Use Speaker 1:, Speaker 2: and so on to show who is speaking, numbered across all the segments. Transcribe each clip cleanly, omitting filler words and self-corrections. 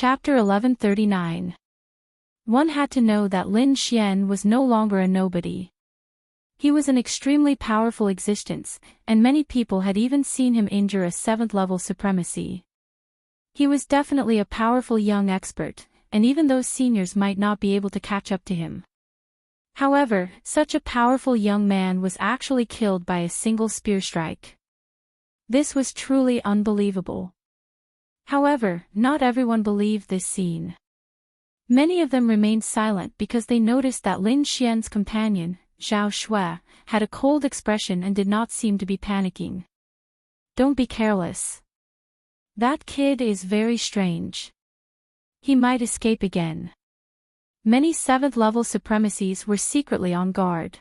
Speaker 1: Chapter 1139. One had to know that Lin Xian was no longer a nobody. He was an extremely powerful existence, and many people had even seen him injure a 7th-level supremacy. He was definitely a powerful young expert, and even those seniors might not be able to catch up to him. However, such a powerful young man was actually killed by a single spear strike. This was truly unbelievable. However, not everyone believed this scene. Many of them remained silent because they noticed that Lin Xian's companion, Zhao Shui, had a cold expression and did not seem to be panicking. Don't be careless. That kid is very strange. He might escape again. Many 7th-level supremacies were secretly on guard.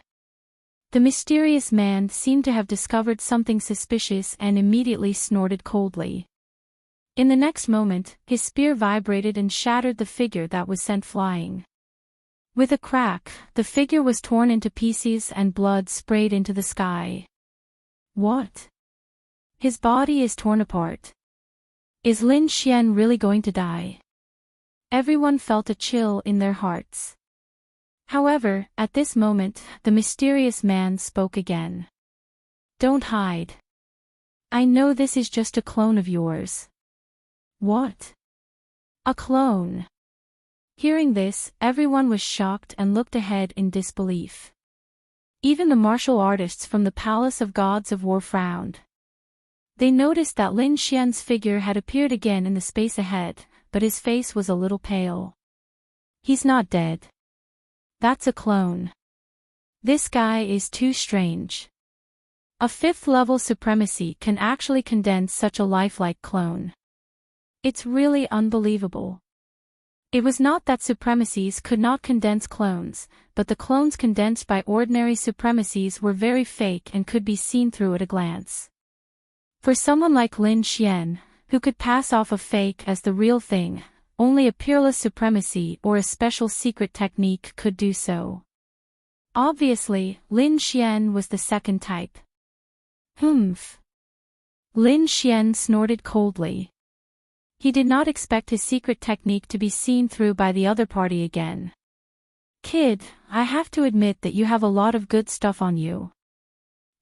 Speaker 1: The mysterious man seemed to have discovered something suspicious and immediately snorted coldly. In the next moment, his spear vibrated and shattered the figure that was sent flying. With a crack, the figure was torn into pieces and blood sprayed into the sky. What? His body is torn apart. Is Lin Xian really going to die? Everyone felt a chill in their hearts. However, at this moment, the mysterious man spoke again. Don't hide. I know this is just a clone of yours. What? A clone? Hearing this, everyone was shocked and looked ahead in disbelief. Even the martial artists from the Palace of Gods of War frowned. They noticed that Lin Xian's figure had appeared again in the space ahead, but his face was a little pale. He's not dead. That's a clone. This guy is too strange. A 5th-level supremacy can actually condense such a lifelike clone. It's really unbelievable. It was not that supremacies could not condense clones, but the clones condensed by ordinary supremacies were very fake and could be seen through at a glance. For someone like Lin Xian, who could pass off a fake as the real thing, only a peerless supremacy or a special secret technique could do so. Obviously, Lin Xian was the second type. Humph. Lin Xian snorted coldly. He did not expect his secret technique to be seen through by the other party again. Kid, I have to admit that you have a lot of good stuff on you.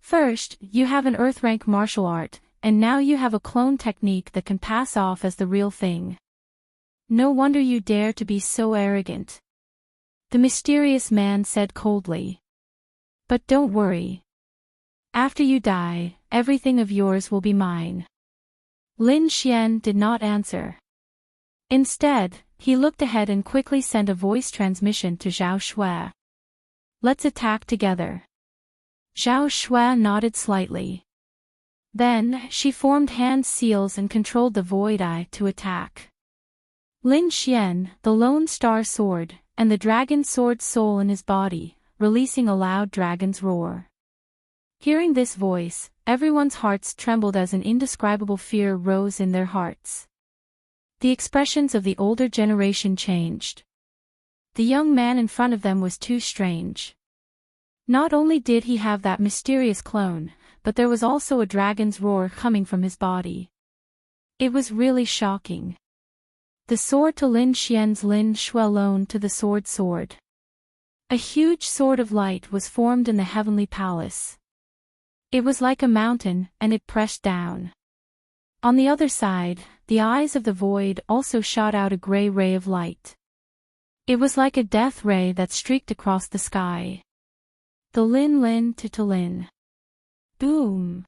Speaker 1: First, you have an Earth-rank martial art, and now you have a clone technique that can pass off as the real thing. No wonder you dare to be so arrogant. The mysterious man said coldly. But don't worry. After you die, everything of yours will be mine. Lin Xian did not answer. Instead, he looked ahead and quickly sent a voice transmission to Zhao Shui. Let's attack together. Zhao Shui nodded slightly. Then, she formed hand seals and controlled the Void Eye to attack. Lin Xian, the Lone Star Sword, and the Dragon Sword soul in his body, releasing a loud dragon's roar. Hearing this voice, everyone's hearts trembled as an indescribable fear rose in their hearts. The expressions of the older generation changed. The young man in front of them was too strange. Not only did he have that mysterious clone, but there was also a dragon's roar coming from his body. It was really shocking. The sword to Lin Xian's Lin Shui loaned to the sword. A huge sword of light was formed in the heavenly palace. It was like a mountain, and it pressed down. On the other side, the eyes of the void also shot out a gray ray of light. It was like a death ray that streaked across the sky. The Lin to Lin. Boom!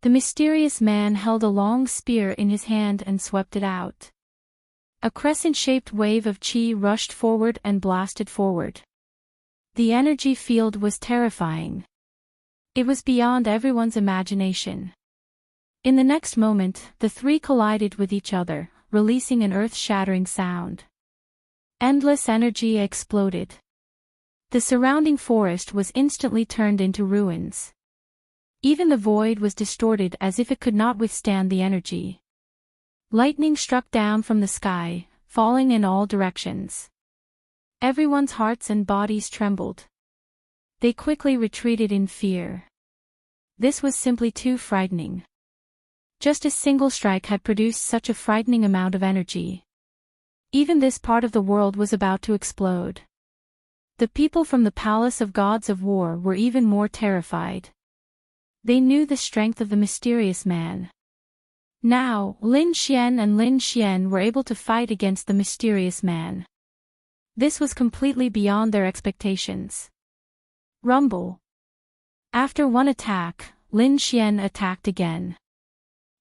Speaker 1: The mysterious man held a long spear in his hand and swept it out. A crescent-shaped wave of qi rushed forward and blasted forward. The energy field was terrifying. It was beyond everyone's imagination. In the next moment, the three collided with each other, releasing an earth-shattering sound. Endless energy exploded. The surrounding forest was instantly turned into ruins. Even the void was distorted as if it could not withstand the energy. Lightning struck down from the sky, falling in all directions. Everyone's hearts and bodies trembled. They quickly retreated in fear. This was simply too frightening. Just a single strike had produced such a frightening amount of energy. Even this part of the world was about to explode. The people from the Palace of Gods of War were even more terrified. They knew the strength of the mysterious man. Now, Lin Xian and Lin Xian were able to fight against the mysterious man. This was completely beyond their expectations. Rumble. After one attack, Lin Xian attacked again.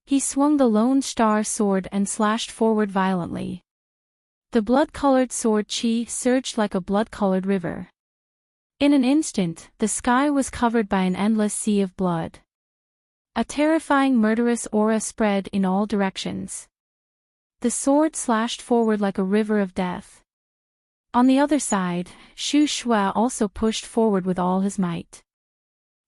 Speaker 1: He swung the Lone Star sword and slashed forward violently. The blood-colored sword qi surged like a blood-colored river. In an instant, the sky was covered by an endless sea of blood. A terrifying murderous aura spread in all directions. The sword slashed forward like a river of death. On the other side, Xu Shui also pushed forward with all his might.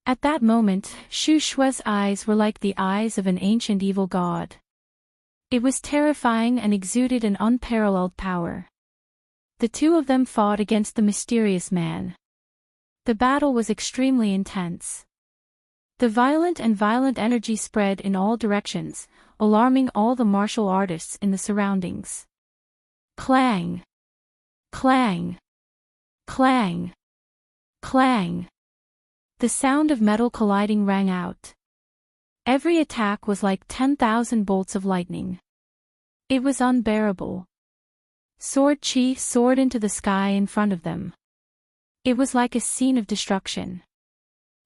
Speaker 1: At that moment, Xu Shui's eyes were like the eyes of an ancient evil god. It was terrifying and exuded an unparalleled power. The two of them fought against the mysterious man. The battle was extremely intense. The violent energy spread in all directions, alarming all the martial artists in the surroundings. Clang! Clang! Clang! Clang! The sound of metal colliding rang out. Every attack was like 10,000 bolts of lightning. It was unbearable. Sword qi soared into the sky in front of them. It was like a scene of destruction.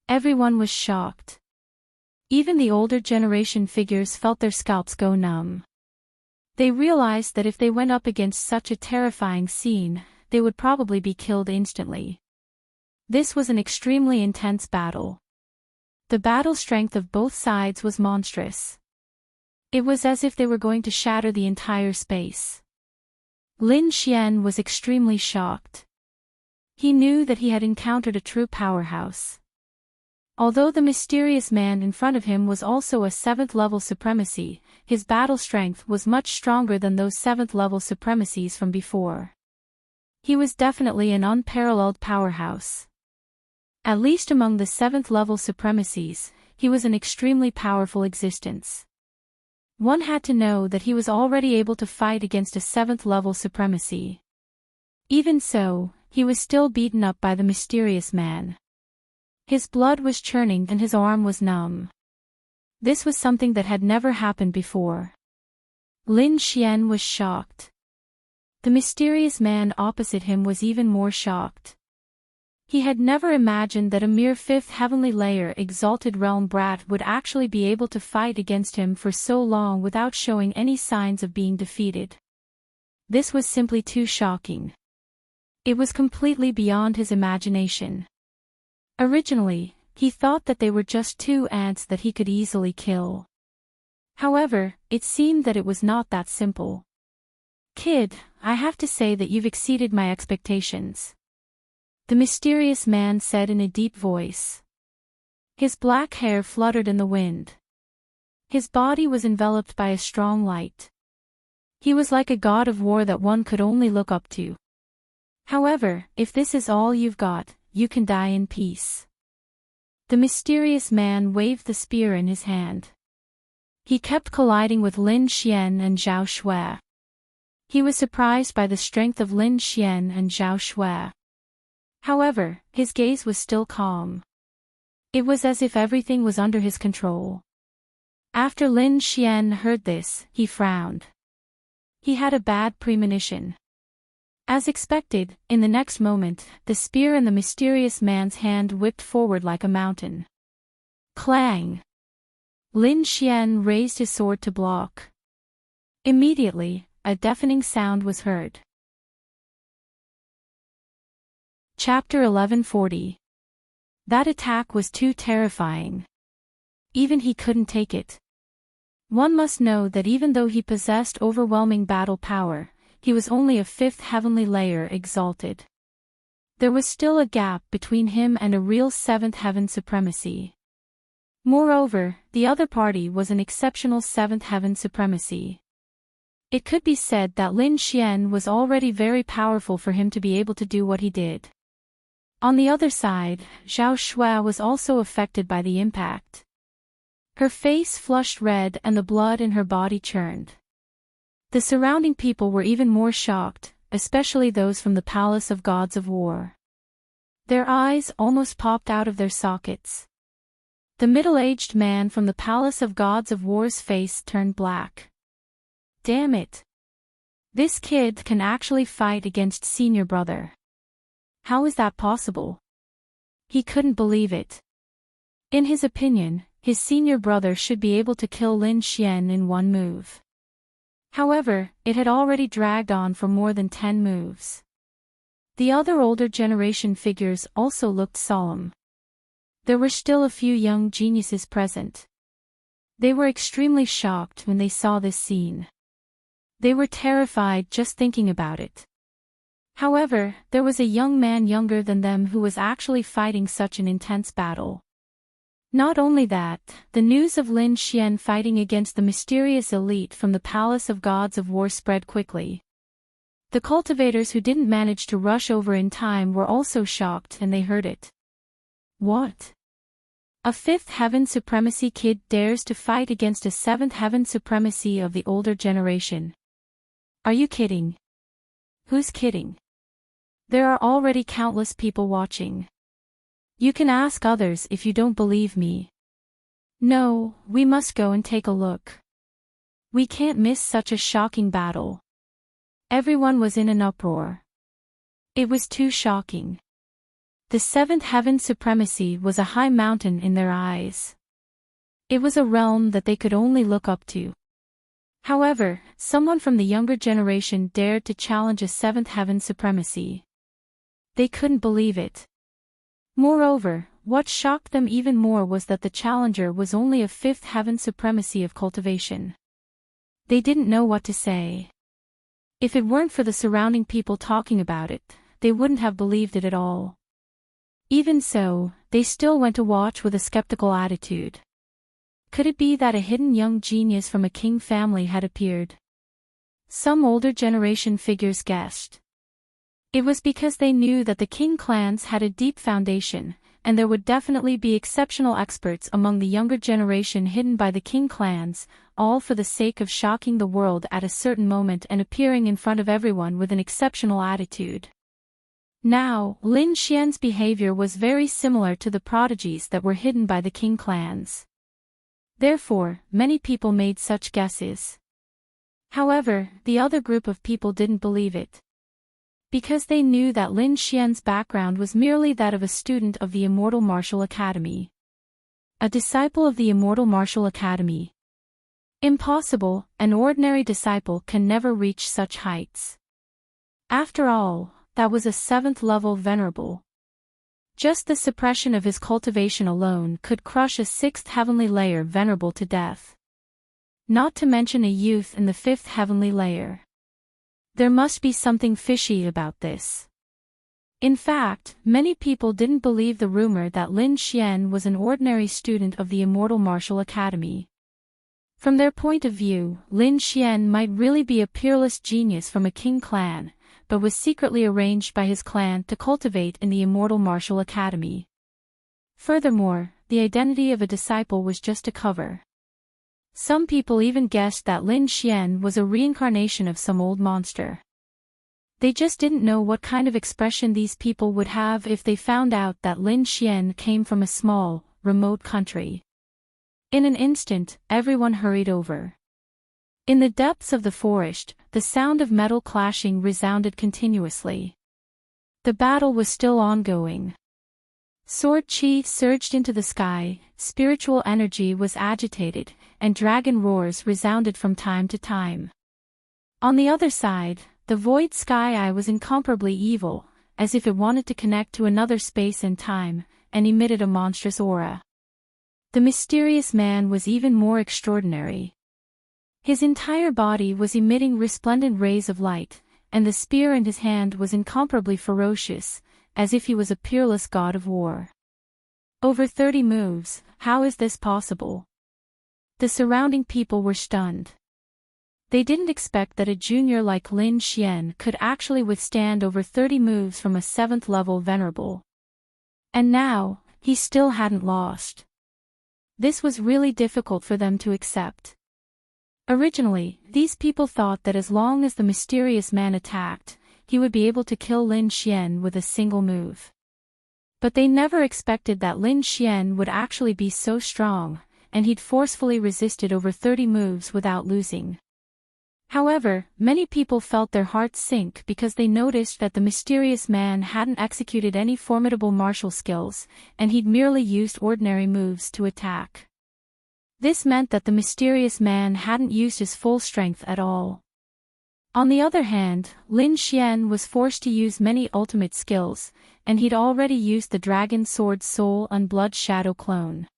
Speaker 1: Everyone was shocked. Even the older generation figures felt their scalps go numb. They realized that if they went up against such a terrifying scene, they would probably be killed instantly. This was an extremely intense battle. The battle strength of both sides was monstrous. It was as if they were going to shatter the entire space. Lin Xian was extremely shocked. He knew that he had encountered a true powerhouse. Although the mysterious man in front of him was also a 7th level supremacy, his battle strength was much stronger than those 7th level supremacies from before. He was definitely an unparalleled powerhouse. At least among the 7th level supremacies, he was an extremely powerful existence. One had to know that he was already able to fight against a 7th level supremacy. Even so, he was still beaten up by the mysterious man. His blood was churning and his arm was numb. This was something that had never happened before. Lin Xian was shocked. The mysterious man opposite him was even more shocked. He had never imagined that a mere 5th heavenly layer exalted realm brat would actually be able to fight against him for so long without showing any signs of being defeated. This was simply too shocking. It was completely beyond his imagination. Originally, he thought that they were just 2 ants that he could easily kill. However, it seemed that it was not that simple. Kid, I have to say that you've exceeded my expectations. The mysterious man said in a deep voice. His black hair fluttered in the wind. His body was enveloped by a strong light. He was like a god of war that one could only look up to. However, if this is all you've got, you can die in peace. The mysterious man waved the spear in his hand. He kept colliding with Lin Xian and Zhao Shui. He was surprised by the strength of Lin Xian and Zhao Shui. However, his gaze was still calm. It was as if everything was under his control. After Lin Xian heard this, he frowned. He had a bad premonition. As expected, in the next moment, the spear in the mysterious man's hand whipped forward like a mountain. Clang! Lin Xian raised his sword to block. Immediately, a deafening sound was heard. Chapter 1140. That attack was too terrifying. Even he couldn't take it. One must know that even though he possessed overwhelming battle power, he was only a 5th heavenly layer exalted. There was still a gap between him and a real 7th heaven supremacy. Moreover, the other party was an exceptional 7th heaven supremacy. It could be said that Lin Xian was already very powerful for him to be able to do what he did. On the other side, Zhao Shui was also affected by the impact. Her face flushed red and the blood in her body churned. The surrounding people were even more shocked, especially those from the Palace of Gods of War. Their eyes almost popped out of their sockets. The middle-aged man from the Palace of Gods of War's face turned black. Damn it! This kid can actually fight against senior brother. How is that possible? He couldn't believe it. In his opinion, his senior brother should be able to kill Lin Xian in one move. However, it had already dragged on for more than 10 moves. The other older generation figures also looked solemn. There were still a few young geniuses present. They were extremely shocked when they saw this scene. They were terrified just thinking about it. However, there was a young man younger than them who was actually fighting such an intense battle. Not only that, the news of Lin Xian fighting against the mysterious elite from the Palace of Gods of War spread quickly. The cultivators who didn't manage to rush over in time were also shocked and they heard it. What? A 5th Heaven Supremacy kid dares to fight against a 7th Heaven Supremacy of the older generation. Are you kidding? Who's kidding? There are already countless people watching. You can ask others if you don't believe me. No, we must go and take a look. We can't miss such a shocking battle. Everyone was in an uproar. It was too shocking. The 7th Heaven Supremacy was a high mountain in their eyes. It was a realm that they could only look up to. However, someone from the younger generation dared to challenge a 7th Heaven Supremacy. They couldn't believe it. Moreover, what shocked them even more was that the challenger was only a 5th Heaven Supremacy of cultivation. They didn't know what to say. If it weren't for the surrounding people talking about it, they wouldn't have believed it at all. Even so, they still went to watch with a skeptical attitude. Could it be that a hidden young genius from a king family had appeared? Some older generation figures guessed. It was because they knew that the king clans had a deep foundation, and there would definitely be exceptional experts among the younger generation hidden by the king clans, all for the sake of shocking the world at a certain moment and appearing in front of everyone with an exceptional attitude. Now, Lin Xian's behavior was very similar to the prodigies that were hidden by the king clans. Therefore, many people made such guesses. However, the other group of people didn't believe it. Because they knew that Lin Xian's background was merely that of a student of the Immortal Martial Academy. A disciple of the Immortal Martial Academy. Impossible, an ordinary disciple can never reach such heights. After all, that was a 7th level venerable. Just the suppression of his cultivation alone could crush a 6th heavenly layer venerable to death. Not to mention a youth in the 5th heavenly layer. There must be something fishy about this. In fact, many people didn't believe the rumor that Lin Xian was an ordinary student of the Immortal Martial Academy. From their point of view, Lin Xian might really be a peerless genius from a king clan, but was secretly arranged by his clan to cultivate in the Immortal Martial Academy. Furthermore, the identity of a disciple was just a cover. Some people even guessed that Lin Xian was a reincarnation of some old monster. They just didn't know what kind of expression these people would have if they found out that Lin Xian came from a small, remote country. In an instant, everyone hurried over. In the depths of the forest, the sound of metal clashing resounded continuously. The battle was still ongoing. Sword chi surged into the sky, spiritual energy was agitated, and dragon roars resounded from time to time. On the other side, the void sky eye was incomparably evil, as if it wanted to connect to another space and time, and emitted a monstrous aura. The mysterious man was even more extraordinary. His entire body was emitting resplendent rays of light, and the spear in his hand was incomparably ferocious, as if he was a peerless god of war. Over 30 moves, how is this possible? The surrounding people were stunned. They didn't expect that a junior like Lin Xian could actually withstand over 30 moves from a 7th level venerable. And now, he still hadn't lost. This was really difficult for them to accept. Originally, these people thought that as long as the mysterious man attacked, he would be able to kill Lin Xian with a single move. But they never expected that Lin Xian would actually be so strong, and he'd forcefully resisted over 30 moves without losing. However, many people felt their hearts sink because they noticed that the mysterious man hadn't executed any formidable martial skills, and he'd merely used ordinary moves to attack. This meant that the mysterious man hadn't used his full strength at all. On the other hand, Lin Xian was forced to use many ultimate skills, and he'd already used the Dragon Sword Soul and Blood Shadow clone.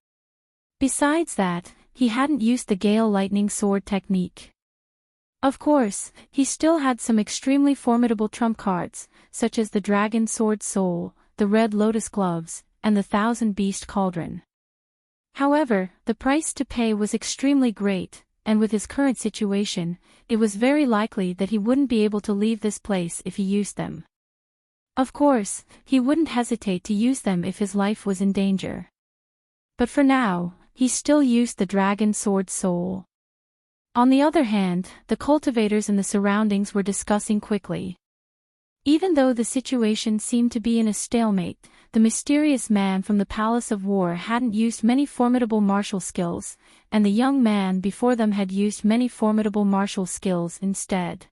Speaker 1: Besides that, he hadn't used the Gale Lightning Sword technique. Of course, he still had some extremely formidable trump cards, such as the Dragon Sword Soul, the Red Lotus Gloves, and the Thousand Beast Cauldron. However, the price to pay was extremely great, and with his current situation, it was very likely that he wouldn't be able to leave this place if he used them. Of course, he wouldn't hesitate to use them if his life was in danger. But for now, he still used the Dragon Sword Soul. On the other hand, the cultivators in the surroundings were discussing quickly. Even though the situation seemed to be in a stalemate, the mysterious man from the Palace of War hadn't used many formidable martial skills, and the young man before them had used many formidable martial skills instead.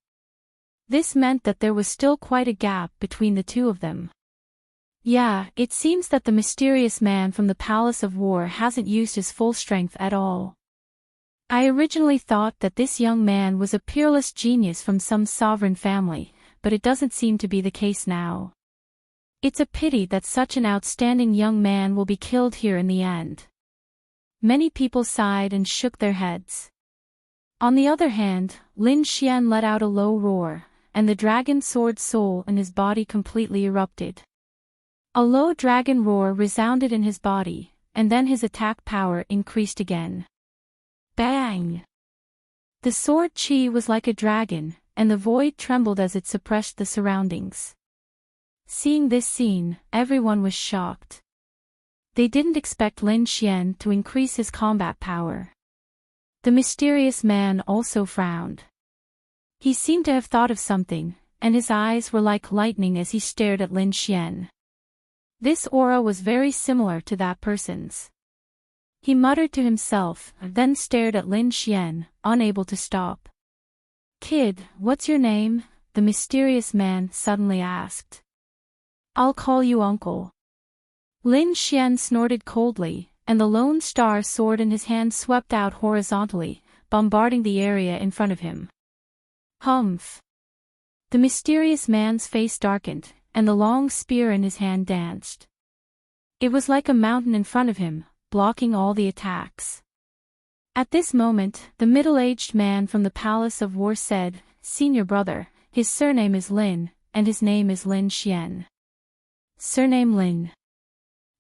Speaker 1: This meant that there was still quite a gap between the two of them. Yeah, it seems that the mysterious man from the Palace of War hasn't used his full strength at all. I originally thought that this young man was a peerless genius from some sovereign family, but it doesn't seem to be the case now. It's a pity that such an outstanding young man will be killed here in the end. Many people sighed and shook their heads. On the other hand, Lin Xian let out a low roar, and the Dragon Sword Soul in his body completely erupted. A low dragon roar resounded in his body, and then his attack power increased again. Bang! The sword chi was like a dragon, and the void trembled as it suppressed the surroundings. Seeing this scene, everyone was shocked. They didn't expect Lin Xian to increase his combat power. The mysterious man also frowned. He seemed to have thought of something, and his eyes were like lightning as he stared at Lin Xian. This aura was very similar to that person's. He muttered to himself, then stared at Lin Xian, unable to stop. "Kid, what's your name?" the mysterious man suddenly asked. "I'll call you Uncle." Lin Xian snorted coldly, and the Lone Star sword in his hand swept out horizontally, bombarding the area in front of him. Humph! The mysterious man's face darkened, and the long spear in his hand danced. It was like a mountain in front of him, blocking all the attacks. At this moment, the middle-aged man from the Palace of War said, "Senior brother, his surname is Lin, and his name is Lin Xian." Surname Lin.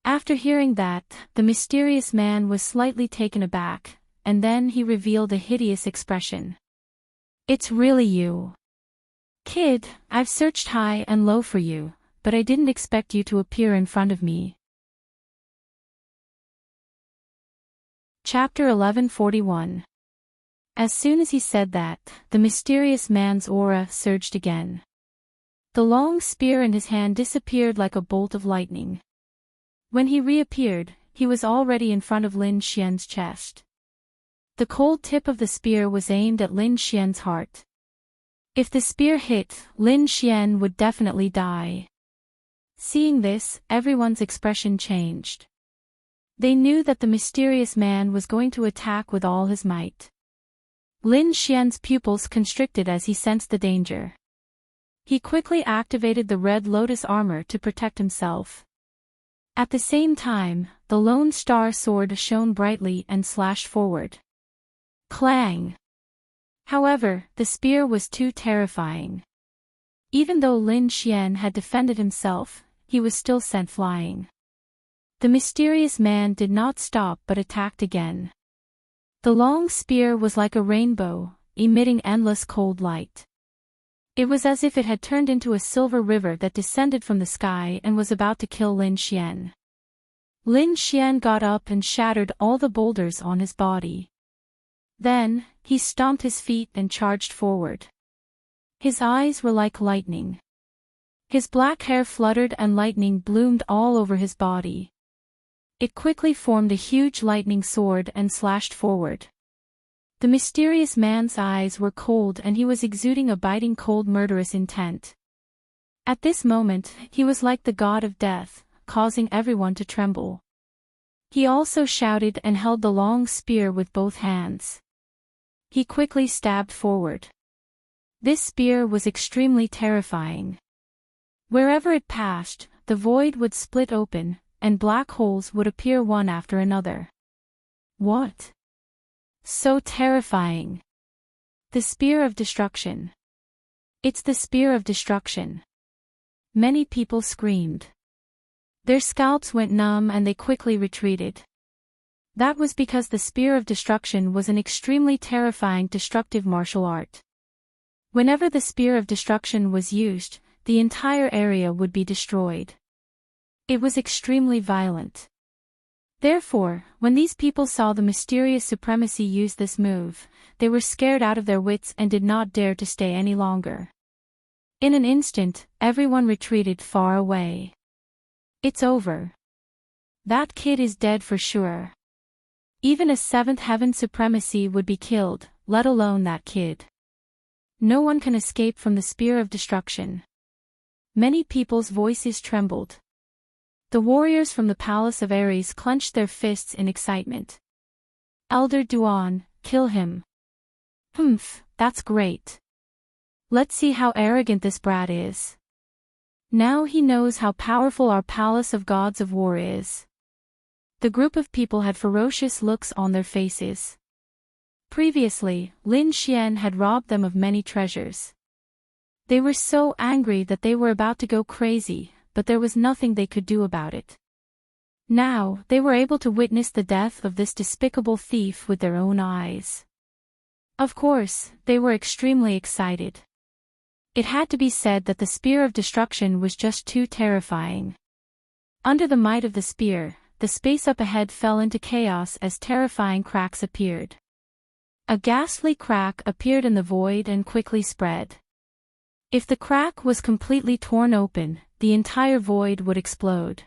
Speaker 1: After hearing that, the mysterious man was slightly taken aback, and then he revealed a hideous expression. "It's really you. Kid, I've searched high and low for you, but I didn't expect you to appear in front of me." Chapter 1141. As soon as he said that, the mysterious man's aura surged again. The long spear in his hand disappeared like a bolt of lightning. When he reappeared, he was already in front of Lin Xian's chest. The cold tip of the spear was aimed at Lin Xian's heart. If the spear hit, Lin Xian would definitely die. Seeing this, everyone's expression changed. They knew that the mysterious man was going to attack with all his might. Lin Xian's pupils constricted as he sensed the danger. He quickly activated the Red Lotus armor to protect himself. At the same time, the Lone Star sword shone brightly and slashed forward. Clang! However, the spear was too terrifying. Even though Lin Xian had defended himself, he was still sent flying. The mysterious man did not stop but attacked again. The long spear was like a rainbow, emitting endless cold light. It was as if it had turned into a silver river that descended from the sky and was about to kill Lin Xian. Lin Xian got up and shattered all the boulders on his body. Then, he stomped his feet and charged forward. His eyes were like lightning. His black hair fluttered and lightning bloomed all over his body. It quickly formed a huge lightning sword and slashed forward. The mysterious man's eyes were cold and he was exuding a biting cold murderous intent. At this moment, he was like the god of death, causing everyone to tremble. He also shouted and held the long spear with both hands. He quickly stabbed forward. This spear was extremely terrifying. Wherever it passed, the void would split open, and black holes would appear one after another. What? So terrifying. The Spear of Destruction. It's the Spear of Destruction. Many people screamed. Their scalps went numb and they quickly retreated. That was because the Spear of Destruction was an extremely terrifying destructive martial art. Whenever the Spear of Destruction was used, the entire area would be destroyed. It was extremely violent. Therefore, when these people saw the mysterious supremacy use this move, they were scared out of their wits and did not dare to stay any longer. In an instant, everyone retreated far away. It's over. That kid is dead for sure. Even a seventh heaven supremacy would be killed, let alone that kid. No one can escape from the Spear of Destruction. Many people's voices trembled. The warriors from the palace of Ares clenched their fists in excitement. Elder Duan, kill him. Humph, that's great. Let's see how arrogant this brat is. Now he knows how powerful our palace of gods of war is. The group of people had ferocious looks on their faces. Previously, Lin Xian had robbed them of many treasures. They were so angry that they were about to go crazy, but there was nothing they could do about it. Now, they were able to witness the death of this despicable thief with their own eyes. Of course, they were extremely excited. It had to be said that the Spear of Destruction was just too terrifying. Under the might of the spear, the space up ahead fell into chaos as terrifying cracks appeared. A ghastly crack appeared in the void and quickly spread. If the crack was completely torn open, the entire void would explode.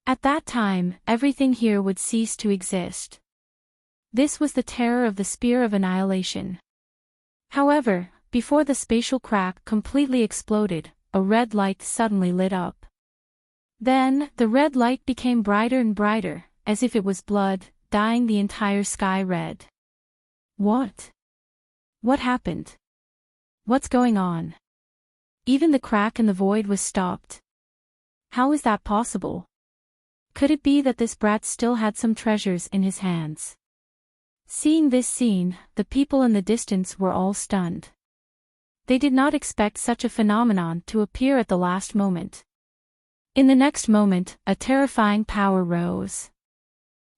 Speaker 1: At that time, everything here would cease to exist. This was the terror of the Spear of Annihilation. However, before the spatial crack completely exploded, a red light suddenly lit up. Then, the red light became brighter and brighter, as if it was blood, dyeing the entire sky red. What? What happened? What's going on? Even the crack in the void was stopped. How is that possible? Could it be that this brat still had some treasures in his hands? Seeing this scene, the people in the distance were all stunned. They did not expect such a phenomenon to appear at the last moment. In the next moment, a terrifying power rose.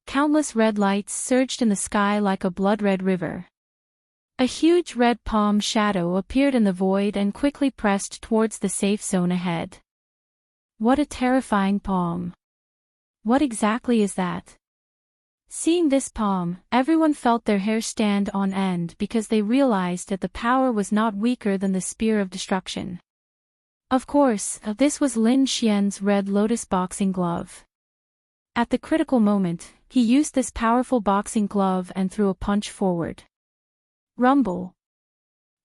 Speaker 1: Countless red lights surged in the sky like a blood-red river. A huge red palm shadow appeared in the void and quickly pressed towards the safe zone ahead. What a terrifying palm. What exactly is that? Seeing this palm, everyone felt their hair stand on end because they realized that the power was not weaker than the Spear of Destruction. Of course, this was Lin Xian's Red Lotus boxing glove. At the critical moment, he used this powerful boxing glove and threw a punch forward. Rumble.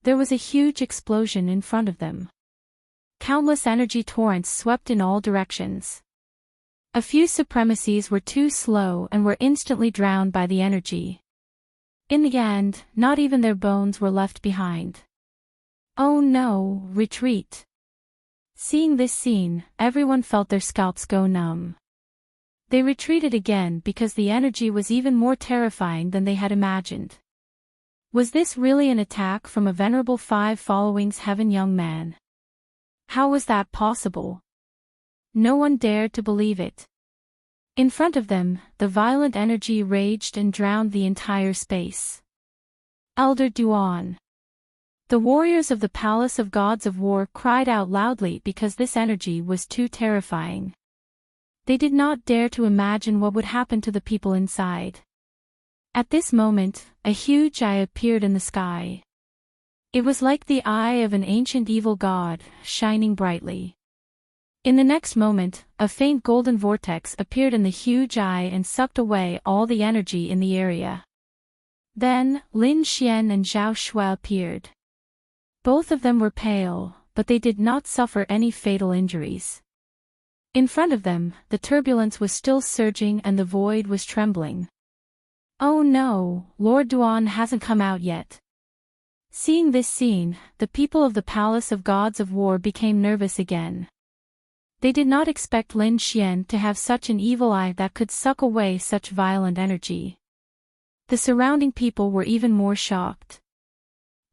Speaker 1: There was a huge explosion in front of them. Countless energy torrents swept in all directions. A few supremacies were too slow and were instantly drowned by the energy. In the end, not even their bones were left behind. Oh no, retreat. Seeing this scene, everyone felt their scalps go numb. They retreated again because the energy was even more terrifying than they had imagined. Was this really an attack from a venerable 5 followings heaven young man? How was that possible? No one dared to believe it. In front of them, the violent energy raged and drowned the entire space. Elder Duan. The warriors of the Palace of Gods of War cried out loudly because this energy was too terrifying. They did not dare to imagine what would happen to the people inside. At this moment, a huge eye appeared in the sky. It was like the eye of an ancient evil god, shining brightly. In the next moment, a faint golden vortex appeared in the huge eye and sucked away all the energy in the area. Then, Lin Xian and Zhao Shui appeared. Both of them were pale, but they did not suffer any fatal injuries. In front of them, the turbulence was still surging and the void was trembling. Oh no, Lord Duan hasn't come out yet. Seeing this scene, the people of the Palace of Gods of War became nervous again. They did not expect Lin Xian to have such an evil eye that could suck away such violent energy. The surrounding people were even more shocked.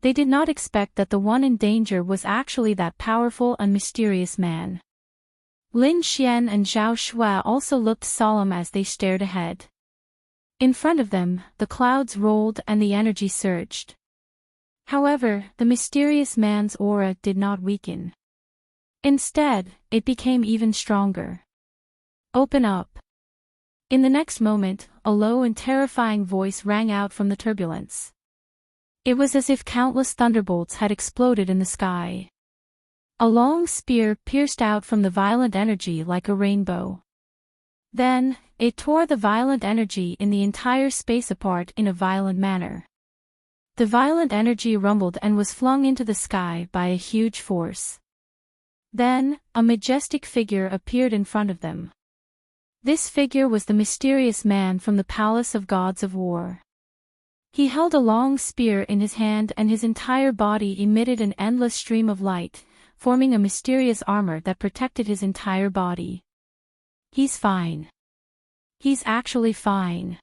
Speaker 1: They did not expect that the one in danger was actually that powerful and mysterious man. Lin Xian and Zhao Shui also looked solemn as they stared ahead. In front of them, the clouds rolled and the energy surged. However, the mysterious man's aura did not weaken. Instead, it became even stronger. Open up. In the next moment, a low and terrifying voice rang out from the turbulence. It was as if countless thunderbolts had exploded in the sky. A long spear pierced out from the violent energy like a rainbow. Then, it tore the violent energy in the entire space apart in a violent manner. The violent energy rumbled and was flung into the sky by a huge force. Then, a majestic figure appeared in front of them. This figure was the mysterious man from the Palace of Gods of War. He held a long spear in his hand and his entire body emitted an endless stream of light, forming a mysterious armor that protected his entire body. He's fine. He's actually fine.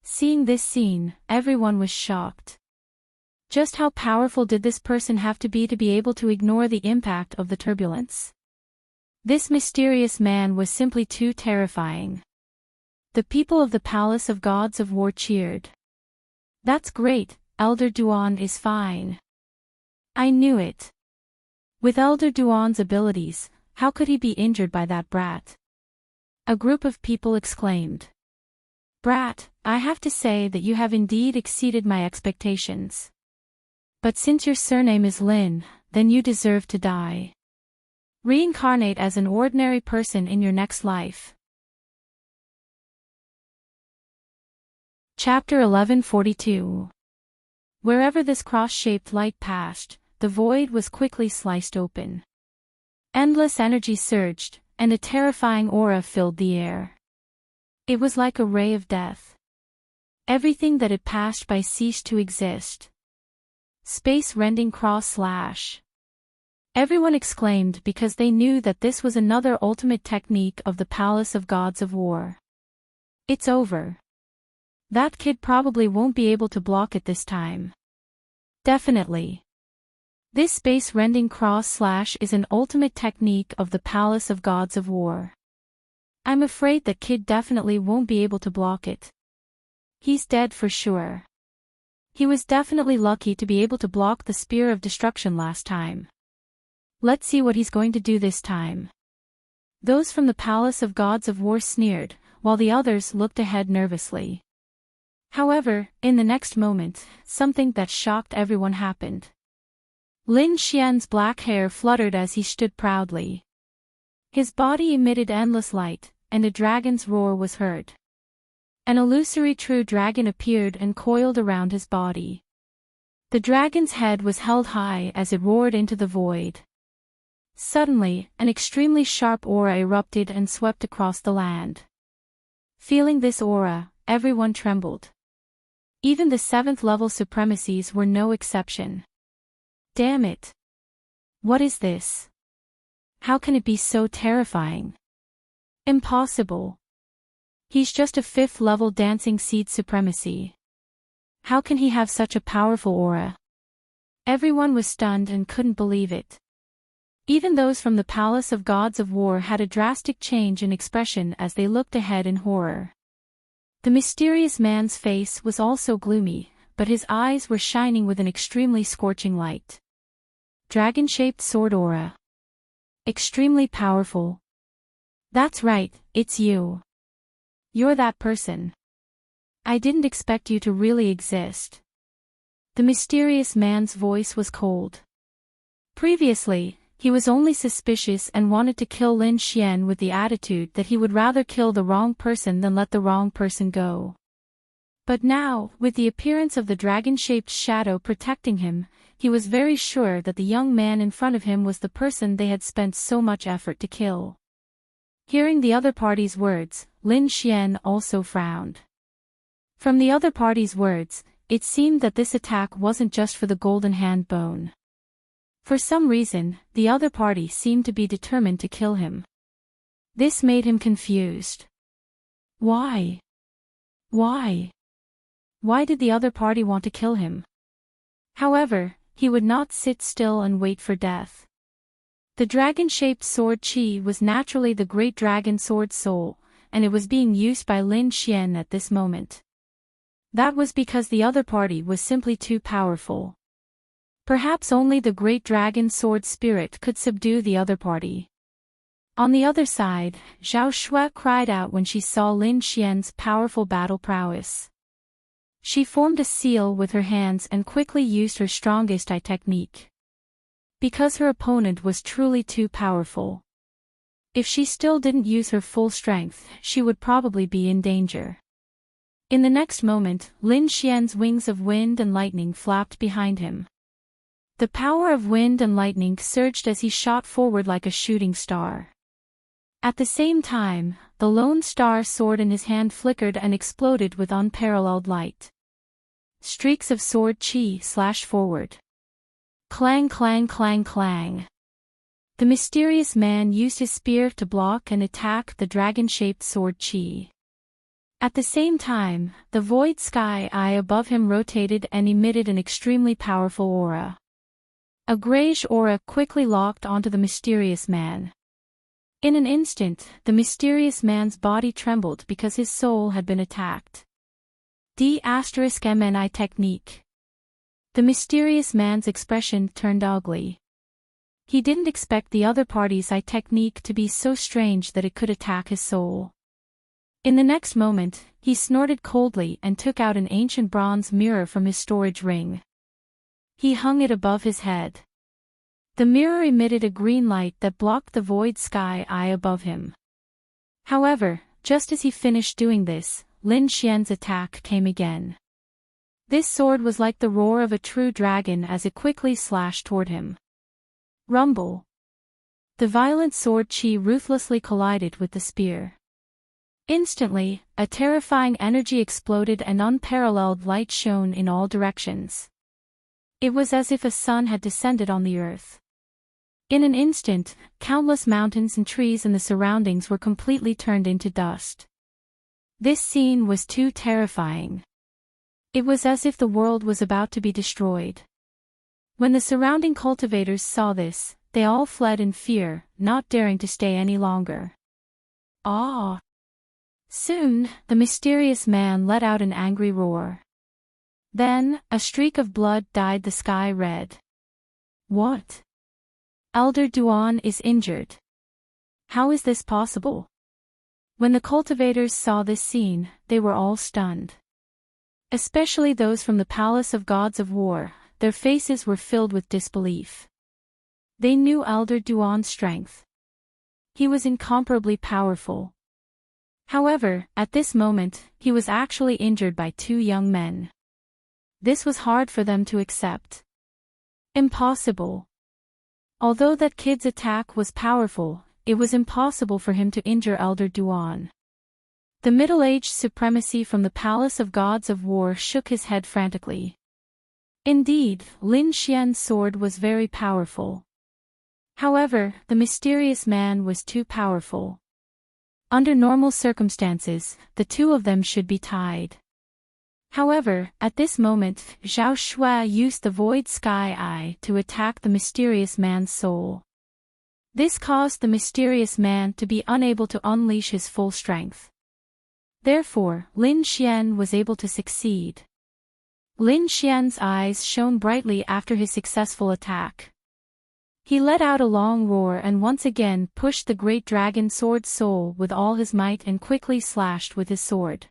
Speaker 1: Seeing this scene, everyone was shocked. Just how powerful did this person have to be able to ignore the impact of the turbulence? This mysterious man was simply too terrifying. The people of the Palace of Gods of War cheered. That's great, Elder Duan is fine. I knew it. With Elder Duan's abilities, how could he be injured by that brat? A group of people exclaimed. Brat, I have to say that you have indeed exceeded my expectations. But since your surname is Lin, then you deserve to die. Reincarnate as an ordinary person in your next life. Chapter 1142. Wherever this cross-shaped light passed, the void was quickly sliced open. Endless energy surged, and a terrifying aura filled the air. It was like a ray of death. Everything that it passed by ceased to exist. Space-rending cross-slash. Everyone exclaimed because they knew that this was another ultimate technique of the Palace of Gods of War. It's over. That kid probably won't be able to block it this time. Definitely. This space-rending cross-slash is an ultimate technique of the Palace of Gods of War. I'm afraid that kid definitely won't be able to block it. He's dead for sure. He was definitely lucky to be able to block the Spear of Destruction last time. Let's see what he's going to do this time. Those from the Palace of Gods of War sneered, while the others looked ahead nervously. However, in the next moment, something that shocked everyone happened. Lin Xian's black hair fluttered as he stood proudly. His body emitted endless light, and a dragon's roar was heard. An illusory true dragon appeared and coiled around his body. The dragon's head was held high as it roared into the void. Suddenly, an extremely sharp aura erupted and swept across the land. Feeling this aura, everyone trembled. Even the 7th level supremacies were no exception. Damn it! What is this? How can it be so terrifying? Impossible. He's just a 5th level dancing seed supremacy. How can he have such a powerful aura? Everyone was stunned and couldn't believe it. Even those from the Palace of Gods of War had a drastic change in expression as they looked ahead in horror. The mysterious man's face was also gloomy, but his eyes were shining with an extremely scorching light. Dragon-shaped sword aura. Extremely powerful. That's right, it's you. You're that person. I didn't expect you to really exist. The mysterious man's voice was cold. Previously, he was only suspicious and wanted to kill Lin Xian with the attitude that he would rather kill the wrong person than let the wrong person go. But now, with the appearance of the dragon-shaped shadow protecting him, he was very sure that the young man in front of him was the person they had spent so much effort to kill. Hearing the other party's words, Lin Xian also frowned. From the other party's words, it seemed that this attack wasn't just for the golden hand bone. For some reason, the other party seemed to be determined to kill him. This made him confused. Why? Why? Why did the other party want to kill him? However, he would not sit still and wait for death. The dragon-shaped sword Qi was naturally the great dragon sword soul, and it was being used by Lin Xian at this moment. That was because the other party was simply too powerful. Perhaps only the great dragon sword spirit could subdue the other party. On the other side, Zhao Shui cried out when she saw Lin Xian's powerful battle prowess. She formed a seal with her hands and quickly used her strongest eye technique. Because her opponent was truly too powerful. If she still didn't use her full strength, she would probably be in danger. In the next moment, Lin Xian's wings of wind and lightning flapped behind him. The power of wind and lightning surged as he shot forward like a shooting star. At the same time, the lone star sword in his hand flickered and exploded with unparalleled light. Streaks of sword Qi slashed forward. Clang clang clang clang. The mysterious man used his spear to block and attack the dragon-shaped sword Qi. At the same time, the void sky eye above him rotated and emitted an extremely powerful aura. A grayish aura quickly locked onto the mysterious man. In an instant, the mysterious man's body trembled because his soul had been attacked. D*MNI technique. The mysterious man's expression turned ugly. He didn't expect the other party's eye technique to be so strange that it could attack his soul. In the next moment, he snorted coldly and took out an ancient bronze mirror from his storage ring. He hung it above his head. The mirror emitted a green light that blocked the void sky eye above him. However, just as he finished doing this, Lin Xian's attack came again. This sword was like the roar of a true dragon as it quickly slashed toward him. Rumble. The violent sword Qi ruthlessly collided with the spear. Instantly, a terrifying energy exploded and unparalleled light shone in all directions. It was as if a sun had descended on the earth. In an instant, countless mountains and trees in the surroundings were completely turned into dust. This scene was too terrifying. It was as if the world was about to be destroyed. When the surrounding cultivators saw this, they all fled in fear, not daring to stay any longer. Ah! Soon, the mysterious man let out an angry roar. Then, a streak of blood dyed the sky red. What? Elder Duan is injured. How is this possible? When the cultivators saw this scene, they were all stunned. Especially those from the Palace of Gods of War, their faces were filled with disbelief. They knew Elder Duan's strength. He was incomparably powerful. However, at this moment, he was actually injured by two young men. This was hard for them to accept. Impossible. Although that kid's attack was powerful, it was impossible for him to injure Elder Duan. The middle-aged supremacy from the Palace of Gods of War shook his head frantically. Indeed, Lin Xian's sword was very powerful. However, the mysterious man was too powerful. Under normal circumstances, the two of them should be tied. However, at this moment, Zhao Shui used the void sky eye to attack the mysterious man's soul. This caused the mysterious man to be unable to unleash his full strength. Therefore, Lin Xian was able to succeed. Lin Xian's eyes shone brightly after his successful attack. He let out a long roar and once again pushed the great dragon sword soul with all his might and quickly slashed with his sword.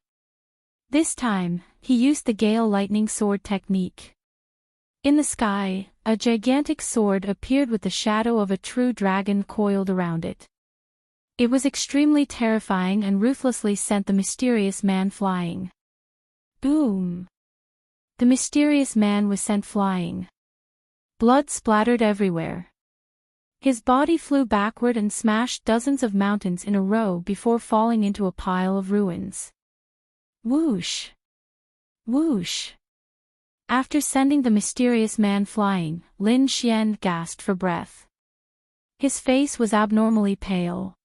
Speaker 1: This time, he used the Gale Lightning Sword technique. In the sky, a gigantic sword appeared with the shadow of a true dragon coiled around it. It was extremely terrifying and ruthlessly sent the mysterious man flying. Boom! The mysterious man was sent flying. Blood splattered everywhere. His body flew backward and smashed dozens of mountains in a row before falling into a pile of ruins. Whoosh! Whoosh! After sending the mysterious man flying, Lin Xian gasped for breath. His face was abnormally pale.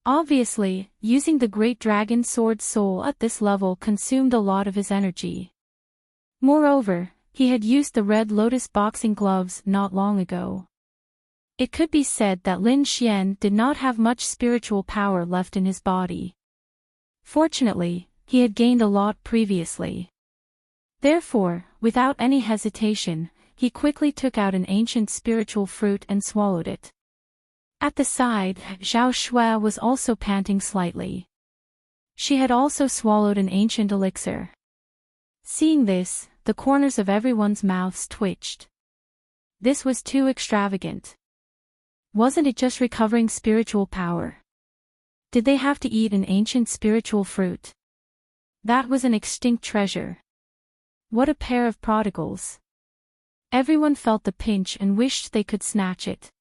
Speaker 1: Obviously, using the Great Dragon Sword Soul at this level consumed a lot of his energy. Moreover, he had used the Red Lotus boxing gloves not long ago. It could be said that Lin Xian did not have much spiritual power left in his body. Fortunately, he had gained a lot previously. Therefore, without any hesitation, he quickly took out an ancient spiritual fruit and swallowed it. At the side, Zhao Shui was also panting slightly. She had also swallowed an ancient elixir. Seeing this, the corners of everyone's mouths twitched. This was too extravagant. Wasn't it just recovering spiritual power? Did they have to eat an ancient spiritual fruit? That was an extinct treasure. What a pair of prodigals. Everyone felt the pinch and wished they could snatch it.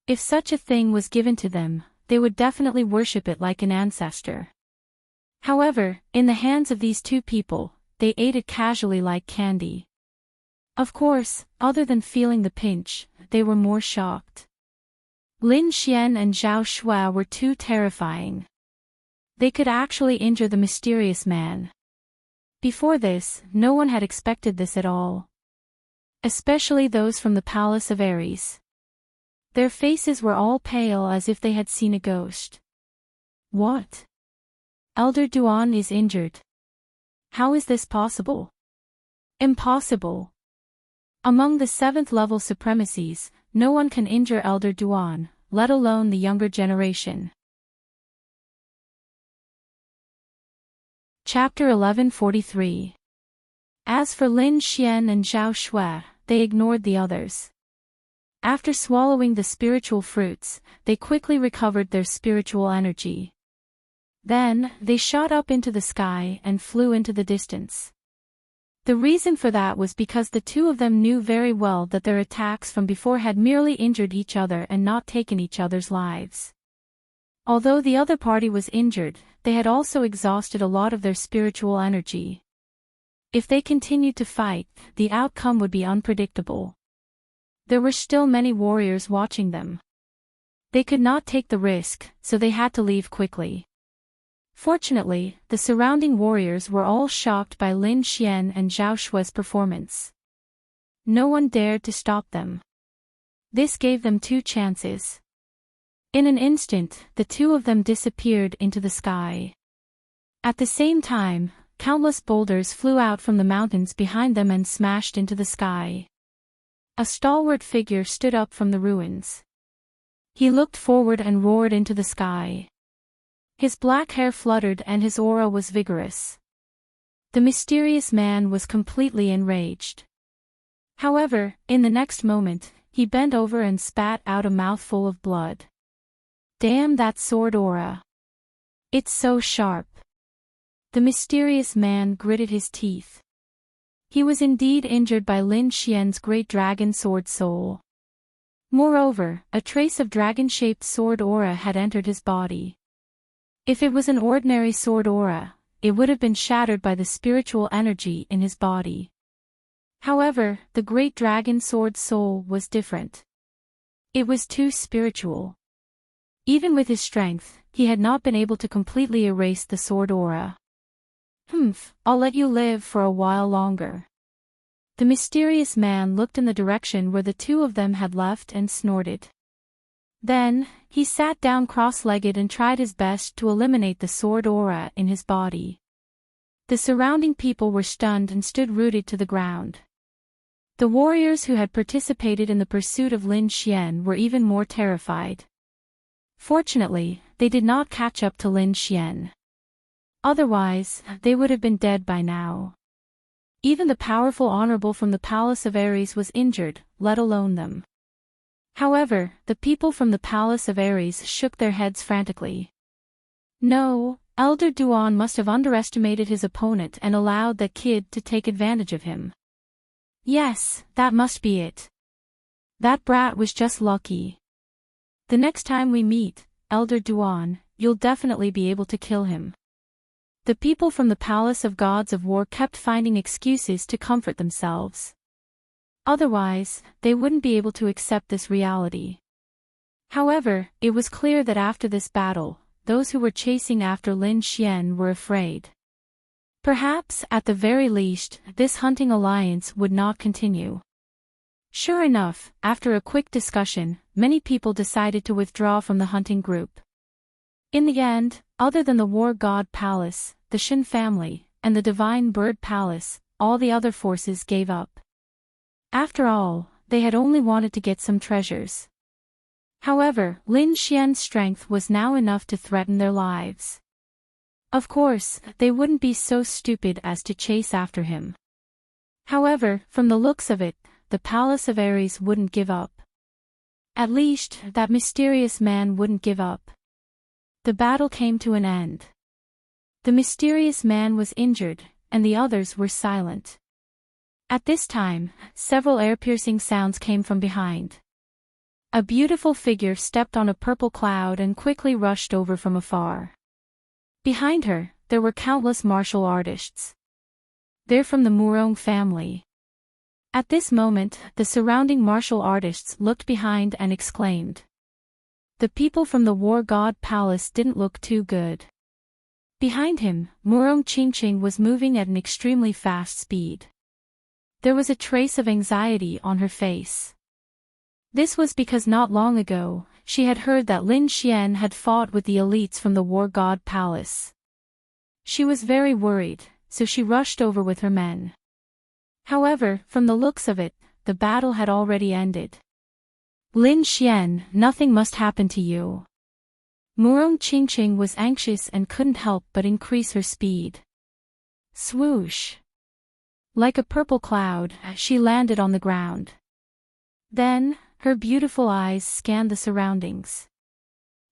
Speaker 1: If such a thing was given to them, they would definitely worship it like an ancestor. However, in the hands of these two people, they ate it casually like candy. Of course, other than feeling the pinch, they were more shocked. Lin Xian and Zhao Shui were too terrifying. They could actually injure the mysterious man. Before this, no one had expected this at all. Especially those from the Palace of Ares. Their faces were all pale as if they had seen a ghost. What? Elder Duan is injured. How is this possible? Impossible. Among the 7th level supremacies, no one can injure Elder Duan, let alone the younger generation. Chapter 1143. As for Lin Xian and Zhao Shui, they ignored the others. After swallowing the spiritual fruits, they quickly recovered their spiritual energy. Then, they shot up into the sky and flew into the distance. The reason for that was because the two of them knew very well that their attacks from before had merely injured each other and not taken each other's lives. Although the other party was injured, they had also exhausted a lot of their spiritual energy. If they continued to fight, the outcome would be unpredictable. There were still many warriors watching them. They could not take the risk, so they had to leave quickly. Fortunately, the surrounding warriors were all shocked by Lin Xian and Zhao Shui's performance. No one dared to stop them. This gave them 2 chances. In an instant, the two of them disappeared into the sky. At the same time, countless boulders flew out from the mountains behind them and smashed into the sky. A stalwart figure stood up from the ruins. He looked forward and roared into the sky. His black hair fluttered and his aura was vigorous. The mysterious man was completely enraged. However, in the next moment, he bent over and spat out a mouthful of blood. Damn that sword aura. It's so sharp. The mysterious man gritted his teeth. He was indeed injured by Lin Xian's great dragon sword soul. Moreover, a trace of dragon-shaped sword aura had entered his body. If it was an ordinary sword aura, it would have been shattered by the spiritual energy in his body. However, the great dragon sword soul was different. It was too spiritual. Even with his strength, he had not been able to completely erase the sword aura. I'll let you live for a while longer. The mysterious man looked in the direction where the two of them had left and snorted. Then, he sat down cross-legged and tried his best to eliminate the sword aura in his body. The surrounding people were stunned and stood rooted to the ground. The warriors who had participated in the pursuit of Lin Xian were even more terrified. Fortunately, they did not catch up to Lin Xian. Otherwise, they would have been dead by now. Even the powerful honorable from the palace of Ares was injured, let alone them. However, the people from the palace of Ares shook their heads frantically. No, Elder Duan must have underestimated his opponent and allowed that kid to take advantage of him. Yes, that must be it. That brat was just lucky. The next time we meet, Elder Duan, you'll definitely be able to kill him. The people from the Palace of Gods of War kept finding excuses to comfort themselves. Otherwise, they wouldn't be able to accept this reality. However, it was clear that after this battle, those who were chasing after Lin Xian were afraid. Perhaps, at the very least, this hunting alliance would not continue. Sure enough, after a quick discussion, many people decided to withdraw from the hunting group. In the end, other than the War God Palace, the Shin family, and the Divine Bird Palace, all the other forces gave up. After all, they had only wanted to get some treasures. However, Lin Xian's strength was now enough to threaten their lives. Of course, they wouldn't be so stupid as to chase after him. However, from the looks of it, the Palace of Ares wouldn't give up. At least, that mysterious man wouldn't give up. The battle came to an end. The mysterious man was injured, and the others were silent. At this time, several ear-piercing sounds came from behind. A beautiful figure stepped on a purple cloud and quickly rushed over from afar. Behind her, there were countless martial artists. They're from the Murong family. At this moment, the surrounding martial artists looked behind and exclaimed. The people from the War God Palace didn't look too good. Behind him, Murong Qingqing was moving at an extremely fast speed. There was a trace of anxiety on her face. This was because not long ago, she had heard that Lin Xian had fought with the elites from the War God Palace. She was very worried, so she rushed over with her men. However, from the looks of it, the battle had already ended. Lin Xian, nothing must happen to you. Murong Qingqing was anxious and couldn't help but increase her speed. Swoosh! Like a purple cloud, she landed on the ground. Then, her beautiful eyes scanned the surroundings.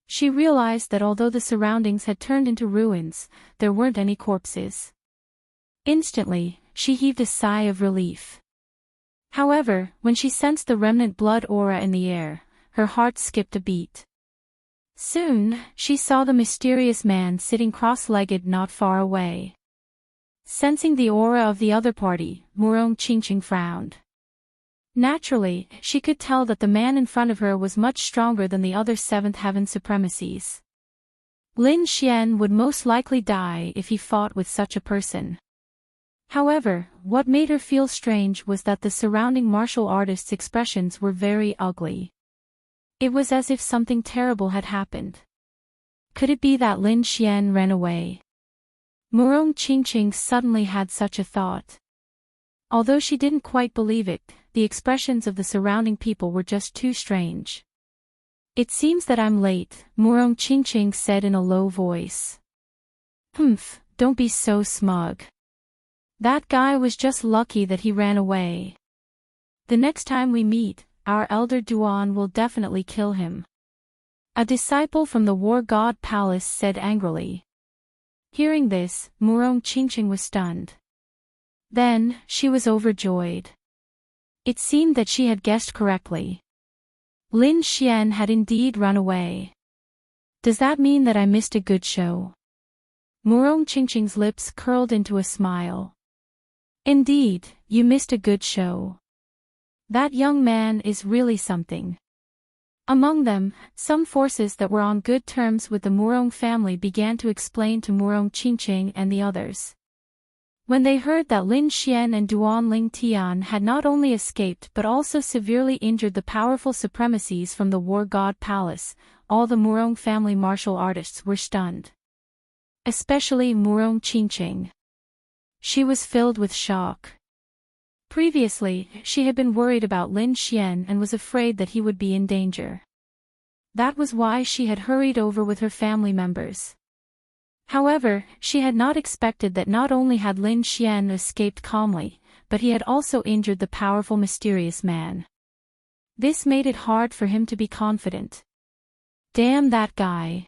Speaker 1: She realized that although the surroundings had turned into ruins, there weren't any corpses. Instantly, she heaved a sigh of relief. However, when she sensed the remnant blood aura in the air, her heart skipped a beat. Soon, she saw the mysterious man sitting cross-legged not far away. Sensing the aura of the other party, Murong Qingqing frowned. Naturally, she could tell that the man in front of her was much stronger than the other Seventh Heaven Supremacies. Lin Xian would most likely die if he fought with such a person. However, what made her feel strange was that the surrounding martial artists' expressions were very ugly. It was as if something terrible had happened. Could it be that Lin Xian ran away? Murong Qingqing suddenly had such a thought. Although she didn't quite believe it, the expressions of the surrounding people were just too strange. It seems that I'm late, Murong Qingqing said in a low voice. Humph, don't be so smug. That guy was just lucky that he ran away. The next time we meet, our elder Duan will definitely kill him. A disciple from the War God Palace said angrily. Hearing this, Murong Qingqing was stunned. Then, she was overjoyed. It seemed that she had guessed correctly. Lin Xian had indeed run away. Does that mean that I missed a good show? Murong Qingqing's lips curled into a smile. Indeed, you missed a good show. That young man is really something. Among them, some forces that were on good terms with the Murong family began to explain to Murong Qingqing and the others. When they heard that Lin Xian and Duan Ling Tian had not only escaped but also severely injured the powerful supremacies from the War God Palace, all the Murong family martial artists were stunned. Especially Murong Qingqing. She was filled with shock. Previously, she had been worried about Lin Xian and was afraid that he would be in danger. That was why she had hurried over with her family members. However, she had not expected that not only had Lin Xian escaped calmly, but he had also injured the powerful mysterious man. This made it hard for him to be confident. Damn that guy.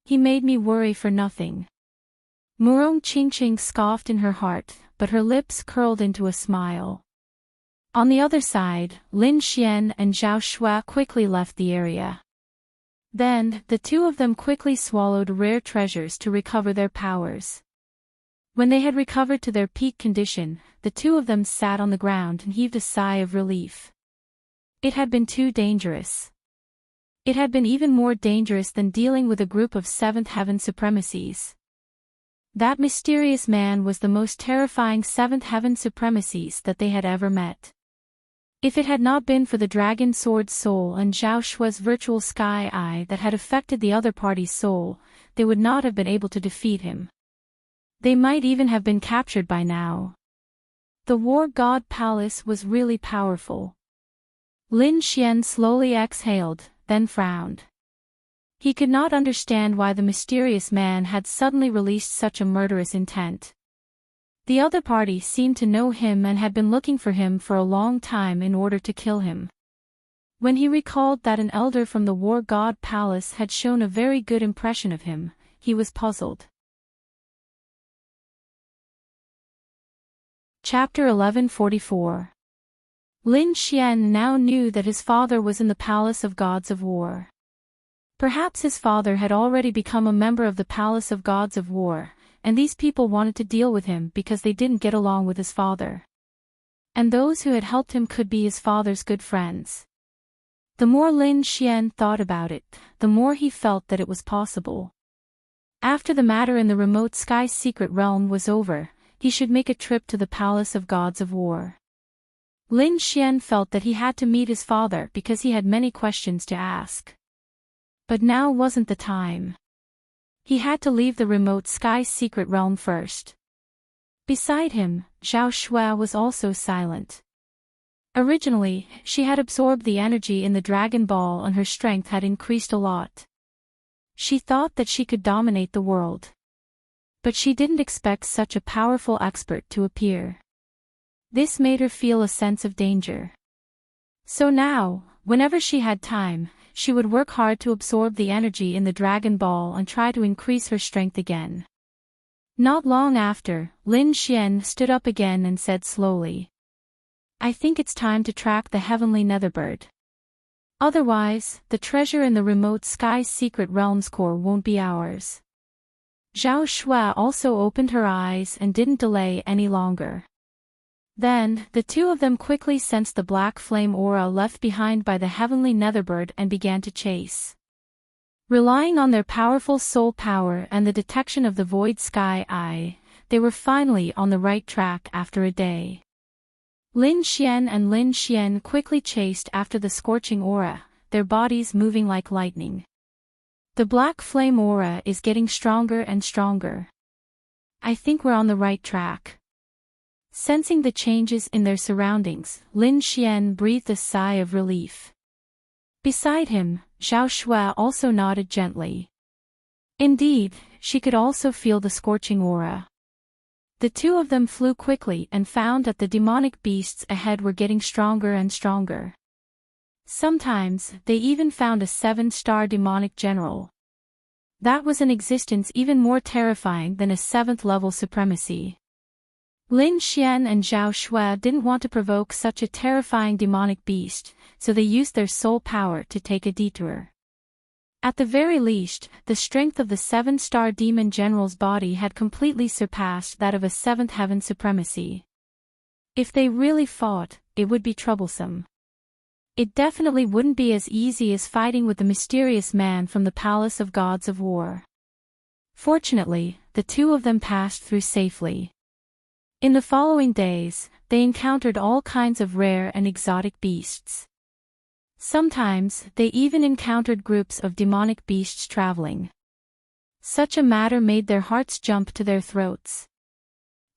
Speaker 1: He made me worry for nothing. Murong Qingqing scoffed in her heart, but her lips curled into a smile. On the other side, Lin Xian and Zhao Shuai quickly left the area. Then, the two of them quickly swallowed rare treasures to recover their powers. When they had recovered to their peak condition, the two of them sat on the ground and heaved a sigh of relief. It had been too dangerous. It had been even more dangerous than dealing with a group of Seventh Heaven Supremacies. That mysterious man was the most terrifying Seventh Heaven Supremacies that they had ever met. If it had not been for the Dragon Sword Soul and Zhao Shua's virtual Sky Eye that had affected the other party's soul, they would not have been able to defeat him. They might even have been captured by now. The War God Palace was really powerful. Lin Xian slowly exhaled, then frowned. He could not understand why the mysterious man had suddenly released such a murderous intent. The other party seemed to know him and had been looking for him for a long time in order to kill him. When he recalled that an elder from the War God Palace had shown a very good impression of him, he was puzzled. Chapter 1144. Lin Xian now knew that his father was in the Palace of Gods of War. Perhaps his father had already become a member of the Palace of Gods of War, and these people wanted to deal with him because they didn't get along with his father. And those who had helped him could be his father's good friends. The more Lin Xian thought about it, the more he felt that it was possible. After the matter in the remote sky secret realm was over, he should make a trip to the Palace of Gods of War. Lin Xian felt that he had to meet his father because he had many questions to ask. But now wasn't the time. He had to leave the remote sky secret realm first. Beside him, Zhao Shuai was also silent. Originally, she had absorbed the energy in the Dragon Ball and her strength had increased a lot. She thought that she could dominate the world. But she didn't expect such a powerful expert to appear. This made her feel a sense of danger. So now, whenever she had time, she would work hard to absorb the energy in the Dragon Ball and try to increase her strength again. Not long after, Lin Xian stood up again and said slowly, "I think it's time to track the heavenly Netherbird. Otherwise, the treasure in the remote sky secret realm's core won't be ours." Zhao Shuai also opened her eyes and didn't delay any longer. Then, the two of them quickly sensed the black flame aura left behind by the heavenly Netherbird and began to chase. Relying on their powerful soul power and the detection of the void Sky Eye, they were finally on the right track after a day. Lin Xian and Lin Xian quickly chased after the scorching aura, their bodies moving like lightning. The black flame aura is getting stronger and stronger. I think we're on the right track. Sensing the changes in their surroundings, Lin Xian breathed a sigh of relief. Beside him, Zhao Shuai also nodded gently. Indeed, she could also feel the scorching aura. The two of them flew quickly and found that the demonic beasts ahead were getting stronger and stronger. Sometimes, they even found a 7-star demonic general. That was an existence even more terrifying than a 7th-level supremacy. Lin Xian and Zhao Shuai didn't want to provoke such a terrifying demonic beast, so they used their soul power to take a detour. At the very least, the strength of the 7-star demon general's body had completely surpassed that of a 7th heaven supremacy. If they really fought, it would be troublesome. It definitely wouldn't be as easy as fighting with the mysterious man from the Palace of Gods of War. Fortunately, the two of them passed through safely. In the following days, they encountered all kinds of rare and exotic beasts. Sometimes, they even encountered groups of demonic beasts traveling. Such a matter made their hearts jump to their throats.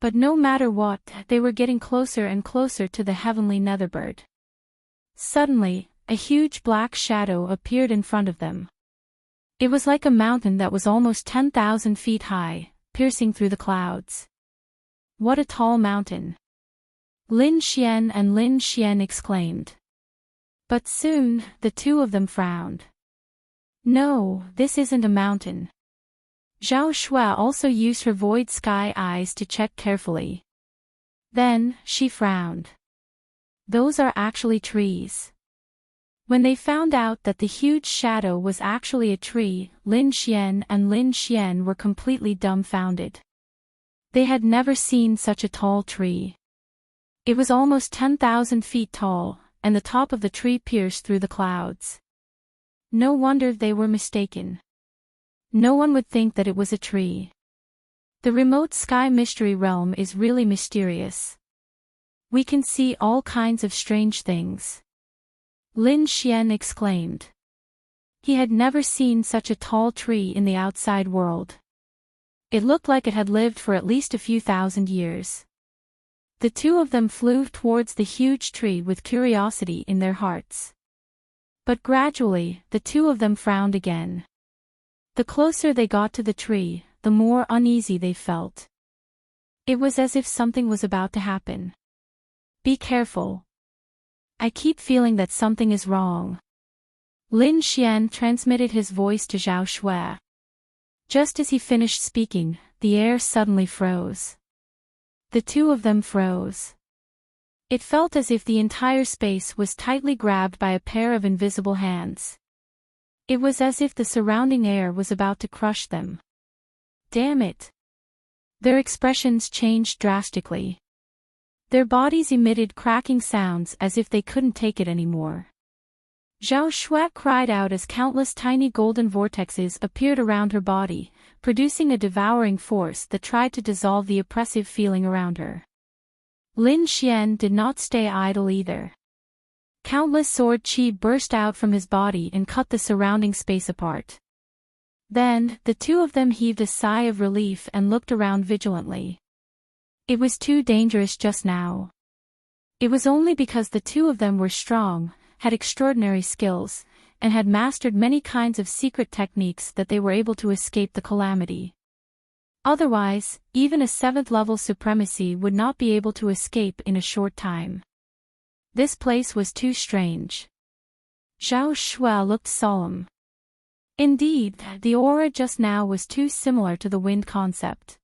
Speaker 1: But no matter what, they were getting closer and closer to the heavenly Netherbird. Suddenly, a huge black shadow appeared in front of them. It was like a mountain that was almost 10,000 feet high, piercing through the clouds. What a tall mountain! Lin Xian and Lin Xian exclaimed. But soon, the two of them frowned. No, this isn't a mountain. Zhao Shui also used her void sky eyes to check carefully. Then, she frowned. Those are actually trees. When they found out that the huge shadow was actually a tree, Lin Xian and Lin Xian were completely dumbfounded. They had never seen such a tall tree. It was almost 10,000 feet tall, and the top of the tree pierced through the clouds. No wonder they were mistaken. No one would think that it was a tree. The remote sky mystery realm is really mysterious. We can see all kinds of strange things. Lin Xian exclaimed. He had never seen such a tall tree in the outside world. It looked like it had lived for at least a few thousand years. The two of them flew towards the huge tree with curiosity in their hearts. But gradually, the two of them frowned again. The closer they got to the tree, the more uneasy they felt. It was as if something was about to happen. Be careful. I keep feeling that something is wrong. Lin Xian transmitted his voice to Zhao Shui. Just as he finished speaking, the air suddenly froze. The two of them froze. It felt as if the entire space was tightly grabbed by a pair of invisible hands. It was as if the surrounding air was about to crush them. Damn it! Their expressions changed drastically. Their bodies emitted cracking sounds as if they couldn't take it anymore. Zhao Shui cried out as countless tiny golden vortexes appeared around her body, producing a devouring force that tried to dissolve the oppressive feeling around her. Lin Xian did not stay idle either. Countless sword qi burst out from his body and cut the surrounding space apart. Then, the two of them heaved a sigh of relief and looked around vigilantly. It was too dangerous just now. It was only because the two of them were strong, had extraordinary skills, and had mastered many kinds of secret techniques that they were able to escape the calamity. Otherwise, even a 7th-level supremacy would not be able to escape in a short time. This place was too strange. Zhao Shui looked solemn. Indeed, the aura just now was too similar to the wind concept.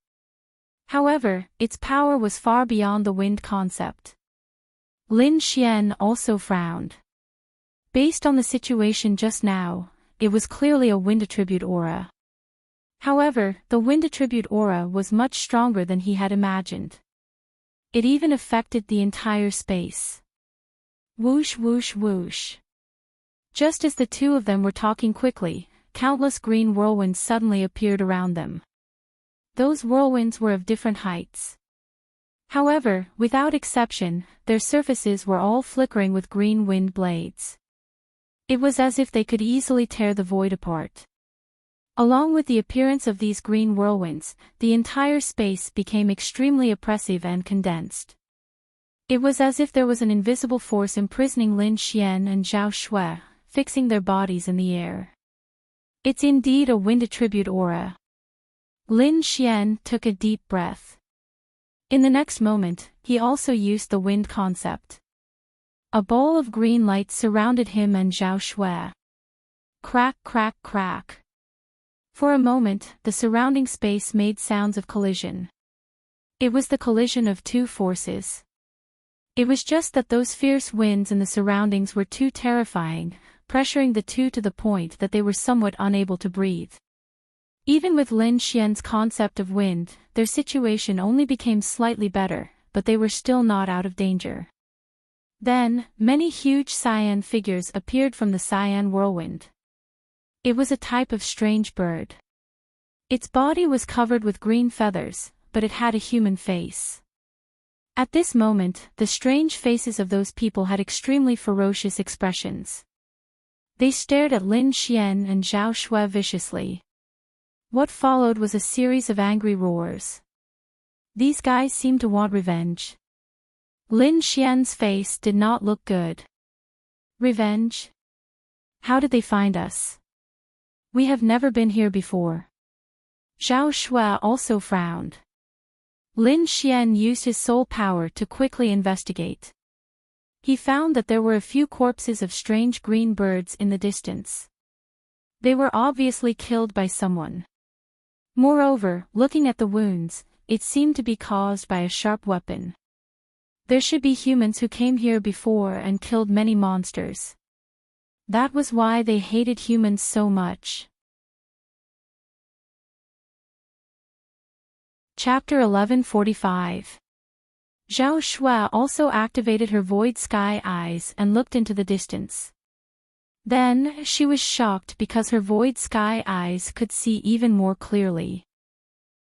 Speaker 1: However, its power was far beyond the wind concept. Lin Xian also frowned. Based on the situation just now, it was clearly a wind attribute aura. However, the wind attribute aura was much stronger than he had imagined. It even affected the entire space. Whoosh whoosh whoosh. Just as the two of them were talking quickly, countless green whirlwinds suddenly appeared around them. Those whirlwinds were of different heights. However, without exception, their surfaces were all flickering with green wind blades. It was as if they could easily tear the void apart. Along with the appearance of these green whirlwinds, the entire space became extremely oppressive and condensed. It was as if there was an invisible force imprisoning Lin Xian and Zhao Shui, fixing their bodies in the air. It's indeed a wind attribute aura. Lin Xian took a deep breath. In the next moment, he also used the wind concept. A ball of green light surrounded him and Zhao Shui. Crack crack crack. For a moment, the surrounding space made sounds of collision. It was the collision of two forces. It was just that those fierce winds in the surroundings were too terrifying, pressuring the two to the point that they were somewhat unable to breathe. Even with Lin Xian's concept of wind, their situation only became slightly better, but they were still not out of danger. Then, many huge cyan figures appeared from the cyan whirlwind. It was a type of strange bird. Its body was covered with green feathers, but it had a human face. At this moment, the strange faces of those people had extremely ferocious expressions. They stared at Lin Xian and Zhao Shui viciously. What followed was a series of angry roars. These guys seemed to want revenge. Lin Xian's face did not look good. Revenge? How did they find us? We have never been here before. Zhao Shui also frowned. Lin Xian used his soul power to quickly investigate. He found that there were a few corpses of strange green birds in the distance. They were obviously killed by someone. Moreover, looking at the wounds, it seemed to be caused by a sharp weapon. There should be humans who came here before and killed many monsters. That was why they hated humans so much. Chapter 1145. Zhao Shui also activated her void sky eyes and looked into the distance. Then, she was shocked because her void sky eyes could see even more clearly.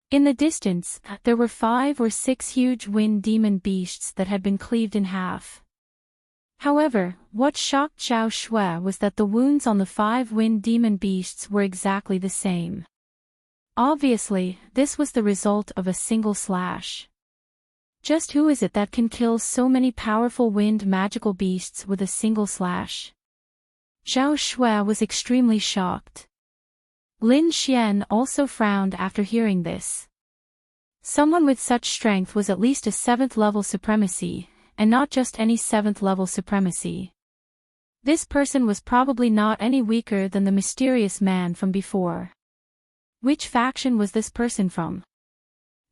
Speaker 1: In the distance, there were 5 or 6 huge wind demon beasts that had been cleaved in half. However, what shocked Zhao Shui was that the wounds on the 5 wind demon beasts were exactly the same. Obviously, this was the result of a single slash. Just who is it that can kill so many powerful wind magical beasts with a single slash? Zhao Shui was extremely shocked. Lin Xian also frowned after hearing this. Someone with such strength was at least a 7th level supremacy, and not just any 7th level supremacy. This person was probably not any weaker than the mysterious man from before. Which faction was this person from?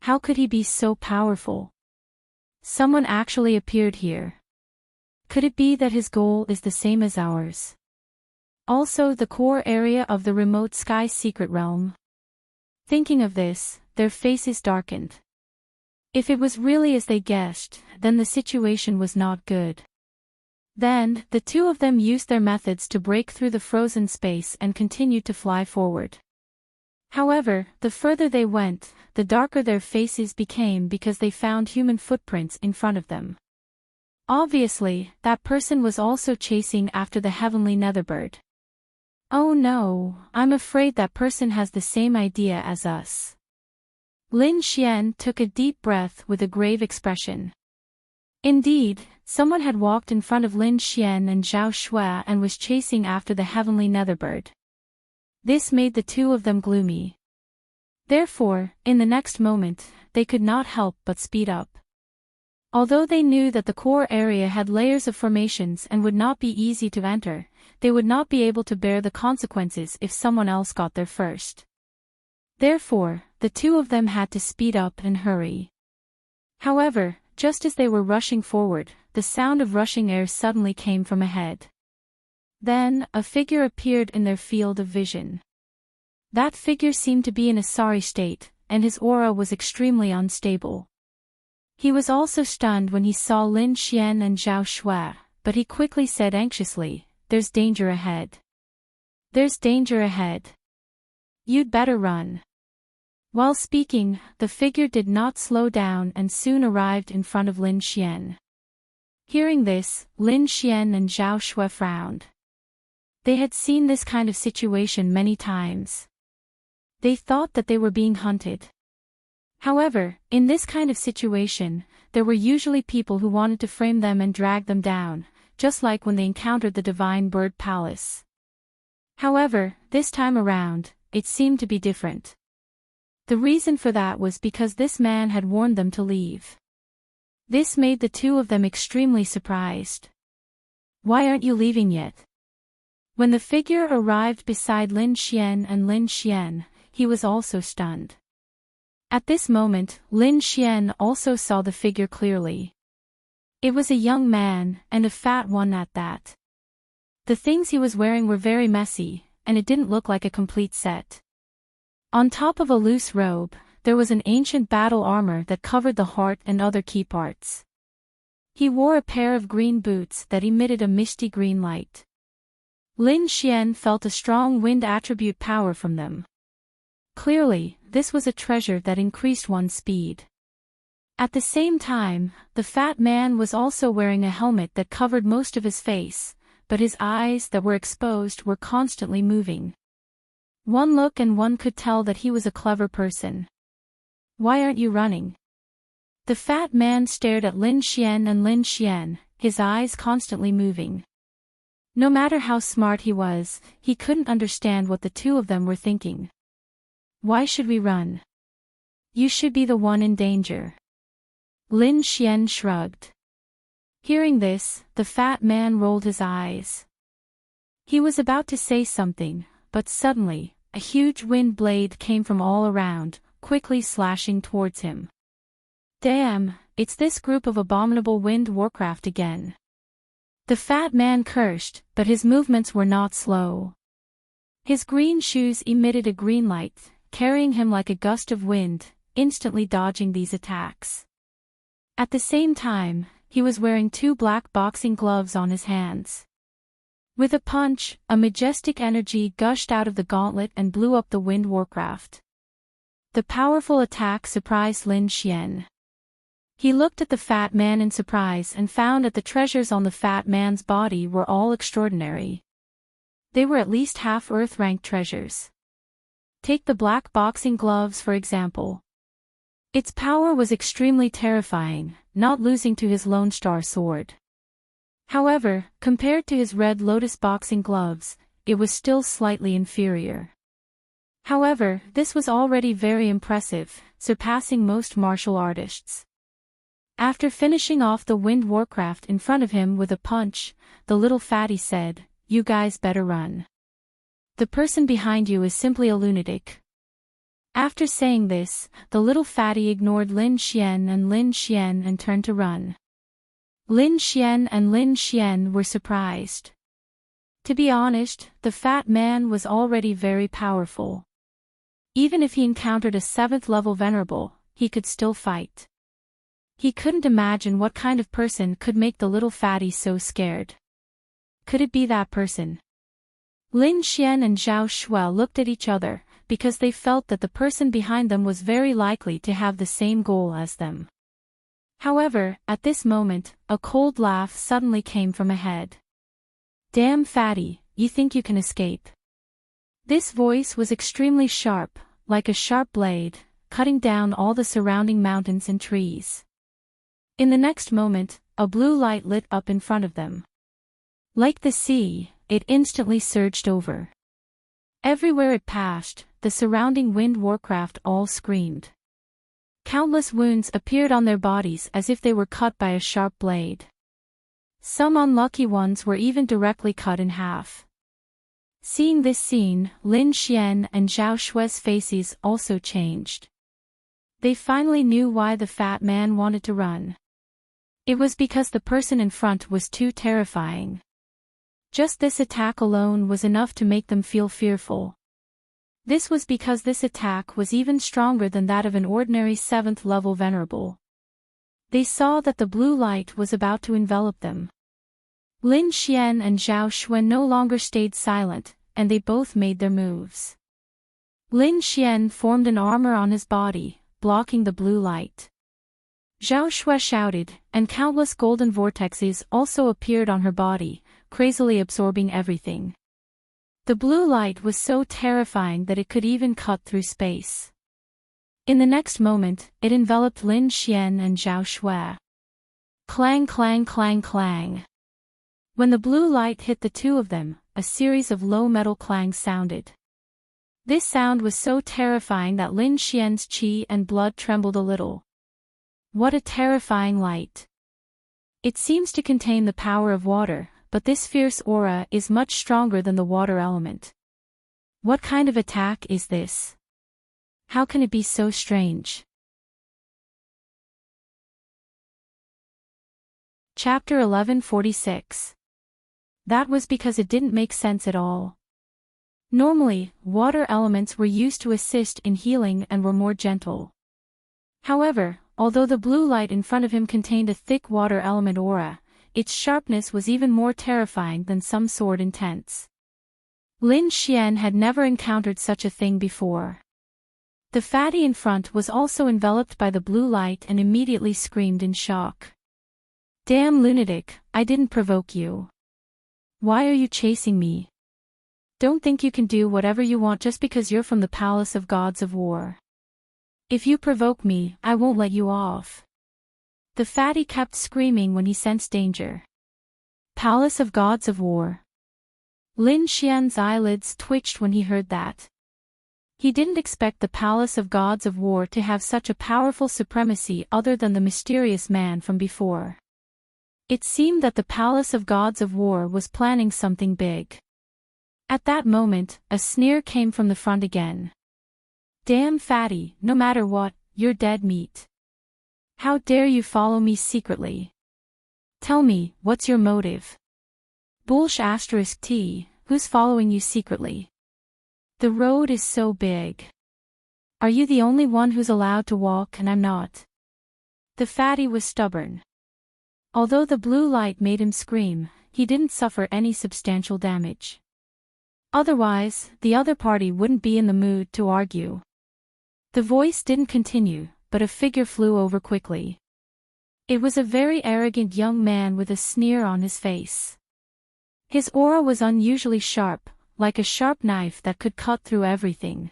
Speaker 1: How could he be so powerful? Someone actually appeared here. Could it be that his goal is the same as ours? Also the core area of the remote sky secret realm. Thinking of this, their faces darkened. If it was really as they guessed, then the situation was not good. Then, the two of them used their methods to break through the frozen space and continued to fly forward. However, the further they went, the darker their faces became because they found human footprints in front of them. Obviously, that person was also chasing after the heavenly netherbird. Oh no, I'm afraid that person has the same idea as us. Lin Xian took a deep breath with a grave expression. Indeed, someone had walked in front of Lin Xian and Zhao Shui and was chasing after the heavenly netherbird. This made the two of them gloomy. Therefore, in the next moment, they could not help but speed up. Although they knew that the core area had layers of formations and would not be easy to enter, they would not be able to bear the consequences if someone else got there first. Therefore, the two of them had to speed up and hurry. However, just as they were rushing forward, the sound of rushing air suddenly came from ahead. Then, a figure appeared in their field of vision. That figure seemed to be in a sorry state, and his aura was extremely unstable. He was also stunned when he saw Lin Xian and Zhao Shui, but he quickly said anxiously, "There's danger ahead. There's danger ahead. You'd better run." While speaking, the figure did not slow down and soon arrived in front of Lin Xian. Hearing this, Lin Xian and Zhao Shui frowned. They had seen this kind of situation many times. They thought that they were being hunted. However, in this kind of situation, there were usually people who wanted to frame them and drag them down, just like when they encountered the Divine Bird Palace. However, this time around, it seemed to be different. The reason for that was because this man had warned them to leave. This made the two of them extremely surprised. "Why aren't you leaving yet?" When the figure arrived beside Lin Xian and Lin Xian, he was also stunned. At this moment, Lin Xian also saw the figure clearly. It was a young man, and a fat one at that. The things he was wearing were very messy, and it didn't look like a complete set. On top of a loose robe, there was an ancient battle armor that covered the heart and other key parts. He wore a pair of green boots that emitted a misty green light. Lin Xian felt a strong wind attribute power from them. Clearly, this was a treasure that increased one's speed. At the same time, the fat man was also wearing a helmet that covered most of his face, but his eyes that were exposed were constantly moving. One look and one could tell that he was a clever person. "Why aren't you running?" The fat man stared at Lin Xian and Lin Xian, his eyes constantly moving. No matter how smart he was, he couldn't understand what the two of them were thinking. Why should we run? You should be the one in danger. Lin Xian shrugged. Hearing this, the fat man rolled his eyes. He was about to say something, but suddenly, a huge wind blade came from all around, quickly slashing towards him. Damn, it's this group of abominable wind warcraft again. The fat man cursed, but his movements were not slow. His green shoes emitted a green light, carrying him like a gust of wind, instantly dodging these attacks. At the same time, he was wearing 2 black boxing gloves on his hands. With a punch, a majestic energy gushed out of the gauntlet and blew up the wind warcraft. The powerful attack surprised Lin Xian. He looked at the fat man in surprise and found that the treasures on the fat man's body were all extraordinary. They were at least half Earth-rank treasures. Take the black boxing gloves for example. Its power was extremely terrifying, not losing to his Lone Star sword. However, compared to his red lotus boxing gloves, it was still slightly inferior. However, this was already very impressive, surpassing most martial artists. After finishing off the wind warcraft in front of him with a punch, the little fatty said, "You guys better run. The person behind you is simply a lunatic." After saying this, the little fatty ignored Lin Xian and turned to run. Lin Xian were surprised. To be honest, the fat man was already very powerful. Even if he encountered a 7th level venerable, he could still fight. He couldn't imagine what kind of person could make the little fatty so scared. Could it be that person? Lin Xian and Zhao Shui looked at each other, because they felt that the person behind them was very likely to have the same goal as them. However, at this moment, a cold laugh suddenly came from ahead. "Damn fatty, you think you can escape?" This voice was extremely sharp, like a sharp blade, cutting down all the surrounding mountains and trees. In the next moment, a blue light lit up in front of them. Like the sea, it instantly surged over. Everywhere it passed, the surrounding wind warcraft all screamed. Countless wounds appeared on their bodies as if they were cut by a sharp blade. Some unlucky ones were even directly cut in half. Seeing this scene, Lin Xian and Zhao Shui's faces also changed. They finally knew why the fat man wanted to run. It was because the person in front was too terrifying. Just this attack alone was enough to make them feel fearful. This was because this attack was even stronger than that of an ordinary 7th level venerable. They saw that the blue light was about to envelop them. Lin Xian and Zhao Shui no longer stayed silent, and they both made their moves. Lin Xian formed an armor on his body, blocking the blue light. Zhao Shui shouted, and countless golden vortexes also appeared on her body, crazily absorbing everything. The blue light was so terrifying that it could even cut through space. In the next moment, it enveloped Lin Xian and Zhao Shui. Clang clang clang clang. When the blue light hit the two of them, a series of low metal clangs sounded. This sound was so terrifying that Lin Xian's qi and blood trembled a little. What a terrifying light! It seems to contain the power of water, but this fierce aura is much stronger than the water element. What kind of attack is this? How can it be so strange? Chapter 1146. That was because it didn't make sense at all. Normally, water elements were used to assist in healing and were more gentle. However, although the blue light in front of him contained a thick water element aura, its sharpness was even more terrifying than some sword intense. Lin Xian had never encountered such a thing before. The fatty in front was also enveloped by the blue light and immediately screamed in shock. "Damn lunatic, I didn't provoke you. Why are you chasing me? Don't think you can do whatever you want just because you're from the Palace of Gods of War. If you provoke me, I won't let you off." The fatty kept screaming when he sensed danger. Palace of Gods of War. Lin Xian's eyelids twitched when he heard that. He didn't expect the Palace of Gods of War to have such a powerful supremacy other than the mysterious man from before. It seemed that the Palace of Gods of War was planning something big. At that moment, a sneer came from the front again. "Damn fatty, no matter what, you're dead meat. How dare you follow me secretly? Tell me, what's your motive? Bullsh *T, who's following you secretly? The road is so big. Are you the only one who's allowed to walk and I'm not?" The fatty was stubborn. Although the blue light made him scream, he didn't suffer any substantial damage. Otherwise, the other party wouldn't be in the mood to argue. The voice didn't continue, but a figure flew over quickly. It was a very arrogant young man with a sneer on his face. His aura was unusually sharp, like a sharp knife that could cut through everything.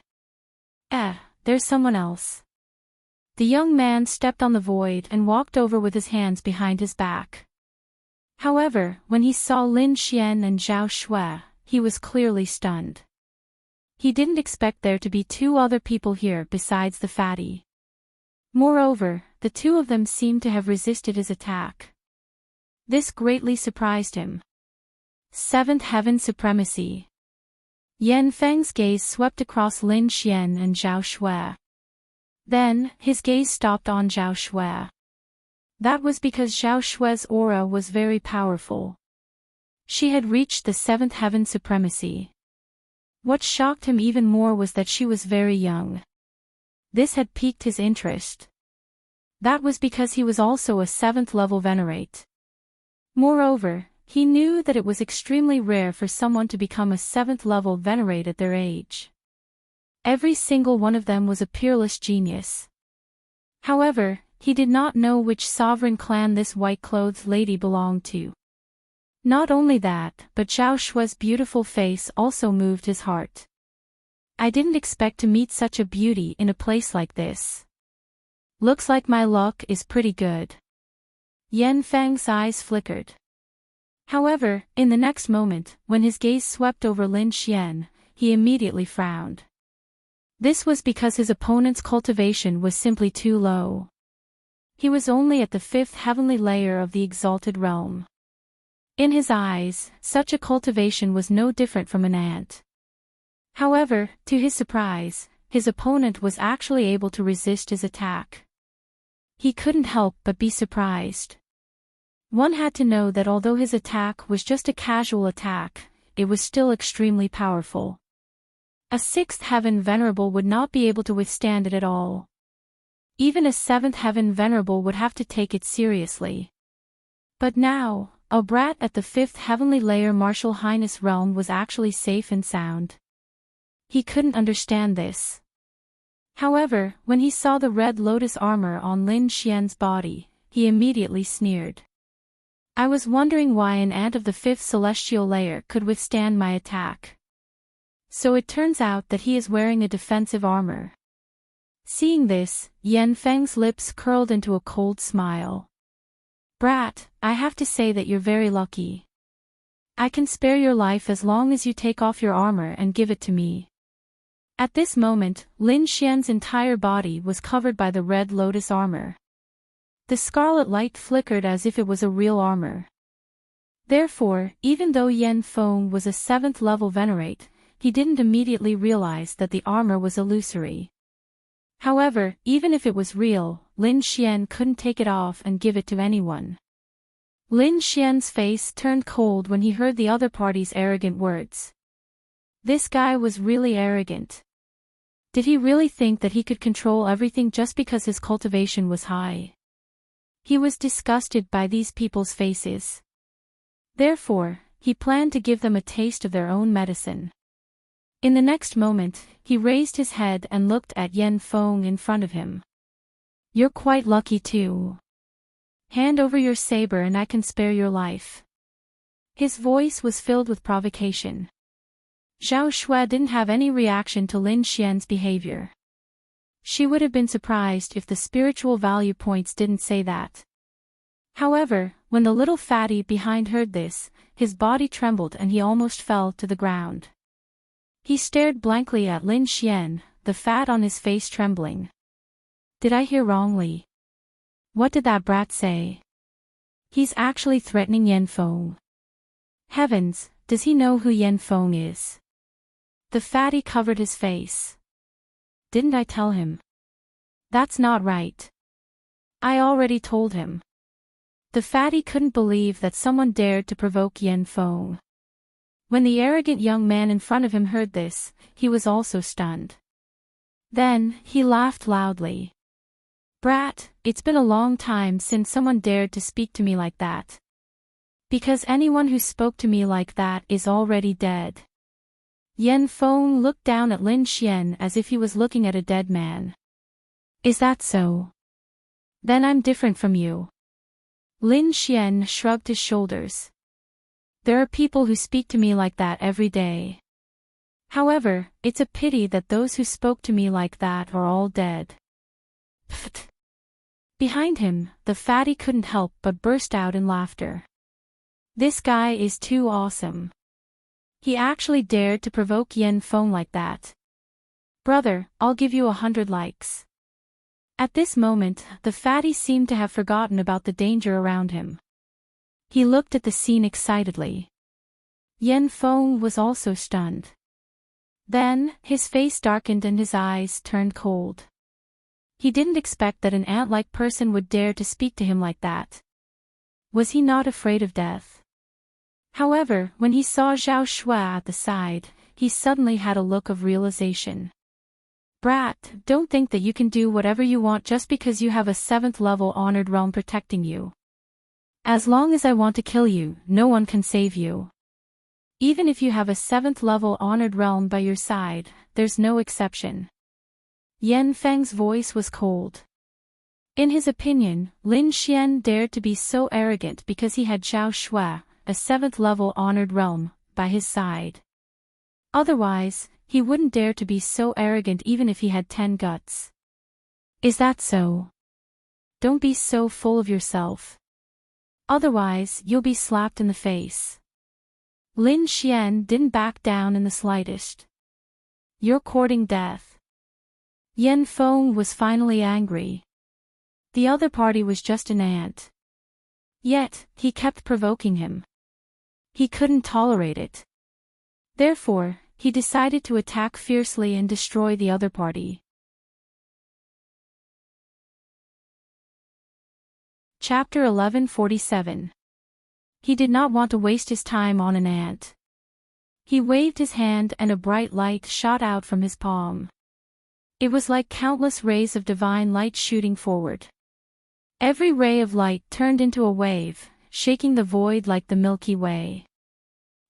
Speaker 1: There's someone else. The young man stepped on the void and walked over with his hands behind his back. However, when he saw Lin Xian and Zhao Shui, he was clearly stunned. He didn't expect there to be two other people here besides the fatty. Moreover, the two of them seemed to have resisted his attack. This greatly surprised him. Seventh Heaven Supremacy. Yan Feng's gaze swept across Lin Xian and Zhao Shui. Then, his gaze stopped on Zhao Shui. That was because Zhao Shui's aura was very powerful. She had reached the seventh heaven supremacy. What shocked him even more was that she was very young. This had piqued his interest. That was because he was also a 7th level venerate. Moreover, he knew that it was extremely rare for someone to become a 7th level venerate at their age. Every single one of them was a peerless genius. However, he did not know which sovereign clan this white-clothed lady belonged to. Not only that, but Zhao Shui's beautiful face also moved his heart. I didn't expect to meet such a beauty in a place like this. Looks like my luck is pretty good. Yan Feng's eyes flickered. However, in the next moment, when his gaze swept over Lin Xian, he immediately frowned. This was because his opponent's cultivation was simply too low. He was only at the 5th heavenly layer of the exalted realm. In his eyes, such a cultivation was no different from an ant. However, to his surprise, his opponent was actually able to resist his attack. He couldn't help but be surprised. One had to know that although his attack was just a casual attack, it was still extremely powerful. A 6th heaven venerable would not be able to withstand it at all. Even a 7th heaven venerable would have to take it seriously. But now, a brat at the 5th heavenly layer martial highness realm was actually safe and sound. He couldn't understand this. However, when he saw the red lotus armor on Lin Xian's body, he immediately sneered. I was wondering why an ant of the 5th celestial layer could withstand my attack. So it turns out that he is wearing a defensive armor. Seeing this, Yan Feng's lips curled into a cold smile. Brat, I have to say that you're very lucky. I can spare your life as long as you take off your armor and give it to me. At this moment, Lin Xian's entire body was covered by the red lotus armor. The scarlet light flickered as if it was a real armor. Therefore, even though Yan Feng was a 7th level venerate, he didn't immediately realize that the armor was illusory. However, even if it was real, Lin Xian couldn't take it off and give it to anyone. Lin Xian's face turned cold when he heard the other party's arrogant words. This guy was really arrogant. Did he really think that he could control everything just because his cultivation was high? He was disgusted by these people's faces. Therefore, he planned to give them a taste of their own medicine. In the next moment, he raised his head and looked at Yan Feng in front of him. You're quite lucky too. Hand over your saber and I can spare your life. His voice was filled with provocation. Zhao Shui didn't have any reaction to Lin Xian's behavior. She would have been surprised if the spiritual value points didn't say that. However, When the little fatty behind heard this, his body trembled and he almost fell to the ground. He stared blankly at Lin Xian, the fat on his face trembling. Did I hear wrongly? What did that brat say? He's actually threatening Yanfeng. Heavens, does he know who Yanfeng is? The fatty covered his face. Didn't I tell him? That's not right. I already told him. The fatty couldn't believe that someone dared to provoke Yanfeng. When the arrogant young man in front of him heard this, he was also stunned. Then, he laughed loudly. Brat, it's been a long time since someone dared to speak to me like that. Because anyone who spoke to me like that is already dead. Yanfeng looked down at Lin Xian as if he was looking at a dead man. Is that so? Then I'm different from you. Lin Xian shrugged his shoulders. There are people who speak to me like that every day. However, it's a pity that those who spoke to me like that are all dead. Pfft. Behind him, the fatty couldn't help but burst out in laughter. This guy is too awesome. He actually dared to provoke Yanfeng like that. Brother, I'll give you 100 likes. At this moment, the fatty seemed to have forgotten about the danger around him. He looked at the scene excitedly. Yanfeng was also stunned. Then, his face darkened and his eyes turned cold. He didn't expect that an ant-like person would dare to speak to him like that. Was he not afraid of death? However, when he saw Zhao Shuai at the side, he suddenly had a look of realization. Brat, don't think that you can do whatever you want just because you have a 7th level honored realm protecting you. As long as I want to kill you, no one can save you. Even if you have a 7th level honored realm by your side, there's no exception. Yanfeng's voice was cold. In his opinion, Lin Xian dared to be so arrogant because he had Zhao Shuai, a 7th level honored realm, by his side. Otherwise, he wouldn't dare to be so arrogant even if he had 10 guts. Is that so? Don't be so full of yourself. Otherwise, you'll be slapped in the face. Lin Xian didn't back down in the slightest. You're courting death. Yanfeng was finally angry. The other party was just an ant. Yet, he kept provoking him. He couldn't tolerate it. Therefore, he decided to attack fiercely and destroy the other party. Chapter 1147. He did not want to waste his time on an ant. He waved his hand and a bright light shot out from his palm. It was like countless rays of divine light shooting forward. Every ray of light turned into a wave, shaking the void like the Milky Way.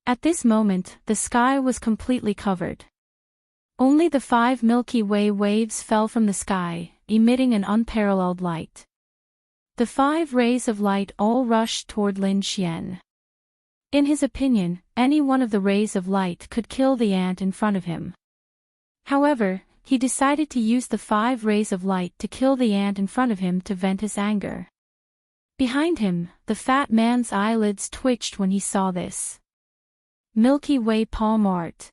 Speaker 1: At this moment, the sky was completely covered. Only the 5 Milky Way waves fell from the sky, emitting an unparalleled light. The 5 rays of light all rushed toward Lin Xian. In his opinion, any one of the rays of light could kill the ant in front of him. However, he decided to use the 5 rays of light to kill the ant in front of him to vent his anger. Behind him, the fat man's eyelids twitched when he saw this. Milky Way palm art.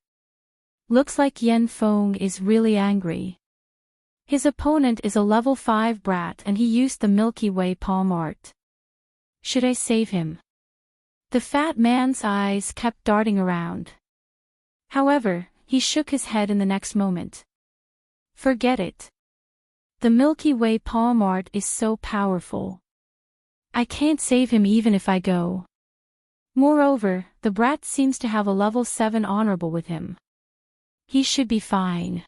Speaker 1: Looks like Yanfeng is really angry. His opponent is a level 5 brat and he used the Milky Way palm art. Should I save him? The fat man's eyes kept darting around. However, he shook his head in the next moment. Forget it. The Milky Way palm art is so powerful. I can't save him even if I go. Moreover, the brat seems to have a level 7 honorable with him. He should be fine.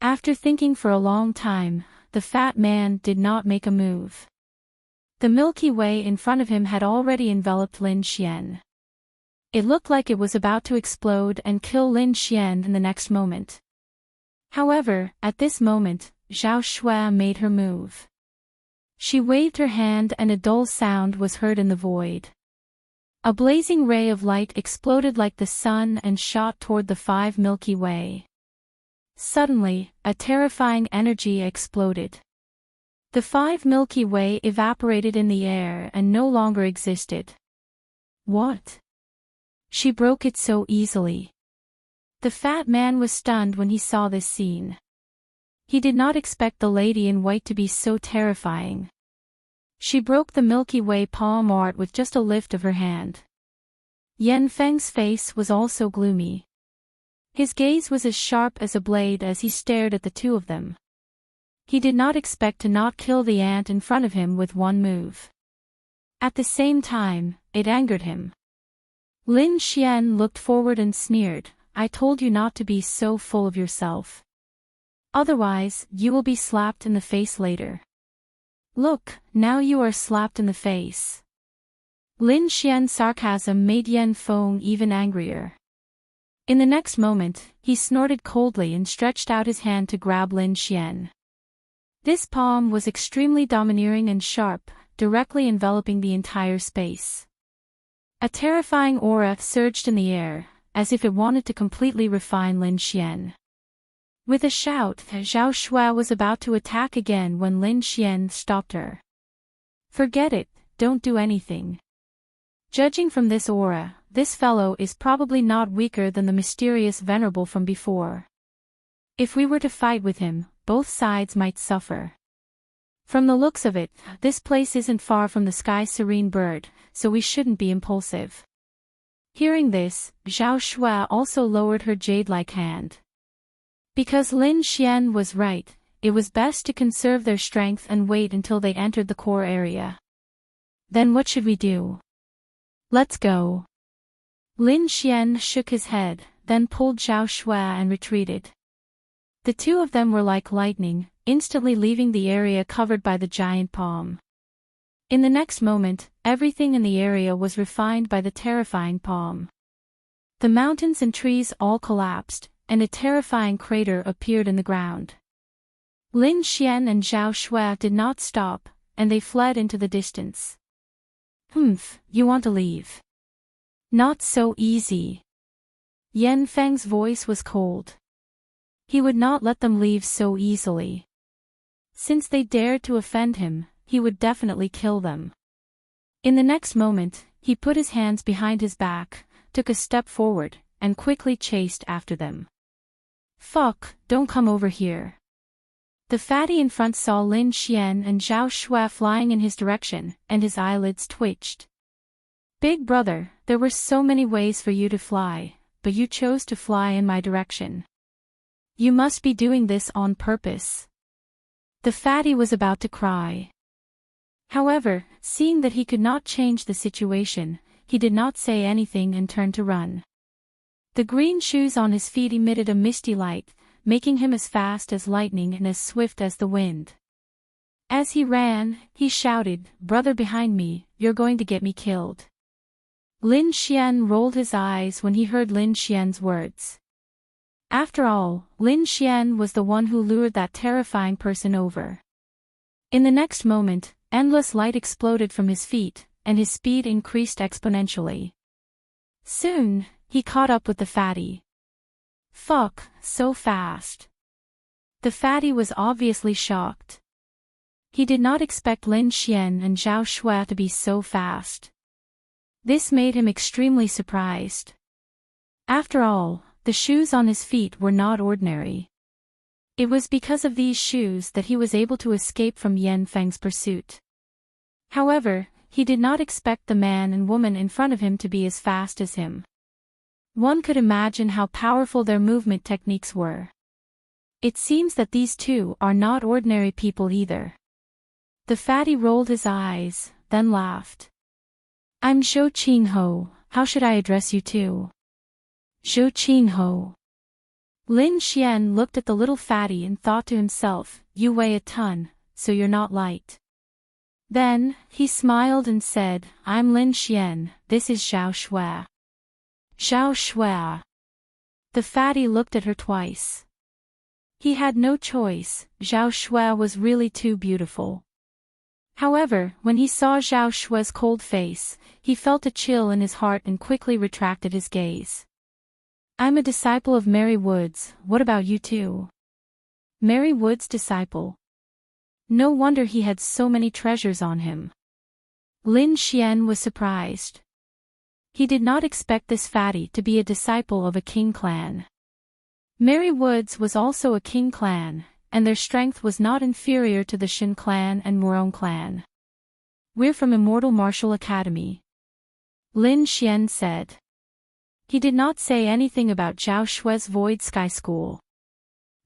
Speaker 1: After thinking for a long time, the fat man did not make a move. The Milky Way in front of him had already enveloped Lin Xian. It looked like it was about to explode and kill Lin Xian in the next moment. However, at this moment, Zhao Shuai made her move. She waved her hand and a dull sound was heard in the void. A blazing ray of light exploded like the sun and shot toward the 5 Milky Way. Suddenly, a terrifying energy exploded. The 5 Milky Way evaporated in the air and no longer existed. What? She broke it so easily. The fat man was stunned when he saw this scene. He did not expect the lady in white to be so terrifying. She broke the Milky Way palm art with just a lift of her hand. Yan Feng's face was also gloomy. His gaze was as sharp as a blade as he stared at the two of them. He did not expect to not kill the ant in front of him with one move. At the same time, it angered him. Lin Xian looked forward and sneered, "I told you not to be so full of yourself. Otherwise, you will be slapped in the face later. Look, now you are slapped in the face." Lin Xian's sarcasm made Yan Feng even angrier. In the next moment, he snorted coldly and stretched out his hand to grab Lin Xian. This palm was extremely domineering and sharp, directly enveloping the entire space. A terrifying aura surged in the air, as if it wanted to completely refine Lin Xian. With a shout, Zhao Shuai was about to attack again when Lin Xian stopped her. "Forget it, don't do anything. Judging from this aura, this fellow is probably not weaker than the mysterious venerable from before. If we were to fight with him, both sides might suffer. From the looks of it, this place isn't far from the Sky Serene Bird, so we shouldn't be impulsive." Hearing this, Zhao Shuai also lowered her jade-like hand. Because Lin Xian was right, it was best to conserve their strength and wait until they entered the core area. "Then what should we do?" "Let's go." Lin Xian shook his head, then pulled Zhao Shuai and retreated. The two of them were like lightning, instantly leaving the area covered by the giant palm. In the next moment, everything in the area was refined by the terrifying palm. The mountains and trees all collapsed, and a terrifying crater appeared in the ground. Lin Xian and Zhao Shuai did not stop, and they fled into the distance. "Humph, you want to leave? Not so easy." Yan Feng's voice was cold. He would not let them leave so easily. Since they dared to offend him, he would definitely kill them. In the next moment, he put his hands behind his back, took a step forward, and quickly chased after them. "Fuck, don't come over here." The fatty in front saw Lin Xian and Zhao Shuai flying in his direction, and his eyelids twitched. "Big brother, there were so many ways for you to fly, but you chose to fly in my direction. You must be doing this on purpose." The fatty was about to cry. However, seeing that he could not change the situation, he did not say anything and turned to run. The green shoes on his feet emitted a misty light, making him as fast as lightning and as swift as the wind. As he ran, he shouted, "Brother behind me, you're going to get me killed." Lin Xian rolled his eyes when he heard Lin Xian's words. After all, Lin Xian was the one who lured that terrifying person over. In the next moment, endless light exploded from his feet, and his speed increased exponentially. Soon, he caught up with the fatty. "Fuck, so fast." The fatty was obviously shocked. He did not expect Lin Xian and Zhao Shuai to be so fast. This made him extremely surprised. After all, the shoes on his feet were not ordinary. It was because of these shoes that he was able to escape from Yan Feng's pursuit. However, he did not expect the man and woman in front of him to be as fast as him. One could imagine how powerful their movement techniques were. It seems that these two are not ordinary people either. The fatty rolled his eyes, then laughed. "I'm Zhou Qingho, how should I address you too?" "Zhou Qingho." Lin Xian looked at the little fatty and thought to himself, "You weigh a ton, so you're not light." Then, he smiled and said, "I'm Lin Xian, this is Zhao Shuai." "Zhao Shuai." The fatty looked at her twice. He had no choice, Zhao Shuai was really too beautiful. However, when he saw Zhao Shuai's cold face, he felt a chill in his heart and quickly retracted his gaze. "I'm a disciple of Mary Wood's, what about you too?" "Mary Wood's disciple?" No wonder he had so many treasures on him. Lin Xian was surprised. He did not expect this fatty to be a disciple of a king clan. Merry Woods was also a king clan, and their strength was not inferior to the Shin clan and Morone clan. "We're from Immortal Martial Academy," Lin Xian said. He did not say anything about Zhao Shue's Void Sky School.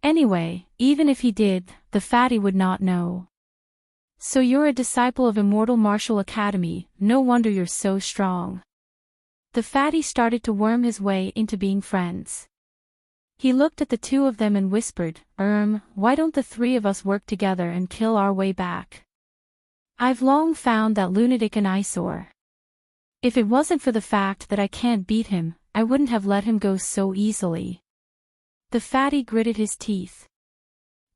Speaker 1: Anyway, even if he did, the fatty would not know. "So you're a disciple of Immortal Martial Academy, no wonder you're so strong." The fatty started to worm his way into being friends. He looked at the two of them and whispered, Why don't the three of us work together and kill our way back? I've long found that lunatic an eyesore. If it wasn't for the fact that I can't beat him, I wouldn't have let him go so easily." The fatty gritted his teeth.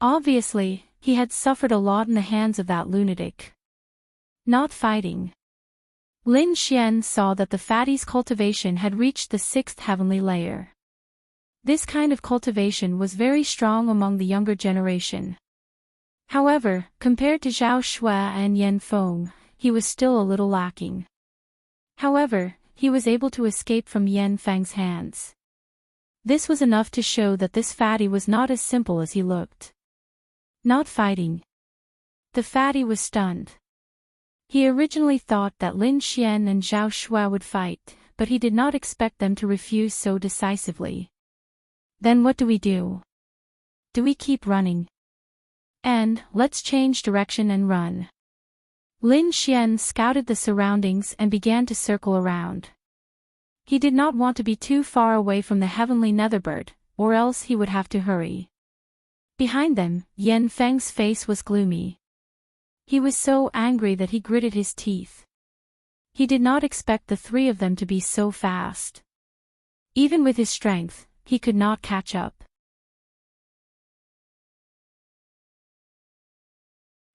Speaker 1: Obviously, he had suffered a lot in the hands of that lunatic. Not fighting. Lin Xian saw that the fatty's cultivation had reached the 6th heavenly layer. This kind of cultivation was very strong among the younger generation. However, compared to Zhao Shui and Yan Feng, he was still a little lacking. However, he was able to escape from Yan Feng's hands. This was enough to show that this fatty was not as simple as he looked. Not fighting. The fatty was stunned. He originally thought that Lin Xian and Zhao Shui would fight, but he did not expect them to refuse so decisively. "Then what do we do? Do we keep running? And, let's change direction and run." Lin Xian scouted the surroundings and began to circle around. He did not want to be too far away from the heavenly netherbird, or else he would have to hurry. Behind them, Yan Feng's face was gloomy. He was so angry that he gritted his teeth. He did not expect the three of them to be so fast. Even with his strength, he could not catch up.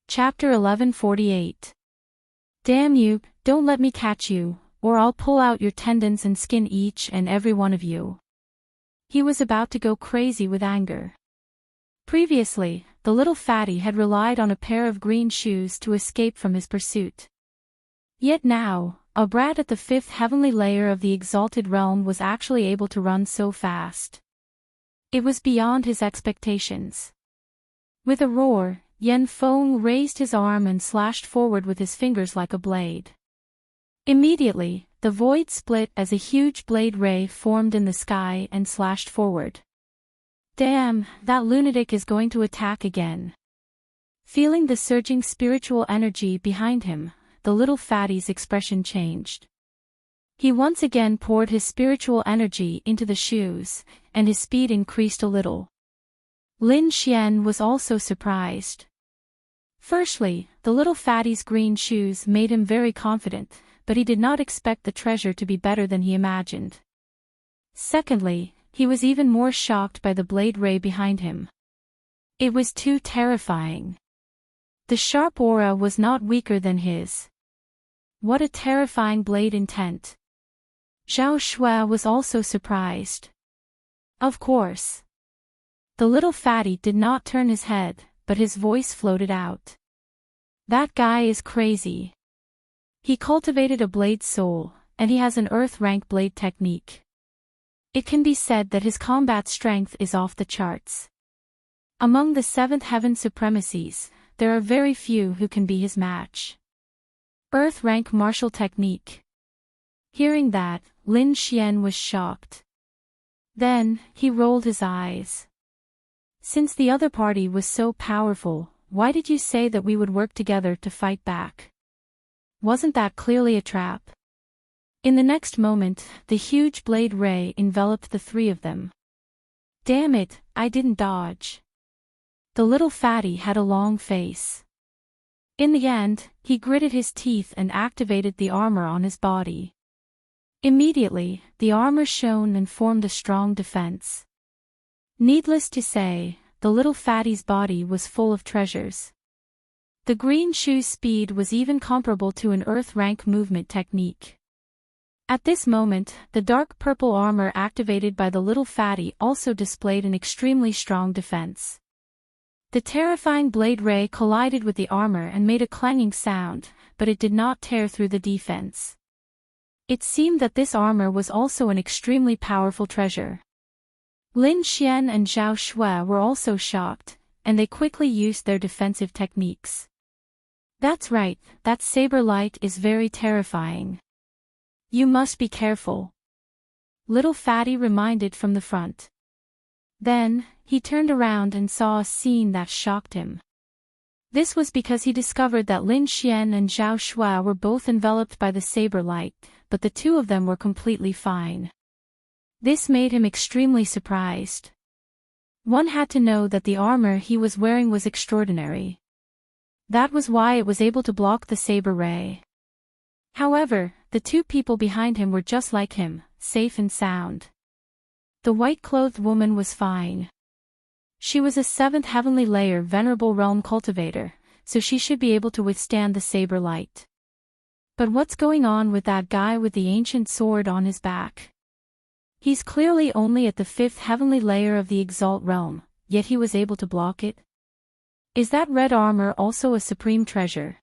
Speaker 1: Chapter 1148. "Damn you, don't let me catch you, or I'll pull out your tendons and skin each and every one of you." He was about to go crazy with anger. Previously, the little fatty had relied on a pair of green shoes to escape from his pursuit. Yet now, a brat at the 5th heavenly layer of the exalted realm was actually able to run so fast. It was beyond his expectations. With a roar, Yan Feng raised his arm and slashed forward with his fingers like a blade. Immediately, the void split as a huge blade ray formed in the sky and slashed forward. "Damn, that lunatic is going to attack again." Feeling the surging spiritual energy behind him, the little fatty's expression changed. He once again poured his spiritual energy into the shoes, and his speed increased a little. Lin Xian was also surprised. Firstly, the little fatty's green shoes made him very confident, but he did not expect the treasure to be better than he imagined. Secondly, he was even more shocked by the blade ray behind him. It was too terrifying. The sharp aura was not weaker than his. What a terrifying blade intent. Zhao Shui was also surprised. Of course. The little fatty did not turn his head, but his voice floated out. "That guy is crazy. He cultivated a blade soul, and he has an earth rank blade technique. It can be said that his combat strength is off the charts. Among the 7th heaven supremacies, there are very few who can be his match. Earth rank martial technique." Hearing that, Lin Xian was shocked. Then, he rolled his eyes. "Since the other party was so powerful, why did you say that we would work together to fight back? Wasn't that clearly a trap?" In the next moment, the huge blade ray enveloped the three of them. "Damn it, I didn't dodge." The little fatty had a long face. In the end, he gritted his teeth and activated the armor on his body. Immediately, the armor shone and formed a strong defense. Needless to say, the little fatty's body was full of treasures. The green shoe's speed was even comparable to an earth rank movement technique. At this moment, the dark purple armor activated by the little fatty also displayed an extremely strong defense. The terrifying blade ray collided with the armor and made a clanging sound, but it did not tear through the defense. It seemed that this armor was also an extremely powerful treasure. Lin Xian and Zhao Shui were also shocked, and they quickly used their defensive techniques. That's right, that saber light is very terrifying. You must be careful. Little Fatty reminded from the front. Then, he turned around and saw a scene that shocked him. This was because he discovered that Lin Xian and Zhao Shui were both enveloped by the saber light, but the two of them were completely fine. This made him extremely surprised. One had to know that the armor he was wearing was extraordinary. That was why it was able to block the saber ray. However, the two people behind him were just like him, safe and sound. The white-clothed woman was fine. She was a 7th heavenly layer venerable realm cultivator, so she should be able to withstand the saber light. But what's going on with that guy with the ancient sword on his back? He's clearly only at the 5th heavenly layer of the Exalt realm, yet he was able to block it. Is that red armor also a supreme treasure?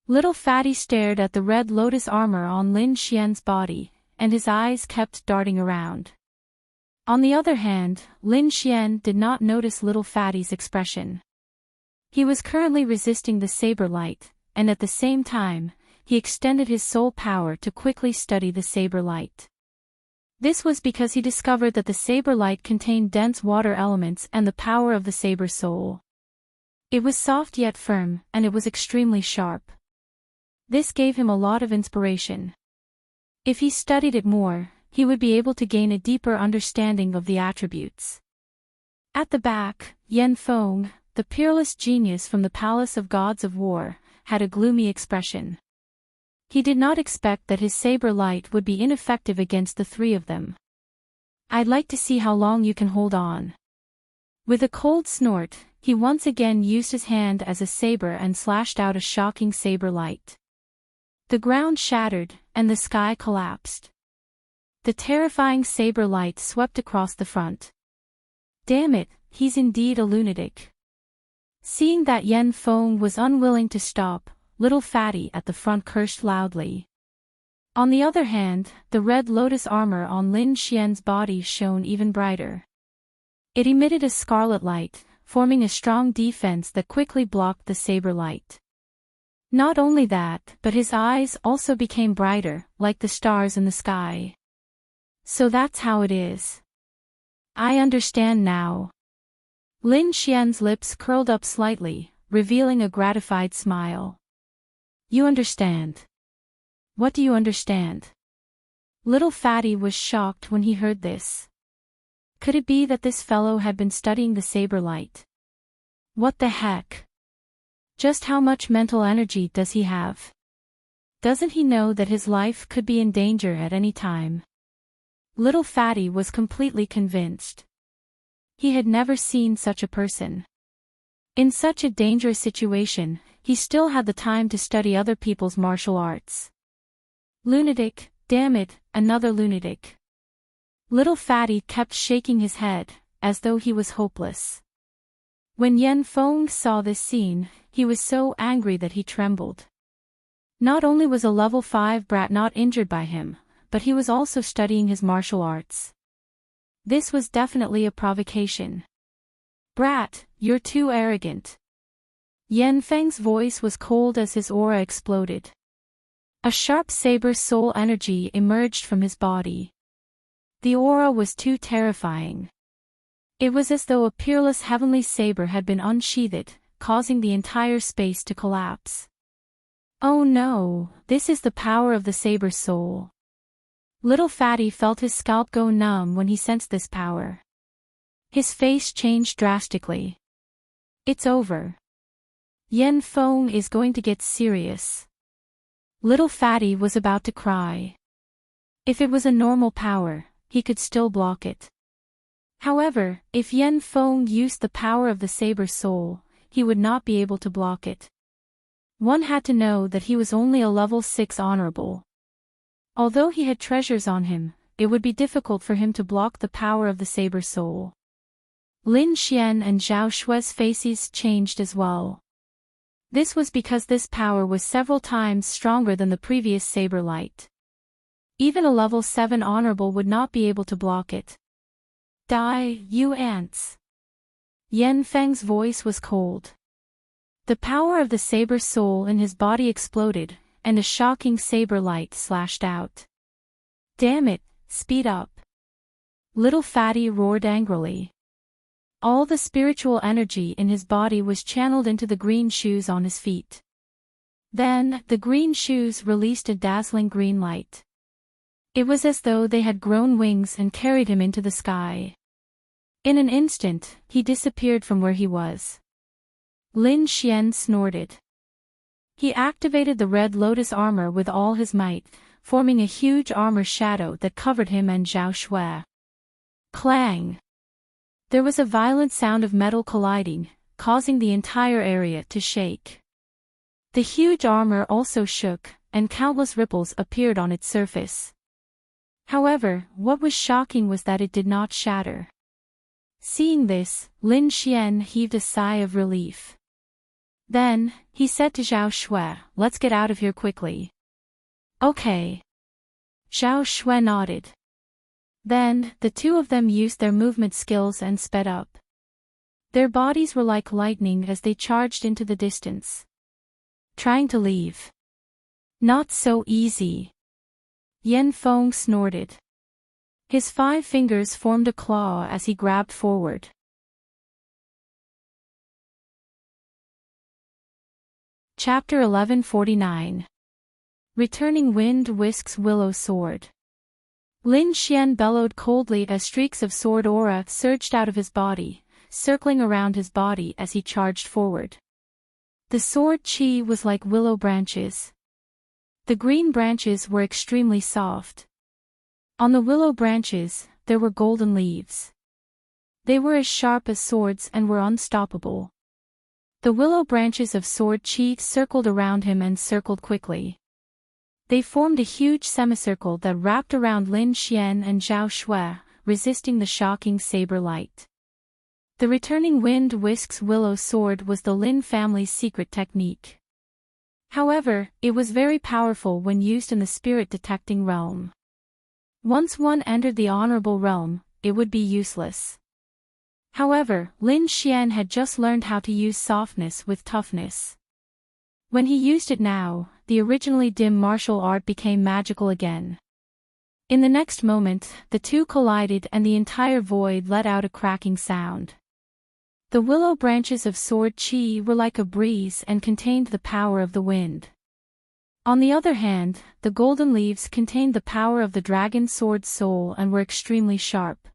Speaker 1: Little Fatty stared at the red lotus armor on Lin Xian's body, and his eyes kept darting around. On the other hand, Lin Xian did not notice Little Fatty's expression. He was currently resisting the saber light, and at the same time, he extended his soul power to quickly study the saber light. This was because he discovered that the saber light contained dense water elements and the power of the saber soul. It was soft yet firm, and it was extremely sharp. This gave him a lot of inspiration. If he studied it more, he would be able to gain a deeper understanding of the attributes. At the back, Yan Feng, the peerless genius from the Palace of Gods of War, had a gloomy expression. He did not expect that his saber light would be ineffective against the three of them. I'd like to see how long you can hold on. With a cold snort, he once again used his hand as a saber and slashed out a shocking saber light. The ground shattered, and the sky collapsed. The terrifying saber light swept across the front. Damn it, he's indeed a lunatic. Seeing that Yan Feng was unwilling to stop, Little Fatty at the front cursed loudly. On the other hand, the red lotus armor on Lin Xian's body shone even brighter. It emitted a scarlet light, forming a strong defense that quickly blocked the saber light. Not only that, but his eyes also became brighter, like the stars in the sky. So that's how it is. I understand now. Lin Xian's lips curled up slightly, revealing a gratified smile. You understand. What do you understand? Little Fatty was shocked when he heard this. Could it be that this fellow had been studying the saber light? What the heck? Just how much mental energy does he have? Doesn't he know that his life could be in danger at any time? Little Fatty was completely convinced. He had never seen such a person. In such a dangerous situation, he still had the time to study other people's martial arts. Lunatic, damn it, another lunatic. Little Fatty kept shaking his head, as though he was hopeless. When Yan Feng saw this scene, he was so angry that he trembled. Not only was a level 5 brat not injured by him, but he was also studying his martial arts. This was definitely a provocation. Brat, you're too arrogant. Yan Feng's voice was cold as his aura exploded. A sharp saber soul energy emerged from his body. The aura was too terrifying. It was as though a peerless heavenly saber had been unsheathed, causing the entire space to collapse. Oh no, this is the power of the saber soul. Little Fatty felt his scalp go numb when he sensed this power. His face changed drastically. It's over. Yan Feng is going to get serious. Little Fatty was about to cry. If it was a normal power, he could still block it. However, if Yan Feng used the power of the saber soul, he would not be able to block it. One had to know that he was only a level 6 honorable. Although he had treasures on him, it would be difficult for him to block the power of the saber soul. Lin Xian and Zhao Shue's faces changed as well. This was because this power was several times stronger than the previous saber light. Even a level 7 honorable would not be able to block it. Die, you ants. Yan Feng's voice was cold. The power of the saber soul in his body exploded, and a shocking saber light slashed out. Damn it, speed up. Little Fatty roared angrily. All the spiritual energy in his body was channeled into the green shoes on his feet. Then, the green shoes released a dazzling green light. It was as though they had grown wings and carried him into the sky. In an instant, he disappeared from where he was. Lin Xian snorted. He activated the red lotus armor with all his might, forming a huge armor shadow that covered him and Zhao Shui. Clang! There was a violent sound of metal colliding, causing the entire area to shake. The huge armor also shook, and countless ripples appeared on its surface. However, what was shocking was that it did not shatter. Seeing this, Lin Xian heaved a sigh of relief. Then, he said to Zhao Shui, "Let's get out of here quickly." Okay. Zhao Shui nodded. Then, the two of them used their movement skills and sped up. Their bodies were like lightning as they charged into the distance. Trying to leave. Not so easy. Yan Feng snorted. His 5 fingers formed a claw as he grabbed forward. Chapter 1149. Returning Wind Whisks Willow Sword. Lin Xian bellowed coldly as streaks of sword aura surged out of his body, circling around his body as he charged forward. The sword chi was like willow branches. The green branches were extremely soft. On the willow branches, there were golden leaves. They were as sharp as swords and were unstoppable. The willow branches of sword chi circled around him and circled quickly. They formed a huge semicircle that wrapped around Lin Xian and Zhao Shui, resisting the shocking saber light. The returning wind whisks willow sword was the Lin family's secret technique. However, it was very powerful when used in the spirit-detecting realm. Once one entered the honorable realm, it would be useless. However, Lin Xian had just learned how to use softness with toughness. When he used it now, the originally dim martial art became magical again. In the next moment, the two collided and the entire void let out a cracking sound. The willow branches of sword chi were like a breeze and contained the power of the wind. On the other hand, the golden leaves contained the power of the dragon sword soul and were extremely sharp.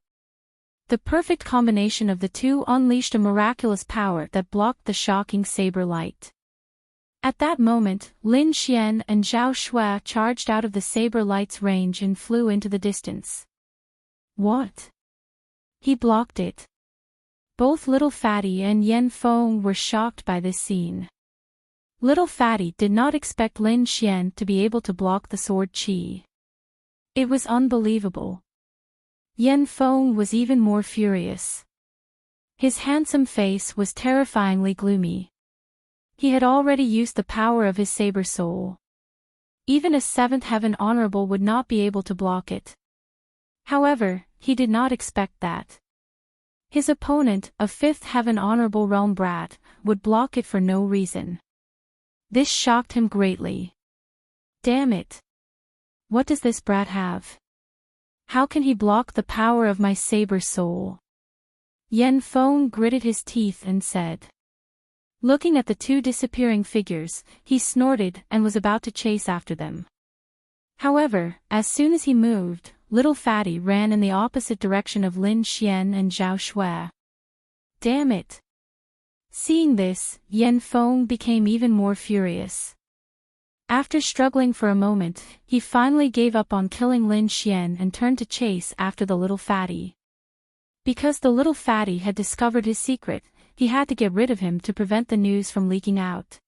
Speaker 1: The perfect combination of the two unleashed a miraculous power that blocked the shocking saber light. At that moment, Lin Xian and Zhao Shui charged out of the saber light's range and flew into the distance. What? He blocked it. Both Little Fatty and Yan Feng were shocked by this scene. Little Fatty did not expect Lin Xian to be able to block the sword chi. It was unbelievable. Yan Feng was even more furious. His handsome face was terrifyingly gloomy. He had already used the power of his saber soul. Even a 7th heaven honorable would not be able to block it. However, he did not expect that. His opponent, a 5th heaven honorable realm brat, would block it for no reason. This shocked him greatly. Damn it! What does this brat have? How can he block the power of my saber soul? Yan Feng gritted his teeth and said. Looking at the two disappearing figures, he snorted and was about to chase after them. However, as soon as he moved, Little Fatty ran in the opposite direction of Lin Xian and Zhao Shui. Damn it! Seeing this, Yan Feng became even more furious. After struggling for a moment, he finally gave up on killing Lin Xian and turned to chase after the Little Fatty. Because the Little Fatty had discovered his secret, he had to get rid of him to prevent the news from leaking out.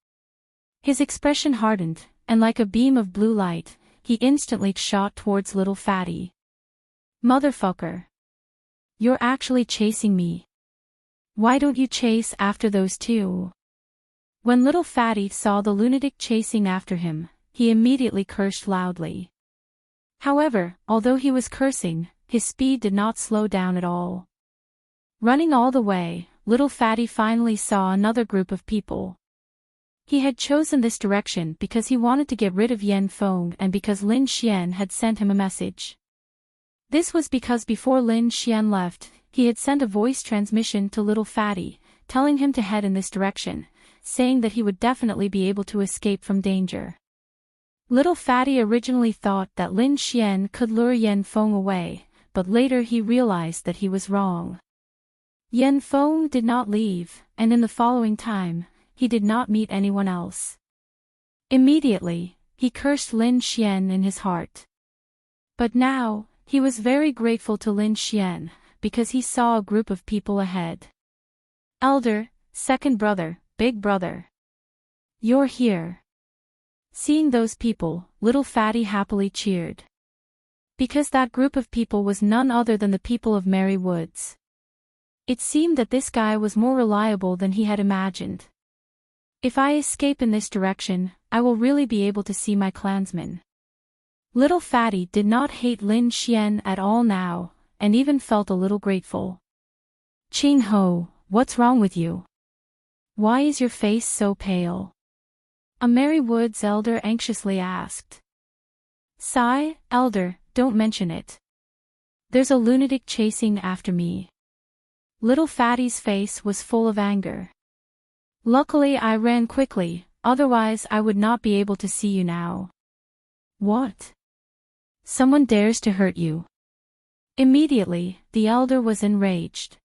Speaker 1: His expression hardened, and like a beam of blue light, he instantly shot towards Little Fatty. Motherfucker! You're actually chasing me. Why don't you chase after those two? When little Fatty saw the lunatic chasing after him, he immediately cursed loudly. However, although he was cursing, his speed did not slow down at all. Running all the way, little Fatty finally saw another group of people. He had chosen this direction because he wanted to get rid of Yan Feng and because Lin Xian had sent him a message. This was because before Lin Xian left, he had sent a voice transmission to little Fatty, telling him to head in this direction, saying that he would definitely be able to escape from danger. Little Fatty originally thought that Lin Xian could lure Yan Feng away, but later he realized that he was wrong. Yan Feng did not leave, and in the following time, he did not meet anyone else. Immediately, he cursed Lin Xian in his heart. But now, he was very grateful to Lin Xian, because he saw a group of people ahead. Elder, second brother, big brother. You're here. Seeing those people, little Fatty happily cheered. Because that group of people was none other than the people of Merry Woods. It seemed that this guy was more reliable than he had imagined. If I escape in this direction, I will really be able to see my clansmen. Little Fatty did not hate Lin Xian at all now, and even felt a little grateful. Qing Ho, what's wrong with you? Why is your face so pale? A Merry Woods elder anxiously asked. Sigh, elder, don't mention it. There's a lunatic chasing after me. Little Fatty's face was full of anger. Luckily I ran quickly, otherwise I would not be able to see you now. What? Someone dares to hurt you. Immediately, the elder was enraged.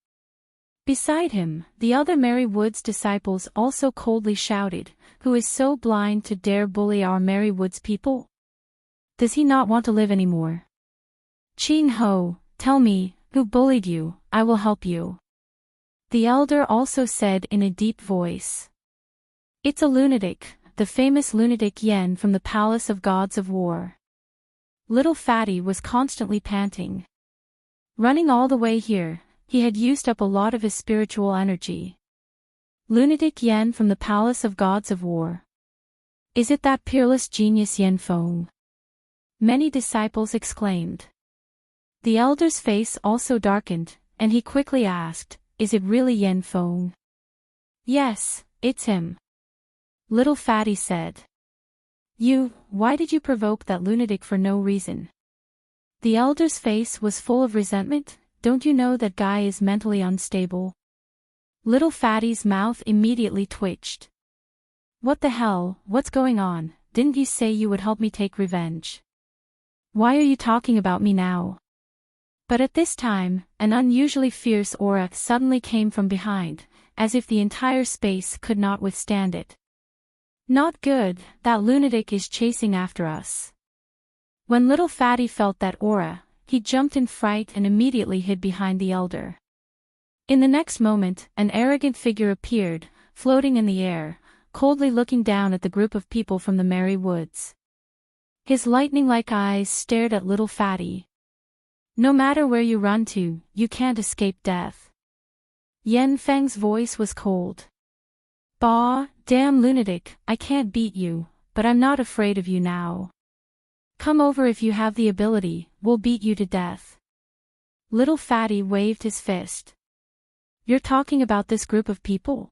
Speaker 1: Beside him, the other Merry Woods disciples also coldly shouted, Who is so blind to dare bully our Merry Woods people? Does he not want to live anymore? Qing Ho, tell me, who bullied you, I will help you. The elder also said in a deep voice. It's a lunatic, the famous lunatic Yan from the Palace of Gods of War. Little Fatty was constantly panting. Running all the way here, he had used up a lot of his spiritual energy. Lunatic Yan from the Palace of Gods of War. Is it that peerless genius Yan Feng? Many disciples exclaimed. The elder's face also darkened, and he quickly asked, Is it really Yan Feng? Yes, it's him. Little Fatty said. Why did you provoke that lunatic for no reason? The elder's face was full of resentment. Don't you know that guy is mentally unstable? Little Fatty's mouth immediately twitched. What the hell, what's going on? Didn't you say you would help me take revenge? Why are you talking about me now? But at this time, an unusually fierce aura suddenly came from behind, as if the entire space could not withstand it. Not good, that lunatic is chasing after us. When little Fatty felt that aura, he jumped in fright and immediately hid behind the elder. In the next moment, an arrogant figure appeared, floating in the air, coldly looking down at the group of people from the Merry Woods. His lightning-like eyes stared at little Fatty. No matter where you run to, you can't escape death. Yan Feng's voice was cold. Bah, damn lunatic, I can't beat you, but I'm not afraid of you now. Come over if you have the ability, we'll beat you to death. Little Fatty waved his fist. You're talking about this group of people?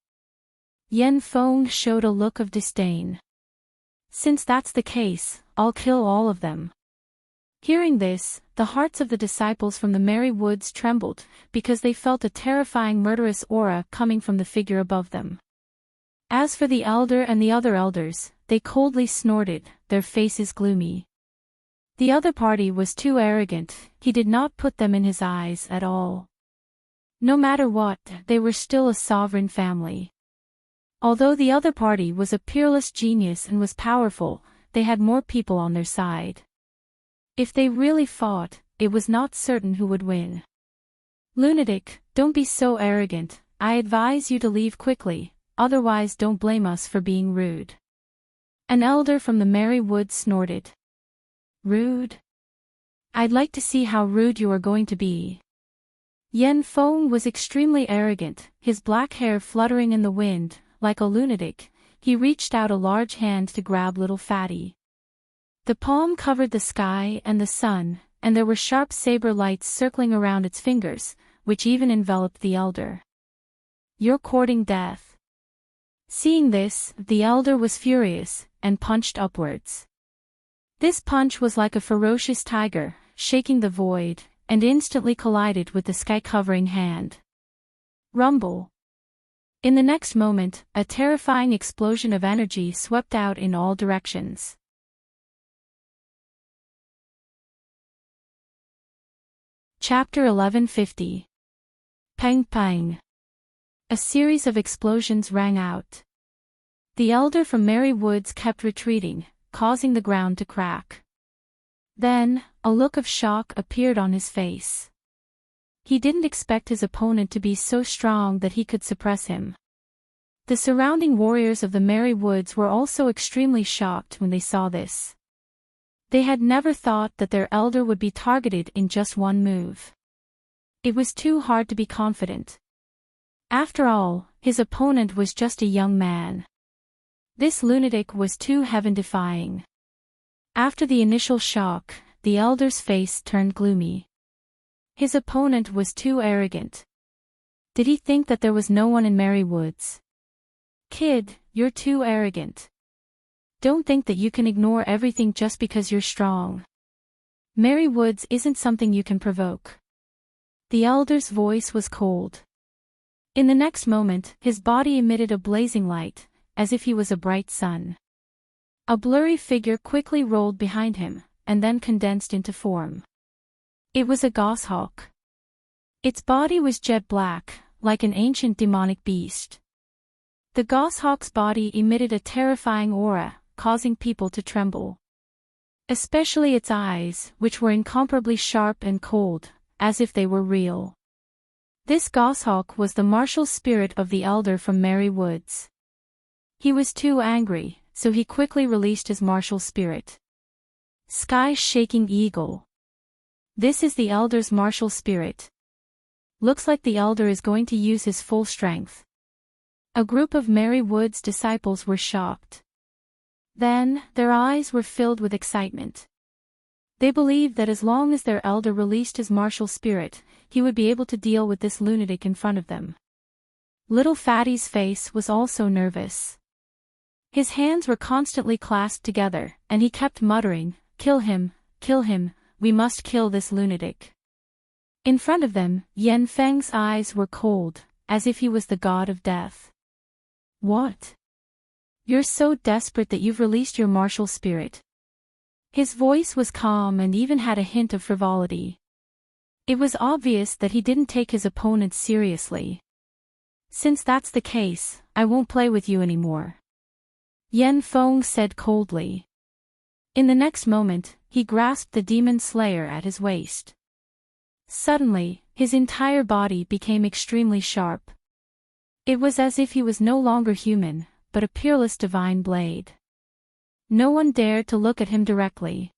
Speaker 1: Yan Feng showed a look of disdain. Since that's the case, I'll kill all of them. Hearing this, the hearts of the disciples from the Merry Woods trembled, because they felt a terrifying murderous aura coming from the figure above them. As for the elder and the other elders, they coldly snorted, their faces gloomy. The other party was too arrogant, he did not put them in his eyes at all. No matter what, they were still a sovereign family. Although the other party was a peerless genius and was powerful, they had more people on their side. If they really fought, it was not certain who would win. Lunatic, don't be so arrogant, I advise you to leave quickly, otherwise don't blame us for being rude. An elder from the Merry Woods snorted. Rude? I'd like to see how rude you are going to be. Yen Feng was extremely arrogant, his black hair fluttering in the wind. Like a lunatic, he reached out a large hand to grab little Fatty. The palm covered the sky and the sun, and there were sharp saber lights circling around its fingers, which even enveloped the elder. "You're courting death." Seeing this, the elder was furious, and punched upwards. This punch was like a ferocious tiger, shaking the void, and instantly collided with the sky-covering hand. Rumble. In the next moment, a terrifying explosion of energy swept out in all directions. Chapter 1150. Pang Pang. A series of explosions rang out. The elder from Merry Woods kept retreating, causing the ground to crack. Then, a look of shock appeared on his face. He didn't expect his opponent to be so strong that he could suppress him. The surrounding warriors of the Merry Woods were also extremely shocked when they saw this. They had never thought that their elder would be targeted in just one move. It was too hard to be confident. After all, his opponent was just a young man. This lunatic was too heaven-defying. After the initial shock, the elder's face turned gloomy. His opponent was too arrogant. Did he think that there was no one in Merry Woods? "Kid, you're too arrogant. Don't think that you can ignore everything just because you're strong. Merry Woods isn't something you can provoke." The elder's voice was cold. In the next moment, his body emitted a blazing light, as if he was a bright sun. A blurry figure quickly rolled behind him, and then condensed into form. It was a goshawk. Its body was jet black, like an ancient demonic beast. The goshawk's body emitted a terrifying aura, causing people to tremble. Especially its eyes, which were incomparably sharp and cold, as if they were real. This goshawk was the martial spirit of the elder from Merry Woods. He was too angry, so he quickly released his martial spirit. Sky-shaking eagle. This is the elder's martial spirit. Looks like the elder is going to use his full strength. A group of Merry Woods disciples were shocked. Then, their eyes were filled with excitement. They believed that as long as their elder released his martial spirit, he would be able to deal with this lunatic in front of them. Little Fatty's face was also nervous. His hands were constantly clasped together, and he kept muttering, "Kill him, we must kill this lunatic." In front of them, Yen Feng's eyes were cold, as if he was the god of death. "What? You're so desperate that you've released your martial spirit." His voice was calm and even had a hint of frivolity. It was obvious that he didn't take his opponent seriously. "Since that's the case, I won't play with you anymore," Yen Feng said coldly. In the next moment, he grasped the demon slayer at his waist. Suddenly, his entire body became extremely sharp. It was as if he was no longer human, but a peerless divine blade. No one dared to look at him directly.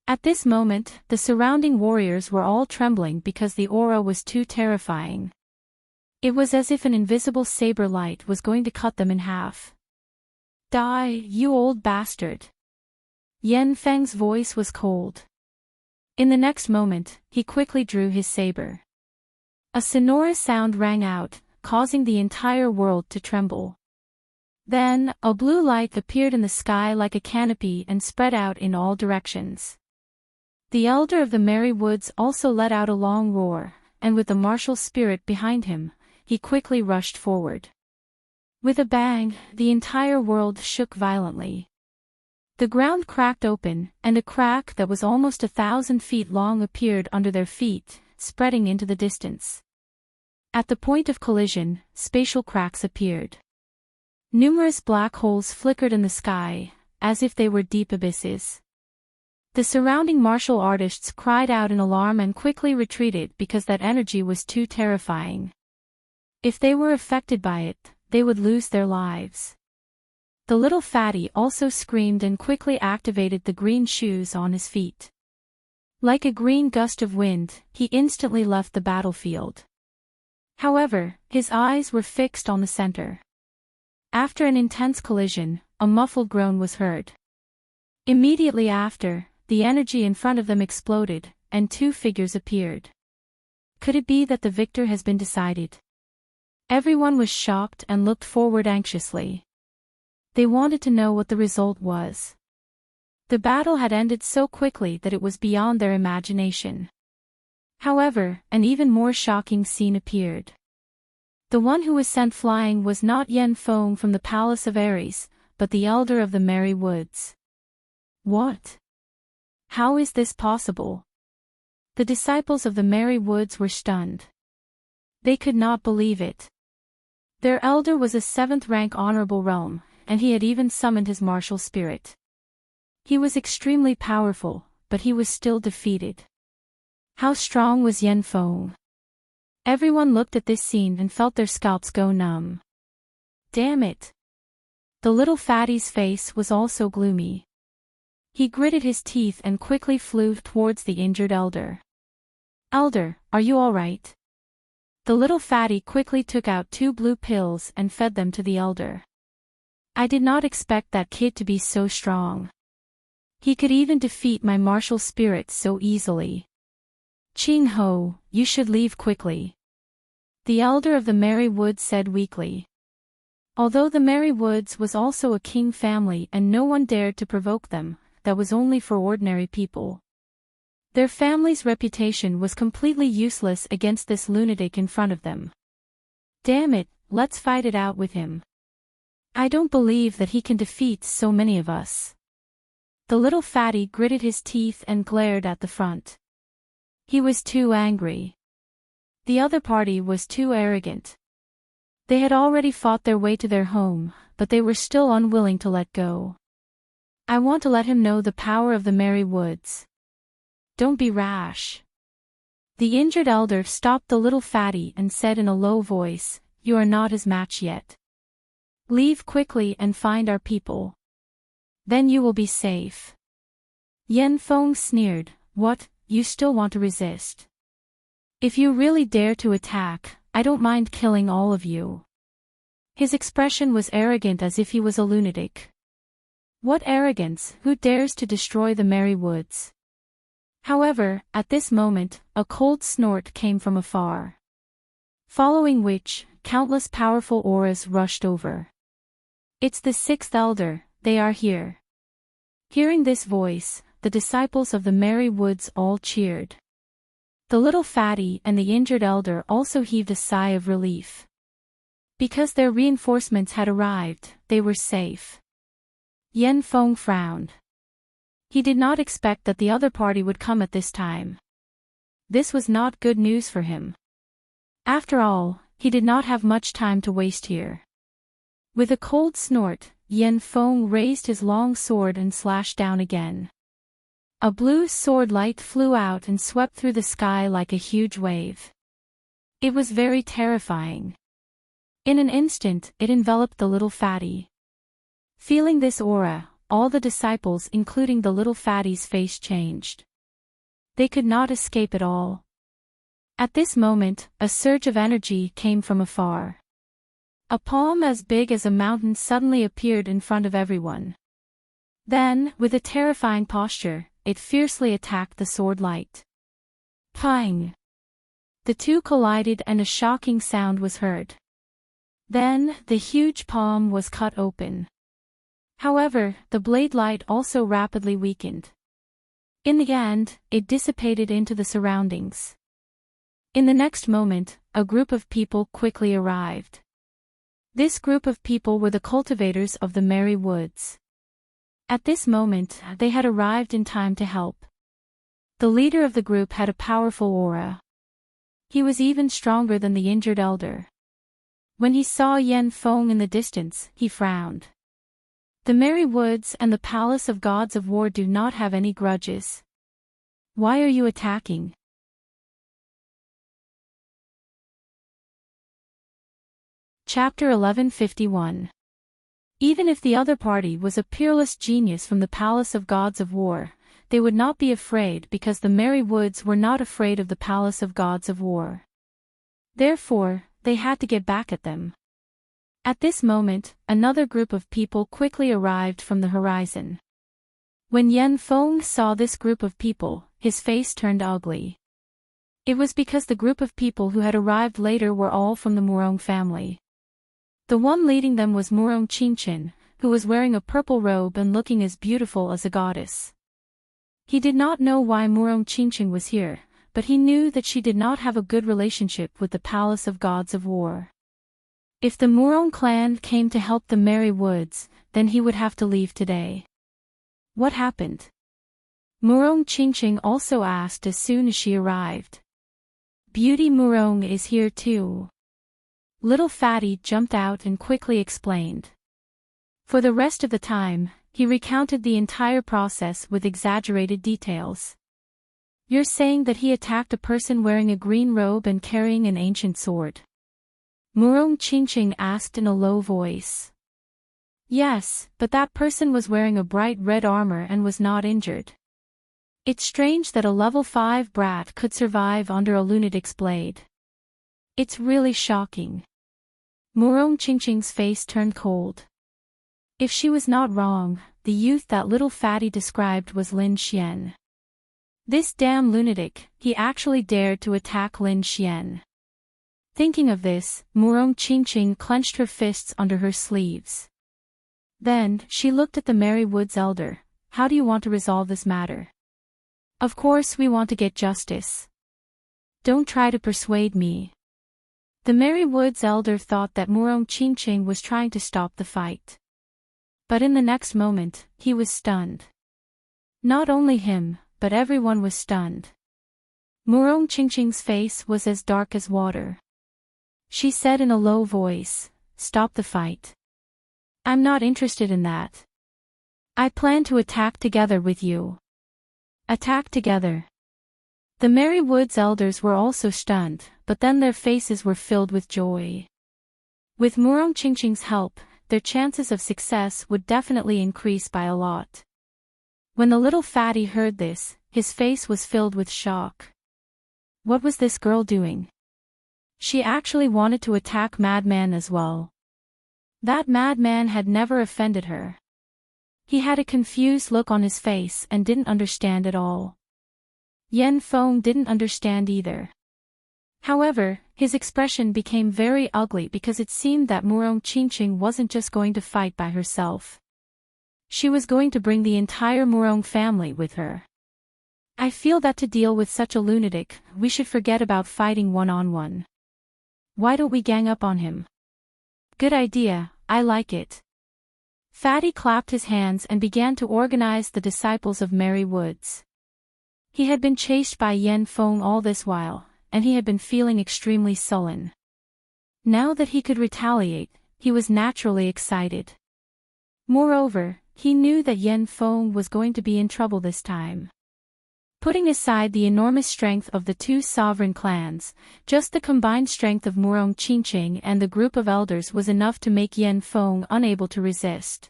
Speaker 1: At this moment, the surrounding warriors were all trembling because the aura was too terrifying. It was as if an invisible saber light was going to cut them in half. "Die, you old bastard." Yen Feng's voice was cold. In the next moment, he quickly drew his saber. A sonorous sound rang out, causing the entire world to tremble. Then, a blue light appeared in the sky like a canopy and spread out in all directions. The elder of the Merry Woods also let out a long roar, and with the martial spirit behind him, he quickly rushed forward. With a bang, the entire world shook violently. The ground cracked open, and a crack that was almost 1,000 feet long appeared under their feet, spreading into the distance. At the point of collision, spatial cracks appeared. Numerous black holes flickered in the sky, as if they were deep abysses. The surrounding martial artists cried out in alarm and quickly retreated because that energy was too terrifying. If they were affected by it, they would lose their lives. The little fatty also screamed and quickly activated the green shoes on his feet. Like a green gust of wind, he instantly left the battlefield. However, his eyes were fixed on the center. After an intense collision, a muffled groan was heard. Immediately after, the energy in front of them exploded, and two figures appeared. Could it be that the victor has been decided? Everyone was shocked and looked forward anxiously. They wanted to know what the result was. The battle had ended so quickly that it was beyond their imagination. However, an even more shocking scene appeared. The one who was sent flying was not Yen Feng from the Palace of Ares, but the Elder of the Merry Woods. What? How is this possible? The disciples of the Merry Woods were stunned. They could not believe it. Their elder was a 7th-rank honorable realm, and he had even summoned his martial spirit. He was extremely powerful, but he was still defeated. How strong was Yen Feng? Everyone looked at this scene and felt their scalps go numb. Damn it! The little fatty's face was also gloomy. He gritted his teeth and quickly flew towards the injured elder. Elder, are you all right? The little fatty quickly took out 2 blue pills and fed them to the elder. I did not expect that kid to be so strong. He could even defeat my martial spirit so easily. Ching Ho, you should leave quickly. The elder of the Merry Woods said weakly. Although the Merry Woods was also a king family and no one dared to provoke them, that was only for ordinary people. Their family's reputation was completely useless against this lunatic in front of them. Damn it, let's fight it out with him. I don't believe that he can defeat so many of us. The little fatty gritted his teeth and glared at the front. He was too angry. The other party was too arrogant. They had already fought their way to their home, but they were still unwilling to let go. I want to let him know the power of the Merry Woods. Don't be rash. The injured elder stopped the little fatty and said in a low voice, You are not his match yet. Leave quickly and find our people. Then you will be safe. Yen Feng sneered, What, you still want to resist? If you really dare to attack, I don't mind killing all of you. His expression was arrogant as if he was a lunatic. What arrogance, who dares to destroy the Merry Woods? However, at this moment, a cold snort came from afar. Following which, countless powerful auras rushed over. It's the 6th elder, they are here. Hearing this voice, the disciples of the Merry Woods all cheered. The little fatty and the injured elder also heaved a sigh of relief. Because their reinforcements had arrived, they were safe. Yen Feng frowned. He did not expect that the other party would come at this time. This was not good news for him. After all, he did not have much time to waste here. With a cold snort, Yen Feng raised his long sword and slashed down again. A blue sword light flew out and swept through the sky like a huge wave. It was very terrifying. In an instant, it enveloped the little fatty. Feeling this aura, all the disciples including the little fatty's face changed. They could not escape at all. At this moment, a surge of energy came from afar. A palm as big as a mountain suddenly appeared in front of everyone. Then, with a terrifying posture, it fiercely attacked the sword light. Pang! The two collided and a shocking sound was heard. Then, the huge palm was cut open. However, the blade light also rapidly weakened. In the end, it dissipated into the surroundings. In the next moment, a group of people quickly arrived. This group of people were the cultivators of the Merry Woods. At this moment, they had arrived in time to help. The leader of the group had a powerful aura. He was even stronger than the injured elder. When he saw Yen Feng in the distance, he frowned. The Merry Woods and the Palace of Gods of War do not have any grudges. Why are you attacking? Chapter 1151. Even if the other party was a peerless genius from the Palace of Gods of War, they would not be afraid because the Merry Woods were not afraid of the palace of gods of war. Therefore, they had to get back at them. At this moment, another group of people quickly arrived from the horizon. When Yen Feng saw this group of people, his face turned ugly. It was because the group of people who had arrived later were all from the Murong family. The one leading them was Murong Qinchin, who was wearing a purple robe and looking as beautiful as a goddess. He did not know why Murong Qinchin was here, but he knew that she did not have a good relationship with the Palace of Gods of War. If the Murong clan came to help the Merry Woods, then he would have to leave today. What happened? Murong Qinchin also asked as soon as she arrived. Beauty Murong is here too. Little Fatty jumped out and quickly explained. For the rest of the time, he recounted the entire process with exaggerated details. You're saying that he attacked a person wearing a green robe and carrying an ancient sword? Murong Qinchin asked in a low voice. Yes, but that person was wearing a bright red armor and was not injured. It's strange that a level 5 brat could survive under a lunatic's blade. It's really shocking. Murong Qinchin's face turned cold. If she was not wrong, the youth that little Fatty described was Lin Xian. This damn lunatic, he actually dared to attack Lin Xian. Thinking of this, Murong Qinchin clenched her fists under her sleeves. Then, she looked at the Merry Woods elder. How do you want to resolve this matter? Of course we want to get justice. Don't try to persuade me. The Merry Woods elder thought that Murong Qinchin was trying to stop the fight. But in the next moment, he was stunned. Not only him, but everyone was stunned. Murong Qinchin's face was as dark as water. She said in a low voice, "Stop the fight. I'm not interested in that. I plan to attack together with you." Attack together. The Merry Woods elders were also stunned, but then their faces were filled with joy. With Murong Qinchin's help, their chances of success would definitely increase by a lot. When the little Fatty heard this, his face was filled with shock. What was this girl doing? She actually wanted to attack Madman as well. That Madman had never offended her. He had a confused look on his face and didn't understand at all. Yen Feng didn't understand either. However, his expression became very ugly because it seemed that Murong Qinchin wasn't just going to fight by herself. She was going to bring the entire Murong family with her. I feel that to deal with such a lunatic, we should forget about fighting one-on-one. Why don't we gang up on him? Good idea, I like it. Fatty clapped his hands and began to organize the disciples of Merry Woods. He had been chased by Yen Feng all this while, and he had been feeling extremely sullen. Now that he could retaliate, he was naturally excited. Moreover, he knew that Yen Feng was going to be in trouble this time. Putting aside the enormous strength of the two sovereign clans, just the combined strength of Murong Qinchin and the group of elders was enough to make Yen Feng unable to resist.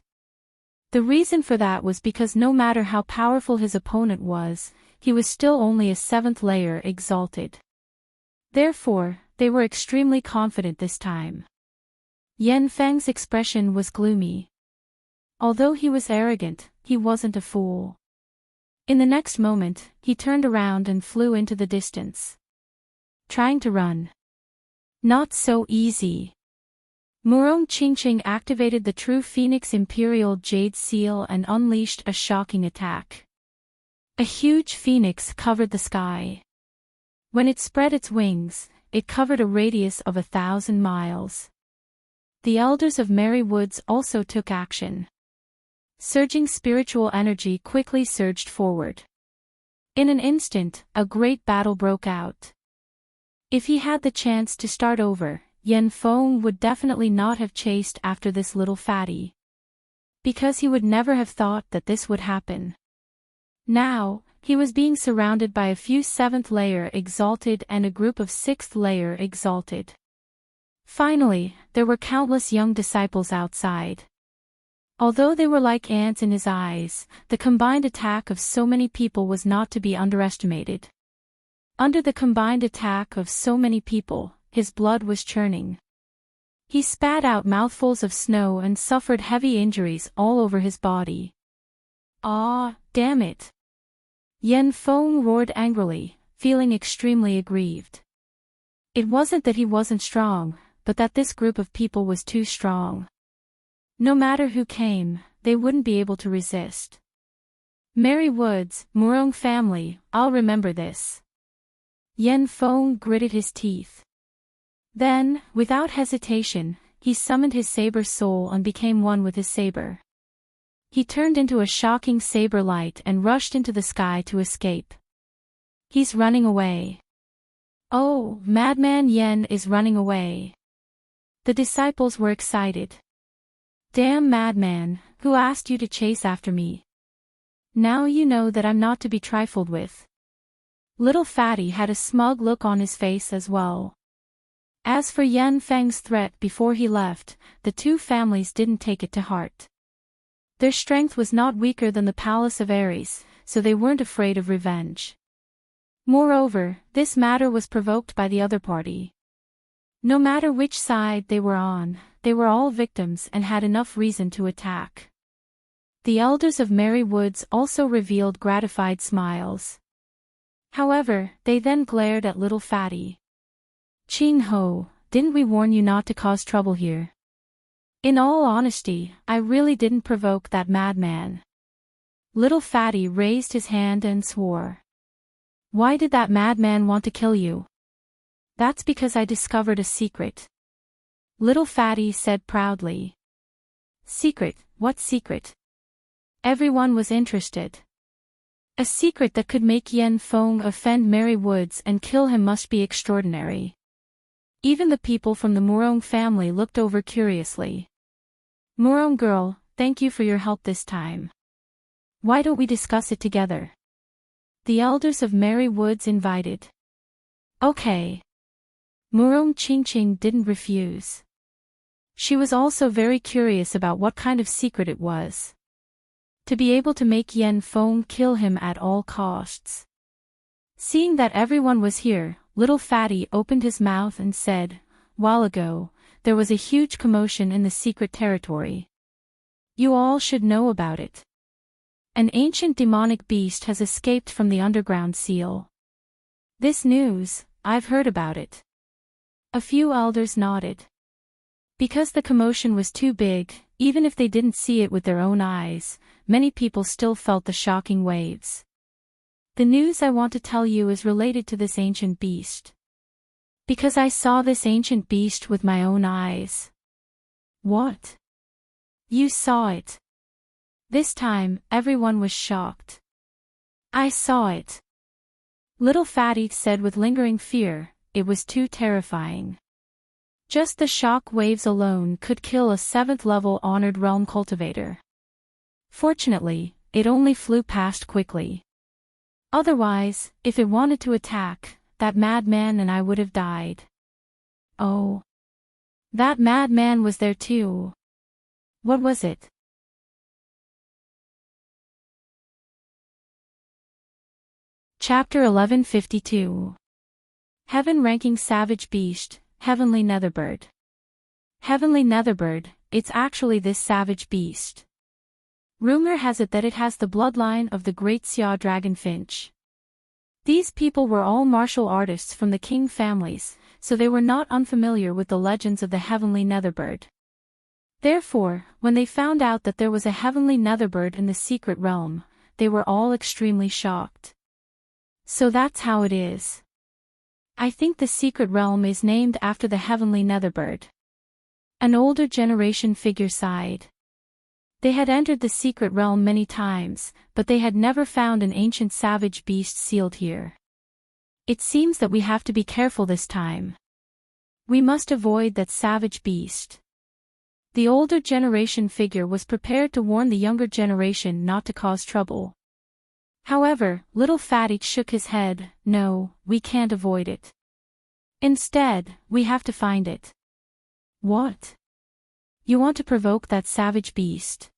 Speaker 1: The reason for that was because no matter how powerful his opponent was, he was still only a 7th layer exalted. Therefore, they were extremely confident this time. Yen Feng's expression was gloomy. Although he was arrogant, he wasn't a fool. In the next moment, he turned around and flew into the distance. Trying to run. Not so easy. Murong Qinchin activated the true Phoenix Imperial Jade Seal and unleashed a shocking attack. A huge phoenix covered the sky. When it spread its wings, it covered a radius of 1,000 miles. The elders of Merry Woods also took action. Surging spiritual energy quickly surged forward. In an instant, a great battle broke out. If he had the chance to start over, Yen Feng would definitely not have chased after this little fatty. Because he would never have thought that this would happen. Now, he was being surrounded by a few 7th layer exalted and a group of 6th layer exalted. Finally, there were countless young disciples outside. Although they were like ants in his eyes, the combined attack of so many people was not to be underestimated. Under the combined attack of so many people, his blood was churning. He spat out mouthfuls of snow and suffered heavy injuries all over his body. "Ah, damn it!" Yen Feng roared angrily, feeling extremely aggrieved. It wasn't that he wasn't strong, but that this group of people was too strong. No matter who came, they wouldn't be able to resist. Mary Woods, Murong family, I'll remember this. Yen Feng gritted his teeth. Then, without hesitation, he summoned his saber soul and became one with his saber. He turned into a shocking saber light and rushed into the sky to escape. He's running away. Oh, Madman Yen is running away. The disciples were excited. Damn Madman, who asked you to chase after me? Now you know that I'm not to be trifled with. Little Fatty had a smug look on his face as well. As for Yen Feng's threat before he left, the two families didn't take it to heart. Their strength was not weaker than the palace of Ares, so they weren't afraid of revenge. Moreover, this matter was provoked by the other party. No matter which side they were on, they were all victims and had enough reason to attack. The elders of Mary Woods also revealed gratified smiles. However, they then glared at Little Fatty. "Ching Ho, didn't we warn you not to cause trouble here? In all honesty, I really didn't provoke that madman." Little Fatty raised his hand and swore. "Why did that madman want to kill you?" "That's because I discovered a secret," Little Fatty said proudly. "Secret? What secret?" Everyone was interested. "A secret that could make Yen Feng offend Mary Woods and kill him must be extraordinary." Even the people from the Murong family looked over curiously. "Murong girl, thank you for your help this time. Why don't we discuss it together?" The elders of Mary Woods invited. "Okay." Murong Chingching didn't refuse. She was also very curious about what kind of secret it was. To be able to make Yen Feng kill him at all costs. Seeing that everyone was here, Little Fatty opened his mouth and said, "While ago, there was a huge commotion in the secret territory. You all should know about it. An ancient demonic beast has escaped from the underground seal. This news, I've heard about it." A few elders nodded. Because the commotion was too big, even if they didn't see it with their own eyes, many people still felt the shocking waves. "The news I want to tell you is related to this ancient beast. Because I saw this ancient beast with my own eyes." "What? You saw it?" This time, everyone was shocked. "I saw it," Little Fatty said with lingering fear. It was too terrifying. Just the shock waves alone could kill a 7th-level honored realm cultivator. Fortunately, it only flew past quickly. Otherwise, if it wanted to attack, that madman and I would have died. Oh. That madman was there too. What was it? Chapter 1152. Heaven-ranking savage beast, Heavenly Netherbird. Heavenly Netherbird, it's actually this savage beast. Rumor has it that it has the bloodline of the great Xia Dragonfinch. These people were all martial artists from the king families, so they were not unfamiliar with the legends of the Heavenly Netherbird. Therefore, when they found out that there was a Heavenly Netherbird in the secret realm, they were all extremely shocked. So that's how it is. I think the secret realm is named after the Heavenly Netherbird. An older generation figure sighed. They had entered the secret realm many times, but they had never found an ancient savage beast sealed here. It seems that we have to be careful this time. We must avoid that savage beast. The older generation figure was prepared to warn the younger generation not to cause trouble. However, Little Fatty shook his head. "No, we can't avoid it. Instead, we have to find it." "What? You want to provoke that savage beast?"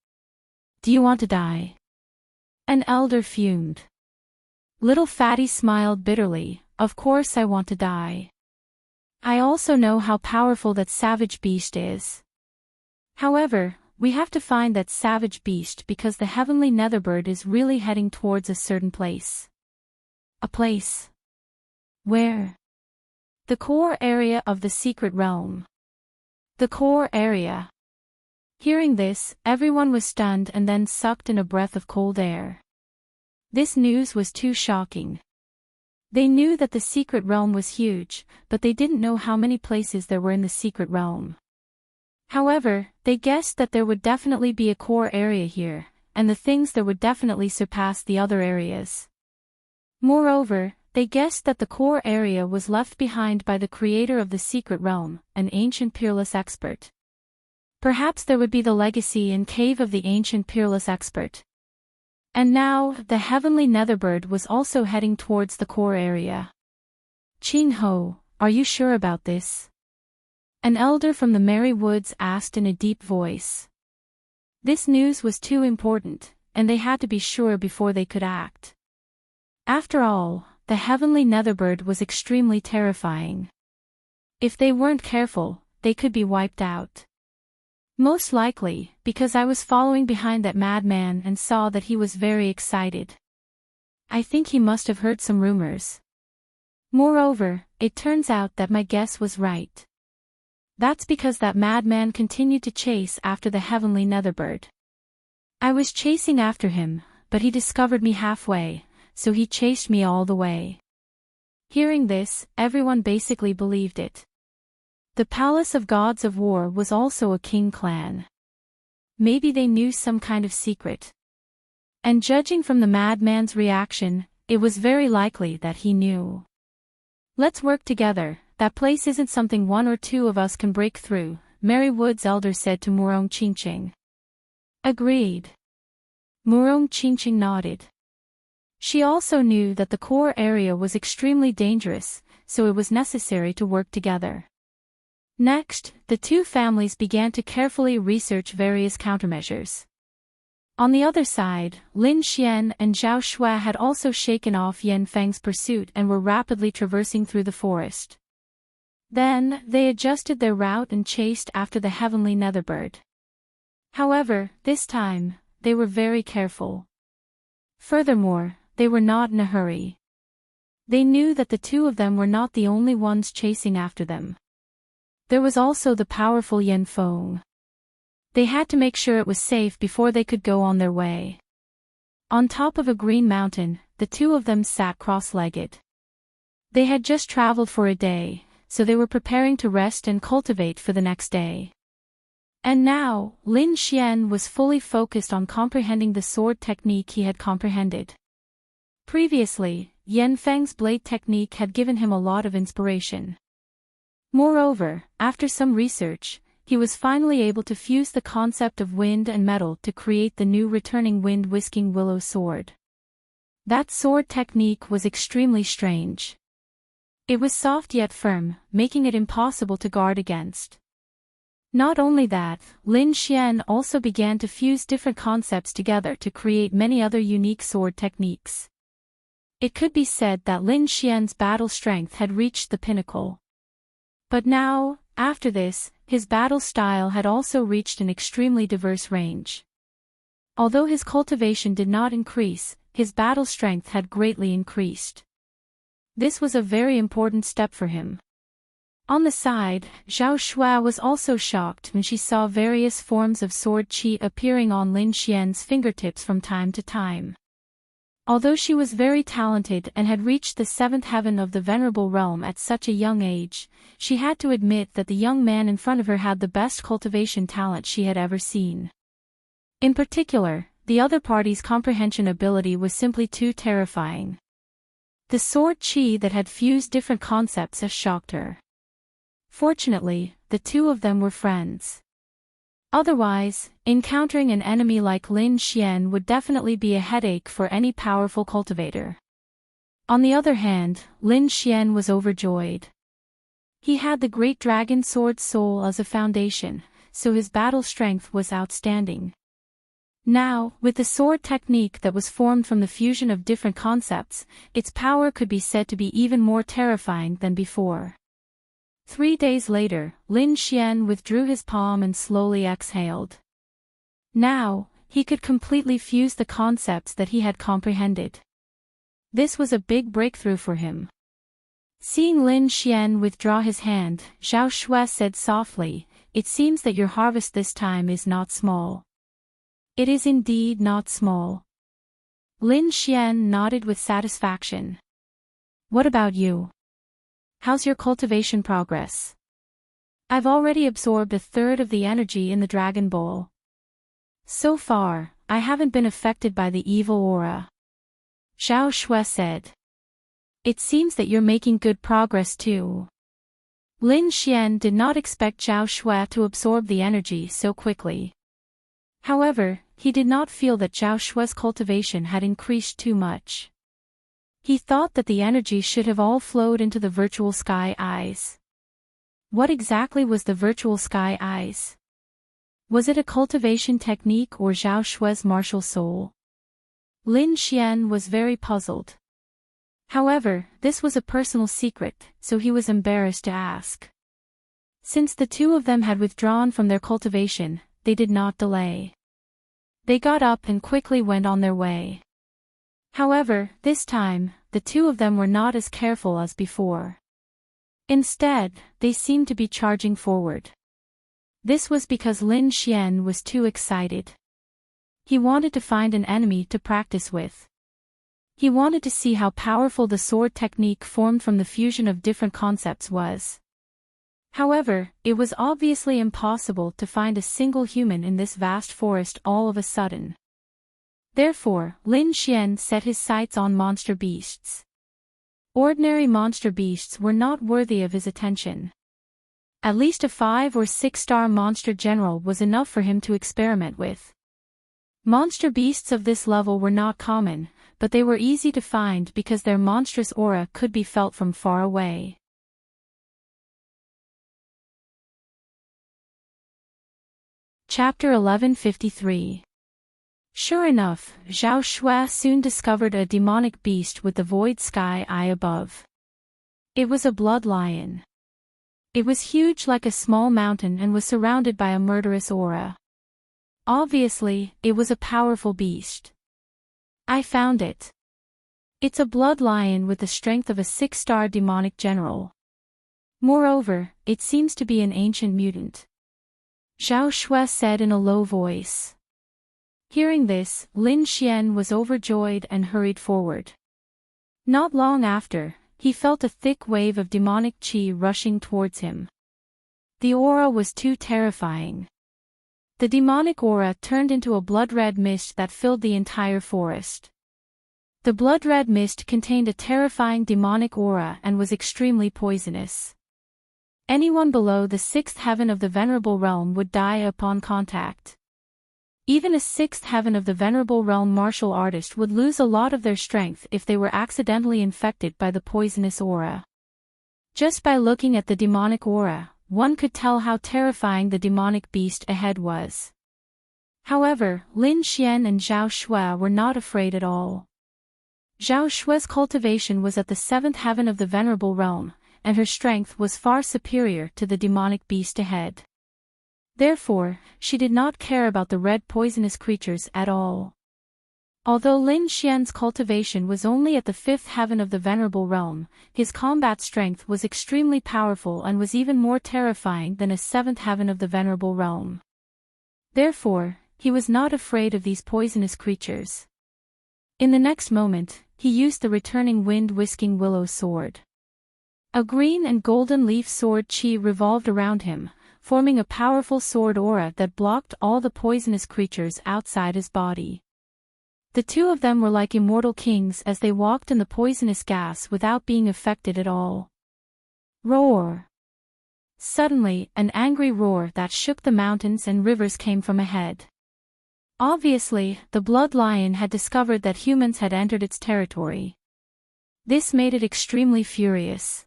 Speaker 1: Do you want to die? An elder fumed. Little Fatty smiled bitterly. Of course I want to die. I also know how powerful that savage beast is. However, we have to find that savage beast because the heavenly netherbird is really heading towards a certain place. A place. Where? The core area of the secret realm. The core area. Hearing this, everyone was stunned and then sucked in a breath of cold air. This news was too shocking. They knew that the secret realm was huge, but they didn't know how many places there were in the secret realm. However, they guessed that there would definitely be a core area here, and the things there would definitely surpass the other areas. Moreover, they guessed that the core area was left behind by the creator of the secret realm, an ancient peerless expert. Perhaps there would be the legacy and cave of the ancient peerless expert. And now, the heavenly netherbird was also heading towards the core area. Chin Ho, are you sure about this? An elder from the Merry Woods asked in a deep voice. This news was too important, and they had to be sure before they could act. After all, the heavenly netherbird was extremely terrifying. If they weren't careful, they could be wiped out. Most likely, because I was following behind that madman and saw that he was very excited. I think he must have heard some rumors. Moreover, it turns out that my guess was right. That's because that madman continued to chase after the heavenly netherbird. I was chasing after him, but he discovered me halfway, so he chased me all the way. Hearing this, everyone basically believed it. The Palace of Gods of War was also a king clan. Maybe they knew some kind of secret. And judging from the madman's reaction, it was very likely that he knew. Let's work together, that place isn't something one or two of us can break through, Merry Woods elder said to Murong Chinching. Agreed. Murong Chinching nodded. She also knew that the core area was extremely dangerous, so it was necessary to work together. Next, the two families began to carefully research various countermeasures. On the other side, Lin Xian and Zhao Shui had also shaken off Yan Feng's pursuit and were rapidly traversing through the forest. Then, they adjusted their route and chased after the heavenly netherbird. However, this time, they were very careful. Furthermore, they were not in a hurry. They knew that the two of them were not the only ones chasing after them. There was also the powerful Yan Feng. They had to make sure it was safe before they could go on their way. On top of a green mountain, the two of them sat cross-legged. They had just traveled for a day, so they were preparing to rest and cultivate for the next day. And now, Lin Xian was fully focused on comprehending the sword technique he had comprehended. Previously, Yan Feng's blade technique had given him a lot of inspiration. Moreover, after some research, he was finally able to fuse the concept of wind and metal to create the new returning wind-whisking willow sword. That sword technique was extremely strange. It was soft yet firm, making it impossible to guard against. Not only that, Lin Xian also began to fuse different concepts together to create many other unique sword techniques. It could be said that Lin Xian's battle strength had reached the pinnacle. But now, after this, his battle style had also reached an extremely diverse range. Although his cultivation did not increase, his battle strength had greatly increased. This was a very important step for him. On the side, Zhao Shui was also shocked when she saw various forms of sword qi appearing on Lin Xian's fingertips from time to time. Although she was very talented and had reached the seventh heaven of the venerable realm at such a young age, she had to admit that the young man in front of her had the best cultivation talent she had ever seen. In particular, the other party's comprehension ability was simply too terrifying. The sword qi that had fused different concepts has shocked her. Fortunately, the two of them were friends. Otherwise, encountering an enemy like Lin Xian would definitely be a headache for any powerful cultivator. On the other hand, Lin Xian was overjoyed. He had the Great Dragon Sword Soul as a foundation, so his battle strength was outstanding. Now, with the sword technique that was formed from the fusion of different concepts, its power could be said to be even more terrifying than before. 3 days later, Lin Xian withdrew his palm and slowly exhaled. Now, he could completely fuse the concepts that he had comprehended. This was a big breakthrough for him. Seeing Lin Xian withdraw his hand, Zhao Shui said softly, "It seems that your harvest this time is not small." "It is indeed not small." Lin Xian nodded with satisfaction. "What about you? How's your cultivation progress?" "I've already absorbed 1/3 of the energy in the Dragon Bowl. So far, I haven't been affected by the evil aura," Zhao Shui said. "It seems that you're making good progress too." Lin Xian did not expect Zhao Shui to absorb the energy so quickly. However, he did not feel that Zhao Shui's cultivation had increased too much. He thought that the energy should have all flowed into the virtual sky eyes. What exactly was the virtual sky eyes? Was it a cultivation technique or Zhao Shui's martial soul? Lin Xian was very puzzled. However, this was a personal secret, so he was embarrassed to ask. Since the two of them had withdrawn from their cultivation, they did not delay. They got up and quickly went on their way. However, this time, the two of them were not as careful as before. Instead, they seemed to be charging forward. This was because Lin Xian was too excited. He wanted to find an enemy to practice with. He wanted to see how powerful the sword technique formed from the fusion of different concepts was. However, it was obviously impossible to find a single human in this vast forest all of a sudden. Therefore, Lin Xian set his sights on monster beasts. Ordinary monster beasts were not worthy of his attention. At least a 5- or 6-star monster general was enough for him to experiment with. Monster beasts of this level were not common, but they were easy to find because their monstrous aura could be felt from far away. Chapter 1153. Sure enough, Zhao Shui soon discovered a demonic beast with the void sky eye above. It was a blood lion. It was huge like a small mountain and was surrounded by a murderous aura. Obviously, it was a powerful beast. "I found it. It's a blood lion with the strength of a 6-star demonic general. Moreover, it seems to be an ancient mutant," Zhao Shui said in a low voice. Hearing this, Lin Xian was overjoyed and hurried forward. Not long after, he felt a thick wave of demonic qi rushing towards him. The aura was too terrifying. The demonic aura turned into a blood-red mist that filled the entire forest. The blood-red mist contained a terrifying demonic aura and was extremely poisonous. Anyone below the 6th heaven of the Venerable Realm would die upon contact. Even a 6th heaven of the Venerable Realm martial artist would lose a lot of their strength if they were accidentally infected by the poisonous aura. Just by looking at the demonic aura, one could tell how terrifying the demonic beast ahead was. However, Lin Xian and Zhao Shui were not afraid at all. Zhao Shui's cultivation was at the 7th heaven of the Venerable Realm, and her strength was far superior to the demonic beast ahead. Therefore, she did not care about the red poisonous creatures at all. Although Lin Xian's cultivation was only at the 5th heaven of the Venerable Realm, his combat strength was extremely powerful and was even more terrifying than a 7th heaven of the Venerable Realm. Therefore, he was not afraid of these poisonous creatures. In the next moment, he used the returning wind-whisking willow sword. A green and golden leaf sword qi revolved around him, forming a powerful sword aura that blocked all the poisonous creatures outside his body. The two of them were like immortal kings as they walked in the poisonous gas without being affected at all. Roar! Suddenly, an angry roar that shook the mountains and rivers came from ahead. Obviously, the blood lion had discovered that humans had entered its territory. This made it extremely furious.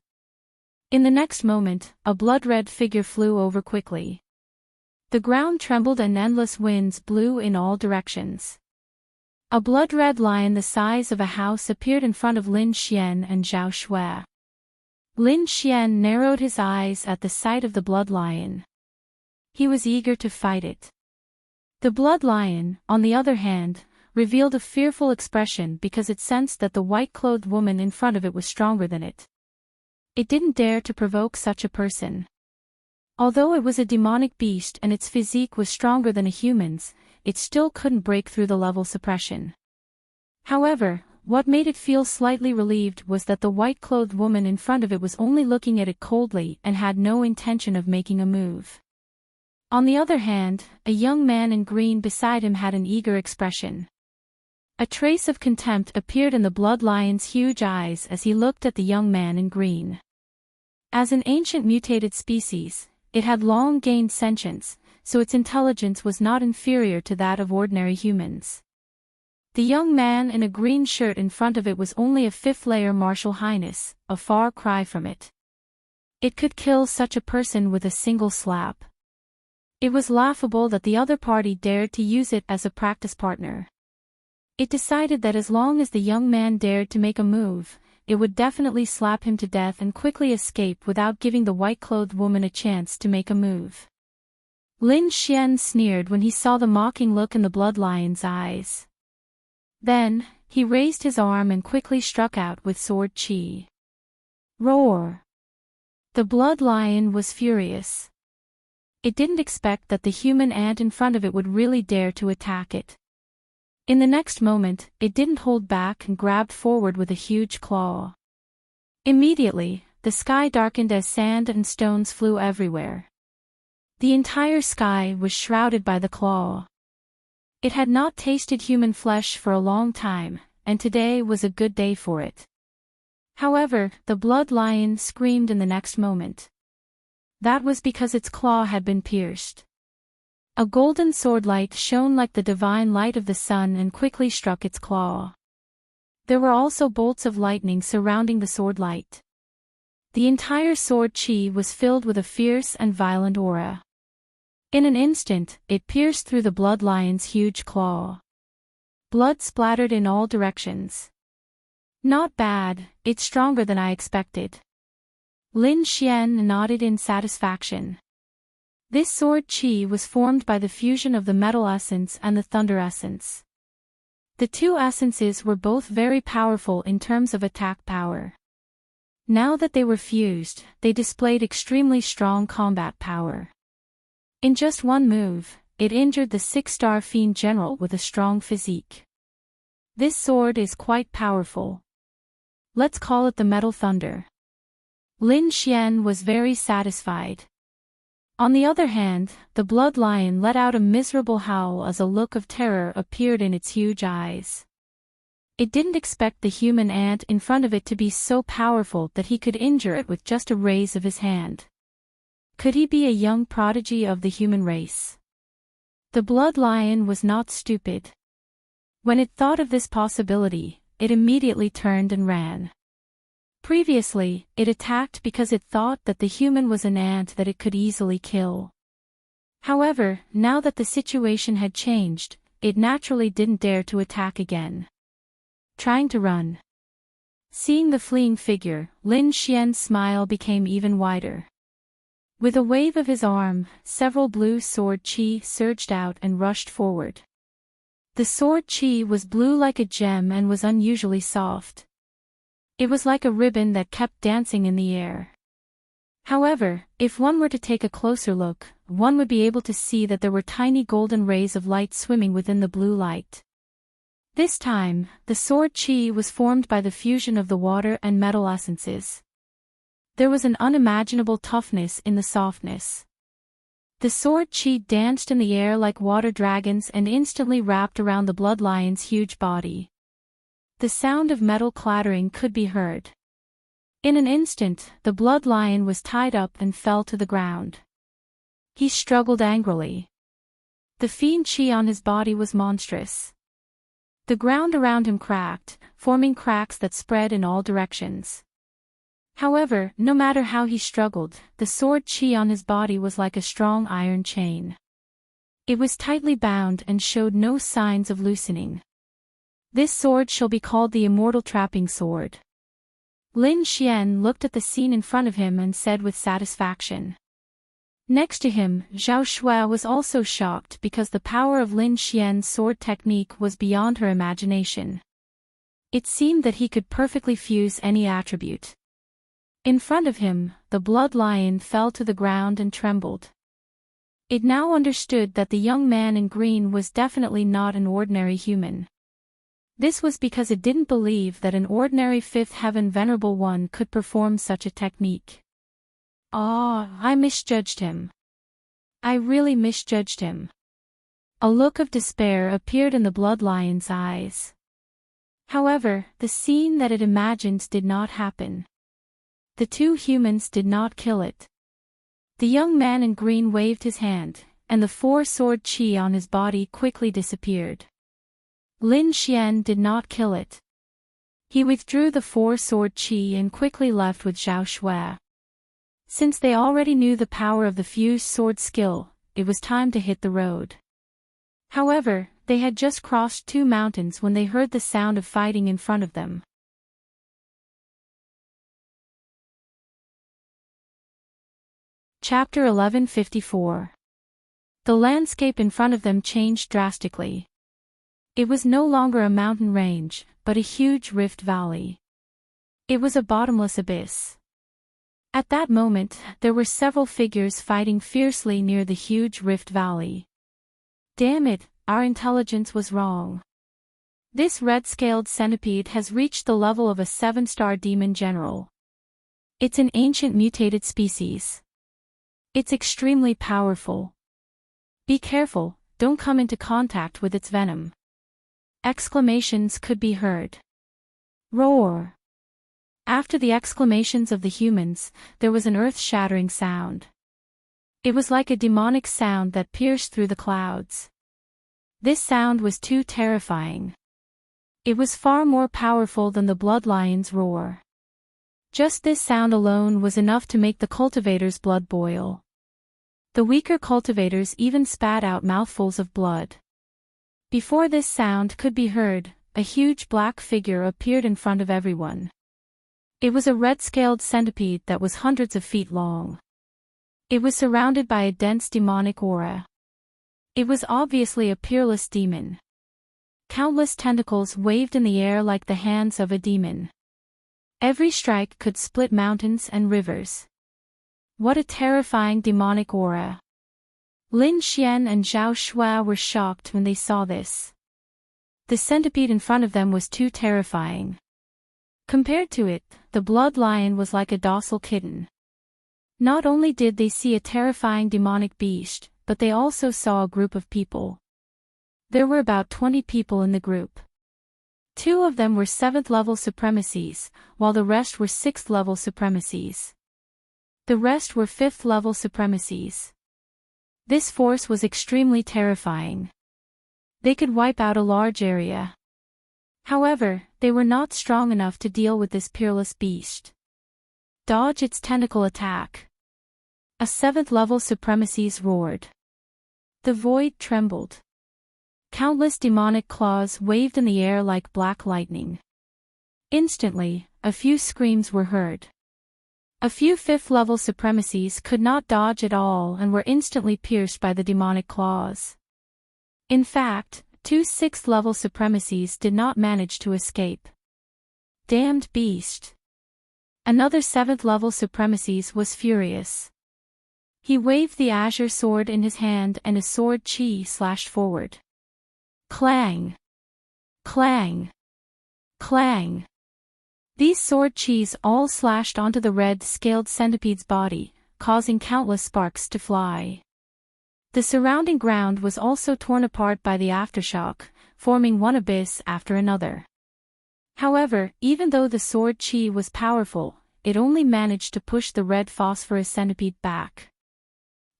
Speaker 1: In the next moment, a blood-red figure flew over quickly. The ground trembled and endless winds blew in all directions. A blood-red lion the size of a house appeared in front of Lin Xian and Zhao Shui. Lin Xian narrowed his eyes at the sight of the blood lion. He was eager to fight it. The blood lion, on the other hand, revealed a fearful expression because it sensed that the white-clothed woman in front of it was stronger than it. It didn't dare to provoke such a person. Although it was a demonic beast and its physique was stronger than a human's, it still couldn't break through the level suppression. However, what made it feel slightly relieved was that the white-clothed woman in front of it was only looking at it coldly and had no intention of making a move. On the other hand, a young man in green beside him had an eager expression. A trace of contempt appeared in the blood lion's huge eyes as he looked at the young man in green. As an ancient mutated species, it had long gained sentience, so its intelligence was not inferior to that of ordinary humans. The young man in a green shirt in front of it was only a fifth-layer martial highness, a far cry from it. It could kill such a person with a single slap. It was laughable that the other party dared to use it as a practice partner. It decided that as long as the young man dared to make a move, it would definitely slap him to death and quickly escape without giving the white-clothed woman a chance to make a move. Lin Xian sneered when he saw the mocking look in the blood lion's eyes. Then, he raised his arm and quickly struck out with sword qi. Roar! The blood lion was furious. It didn't expect that the human ant in front of it would really dare to attack it. In the next moment, it didn't hold back and grabbed forward with a huge claw. Immediately, the sky darkened as sand and stones flew everywhere. The entire sky was shrouded by the claw. It had not tasted human flesh for a long time, and today was a good day for it. However, the blood lion screamed in the next moment. That was because its claw had been pierced. A golden sword light shone like the divine light of the sun and quickly struck its claw. There were also bolts of lightning surrounding the sword light. The entire sword qi was filled with a fierce and violent aura. In an instant, it pierced through the blood lion's huge claw. Blood splattered in all directions. Not bad, it's stronger than I expected. Lin Xian nodded in satisfaction. This sword qi was formed by the fusion of the metal essence and the thunder essence. The two essences were both very powerful in terms of attack power. Now that they were fused, they displayed extremely strong combat power. In just one move, it injured the 6-star fiend general with a strong physique. This sword is quite powerful. Let's call it the Metal Thunder. Lin Xian was very satisfied. On the other hand, the blood lion let out a miserable howl as a look of terror appeared in its huge eyes. It didn't expect the human ant in front of it to be so powerful that he could injure it with just a raise of his hand. Could he be a young prodigy of the human race? The blood lion was not stupid. When it thought of this possibility, it immediately turned and ran. Previously, it attacked because it thought that the human was an ant that it could easily kill. However, now that the situation had changed, it naturally didn't dare to attack again. Trying to run. Seeing the fleeing figure, Lin Xian's smile became even wider. With a wave of his arm, several blue sword qi surged out and rushed forward. The sword qi was blue like a gem and was unusually soft. It was like a ribbon that kept dancing in the air. However, if one were to take a closer look, one would be able to see that there were tiny golden rays of light swimming within the blue light. This time, the sword qi was formed by the fusion of the water and metal essences. There was an unimaginable toughness in the softness. The sword qi danced in the air like water dragons and instantly wrapped around the blood lion's huge body. The sound of metal clattering could be heard. In an instant, the blood lion was tied up and fell to the ground. He struggled angrily. The fiend qi on his body was monstrous. The ground around him cracked, forming cracks that spread in all directions. However, no matter how he struggled, the sword qi on his body was like a strong iron chain. It was tightly bound and showed no signs of loosening. This sword shall be called the Immortal Trapping Sword. Lin Xian looked at the scene in front of him and said with satisfaction. Next to him, Zhao Shui was also shocked because the power of Lin Xian's sword technique was beyond her imagination. It seemed that he could perfectly fuse any attribute. In front of him, the blood lion fell to the ground and trembled. It now understood that the young man in green was definitely not an ordinary human. This was because it didn't believe that an ordinary fifth heaven venerable one could perform such a technique. I misjudged him. I really misjudged him. A look of despair appeared in the blood lion's eyes. However, the scene that it imagined did not happen. The two humans did not kill it. The young man in green waved his hand, and the four-sword chi on his body quickly disappeared. Lin Xian did not kill it. He withdrew the four-sword chi and quickly left with Zhao Shui. Since they already knew the power of the fused sword skill, it was time to hit the road. However, they had just crossed two mountains when they heard the sound of fighting in front of them. Chapter 1154. The landscape in front of them changed drastically. It was no longer a mountain range, but a huge rift valley. It was a bottomless abyss. At that moment, there were several figures fighting fiercely near the huge rift valley. Damn it, our intelligence was wrong. This red-scaled centipede has reached the level of a 7-star demon general. It's an ancient mutated species. It's extremely powerful. Be careful, don't come into contact with its venom. Exclamations could be heard. Roar! After the exclamations of the humans, there was an earth-shattering sound. It was like a demonic sound that pierced through the clouds. This sound was too terrifying. It was far more powerful than the blood lion's roar. Just this sound alone was enough to make the cultivators' blood boil. The weaker cultivators even spat out mouthfuls of blood. Before this sound could be heard, a huge black figure appeared in front of everyone. It was a red-scaled centipede that was hundreds of feet long. It was surrounded by a dense demonic aura. It was obviously a peerless demon. Countless tentacles waved in the air like the hands of a demon. Every strike could split mountains and rivers. What a terrifying demonic aura. Lin Xian and Zhao Shui were shocked when they saw this. The centipede in front of them was too terrifying. Compared to it, the blood lion was like a docile kitten. Not only did they see a terrifying demonic beast, but they also saw a group of people. There were about 20 people in the group. 2 of them were 7th-level supremacies, while the rest were 6th-level supremacies. The rest were 5th-level supremacies. This force was extremely terrifying. They could wipe out a large area. However, they were not strong enough to deal with this peerless beast. Dodge its tentacle attack. A 7th-level supremacies roared. The void trembled. Countless demonic claws waved in the air like black lightning. Instantly, a few screams were heard. A few 5th-level supremacies could not dodge at all and were instantly pierced by the demonic claws. In fact, 2 6th-level supremacies did not manage to escape. Damned beast! Another 7th-level supremacies was furious. He waved the azure sword in his hand and a sword chi slashed forward. Clang! Clang! Clang! These sword chis all slashed onto the red-scaled centipede's body, causing countless sparks to fly. The surrounding ground was also torn apart by the aftershock, forming one abyss after another. However, even though the sword chi was powerful, it only managed to push the red phosphorus centipede back.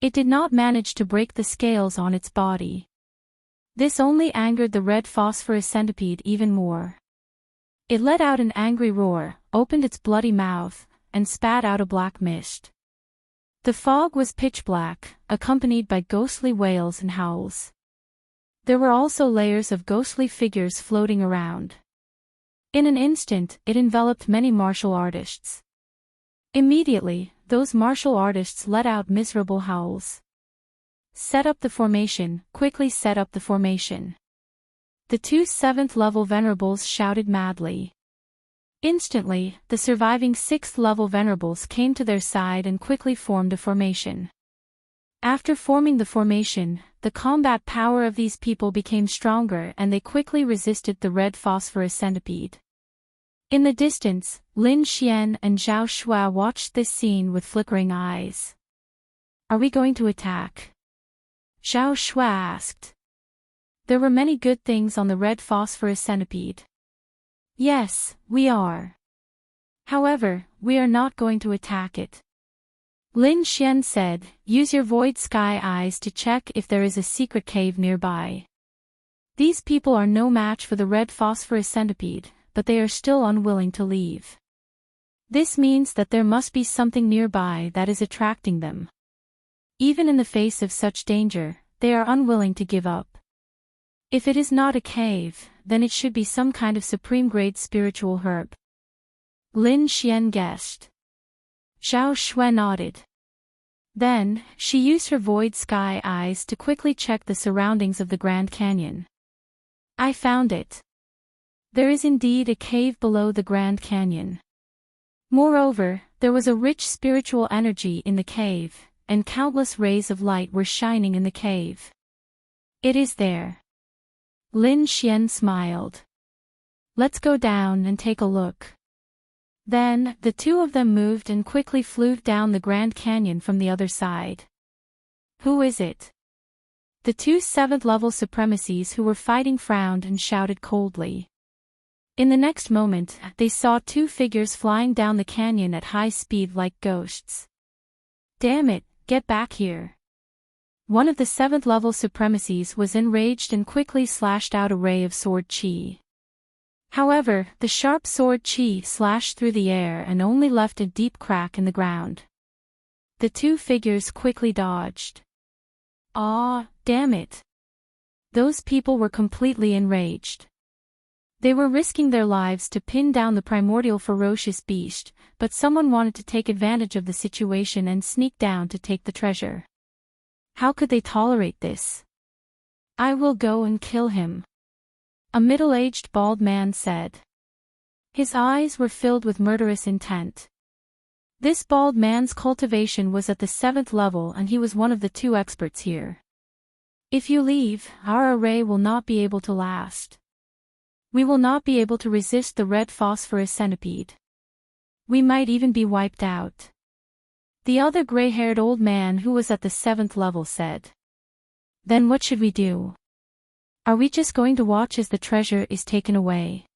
Speaker 1: It did not manage to break the scales on its body. This only angered the red phosphorus centipede even more. It let out an angry roar, opened its bloody mouth, and spat out a black mist. The fog was pitch black, accompanied by ghostly wails and howls. There were also layers of ghostly figures floating around. In an instant, it enveloped many martial artists. Immediately, those martial artists let out miserable howls. Set up the formation, quickly set up the formation. The two 7th-level venerables shouted madly. Instantly, the surviving 6th-level venerables came to their side and quickly formed a formation. After forming the formation, the combat power of these people became stronger and they quickly resisted the red phosphorus centipede. In the distance, Lin Xian and Zhao Shuai watched this scene with flickering eyes. Are we going to attack? Zhao Shuai asked. There were many good things on the red phosphorus centipede. Yes, we are. However, we are not going to attack it. Lin Xian said, use your void sky eyes to check if there is a secret cave nearby. These people are no match for the red phosphorus centipede, but they are still unwilling to leave. This means that there must be something nearby that is attracting them. Even in the face of such danger, they are unwilling to give up. If it is not a cave, then it should be some kind of supreme-grade spiritual herb. Lin Xian guessed. Zhao Shuai nodded. Then, she used her void sky eyes to quickly check the surroundings of the Grand Canyon. I found it. There is indeed a cave below the Grand Canyon. Moreover, there was a rich spiritual energy in the cave, and countless rays of light were shining in the cave. It is there. Lin Xian smiled. Let's go down and take a look. Then, the two of them moved and quickly flew down the Grand Canyon from the other side. Who is it? The two 7th-level supremacies who were fighting frowned and shouted coldly. In the next moment, they saw two figures flying down the canyon at high speed like ghosts. Damn it, get back here. One of the 7th-level supremacies was enraged and quickly slashed out a ray of sword chi. However, the sharp sword chi slashed through the air and only left a deep crack in the ground. The two figures quickly dodged. Ah, damn it. Those people were completely enraged. They were risking their lives to pin down the primordial ferocious beast, but someone wanted to take advantage of the situation and sneak down to take the treasure. How could they tolerate this? I will go and kill him. A middle-aged bald man said. His eyes were filled with murderous intent. This bald man's cultivation was at the 7th level and he was one of the two experts here. If you leave, our array will not be able to last. We will not be able to resist the red phosphorus centipede. We might even be wiped out. The other gray-haired old man who was at the 7th level said. Then what should we do? Are we just going to watch as the treasure is taken away?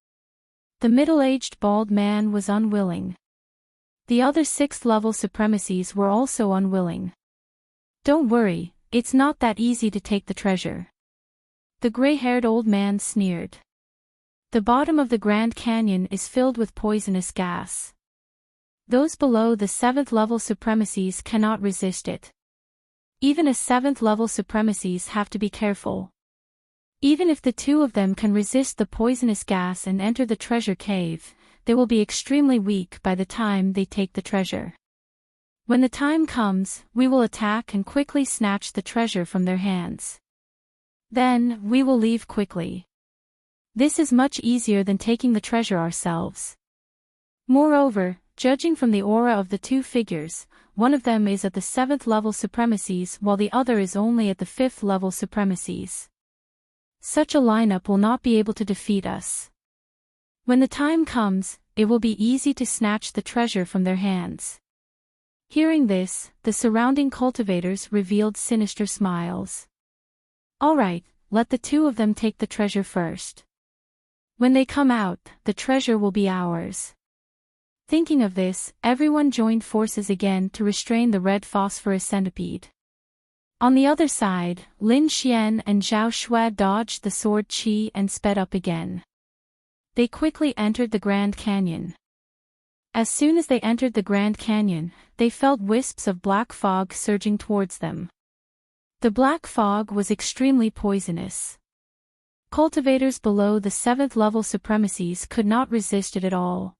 Speaker 1: The middle-aged bald man was unwilling. The other 6th-level supremacies were also unwilling. Don't worry, it's not that easy to take the treasure. The gray-haired old man sneered. The bottom of the Grand Canyon is filled with poisonous gas. Those below the 7th-level supremacies cannot resist it. Even a 7th-level supremacies have to be careful. Even if the two of them can resist the poisonous gas and enter the treasure cave, they will be extremely weak by the time they take the treasure. When the time comes, we will attack and quickly snatch the treasure from their hands. Then, we will leave quickly. This is much easier than taking the treasure ourselves. Moreover, judging from the aura of the two figures, one of them is at the 7th-level supremacies while the other is only at the 5th-level supremacies. Such a lineup will not be able to defeat us. When the time comes, it will be easy to snatch the treasure from their hands. Hearing this, the surrounding cultivators revealed sinister smiles. All right, let the two of them take the treasure first. When they come out, the treasure will be ours. Thinking of this, everyone joined forces again to restrain the red phosphorus centipede. On the other side, Lin Xian and Zhao Shuai dodged the sword chi and sped up again. They quickly entered the Grand Canyon. As soon as they entered the Grand Canyon, they felt wisps of black fog surging towards them. The black fog was extremely poisonous. Cultivators below the 7th level supremacies could not resist it at all.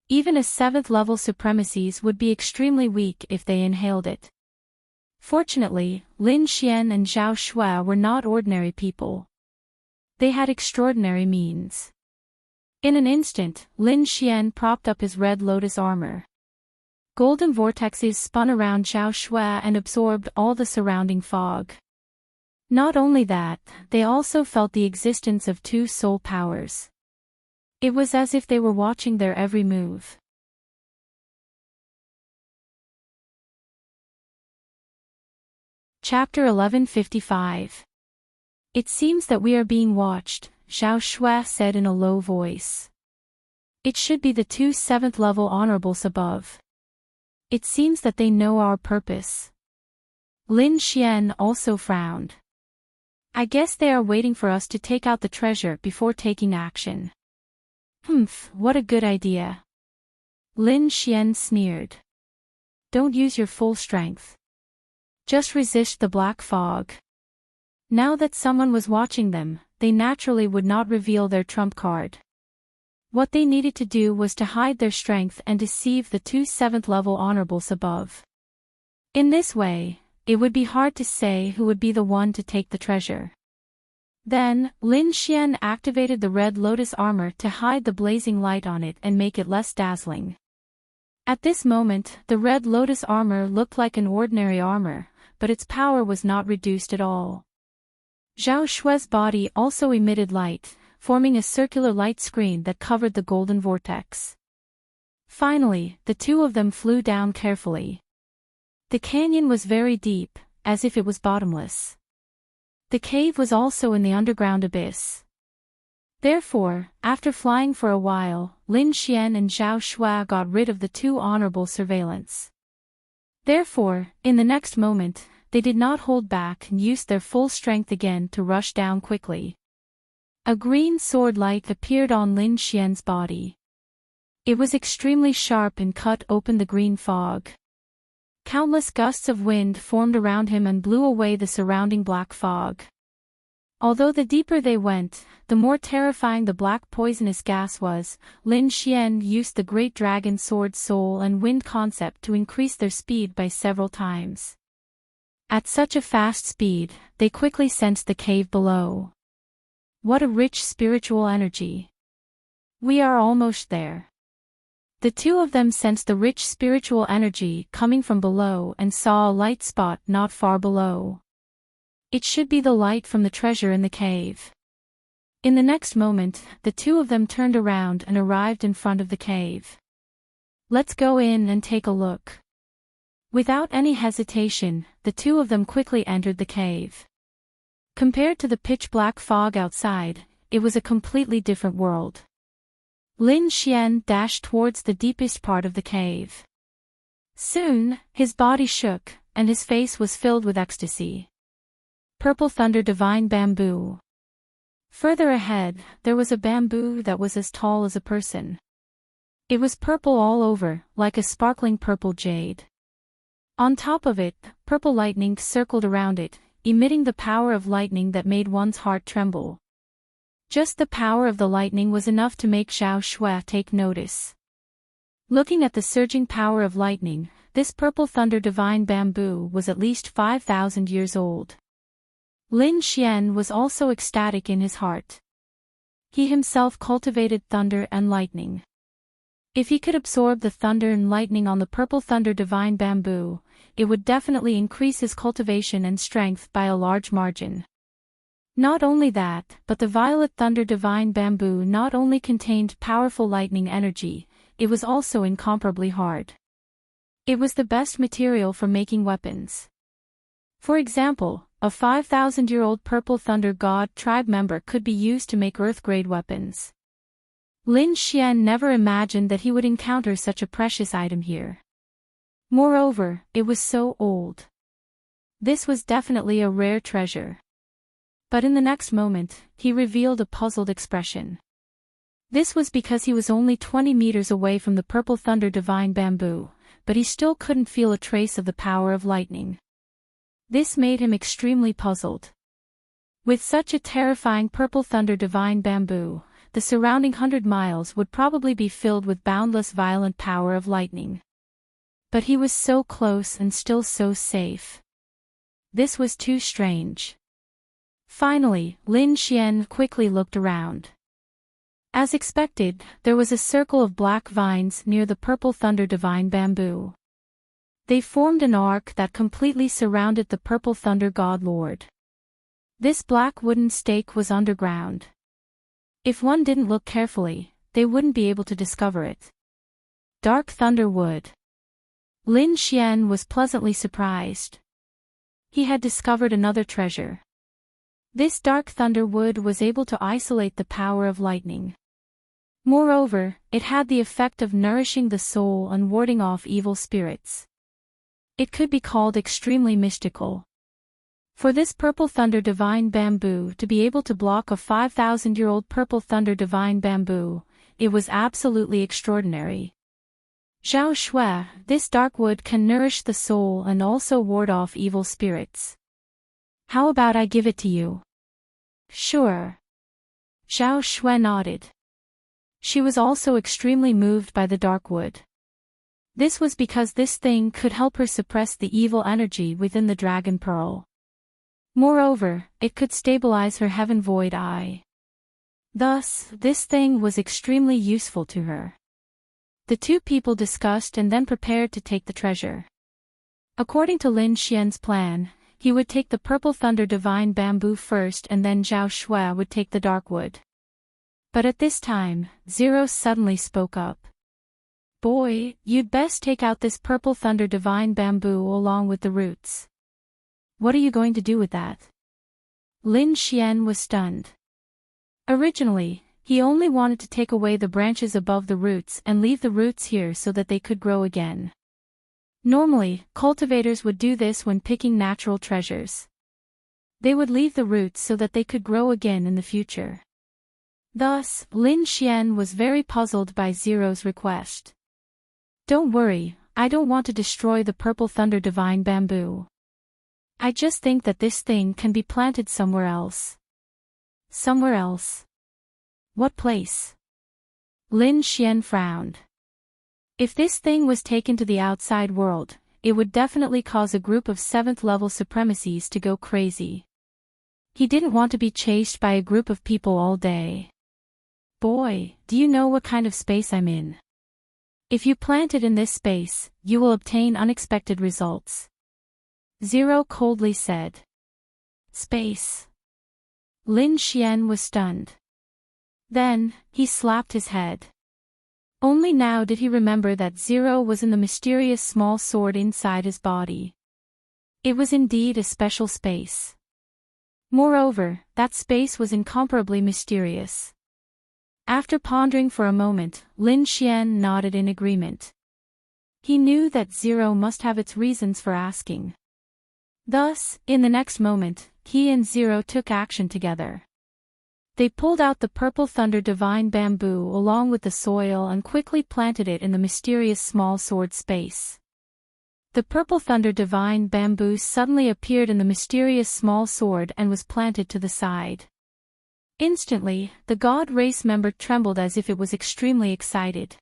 Speaker 1: Even a 7th level supremacies would be extremely weak if they inhaled it. Fortunately, Lin Xian and Zhao Shui were not ordinary people. They had extraordinary means. In an instant, Lin Xian propped up his red lotus armor. Golden vortexes spun around Zhao Shui and absorbed all the surrounding fog. Not only that, they also felt the existence of 2 soul powers. It was as if they were watching their every move. Chapter 1155. It seems that we are being watched, Zhao Shui said in a low voice. It should be the 2 7th level honorables above. It seems that they know our purpose. Lin Xian also frowned. I guess they are waiting for us to take out the treasure before taking action. What a good idea. Lin Xian sneered. Don't use your full strength. Just resist the black fog. Now that someone was watching them, they naturally would not reveal their trump card. What they needed to do was to hide their strength and deceive the 2 7th level honorables above. In this way, it would be hard to say who would be the one to take the treasure. Then, Lin Xian activated the red lotus armor to hide the blazing light on it and make it less dazzling. At this moment, the red lotus armor looked like an ordinary armor, but its power was not reduced at all. Zhao Shui's body also emitted light, forming a circular light screen that covered the golden vortex. Finally, the 2 of them flew down carefully. The canyon was very deep, as if it was bottomless. The cave was also in the underground abyss. Therefore, after flying for a while, Lin Xian and Zhao Shui got rid of the 2 honorable surveillance. Therefore, in the next moment, they did not hold back and used their full strength again to rush down quickly. A green sword light appeared on Lin Xian's body. It was extremely sharp and cut open the green fog. Countless gusts of wind formed around him and blew away the surrounding black fog. Although the deeper they went, the more terrifying the black poisonous gas was, Lin Xian used the Great Dragon Sword Soul and Wind concept to increase their speed by several times. At such a fast speed, they quickly sensed the cave below. What a rich spiritual energy. We are almost there. The 2 of them sensed the rich spiritual energy coming from below and saw a light spot not far below. It should be the light from the treasure in the cave. In the next moment, the 2 of them turned around and arrived in front of the cave. Let's go in and take a look. Without any hesitation, the 2 of them quickly entered the cave. Compared to the pitch-black fog outside, it was a completely different world. Lin Xian dashed towards the deepest part of the cave. Soon, his body shook, and his face was filled with ecstasy. Purple Thunder Divine Bamboo. Further ahead, there was a bamboo that was as tall as a person. It was purple all over, like a sparkling purple jade. On top of it, purple lightning circled around it, emitting the power of lightning that made one's heart tremble. Just the power of the lightning was enough to make Zhao Shui take notice. Looking at the surging power of lightning, this Purple Thunder Divine Bamboo was at least 5,000 years old. Lin Xian was also ecstatic in his heart. He himself cultivated thunder and lightning. If he could absorb the thunder and lightning on the Purple Thunder Divine Bamboo, it would definitely increase his cultivation and strength by a large margin. Not only that, but the Violet Thunder Divine Bamboo not only contained powerful lightning energy, it was also incomparably hard. It was the best material for making weapons. For example, a 5,000-year-old Purple Thunder God tribe member could be used to make Earth-grade weapons. Lin Xian never imagined that he would encounter such a precious item here. Moreover, it was so old. This was definitely a rare treasure. But in the next moment, he revealed a puzzled expression. This was because he was only 20 meters away from the purple thunder divine bamboo, but he still couldn't feel a trace of the power of lightning. This made him extremely puzzled. With such a terrifying purple thunder divine bamboo, the surrounding 100 miles would probably be filled with boundless violent power of lightning. But he was so close and still so safe. This was too strange. Finally, Lin Xian quickly looked around. As expected, there was a circle of black vines near the purple thunder divine bamboo. They formed an arc that completely surrounded the purple thunder god lord. This black wooden stake was underground. If one didn't look carefully, they wouldn't be able to discover it. Dark thunder wood. Lin Xian was pleasantly surprised. He had discovered another treasure. This dark thunder wood was able to isolate the power of lightning. Moreover, it had the effect of nourishing the soul and warding off evil spirits. It could be called extremely mystical. For this purple thunder divine bamboo to be able to block a 5,000-year-old purple thunder divine bamboo, it was absolutely extraordinary. Zhao Shui, this dark wood can nourish the soul and also ward off evil spirits. How about I give it to you? Sure. Zhao Shui nodded. She was also extremely moved by the dark wood. This was because this thing could help her suppress the evil energy within the dragon pearl. Moreover, it could stabilize her heaven void eye. Thus, this thing was extremely useful to her. The two people discussed and then prepared to take the treasure. According to Lin Xian's plan, he would take the purple thunder divine bamboo first and then Zhao Shui would take the dark wood. But at this time, Zero suddenly spoke up. Boy, you'd best take out this purple thunder divine bamboo along with the roots. What are you going to do with that? Lin Xian was stunned. Originally, he only wanted to take away the branches above the roots and leave the roots here so that they could grow again. Normally, cultivators would do this when picking natural treasures. They would leave the roots so that they could grow again in the future. Thus, Lin Xian was very puzzled by Zero's request. Don't worry, I don't want to destroy the purple thunder divine bamboo. I just think that this thing can be planted somewhere else. Somewhere else? What place? Lin Xian frowned. If this thing was taken to the outside world, it would definitely cause a group of 7th-level supremacies to go crazy. He didn't want to be chased by a group of people all day. Boy, do you know what kind of space I'm in? If you plant it in this space, you will obtain unexpected results. Zero coldly said. Space. Lin Xian was stunned. Then, he slapped his head. Only now did he remember that Zero was in the mysterious small sword inside his body. It was indeed a special space. Moreover, that space was incomparably mysterious. After pondering for a moment, Lin Xian nodded in agreement. He knew that Zero must have its reasons for asking. Thus, in the next moment, he and Zero took action together. They pulled out the purple thunder divine bamboo along with the soil and quickly planted it in the mysterious small sword space. The purple thunder divine bamboo suddenly appeared in the mysterious small sword and was planted to the side. Instantly, the god race member trembled as if it was extremely excited.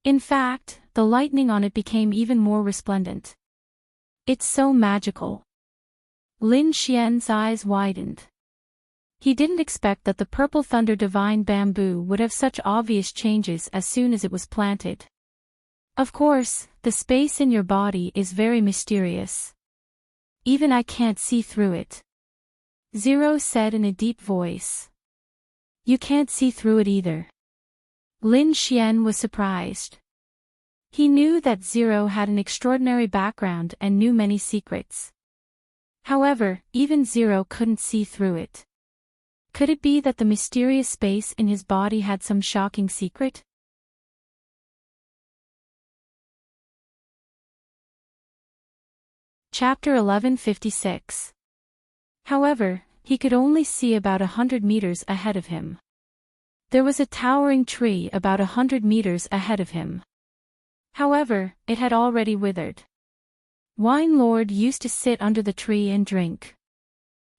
Speaker 1: In fact, the lightning on it became even more resplendent. It's so magical. Lin Xian's eyes widened. He didn't expect that the purple thunder divine bamboo would have such obvious changes as soon as it was planted. Of course, the space in your body is very mysterious. Even I can't see through it. Zero said in a deep voice. You can't see through it either. Lin Xian was surprised. He knew that Zero had an extraordinary background and knew many secrets. However, even Zero couldn't see through it. Could it be that the mysterious space in his body had some shocking secret? Chapter 1156. However, he could only see about 100 meters ahead of him. There was a towering tree about 100 meters ahead of him. However, it had already withered. Wine Lord used to sit under the tree and drink.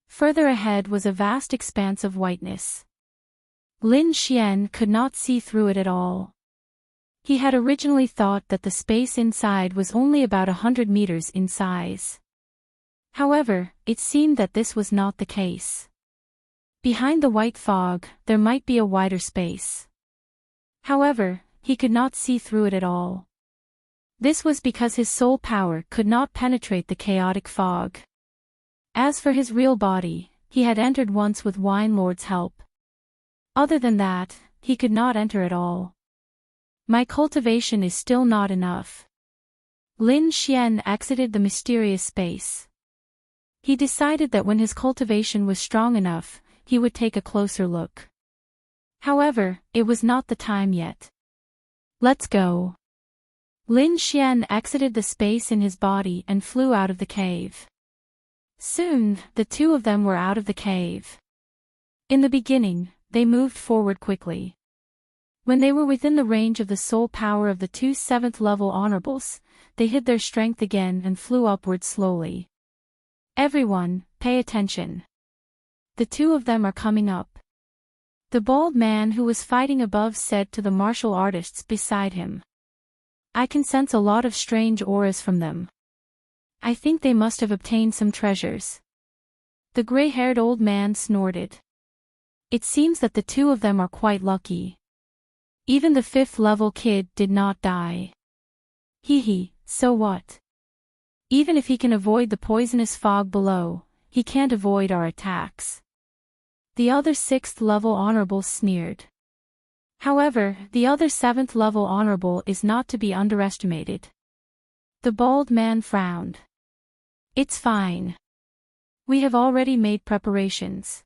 Speaker 1: Further ahead was a vast expanse of whiteness. Lin Xian could not see through it at all. He had originally thought that the space inside was only about 100 meters in size. However, it seemed that this was not the case. Behind the white fog, there might be a wider space. However, he could not see through it at all. This was because his soul power could not penetrate the chaotic fog. As for his real body, he had entered once with Wine Lord's help. Other than that, he could not enter at all. My cultivation is still not enough. Lin Xian exited the mysterious space. He decided that when his cultivation was strong enough, he would take a closer look. However, it was not the time yet. Let's go. Lin Xian exited the space in his body and flew out of the cave. Soon, the two of them were out of the cave. In the beginning, they moved forward quickly. When they were within the range of the soul power of the two 7th level honorables, they hid their strength again and flew upward slowly. Everyone, pay attention. The two of them are coming up. The bald man who was fighting above said to the martial artists beside him. I can sense a lot of strange auras from them. I think they must have obtained some treasures. The gray-haired old man snorted. It seems that the two of them are quite lucky. Even the 5th level kid did not die. Hee, so what? Even if he can avoid the poisonous fog below, he can't avoid our attacks. The other 6th level honorable sneered. However, the other 7th level honorable is not to be underestimated. The bald man frowned. It's fine. We have already made preparations.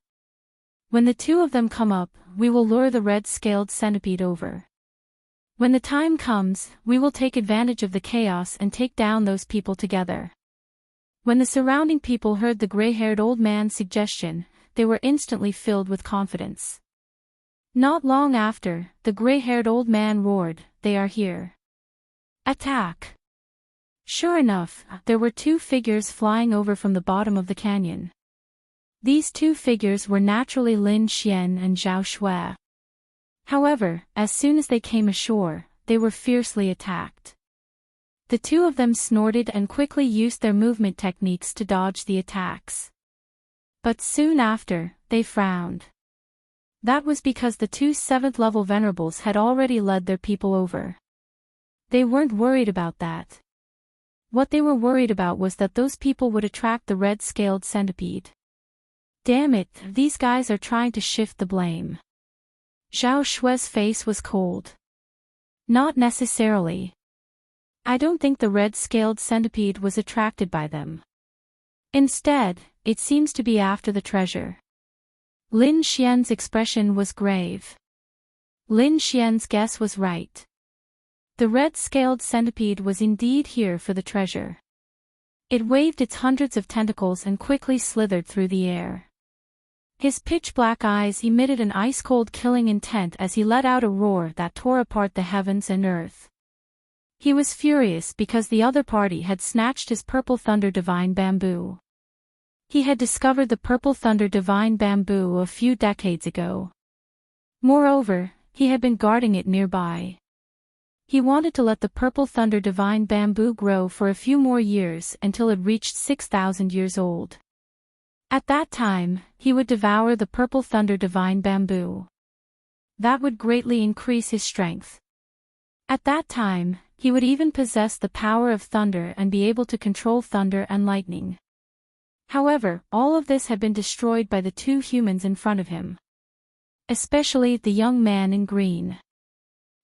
Speaker 1: When the two of them come up, we will lure the red-scaled centipede over. When the time comes, we will take advantage of the chaos and take down those people together. When the surrounding people heard the gray-haired old man's suggestion, they were instantly filled with confidence. Not long after, the gray-haired old man roared, "They are here. Attack!" Sure enough, there were two figures flying over from the bottom of the canyon. These two figures were naturally Lin Xian and Zhao Shui. However, as soon as they came ashore, they were fiercely attacked. The two of them snorted and quickly used their movement techniques to dodge the attacks. But soon after, they frowned. That was because the two 7th level venerables had already led their people over. They weren't worried about that. What they were worried about was that those people would attract the red-scaled centipede. Damn it, these guys are trying to shift the blame. Zhao Shui's face was cold. Not necessarily. I don't think the red-scaled centipede was attracted by them. Instead, it seems to be after the treasure. Lin Xian's expression was grave. Lin Xian's guess was right. The red-scaled centipede was indeed here for the treasure. It waved its hundreds of tentacles and quickly slithered through the air. His pitch-black eyes emitted an ice-cold killing intent as he let out a roar that tore apart the heavens and earth. He was furious because the other party had snatched his purple thunder divine bamboo. He had discovered the purple thunder divine bamboo a few decades ago. Moreover, he had been guarding it nearby. He wanted to let the purple thunder divine bamboo grow for a few more years until it reached 6,000 years old. At that time, he would devour the purple thunder divine bamboo. That would greatly increase his strength. At that time, he would even possess the power of thunder and be able to control thunder and lightning. However, all of this had been destroyed by the two humans in front of him. Especially the young man in green.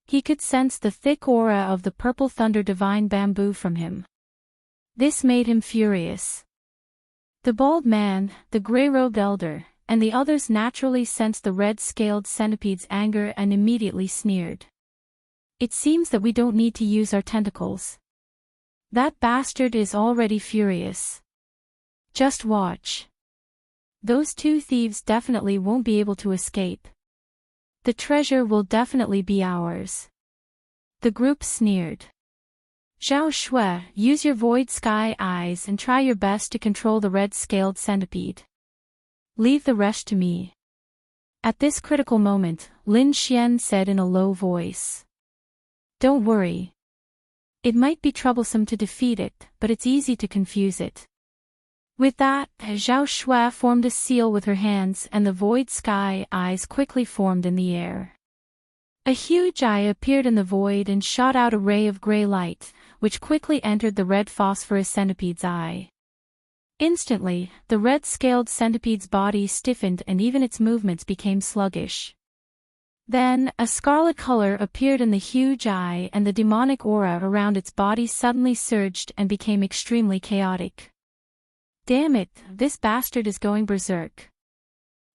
Speaker 1: He could sense the thick aura of the purple thunder divine bamboo from him. This made him furious. The bald man, the gray-robed elder, and the others naturally sensed the red-scaled centipede's anger and immediately sneered. It seems that we don't need to use our tentacles. That bastard is already furious. Just watch. Those two thieves definitely won't be able to escape. The treasure will definitely be ours. The group sneered. Zhao Shui, use your void sky eyes and try your best to control the red-scaled centipede. Leave the rest to me. At this critical moment, Lin Xian said in a low voice. Don't worry. It might be troublesome to defeat it, but it's easy to confuse it. With that, Zhao Shui formed a seal with her hands and the void sky eyes quickly formed in the air. A huge eye appeared in the void and shot out a ray of gray light, which quickly entered the red phosphorus centipede's eye. Instantly, the red-scaled centipede's body stiffened and even its movements became sluggish. Then, a scarlet color appeared in the huge eye and the demonic aura around its body suddenly surged and became extremely chaotic. Damn it, this bastard is going berserk.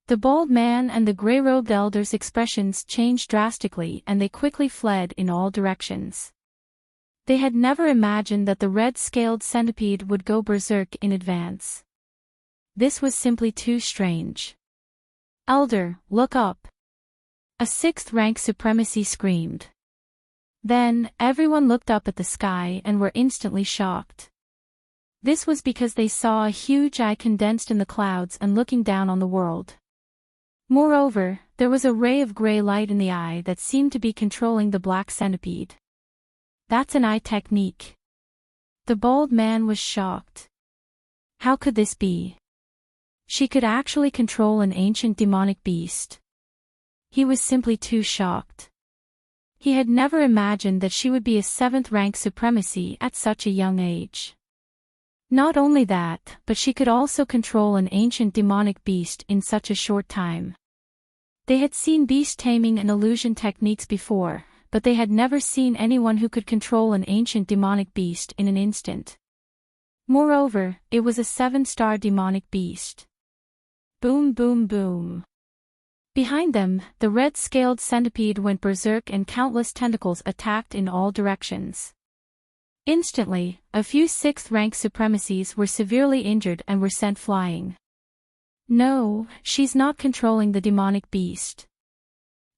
Speaker 1: The bald man and the gray-robed elder's expressions changed drastically and they quickly fled in all directions. They had never imagined that the red-scaled centipede would go berserk in advance. This was simply too strange. Elder, look up. A sixth-rank supremacy screamed. Then, everyone looked up at the sky and were instantly shocked. This was because they saw a huge eye condensed in the clouds and looking down on the world. Moreover, there was a ray of gray light in the eye that seemed to be controlling the black centipede. That's an eye technique. The bald man was shocked. How could this be? She could actually control an ancient demonic beast. He was simply too shocked. He had never imagined that she would be a seventh-rank supremacy at such a young age. Not only that, but she could also control an ancient demonic beast in such a short time. They had seen beast taming and illusion techniques before, but they had never seen anyone who could control an ancient demonic beast in an instant. Moreover, it was a 7-star demonic beast. Boom boom boom. Behind them, the red-scaled centipede went berserk and countless tentacles attacked in all directions. Instantly, a few 6th-rank supremacies were severely injured and were sent flying. No, she's not controlling the demonic beast.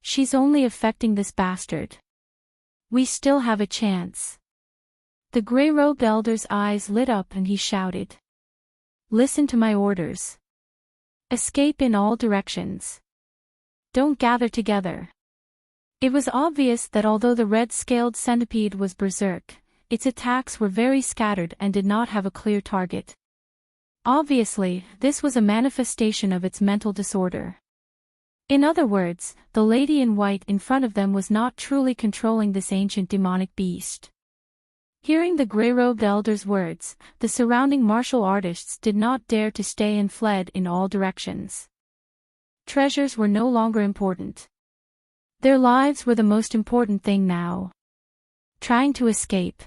Speaker 1: She's only affecting this bastard. We still have a chance. The gray-robed elder's eyes lit up and he shouted. Listen to my orders. Escape in all directions. Don't gather together. It was obvious that although the red-scaled centipede was berserk, its attacks were very scattered and did not have a clear target. Obviously, this was a manifestation of its mental disorder. In other words, the lady in white in front of them was not truly controlling this ancient demonic beast. Hearing the gray-robed elder's words, the surrounding martial artists did not dare to stay and fled in all directions. Treasures were no longer important. Their lives were the most important thing now. Trying to escape.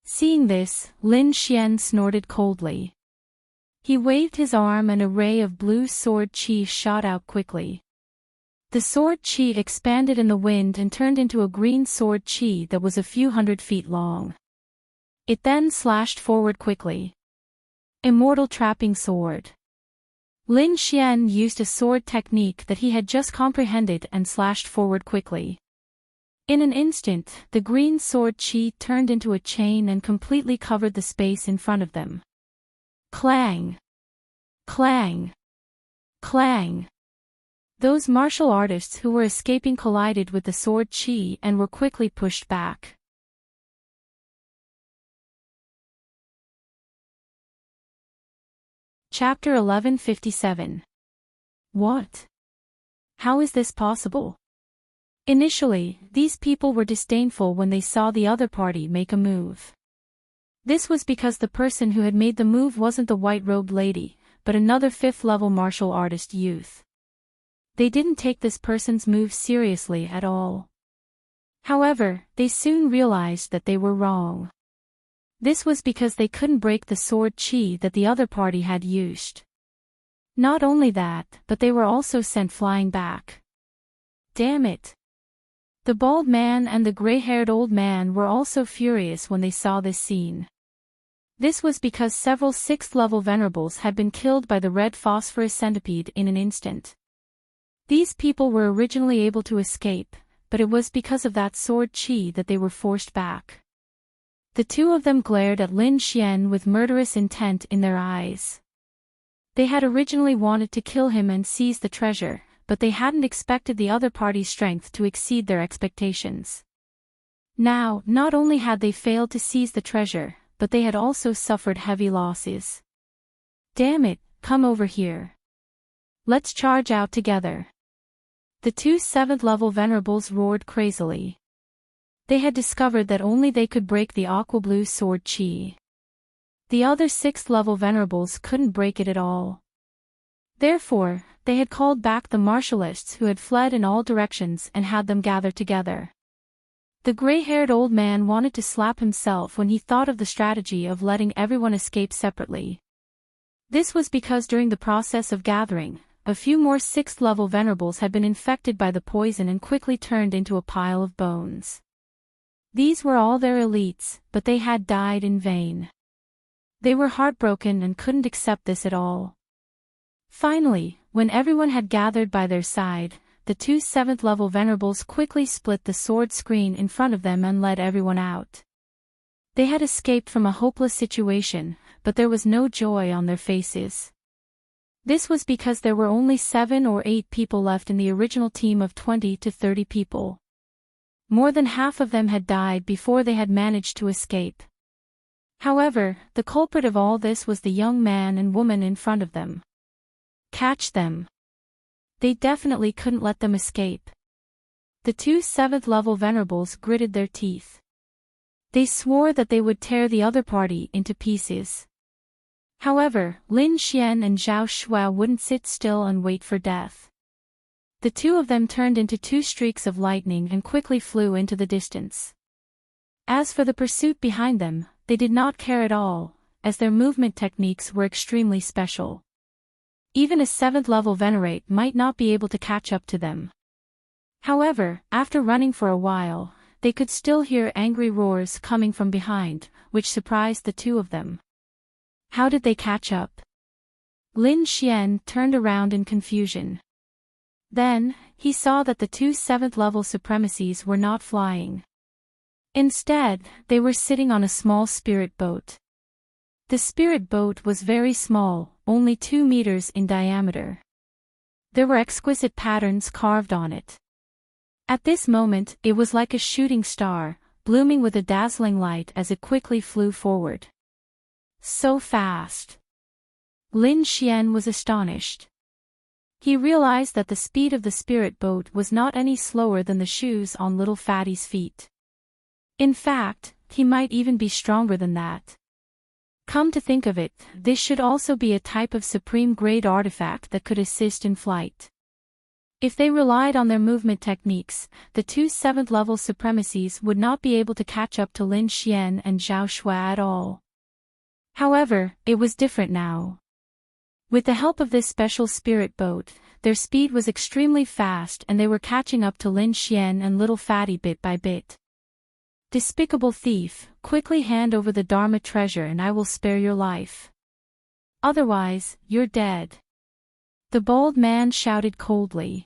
Speaker 1: Seeing this, Lin Xian snorted coldly. He waved his arm and a ray of blue sword chi shot out quickly. The sword chi expanded in the wind and turned into a green sword chi that was a few hundred feet long. It then slashed forward quickly. Immortal trapping sword. Lin Xian used a sword technique that he had just comprehended and slashed forward quickly. In an instant, the green sword chi turned into a chain and completely covered the space in front of them. Clang! Clang! Clang! Those martial artists who were escaping collided with the sword chi and were quickly pushed back. Chapter 1157. What? How is this possible? Initially, these people were disdainful when they saw the other party make a move. This was because the person who had made the move wasn't the white-robed lady, but another 5th-level martial artist youth. They didn't take this person's move seriously at all. However, they soon realized that they were wrong. This was because they couldn't break the sword chi that the other party had used. Not only that, but they were also sent flying back. Damn it! The bald man and the gray-haired old man were also furious when they saw this scene. This was because several 6th-level venerables had been killed by the red phosphorus centipede in an instant. These people were originally able to escape, but it was because of that sword chi that they were forced back. The two of them glared at Lin Xian with murderous intent in their eyes. They had originally wanted to kill him and seize the treasure, but they hadn't expected the other party's strength to exceed their expectations. Now, not only had they failed to seize the treasure, but they had also suffered heavy losses. Damn it, come over here. Let's charge out together. The two 7th level venerables roared crazily. They had discovered that only they could break the aqua blue sword chi. The other 6th level venerables couldn't break it at all. Therefore, they had called back the martialists who had fled in all directions and had them gather together. The gray-haired old man wanted to slap himself when he thought of the strategy of letting everyone escape separately. This was because during the process of gathering, a few more 6th level venerables had been infected by the poison and quickly turned into a pile of bones. These were all their elites, but they had died in vain. They were heartbroken and couldn't accept this at all. Finally, when everyone had gathered by their side, the two 7th level venerables quickly split the sword screen in front of them and led everyone out. They had escaped from a hopeless situation, but there was no joy on their faces. This was because there were only 7 or 8 people left in the original team of 20 to 30 people. More than half of them had died before they had managed to escape. However, the culprit of all this was the young man and woman in front of them. Catch them. They definitely couldn't let them escape. The two 7th level venerables gritted their teeth. They swore that they would tear the other party into pieces. However, Lin Xian and Zhao Shuao wouldn't sit still and wait for death. The two of them turned into 2 streaks of lightning and quickly flew into the distance. As for the pursuit behind them, they did not care at all, as their movement techniques were extremely special. Even a 7th level venerate might not be able to catch up to them. However, after running for a while, they could still hear angry roars coming from behind, which surprised the two of them. How did they catch up? Lin Xian turned around in confusion. Then, he saw that the two 7th level supremacies were not flying. Instead, they were sitting on a small spirit boat. The spirit boat was very small, only 2 meters in diameter. There were exquisite patterns carved on it. At this moment, it was like a shooting star, blooming with a dazzling light as it quickly flew forward. So fast! Lin Xian was astonished. He realized that the speed of the spirit boat was not any slower than the shoes on little Fatty's feet. In fact, he might even be stronger than that. Come to think of it, this should also be a type of supreme-grade artifact that could assist in flight. If they relied on their movement techniques, the two 7th level supremacies would not be able to catch up to Lin Xian and Zhao Shuai at all. However, it was different now. With the help of this special spirit boat, their speed was extremely fast and they were catching up to Lin Xian and little Fatty bit by bit. Despicable thief, quickly hand over the Dharma treasure and I will spare your life. Otherwise, you're dead. The bald man shouted coldly.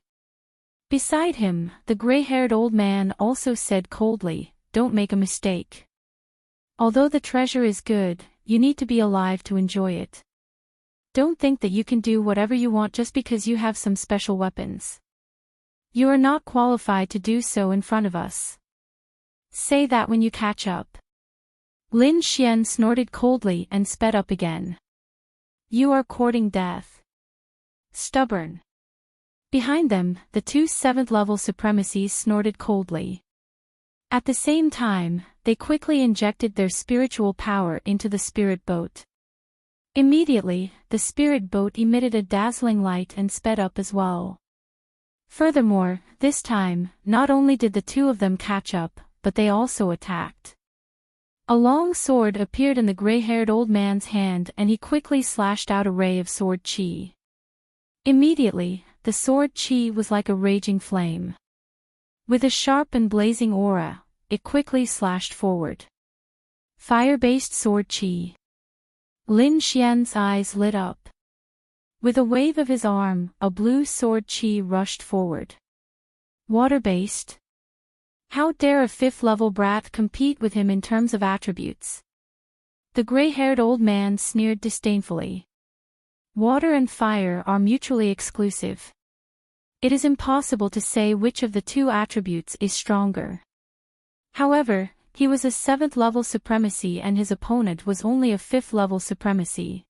Speaker 1: Beside him, the gray-haired old man also said coldly, don't make a mistake. Although the treasure is good, you need to be alive to enjoy it. Don't think that you can do whatever you want just because you have some special weapons. You are not qualified to do so in front of us. Say that when you catch up. Lin Xian snorted coldly and sped up again. You are courting death. Stubborn. Behind them, the two 7th level supremacies snorted coldly. At the same time, they quickly injected their spiritual power into the spirit boat. Immediately, the spirit boat emitted a dazzling light and sped up as well. Furthermore, this time, not only did the two of them catch up, but they also attacked. A long sword appeared in the gray-haired old man's hand and he quickly slashed out a ray of sword chi. Immediately, the sword chi was like a raging flame. With a sharp and blazing aura, it quickly slashed forward. Fire-based sword chi. Lin Xian's eyes lit up. With a wave of his arm, a blue sword chi rushed forward. Water-based? How dare a 5th level brat compete with him in terms of attributes? The gray-haired old man sneered disdainfully. Water and fire are mutually exclusive. It is impossible to say which of the two attributes is stronger. However, he was a 7th level supremacy and his opponent was only a 5th level supremacy.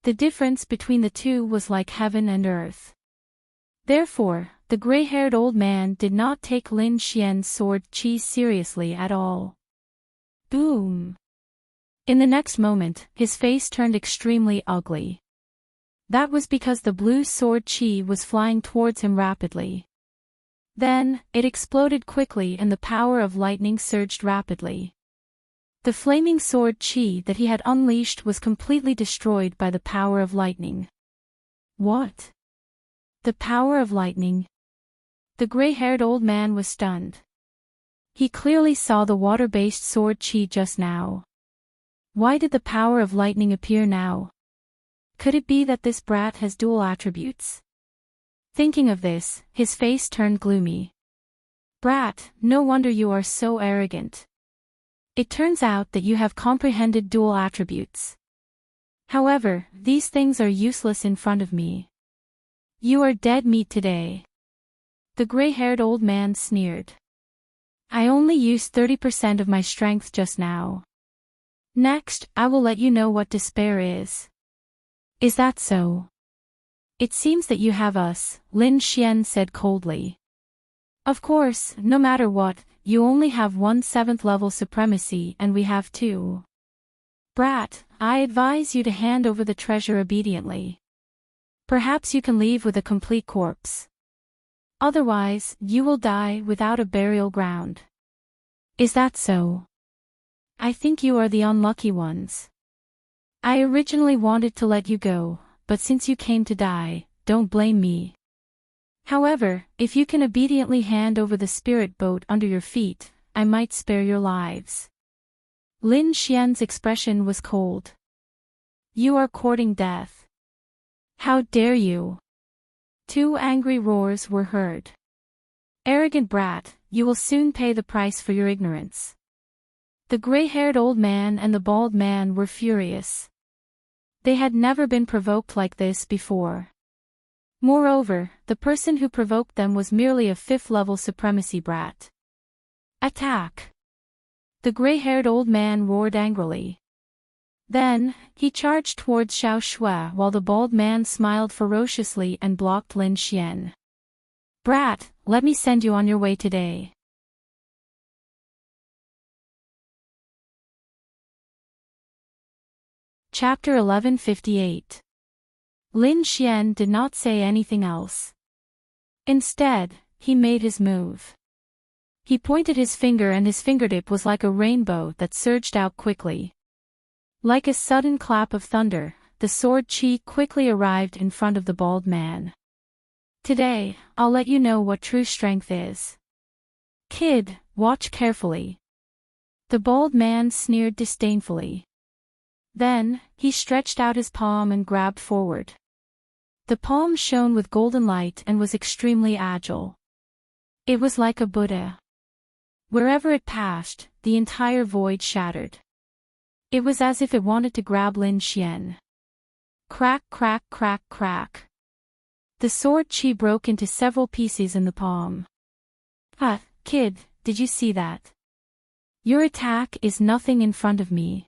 Speaker 1: The difference between the two was like heaven and earth. Therefore, the gray-haired old man did not take Lin Xian's sword chi seriously at all. Boom! In the next moment, his face turned extremely ugly. That was because the blue sword chi was flying towards him rapidly. Then, it exploded quickly and the power of lightning surged rapidly. The flaming sword chi that he had unleashed was completely destroyed by the power of lightning. What? The power of lightning? The gray-haired old man was stunned. He clearly saw the water-based sword chi just now. Why did the power of lightning appear now? Could it be that this brat has dual attributes? Thinking of this, his face turned gloomy. Brat, no wonder you are so arrogant. It turns out that you have comprehended dual attributes. However, these things are useless in front of me. You are dead meat today. The gray-haired old man sneered. I only used 30% of my strength just now. Next, I will let you know what despair is. Is that so? It seems that you have us, Lin Xian said coldly. Of course, no matter what, you only have 1 7th level supremacy and we have 2. Brat, I advise you to hand over the treasure obediently. Perhaps you can leave with a complete corpse. Otherwise, you will die without a burial ground. Is that so? I think you are the unlucky ones. I originally wanted to let you go, but since you came to die, don't blame me. However, if you can obediently hand over the spirit boat under your feet, I might spare your lives. Lin Xian's expression was cold. You are courting death. How dare you? 2 angry roars were heard. Arrogant brat, you will soon pay the price for your ignorance. The gray-haired old man and the bald man were furious. They had never been provoked like this before. Moreover, the person who provoked them was merely a 5th level supremacy brat. Attack! The gray-haired old man roared angrily. Then, he charged towards Xiao Shui while the bald man smiled ferociously and blocked Lin Xian. Brat, let me send you on your way today. Chapter 1158. Lin Xian did not say anything else. Instead, he made his move. He pointed his finger and his fingertip was like a rainbow that surged out quickly. Like a sudden clap of thunder, the sword chi quickly arrived in front of the bald man. Today, I'll let you know what true strength is. Kid, watch carefully. The bald man sneered disdainfully. Then, he stretched out his palm and grabbed forward. The palm shone with golden light and was extremely agile. It was like a Buddha. Wherever it passed, the entire void shattered. It was as if it wanted to grab Lin Xian. Crack, crack, crack, crack. The sword chi broke into several pieces in the palm. Kid, did you see that? Your attack is nothing in front of me.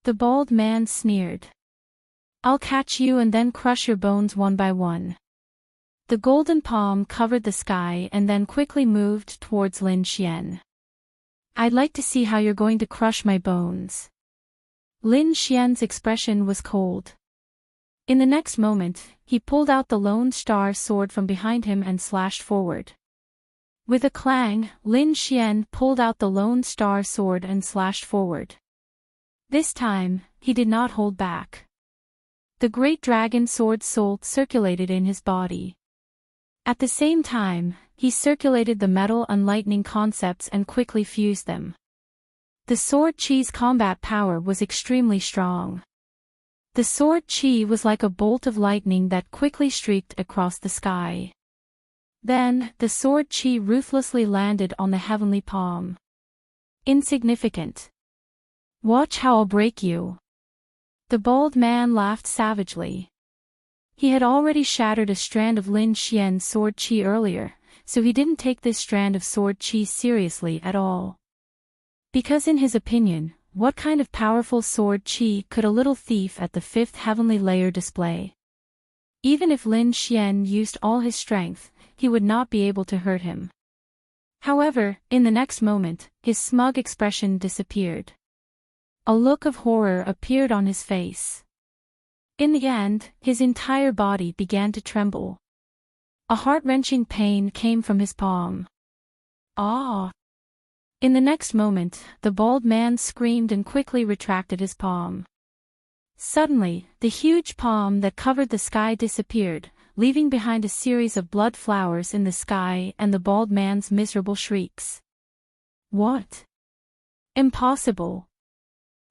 Speaker 1: The bald man sneered. I'll catch you and then crush your bones one by one. The golden palm covered the sky and then quickly moved towards Lin Xian. I'd like to see how you're going to crush my bones. Lin Xian's expression was cold. In the next moment, he pulled out the Lone Star sword from behind him and slashed forward. With a clang, Lin Xian pulled out the Lone Star sword and slashed forward. This time, he did not hold back. The great dragon sword soul circulated in his body. At the same time, he circulated the metal and lightning concepts and quickly fused them. The sword chi's combat power was extremely strong. The sword chi was like a bolt of lightning that quickly streaked across the sky. Then, the sword chi ruthlessly landed on the heavenly palm. Insignificant. Watch how I'll break you. The bald man laughed savagely. He had already shattered a strand of Lin Xian's sword chi earlier, so he didn't take this strand of sword chi seriously at all. Because in his opinion, what kind of powerful sword chi could a little thief at the 5th heavenly layer display? Even if Lin Xian used all his strength, he would not be able to hurt him. However, in the next moment, his smug expression disappeared. A look of horror appeared on his face. In the end, his entire body began to tremble. A heart-wrenching pain came from his palm. Ah! In the next moment, the bald man screamed and quickly retracted his palm. Suddenly, the huge palm that covered the sky disappeared, leaving behind a series of blood flowers in the sky and the bald man's miserable shrieks. What? Impossible!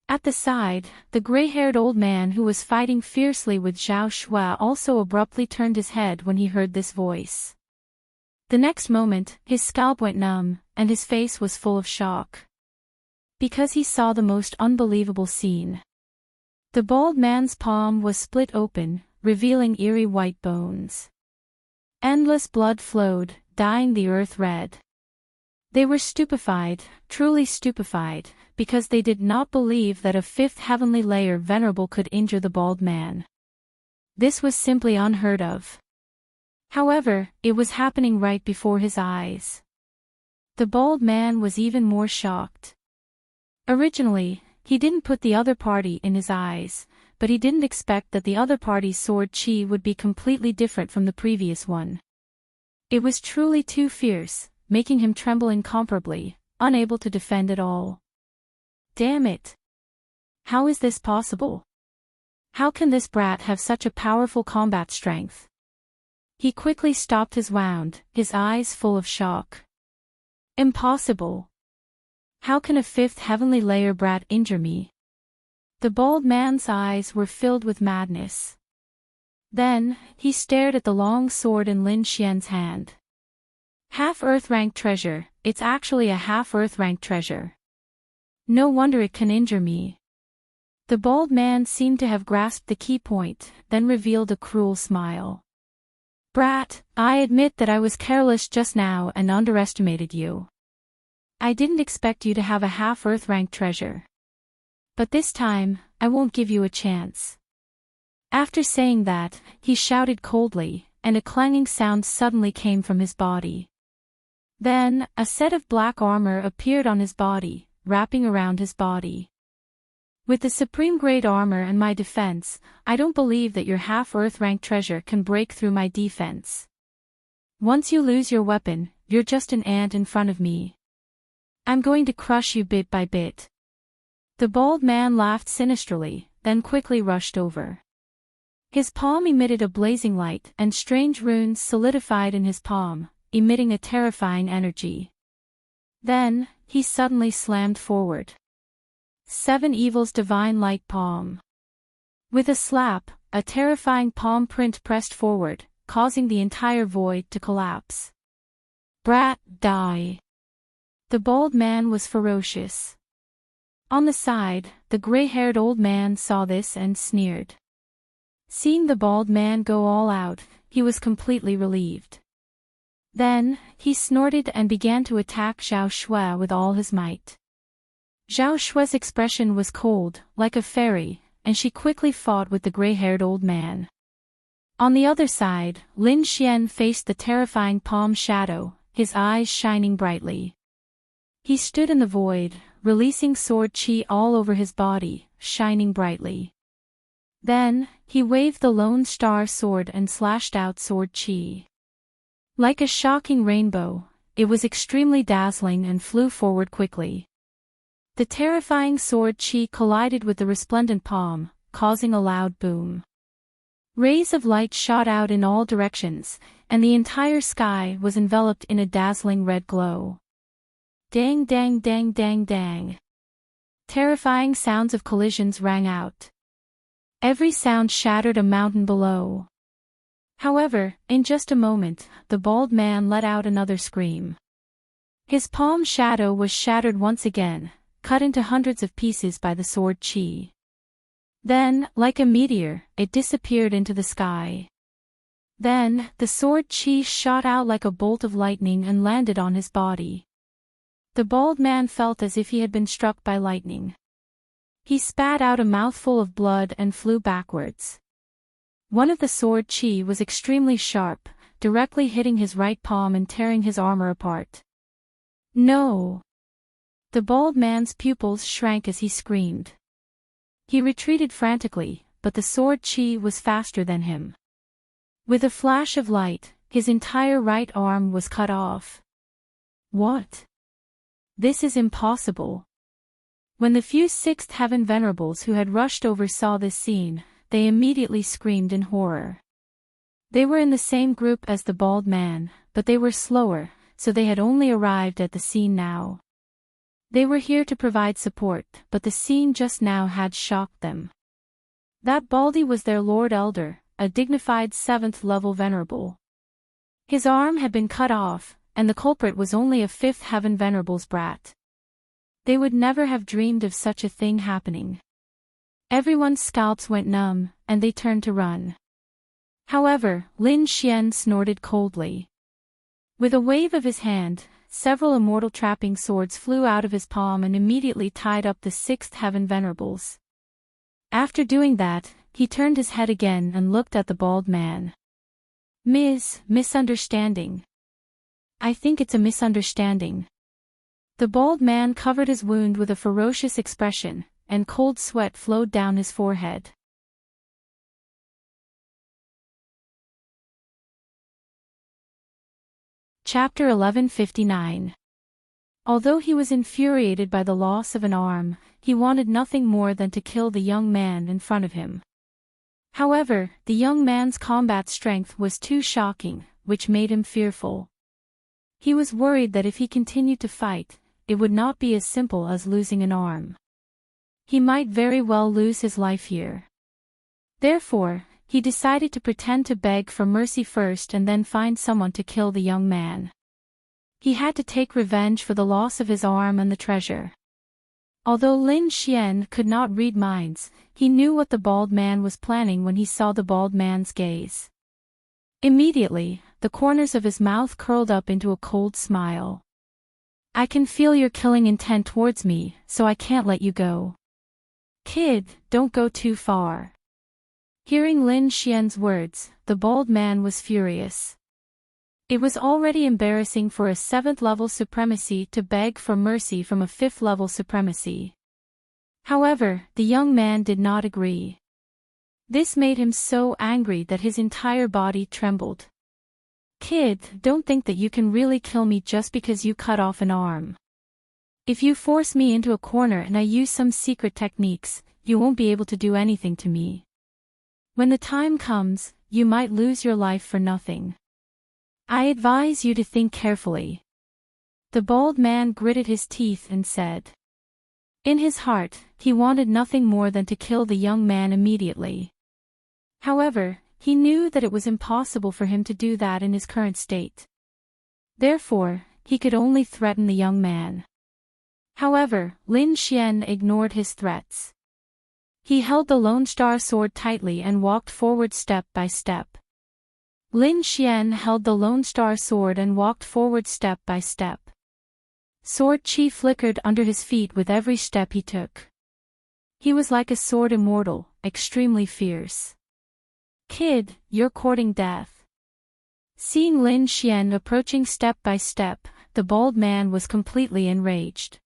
Speaker 1: At the side, the gray-haired old man who was fighting fiercely with Zhao Shui also abruptly turned his head when he heard this voice. The next moment, his scalp went numb, and his face was full of shock. Because he saw the most unbelievable scene. The bald man's palm was split open, revealing eerie white bones. Endless blood flowed, dyeing the earth red. They were stupefied, truly stupefied, because they did not believe that a 5th heavenly layer venerable could injure the bald man. This was simply unheard of. However, it was happening right before his eyes. The bald man was even more shocked. Originally, he didn't put the other party in his eyes, but he didn't expect that the other party's sword chi would be completely different from the previous one. It was truly too fierce, making him tremble incomparably, unable to defend at all. Damn it! How is this possible? How can this brat have such a powerful combat strength? He quickly stopped his wound, his eyes full of shock. Impossible! How can a 5th heavenly layer brat injure me? The bald man's eyes were filled with madness. Then, he stared at the long sword in Lin Xian's hand. Half-Earth rank treasure, it's actually a half-Earth rank treasure. No wonder it can injure me. The bald man seemed to have grasped the key point, then revealed a cruel smile. Brat, I admit that I was careless just now and underestimated you. I didn't expect you to have a half-Earth rank treasure. But this time, I won't give you a chance. After saying that, he shouted coldly, and a clanging sound suddenly came from his body. Then, a set of black armor appeared on his body, wrapping around his body. With the supreme grade armor and my defense, I don't believe that your half-Earth rank treasure can break through my defense. Once you lose your weapon, you're just an ant in front of me. I'm going to crush you bit by bit. The bald man laughed sinisterly, then quickly rushed over. His palm emitted a blazing light and strange runes solidified in his palm, emitting a terrifying energy. Then, he suddenly slammed forward. 7 Evil's divine light palm. With a slap, a terrifying palm print pressed forward, causing the entire void to collapse. Brat, die! The bald man was ferocious. On the side, the gray-haired old man saw this and sneered. Seeing the bald man go all out, he was completely relieved. Then, he snorted and began to attack Zhao Shui with all his might. Zhao Shui's expression was cold, like a fairy, and she quickly fought with the gray-haired old man. On the other side, Lin Xian faced the terrifying palm shadow, his eyes shining brightly. He stood in the void, releasing sword chi all over his body, shining brightly. Then, he waved the Lone Star sword and slashed out sword chi. Like a shocking rainbow, it was extremely dazzling and flew forward quickly. The terrifying sword chi collided with the resplendent palm, causing a loud boom. Rays of light shot out in all directions, and the entire sky was enveloped in a dazzling red glow. Dang dang dang dang dang. Terrifying sounds of collisions rang out. Every sound shattered a mountain below. However, in just a moment, the bald man let out another scream. His palm shadow was shattered once again, cut into hundreds of pieces by the sword chi. Then, like a meteor, it disappeared into the sky. Then, the sword chi shot out like a bolt of lightning and landed on his body. The bald man felt as if he had been struck by lightning. He spat out a mouthful of blood and flew backwards. One of the sword chi was extremely sharp, directly hitting his right palm and tearing his armor apart. No! The bald man's pupils shrank as he screamed. He retreated frantically, but the sword chi was faster than him. With a flash of light, his entire right arm was cut off. What? This is impossible. When the few Sixth Heaven Venerables who had rushed over saw this scene, they immediately screamed in horror. They were in the same group as the bald man, but they were slower, so they had only arrived at the scene now. They were here to provide support, but the scene just now had shocked them. That Baldy was their Lord Elder, a dignified 7th level venerable. His arm had been cut off, and the culprit was only a 5th Heaven Venerable's brat. They would never have dreamed of such a thing happening. Everyone's scalps went numb, and they turned to run. However, Lin Xian snorted coldly. With a wave of his hand, several immortal trapping swords flew out of his palm and immediately tied up the 6th Heaven Venerables. After doing that, he turned his head again and looked at the bald man. Misunderstanding. I think it's a misunderstanding. The bald man covered his wound with a ferocious expression, and cold sweat flowed down his forehead. Chapter 1159. Although he was infuriated by the loss of an arm, he wanted nothing more than to kill the young man in front of him. However, the young man's combat strength was too shocking, which made him fearful. He was worried that if he continued to fight, it would not be as simple as losing an arm. He might very well lose his life here. Therefore, he decided to pretend to beg for mercy first and then find someone to kill the young man. He had to take revenge for the loss of his arm and the treasure. Although Lin Xian could not read minds, he knew what the bald man was planning when he saw the bald man's gaze. Immediately, the corners of his mouth curled up into a cold smile. I can feel your killing intent towards me, so I can't let you go. Kid, don't go too far. Hearing Lin Xian's words, the bald man was furious. It was already embarrassing for a 7th level supremacy to beg for mercy from a 5th level supremacy. However, the young man did not agree. This made him so angry that his entire body trembled. Kid, don't think that you can really kill me just because you cut off an arm. If you force me into a corner and I use some secret techniques, you won't be able to do anything to me. When the time comes, you might lose your life for nothing. I advise you to think carefully. The bald man gritted his teeth and said. In his heart, he wanted nothing more than to kill the young man immediately. However, he knew that it was impossible for him to do that in his current state. Therefore, he could only threaten the young man. However, Lin Xian ignored his threats. He held the Lone Star sword tightly and walked forward step by step. Lin Xian held the Lone Star sword and walked forward step by step. Sword chi flickered under his feet with every step he took. He was like a sword immortal, extremely fierce. Kid, you're courting death. Seeing Lin Xian approaching step by step, the bald man was completely enraged.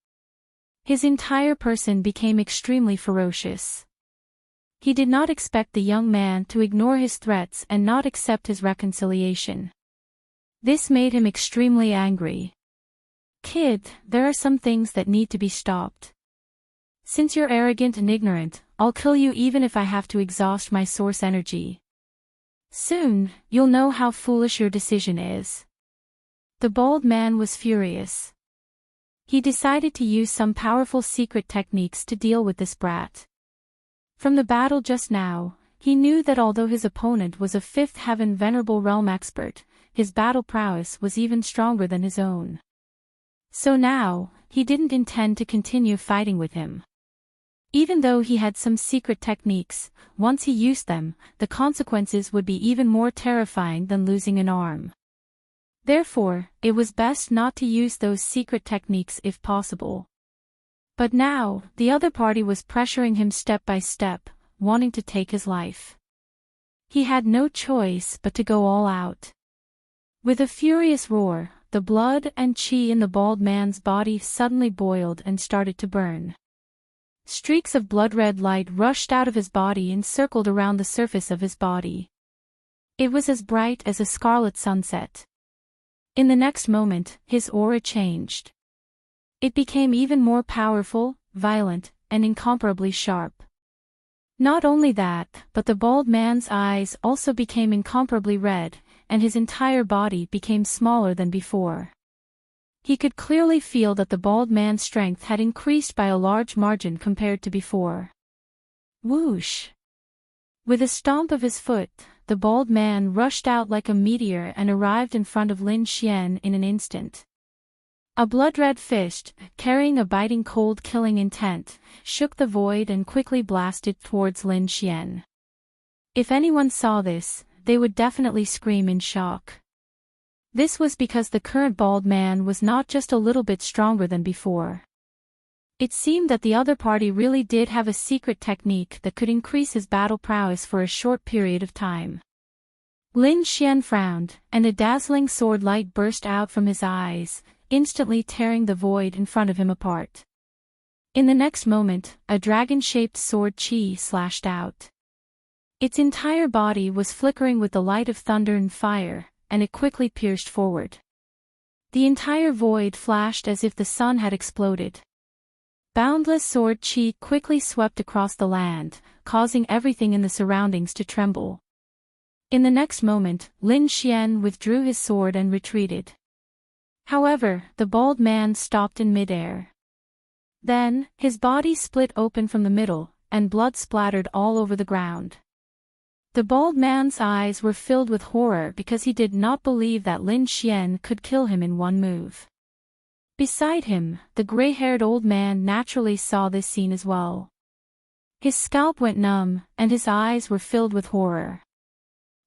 Speaker 1: His entire person became extremely ferocious. He did not expect the young man to ignore his threats and not accept his reconciliation. This made him extremely angry. Kid, there are some things that need to be stopped. Since you're arrogant and ignorant, I'll kill you even if I have to exhaust my source energy. Soon, you'll know how foolish your decision is. The bald man was furious. He decided to use some powerful secret techniques to deal with this brat. From the battle just now, he knew that although his opponent was a fifth heaven venerable realm expert, his battle prowess was even stronger than his own. So now, he didn't intend to continue fighting with him. Even though he had some secret techniques, once he used them, the consequences would be even more terrifying than losing an arm. Therefore, it was best not to use those secret techniques if possible. But now, the other party was pressuring him step by step, wanting to take his life. He had no choice but to go all out. With a furious roar, the blood and chi in the bald man's body suddenly boiled and started to burn. Streaks of blood-red light rushed out of his body and circled around the surface of his body. It was as bright as a scarlet sunset. In the next moment, his aura changed. It became even more powerful, violent, and incomparably sharp. Not only that, but the bald man's eyes also became incomparably red, and his entire body became smaller than before. He could clearly feel that the bald man's strength had increased by a large margin compared to before. Whoosh! With a stomp of his foot, the bald man rushed out like a meteor and arrived in front of Lin Xian in an instant. A blood-red fist, carrying a biting cold killing intent, shook the void and quickly blasted towards Lin Xian. If anyone saw this, they would definitely scream in shock. This was because the current bald man was not just a little bit stronger than before. It seemed that the other party really did have a secret technique that could increase his battle prowess for a short period of time. Lin Xian frowned, and a dazzling sword light burst out from his eyes, instantly tearing the void in front of him apart. In the next moment, a dragon-shaped sword chi slashed out. Its entire body was flickering with the light of thunder and fire, and it quickly pierced forward. The entire void flashed as if the sun had exploded. Boundless sword chi quickly swept across the land, causing everything in the surroundings to tremble. In the next moment, Lin Xian withdrew his sword and retreated. However, the bald man stopped in midair. Then, his body split open from the middle, and blood splattered all over the ground. The bald man's eyes were filled with horror because he did not believe that Lin Xian could kill him in one move. Beside him, the gray-haired old man naturally saw this scene as well. His scalp went numb, and his eyes were filled with horror.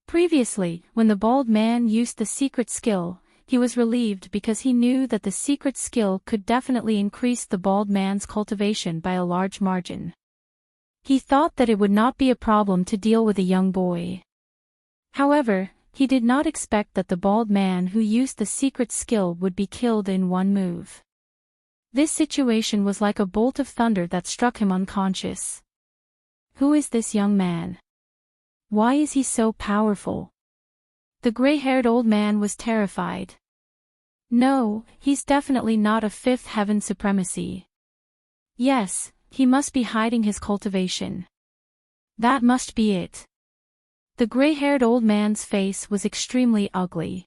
Speaker 1: Previously, when the bald man used the secret skill, he was relieved because he knew that the secret skill could definitely increase the bald man's cultivation by a large margin. He thought that it would not be a problem to deal with a young boy. However, he did not expect that the bald man who used the secret skill would be killed in one move. This situation was like a bolt of thunder that struck him unconscious. Who is this young man? Why is he so powerful? The gray-haired old man was terrified. No, he's definitely not a fifth heaven supremacy. Yes, he must be hiding his cultivation. That must be it. The gray-haired old man's face was extremely ugly.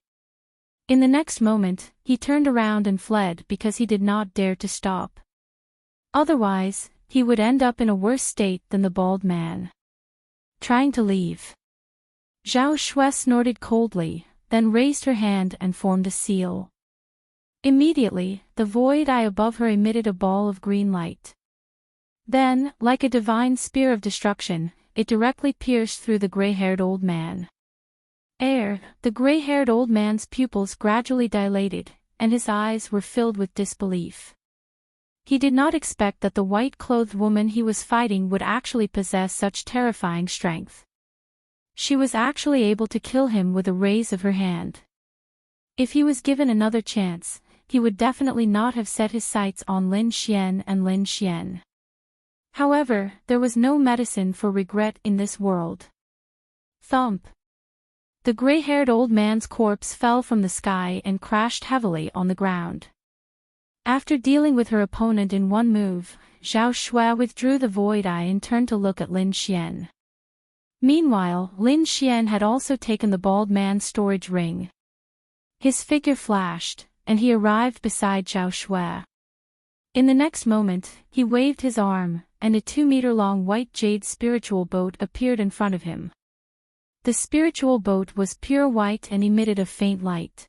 Speaker 1: In the next moment, he turned around and fled because he did not dare to stop. Otherwise, he would end up in a worse state than the bald man. Trying to leave. Zhao Shui snorted coldly, then raised her hand and formed a seal. Immediately, the void eye above her emitted a ball of green light. Then, like a divine spear of destruction, it directly pierced through the gray-haired old man. The gray-haired old man's pupils gradually dilated, and his eyes were filled with disbelief. He did not expect that the white-clothed woman he was fighting would actually possess such terrifying strength. She was actually able to kill him with a raise of her hand. If he was given another chance, he would definitely not have set his sights on Lin Xian and Lin Xian. However, there was no medicine for regret in this world. Thump! The gray-haired old man's corpse fell from the sky and crashed heavily on the ground. After dealing with her opponent in one move, Zhao Shui withdrew the void eye and turned to look at Lin Xian. Meanwhile, Lin Xian had also taken the bald man's storage ring. His figure flashed, and he arrived beside Zhao Shui. In the next moment, he waved his arm, and a 2-meter-long white jade spiritual boat appeared in front of him. The spiritual boat was pure white and emitted a faint light.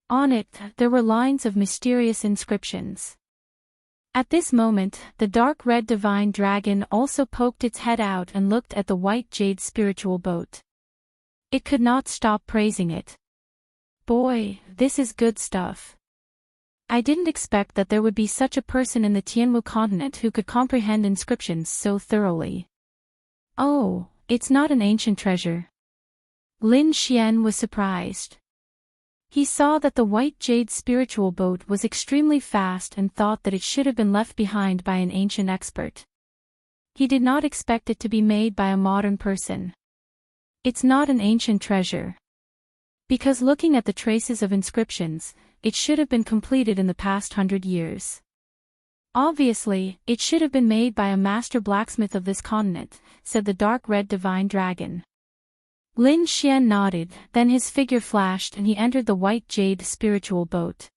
Speaker 1: On it, there were lines of mysterious inscriptions. At this moment, the dark red divine dragon also poked its head out and looked at the white jade spiritual boat. It could not stop praising it. Boy, this is good stuff. I didn't expect that there would be such a person in the Tianwu continent who could comprehend inscriptions so thoroughly. Oh, it's not an ancient treasure. Lin Xian was surprised. He saw that the white jade spiritual boat was extremely fast and thought that it should have been left behind by an ancient expert. He did not expect it to be made by a modern person. It's not an ancient treasure. Because looking at the traces of inscriptions, it should have been completed in the past 100 years. Obviously, it should have been made by a master blacksmith of this continent, said the dark red divine dragon. Lin Xian nodded, then his figure flashed and he entered the white jade spiritual boat.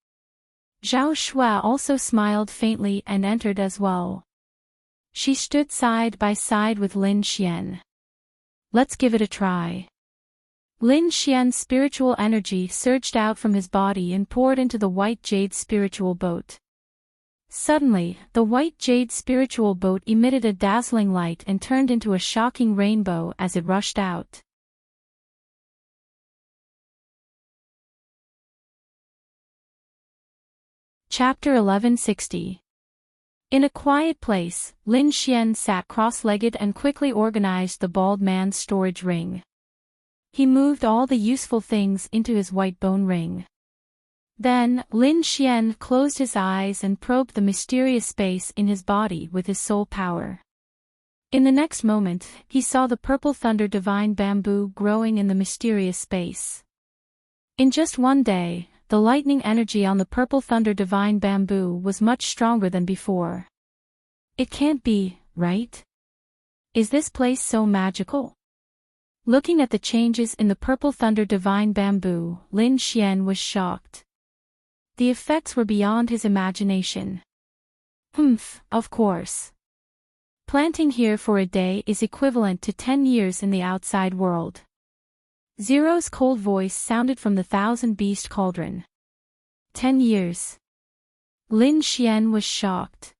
Speaker 1: Zhao Shuai also smiled faintly and entered as well. She stood side by side with Lin Xian. Let's give it a try. Lin Xian's spiritual energy surged out from his body and poured into the white jade spiritual boat. Suddenly, the white jade spiritual boat emitted a dazzling light and turned into a shocking rainbow as it rushed out. Chapter 1160. In a quiet place, Lin Xian sat cross-legged and quickly organized the bald man's storage ring. He moved all the useful things into his white bone ring. Then, Lin Xian closed his eyes and probed the mysterious space in his body with his soul power. In the next moment, he saw the purple thunder divine bamboo growing in the mysterious space. In just one day, the lightning energy on the purple thunder divine bamboo was much stronger than before. It can't be, right? Is this place so magical? Looking at the changes in the purple thunder divine bamboo, Lin Xian was shocked. The effects were beyond his imagination. Of course. Planting here for a day is equivalent to 10 years in the outside world. Zero's cold voice sounded from the thousand-beast cauldron. 10 years. Lin Xian was shocked.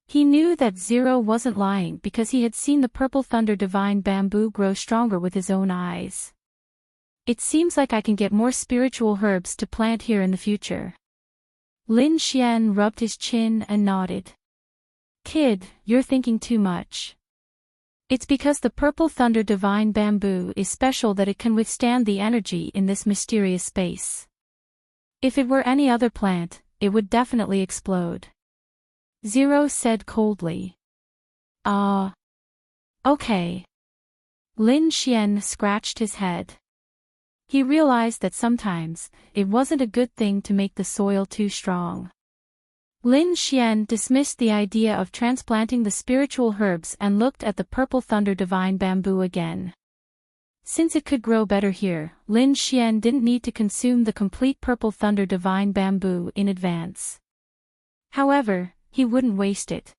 Speaker 1: He knew that Zero wasn't lying because he had seen the purple thunder divine bamboo grow stronger with his own eyes. It seems like I can get more spiritual herbs to plant here in the future. Lin Xian rubbed his chin and nodded. Kid, you're thinking too much. It's because the purple thunder divine bamboo is special that it can withstand the energy in this mysterious space. If it were any other plant, it would definitely explode. Zero said coldly. Okay. Lin Xian scratched his head. He realized that sometimes, it wasn't a good thing to make the soil too strong. Lin Xian dismissed the idea of transplanting the spiritual herbs and looked at the purple thunder divine bamboo again. Since it could grow better here, Lin Xian didn't need to consume the complete purple thunder divine bamboo in advance. However, he wouldn't waste it.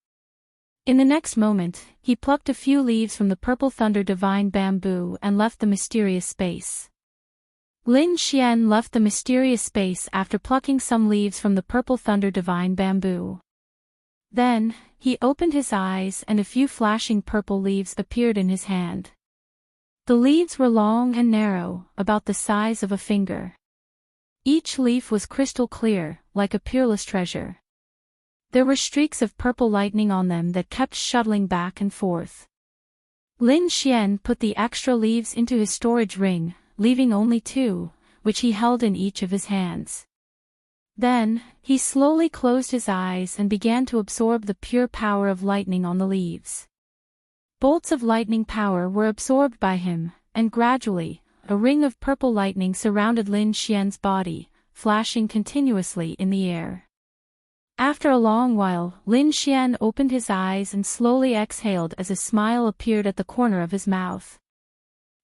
Speaker 1: In the next moment, he plucked a few leaves from the purple thunder divine bamboo and left the mysterious space. Lin Xian left the mysterious space after plucking some leaves from the purple thunder divine bamboo. Then, he opened his eyes and a few flashing purple leaves appeared in his hand. The leaves were long and narrow, about the size of a finger. Each leaf was crystal clear, like a peerless treasure. There were streaks of purple lightning on them that kept shuttling back and forth. Lin Xian put the extra leaves into his storage ring, leaving only 2, which he held in each of his hands. Then, he slowly closed his eyes and began to absorb the pure power of lightning on the leaves. Bolts of lightning power were absorbed by him, and gradually, a ring of purple lightning surrounded Lin Xian's body, flashing continuously in the air. After a long while, Lin Xian opened his eyes and slowly exhaled as a smile appeared at the corner of his mouth.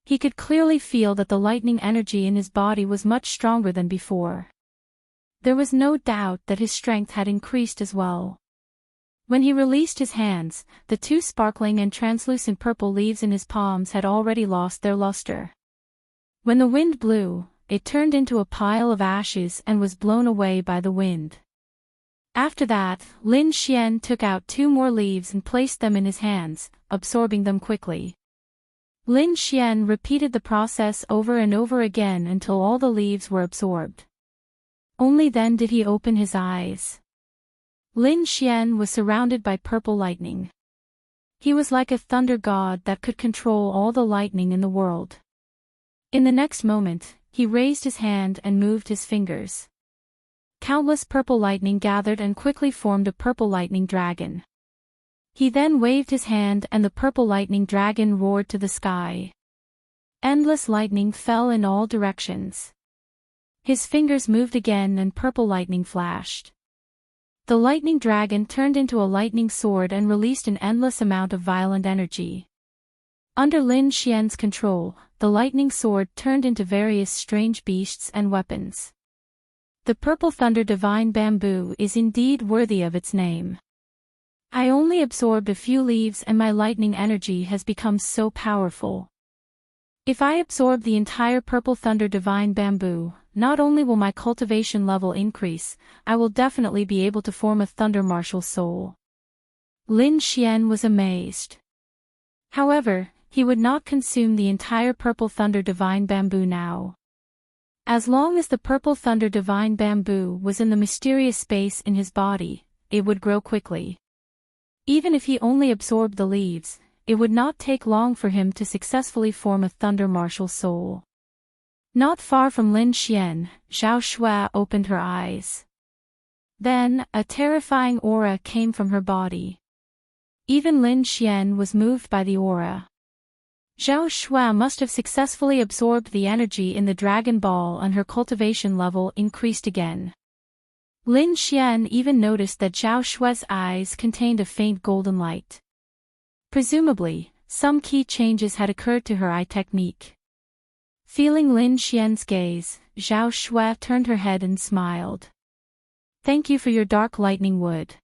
Speaker 1: He could clearly feel that the lightning energy in his body was much stronger than before. There was no doubt that his strength had increased as well. When he released his hands, the two sparkling and translucent purple leaves in his palms had already lost their luster. When the wind blew, it turned into a pile of ashes and was blown away by the wind. After that, Lin Xian took out 2 more leaves and placed them in his hands, absorbing them quickly. Lin Xian repeated the process over and over again until all the leaves were absorbed. Only then did he open his eyes. Lin Xian was surrounded by purple lightning. He was like a thunder god that could control all the lightning in the world. In the next moment, he raised his hand and moved his fingers. Countless purple lightning gathered and quickly formed a purple lightning dragon. He then waved his hand and the purple lightning dragon roared to the sky. Endless lightning fell in all directions. His fingers moved again and purple lightning flashed. The lightning dragon turned into a lightning sword and released an endless amount of violent energy. Under Lin Xian's control, the lightning sword turned into various strange beasts and weapons. The purple thunder divine bamboo is indeed worthy of its name. I only absorbed a few leaves and my lightning energy has become so powerful. If I absorb the entire purple thunder divine bamboo, not only will my cultivation level increase, I will definitely be able to form a thunder martial soul. Lin Xian was amazed. However, he would not consume the entire purple thunder divine bamboo now. As long as the purple thunder divine bamboo was in the mysterious space in his body, it would grow quickly. Even if he only absorbed the leaves, it would not take long for him to successfully form a thunder martial soul. Not far from Lin Xian, Zhao Shui opened her eyes. Then, a terrifying aura came from her body. Even Lin Xian was moved by the aura. Zhao Shui must have successfully absorbed the energy in the Dragon Ball and her cultivation level increased again. Lin Xian even noticed that Zhao Shui's eyes contained a faint golden light. Presumably, some key changes had occurred to her eye technique. Feeling Lin Xian's gaze, Zhao Shui turned her head and smiled. Thank you for your dark lightning wood.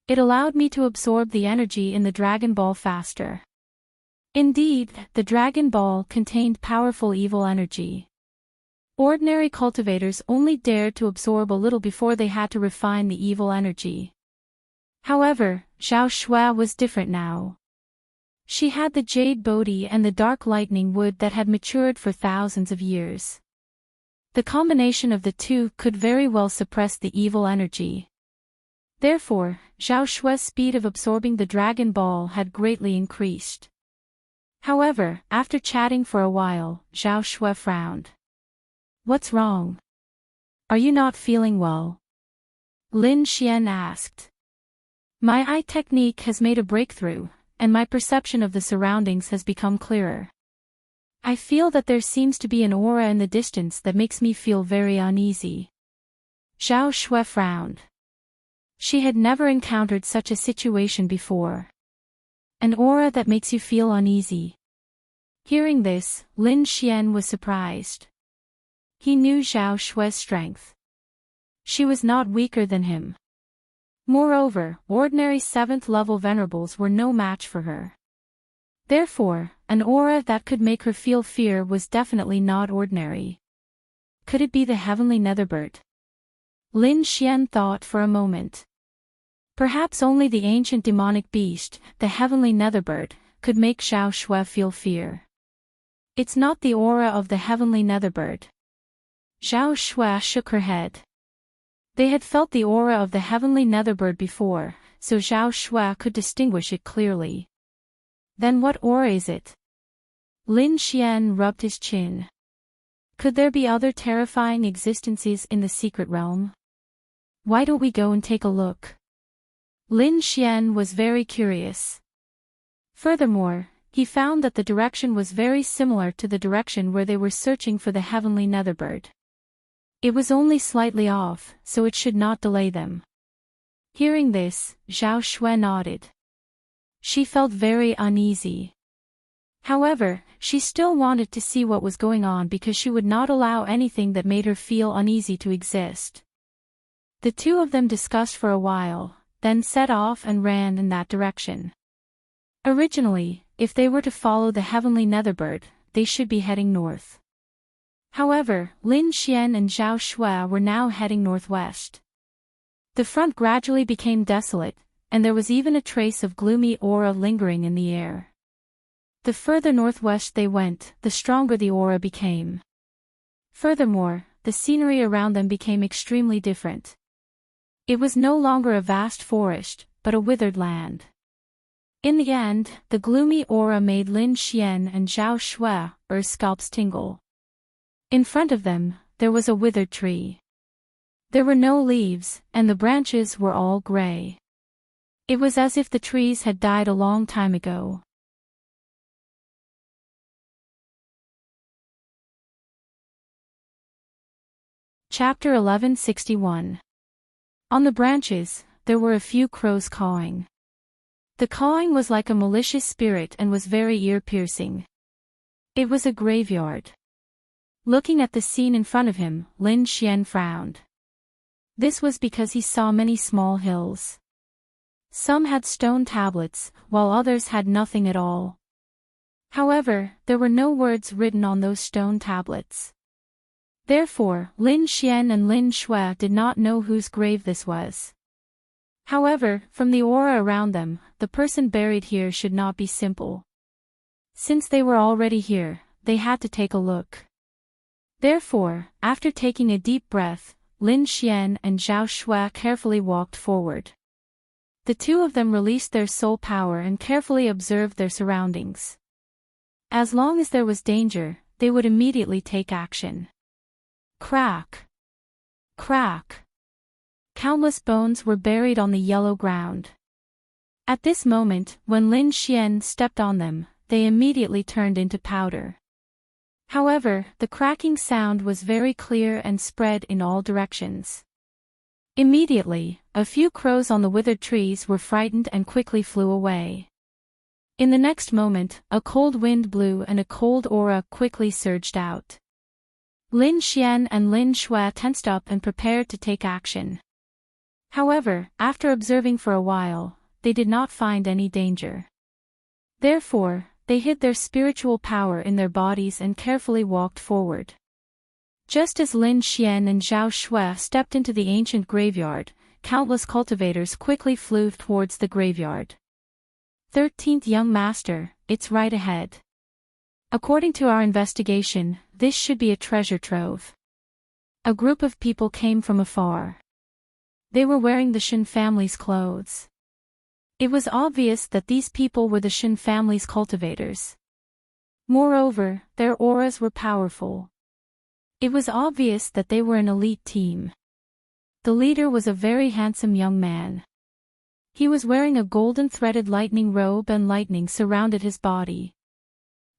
Speaker 1: It allowed me to absorb the energy in the Dragon Ball faster. Indeed, the Dragon Ball contained powerful evil energy. Ordinary cultivators only dared to absorb a little before they had to refine the evil energy. However, Zhao Shui was different now. She had the jade Bodhi and the dark lightning wood that had matured for thousands of years. The combination of the two could very well suppress the evil energy. Therefore, Zhao Shui's speed of absorbing the Dragon Ball had greatly increased. However, after chatting for a while, Zhao Shui frowned. What's wrong? Are you not feeling well? Lin Xian asked. My eye technique has made a breakthrough, and my perception of the surroundings has become clearer. I feel that there seems to be an aura in the distance that makes me feel very uneasy. Zhao Shui frowned. She had never encountered such a situation before. An aura that makes you feel uneasy. Hearing this, Lin Xian was surprised. He knew Zhao Shui's strength. She was not weaker than him. Moreover, ordinary 7th-level venerables were no match for her. Therefore, an aura that could make her feel fear was definitely not ordinary. Could it be the heavenly netherbird? Lin Xian thought for a moment. Perhaps only the ancient demonic beast, the heavenly netherbird, could make Zhao Shui feel fear. It's not the aura of the heavenly netherbird. Zhao Shui shook her head. They had felt the aura of the heavenly netherbird before, so Zhao Shui could distinguish it clearly. Then what aura is it? Lin Xian rubbed his chin. Could there be other terrifying existences in the secret realm? Why don't we go and take a look? Lin Xian was very curious. Furthermore, he found that the direction was very similar to the direction where they were searching for the heavenly netherbird. It was only slightly off, so it should not delay them. Hearing this, Zhao Shui nodded. She felt very uneasy. However, she still wanted to see what was going on because she would not allow anything that made her feel uneasy to exist. The two of them discussed for a while, then set off and ran in that direction. Originally, if they were to follow the heavenly netherbird, they should be heading north. However, Lin Xian and Zhao Shui were now heading northwest. The front gradually became desolate, and there was even a trace of gloomy aura lingering in the air. The further northwest they went, the stronger the aura became. Furthermore, the scenery around them became extremely different. It was no longer a vast forest, but a withered land. In the end, the gloomy aura made Lin Xian and Zhao Shui scalps tingle. In front of them, there was a withered tree. There were no leaves, and the branches were all gray. It was as if the trees had died a long time ago. Chapter 1161. On the branches, there were a few crows cawing. The cawing was like a malicious spirit and was very ear-piercing. It was a graveyard. Looking at the scene in front of him, Lin Xian frowned. This was because he saw many small hills. Some had stone tablets, while others had nothing at all. However, there were no words written on those stone tablets. Therefore, Lin Xian and Lin Shui did not know whose grave this was. However, from the aura around them, the person buried here should not be simple. Since they were already here, they had to take a look. Therefore, after taking a deep breath, Lin Xian and Zhao Shui carefully walked forward. The two of them released their soul power and carefully observed their surroundings. As long as there was danger, they would immediately take action. Crack! Crack! Countless bones were buried on the yellow ground. At this moment, when Lin Xian stepped on them, they immediately turned into powder. However, the cracking sound was very clear and spread in all directions. Immediately, a few crows on the withered trees were frightened and quickly flew away. In the next moment, a cold wind blew and a cold aura quickly surged out. Lin Xian and Lin Shui tensed up and prepared to take action. However, after observing for a while, they did not find any danger. Therefore, they hid their spiritual power in their bodies and carefully walked forward. Just as Lin Xian and Zhao Shui stepped into the ancient graveyard, countless cultivators quickly flew towards the graveyard. 13th Young Master, it's right ahead. According to our investigation, this should be a treasure trove. A group of people came from afar. They were wearing the Shen family's clothes. It was obvious that these people were the Shen family's cultivators. Moreover, their auras were powerful. It was obvious that they were an elite team. The leader was a very handsome young man. He was wearing a golden threaded lightning robe and lightning surrounded his body.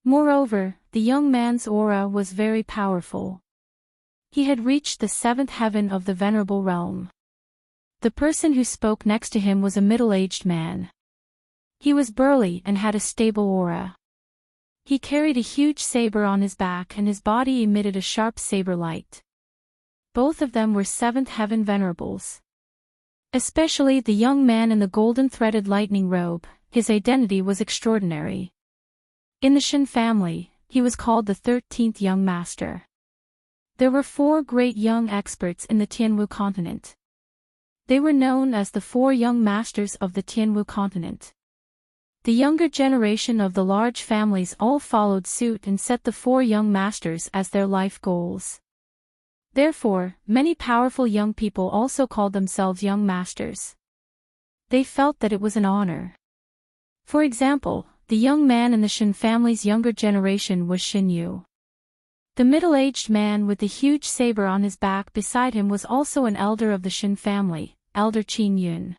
Speaker 1: Moreover, the young man's aura was very powerful. He had reached the seventh heaven of the venerable realm. The person who spoke next to him was a middle-aged man. He was burly and had a stable aura. He carried a huge saber on his back and his body emitted a sharp saber light. Both of them were seventh heaven venerables. Especially the young man in the golden threaded lightning robe, his identity was extraordinary. In the Shen family, he was called the 13th Young Master. There were 4 great young experts in the Tianwu continent. They were known as the 4 young masters of the Tianwu continent. The younger generation of the large families all followed suit and set the 4 young masters as their life goals. Therefore, many powerful young people also called themselves young masters. They felt that it was an honor. For example, the young man in the Shen family's younger generation was Shen Yu. The middle-aged man with the huge saber on his back beside him was also an elder of the Shen family, Elder Qin Yun.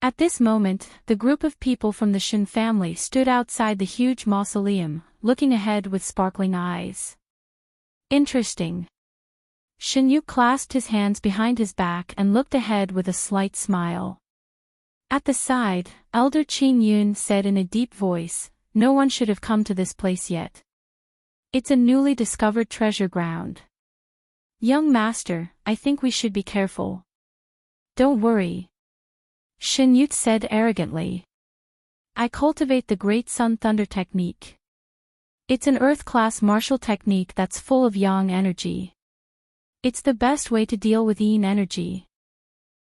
Speaker 1: At this moment, the group of people from the Shen family stood outside the huge mausoleum, looking ahead with sparkling eyes. Interesting. Shen Yu clasped his hands behind his back and looked ahead with a slight smile. At the side, Elder Qin Yun said in a deep voice, "No one should have come to this place yet. It's a newly discovered treasure ground. Young master, I think we should be careful." Don't worry. Shin Yut said arrogantly. I cultivate the Great Sun Thunder technique. It's an Earth-class martial technique that's full of yang energy. It's the best way to deal with yin energy.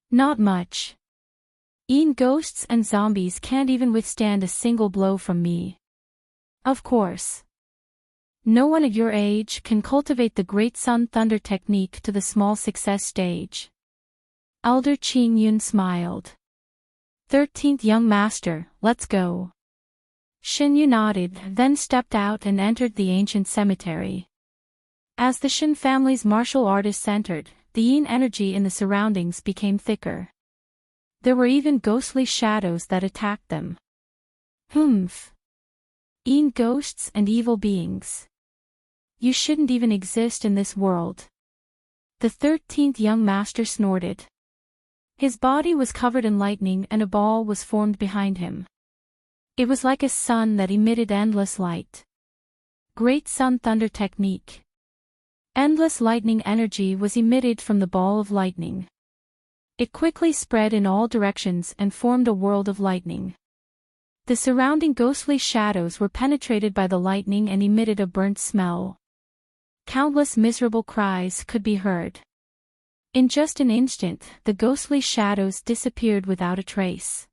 Speaker 1: Not much. Yin ghosts and zombies can't even withstand a single blow from me. Of course. No one at your age can cultivate the Great Sun Thunder technique to the small success stage. Elder Qing Yun smiled. 13th young master, let's go. Shin Yu nodded, then stepped out and entered the ancient cemetery. As the Shin family's martial artists entered, the yin energy in the surroundings became thicker. There were even ghostly shadows that attacked them. Humph. Yin ghosts and evil beings. You shouldn't even exist in this world. The 13th young master snorted. His body was covered in lightning and a ball was formed behind him. It was like a sun that emitted endless light. Great Sun Thunder technique. Endless lightning energy was emitted from the ball of lightning. It quickly spread in all directions and formed a world of lightning. The surrounding ghostly shadows were penetrated by the lightning and emitted a burnt smell. Countless miserable cries could be heard. In just an instant, the ghostly shadows disappeared without a trace.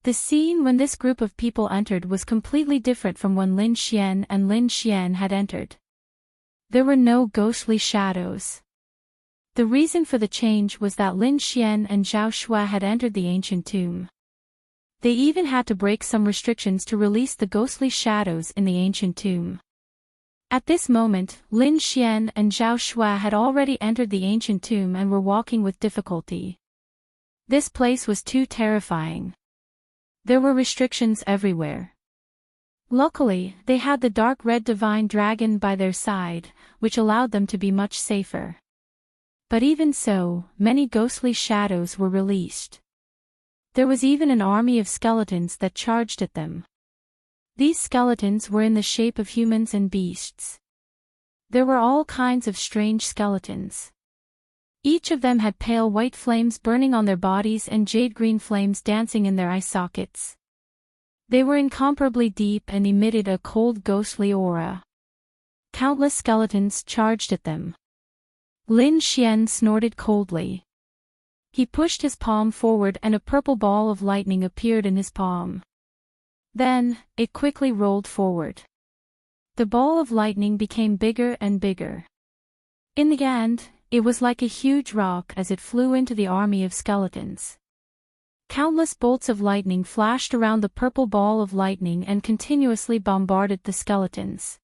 Speaker 1: The scene when this group of people entered was completely different from when Lin Xian and Lin Xian had entered. There were no ghostly shadows. The reason for the change was that Lin Xian and Zhao Shuai had entered the ancient tomb. They even had to break some restrictions to release the ghostly shadows in the ancient tomb. At this moment, Lin Xian and Zhao Shuai had already entered the ancient tomb and were walking with difficulty. This place was too terrifying. There were restrictions everywhere. Luckily, they had the dark red divine dragon by their side, which allowed them to be much safer. But even so, many ghostly shadows were released. There was even an army of skeletons that charged at them. These skeletons were in the shape of humans and beasts. There were all kinds of strange skeletons. Each of them had pale white flames burning on their bodies and jade-green flames dancing in their eye sockets. They were incomparably deep and emitted a cold ghostly aura. Countless skeletons charged at them. Lin Xian snorted coldly. He pushed his palm forward and a purple ball of lightning appeared in his palm. Then, it quickly rolled forward. The ball of lightning became bigger and bigger. In the end, it was like a huge rock as it flew into the army of skeletons. Countless bolts of lightning flashed around the purple ball of lightning and continuously bombarded the skeletons.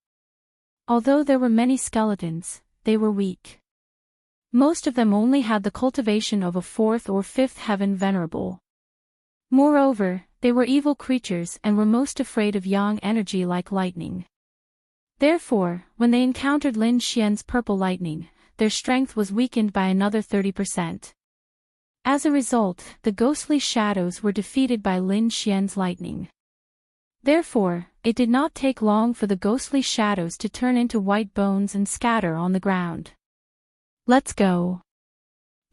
Speaker 1: Although there were many skeletons, they were weak. Most of them only had the cultivation of a 4th or 5th heaven venerable. Moreover, they were evil creatures and were most afraid of yang energy like lightning. Therefore, when they encountered Lin Xian's purple lightning, their strength was weakened by another 30%. As a result, the ghostly shadows were defeated by Lin Xian's lightning. Therefore, it did not take long for the ghostly shadows to turn into white bones and scatter on the ground. Let's go.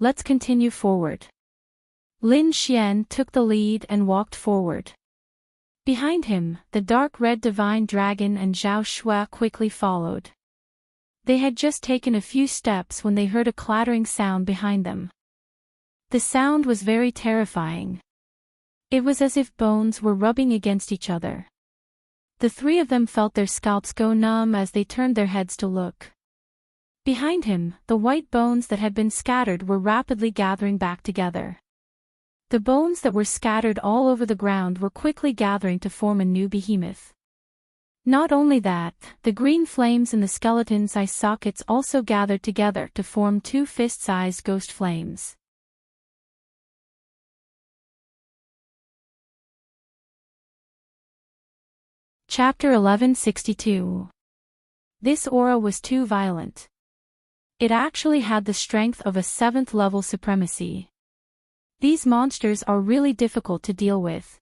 Speaker 1: Let's continue forward. Lin Xian took the lead and walked forward. Behind him, the dark red divine dragon and Zhao Shuai quickly followed. They had just taken a few steps when they heard a clattering sound behind them. The sound was very terrifying. It was as if bones were rubbing against each other. The three of them felt their scalps go numb as they turned their heads to look. Behind him, the white bones that had been scattered were rapidly gathering back together. The bones that were scattered all over the ground were quickly gathering to form a new behemoth. Not only that, the green flames in the skeleton's eye sockets also gathered together to form 2 fist-sized ghost flames. Chapter 1162. This aura was too violent. It actually had the strength of a 7th level supremacy. These monsters are really difficult to deal with.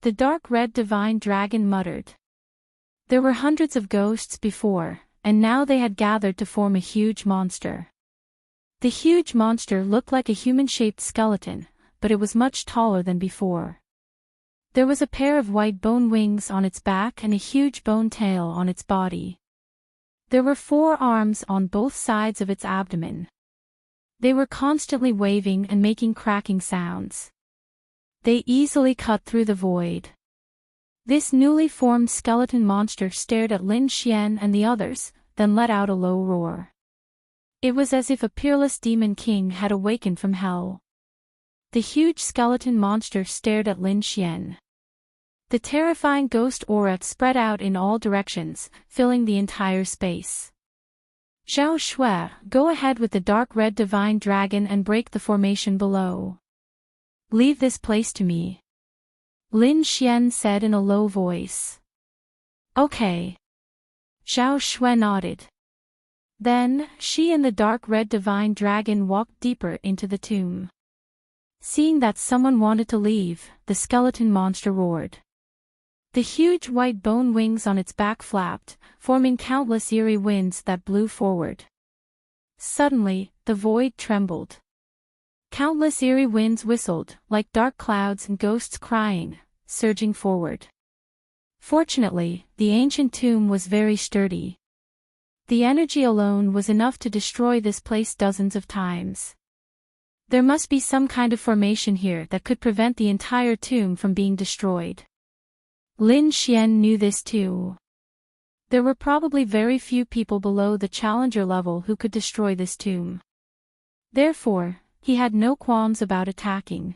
Speaker 1: The dark red divine dragon muttered. There were hundreds of ghosts before, and now they had gathered to form a huge monster. The huge monster looked like a human-shaped skeleton, but it was much taller than before. There was a pair of white bone wings on its back and a huge bone tail on its body. There were 4 arms on both sides of its abdomen. They were constantly waving and making cracking sounds. They easily cut through the void. This newly formed skeleton monster stared at Lin Xian and the others, then let out a low roar. It was as if a peerless demon king had awakened from hell. The huge skeleton monster stared at Lin Xian. The terrifying ghost aura spread out in all directions, filling the entire space. Zhao Shui, go ahead with the dark red divine dragon and break the formation below. Leave this place to me. Lin Xian said in a low voice. Okay. Zhao Shui nodded. Then, she and the dark red divine dragon walked deeper into the tomb. Seeing that someone wanted to leave, the skeleton monster roared. The huge white bone wings on its back flapped, forming countless eerie winds that blew forward. Suddenly, the void trembled. Countless eerie winds whistled, like dark clouds and ghosts crying, surging forward. Fortunately, the ancient tomb was very sturdy. The energy alone was enough to destroy this place dozens of times. There must be some kind of formation here that could prevent the entire tomb from being destroyed. Lin Xian knew this too. There were probably very few people below the challenger level who could destroy this tomb. Therefore, he had no qualms about attacking.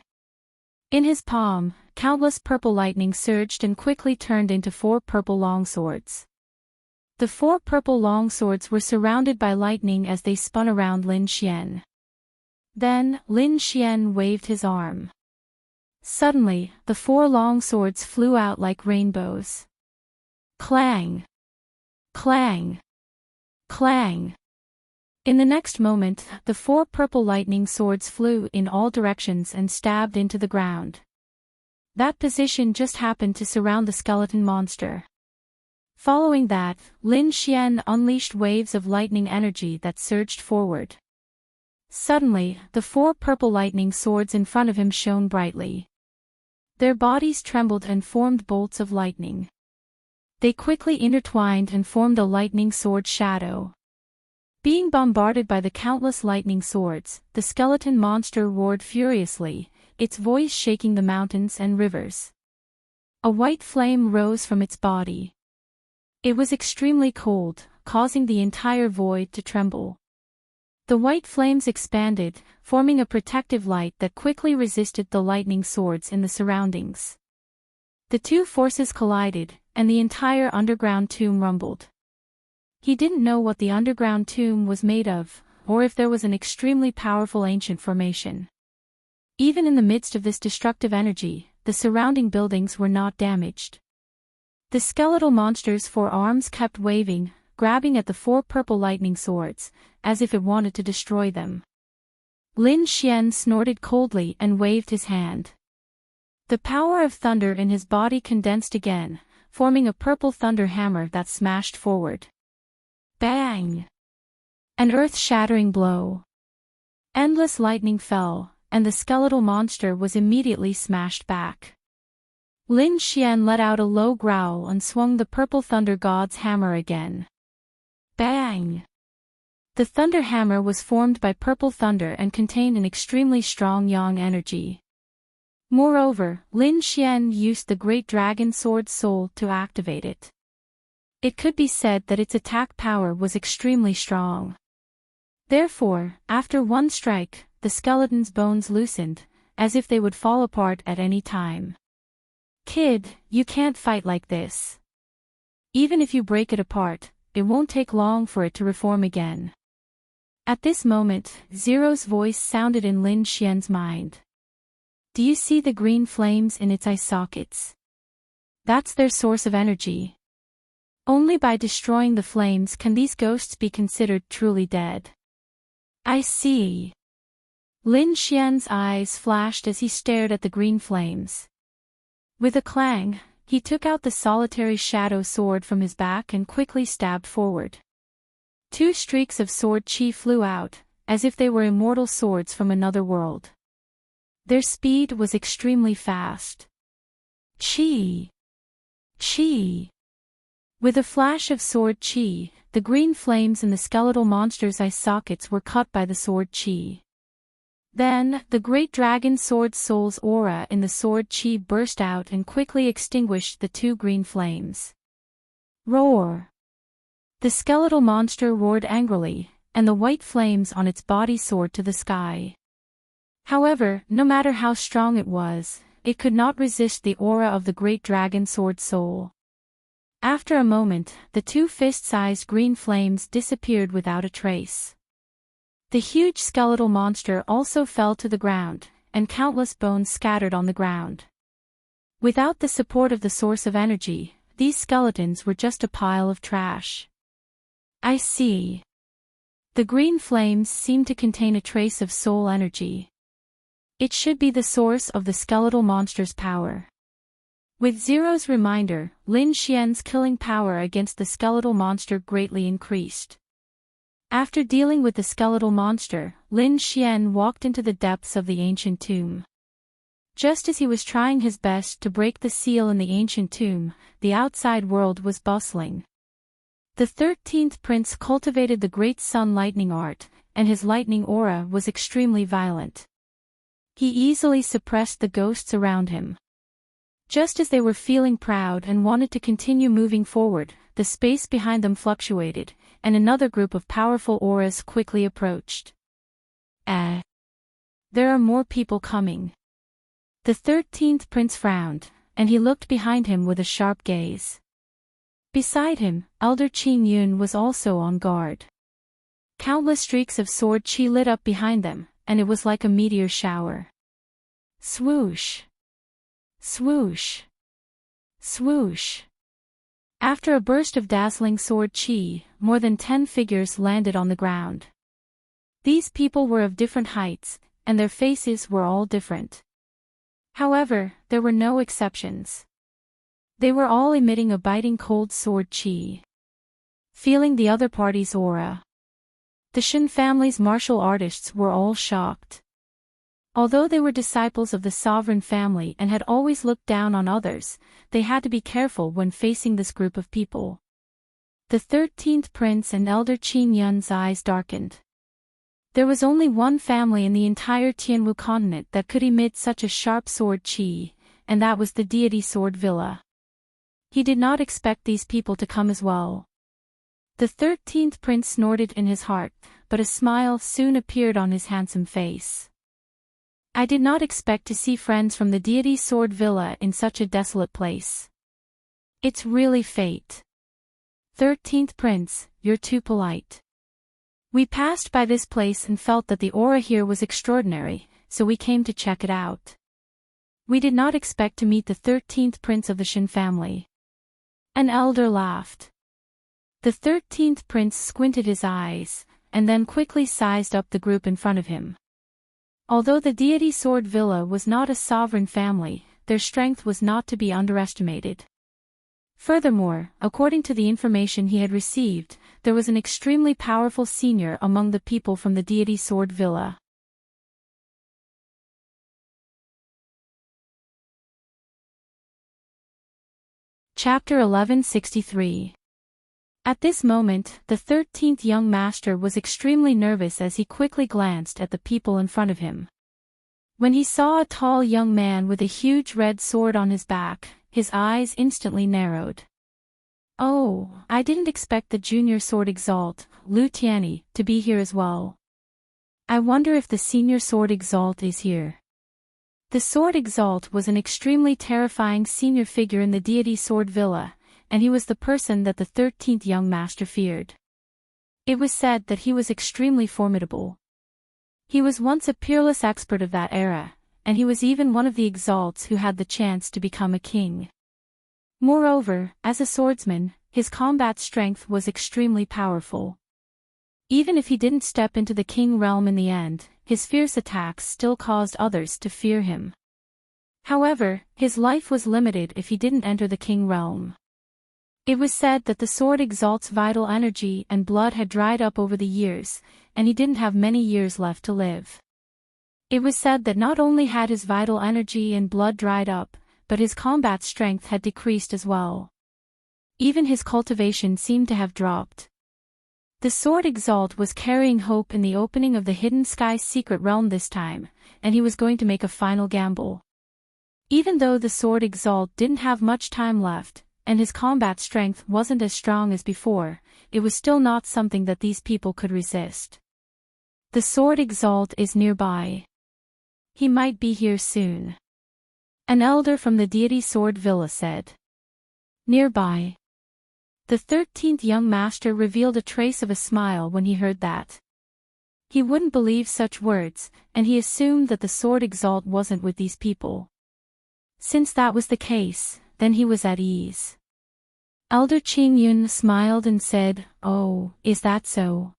Speaker 1: In his palm, countless purple lightning surged and quickly turned into 4 purple longswords. The 4 purple longswords were surrounded by lightning as they spun around Lin Xian. Then, Lin Xian waved his arm. Suddenly, the 4 long swords flew out like rainbows. Clang! Clang! Clang! In the next moment, the 4 purple lightning swords flew in all directions and stabbed into the ground. That position just happened to surround the skeleton monster. Following that, Lin Xian unleashed waves of lightning energy that surged forward. Suddenly, the 4 purple lightning swords in front of him shone brightly. Their bodies trembled and formed bolts of lightning. They quickly intertwined and formed a lightning sword shadow. Being bombarded by the countless lightning swords, the skeleton monster roared furiously, its voice shaking the mountains and rivers. A white flame rose from its body. It was extremely cold, causing the entire void to tremble. The white flames expanded, forming a protective light that quickly resisted the lightning swords in the surroundings. The 2 forces collided, and the entire underground tomb rumbled. He didn't know what the underground tomb was made of, or if there was an extremely powerful ancient formation. Even in the midst of this destructive energy, the surrounding buildings were not damaged. The skeletal monster's 4 arms kept waving, grabbing at the 4 purple lightning swords, as if it wanted to destroy them. Lin Xian snorted coldly and waved his hand. The power of thunder in his body condensed again, forming a purple thunder hammer that smashed forward. Bang! An earth-shattering blow. Endless lightning fell, and the skeletal monster was immediately smashed back. Lin Xian let out a low growl and swung the purple thunder god's hammer again. Bang! The thunder hammer was formed by purple thunder and contained an extremely strong yang energy. Moreover, Lin Xian used the great dragon sword soul to activate it. It could be said that its attack power was extremely strong. Therefore, after one strike, the skeleton's bones loosened, as if they would fall apart at any time. Kid, you can't fight like this. Even if you break it apart, it won't take long for it to reform again. At this moment, Zero's voice sounded in Lin Xian's mind. Do you see the green flames in its eye sockets? That's their source of energy. Only by destroying the flames can these ghosts be considered truly dead. I see. Lin Xian's eyes flashed as he stared at the green flames. With a clang, he took out the solitary shadow sword from his back and quickly stabbed forward. 2 streaks of sword chi flew out, as if they were immortal swords from another world. Their speed was extremely fast. Chi! Chi! With a flash of sword chi, the green flames in the skeletal monster's eye sockets were cut by the sword chi. Then, the great dragon sword soul's aura in the sword chi burst out and quickly extinguished the two green flames. Roar! The skeletal monster roared angrily, and the white flames on its body soared to the sky. However, no matter how strong it was, it could not resist the aura of the great dragon sword soul. After a moment, the two fist-sized green flames disappeared without a trace. The huge skeletal monster also fell to the ground, and countless bones scattered on the ground. Without the support of the source of energy, these skeletons were just a pile of trash. I see. The green flames seem to contain a trace of soul energy. It should be the source of the skeletal monster's power. With Zero's reminder, Lin Xian's killing power against the skeletal monster greatly increased. After dealing with the skeletal monster, Lin Xian walked into the depths of the ancient tomb. Just as he was trying his best to break the seal in the ancient tomb, the outside world was bustling. The 13th prince cultivated the great sun lightning art, and his lightning aura was extremely violent. He easily suppressed the ghosts around him. Just as they were feeling proud and wanted to continue moving forward, the space behind them fluctuated, and another group of powerful auras quickly approached. There are more people coming. The 13th prince frowned, and he looked behind him with a sharp gaze. Beside him, Elder Qin Yun was also on guard. Countless streaks of sword chi lit up behind them, and it was like a meteor shower. Swoosh! Swoosh! Swoosh! After a burst of dazzling sword chi, more than 10 figures landed on the ground. These people were of different heights, and their faces were all different. However, there were no exceptions. They were all emitting a biting cold sword chi. Feeling the other party's aura. The Shen family's martial artists were all shocked. Although they were disciples of the sovereign family and had always looked down on others, they had to be careful when facing this group of people. The 13th prince and Elder Qin Yun's eyes darkened. There was only one family in the entire Tianwu continent that could emit such a sharp sword chi, and that was the deity sword villa. He did not expect these people to come as well. The 13th prince snorted in his heart, but a smile soon appeared on his handsome face. I did not expect to see friends from the deity sword villa in such a desolate place. It's really fate. 13th prince, you're too polite. We passed by this place and felt that the aura here was extraordinary, so we came to check it out. We did not expect to meet the 13th prince of the Shen family. An elder laughed. The 13th prince squinted his eyes, and then quickly sized up the group in front of him. Although the deity sword villa was not a sovereign family, their strength was not to be underestimated. Furthermore, according to the information he had received, there was an extremely powerful senior among the people from the deity sword villa. Chapter 1163. At this moment, the 13th young master was extremely nervous as he quickly glanced at the people in front of him. When he saw a tall young man with a huge red sword on his back, his eyes instantly narrowed. Oh, I didn't expect the junior sword exalt, Lu Tianyi, to be here as well. I wonder if the senior sword exalt is here. The sword exalt was an extremely terrifying senior figure in the deity sword villa, and he was the person that the 13th young master feared. It was said that he was extremely formidable. He was once a peerless expert of that era, and he was even one of the exalts who had the chance to become a king. Moreover, as a swordsman, his combat strength was extremely powerful. Even if he didn't step into the king realm in the end, his fierce attacks still caused others to fear him. However, his life was limited if he didn't enter the king realm. It was said that the sword exalts vital energy and blood had dried up over the years, and he didn't have many years left to live. It was said that not only had his vital energy and blood dried up, but his combat strength had decreased as well. Even his cultivation seemed to have dropped. The sword Exalt was carrying hope in the opening of the Hidden Sky's secret realm this time, and he was going to make a final gamble. Even though the sword Exalt didn't have much time left, and his combat strength wasn't as strong as before, it was still not something that these people could resist. The sword Exalt is nearby. He might be here soon. An elder from the deity Sword Villa said. Nearby. The 13th young master revealed a trace of a smile when he heard that. He wouldn't believe such words, and he assumed that the sword Exalt wasn't with these people. Since that was the case, then he was at ease. Elder Qing Yun smiled and said, "Oh, is that so?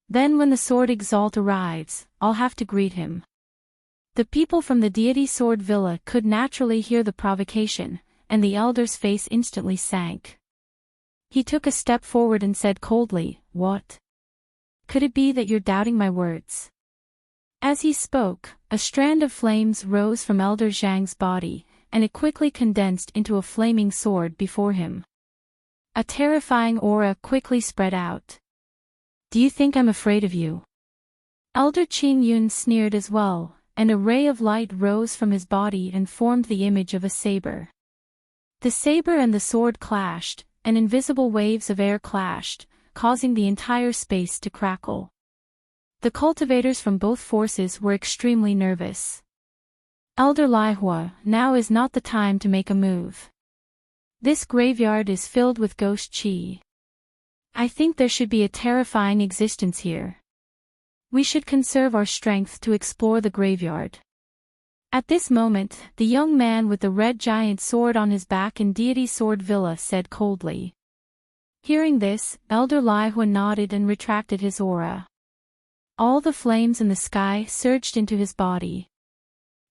Speaker 1: Then when the sword Exalt arrives, I'll have to greet him." The people from the deity Sword Villa could naturally hear the provocation, and the elder's face instantly sank. He took a step forward and said coldly, "What? Could it be that you're doubting my words?" As he spoke, a strand of flames rose from Elder Zhang's body, and it quickly condensed into a flaming sword before him. A terrifying aura quickly spread out. "Do you think I'm afraid of you?" Elder Qing Yun sneered as well, and a ray of light rose from his body and formed the image of a saber. The saber and the sword clashed, and invisible waves of air clashed, causing the entire space to crackle. The cultivators from both forces were extremely nervous. "Elder Lihua, now is not the time to make a move. This graveyard is filled with ghost qi. I think there should be a terrifying existence here. We should conserve our strength to explore the graveyard." At this moment, the young man with the red giant sword on his back in deity Sword Villa said coldly. Hearing this, Elder Lihua nodded and retracted his aura. All the flames in the sky surged into his body.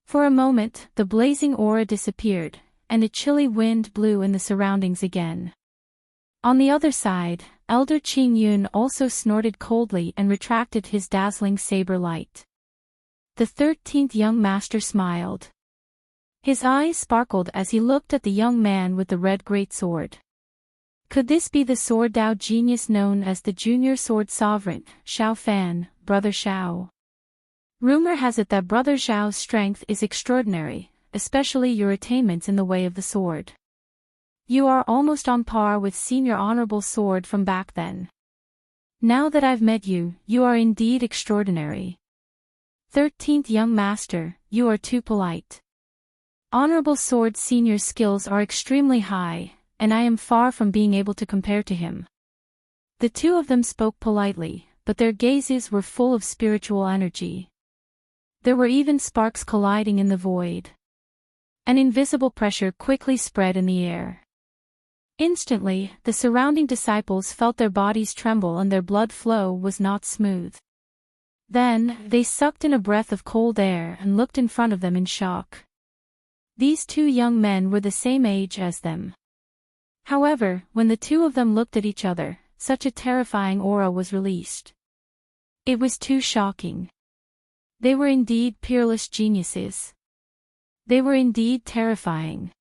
Speaker 1: For a moment, the blazing aura disappeared, and a chilly wind blew in the surroundings again. On the other side, Elder Qing Yun also snorted coldly and retracted his dazzling saber light. The 13th young master smiled. His eyes sparkled as he looked at the young man with the red greatsword. Could this be the sword Dao genius known as the Junior Sword Sovereign, Xiao Fan, Brother Xiao? Rumor has it that Brother Xiao's strength is extraordinary, especially your attainments in the way of the sword. You are almost on par with Senior Honorable Sword from back then. Now that I've met you, you are indeed extraordinary. 13th young master, you are too polite. Honorable Sword Senior's skills are extremely high, and I am far from being able to compare to him." The two of them spoke politely, but their gazes were full of spiritual energy. There were even sparks colliding in the void. An invisible pressure quickly spread in the air. Instantly, the surrounding disciples felt their bodies tremble and their blood flow was not smooth. Then, they sucked in a breath of cold air and looked in front of them in shock. These two young men were the same age as them. However, when the two of them looked at each other, such a terrifying aura was released. It was too shocking. They were indeed peerless geniuses. They were indeed terrifying.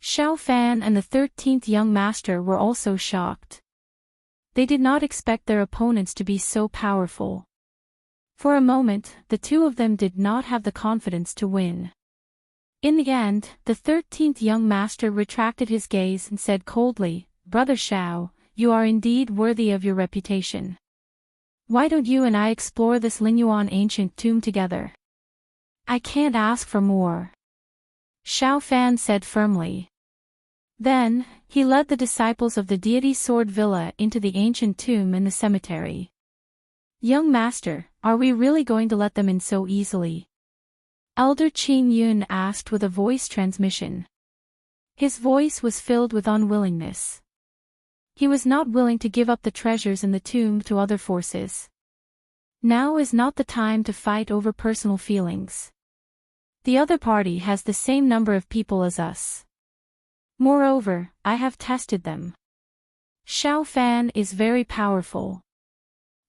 Speaker 1: Xiao Fan and the 13th young master were also shocked. They did not expect their opponents to be so powerful. For a moment, the two of them did not have the confidence to win. In the end, the 13th young master retracted his gaze and said coldly, "Brother Xiao, you are indeed worthy of your reputation. Why don't you and I explore this Lingyuan ancient tomb together? I can't ask for more." Xiao Fan said firmly. Then, he led the disciples of the deity Sword Villa into the ancient tomb in the cemetery. "Young master, are we really going to let them in so easily?" Elder Qing Yun asked with a voice transmission. His voice was filled with unwillingness. He was not willing to give up the treasures in the tomb to other forces. Now is not the time to fight over personal feelings. The other party has the same number of people as us. Moreover, I have tested them. Xiao Fan is very powerful.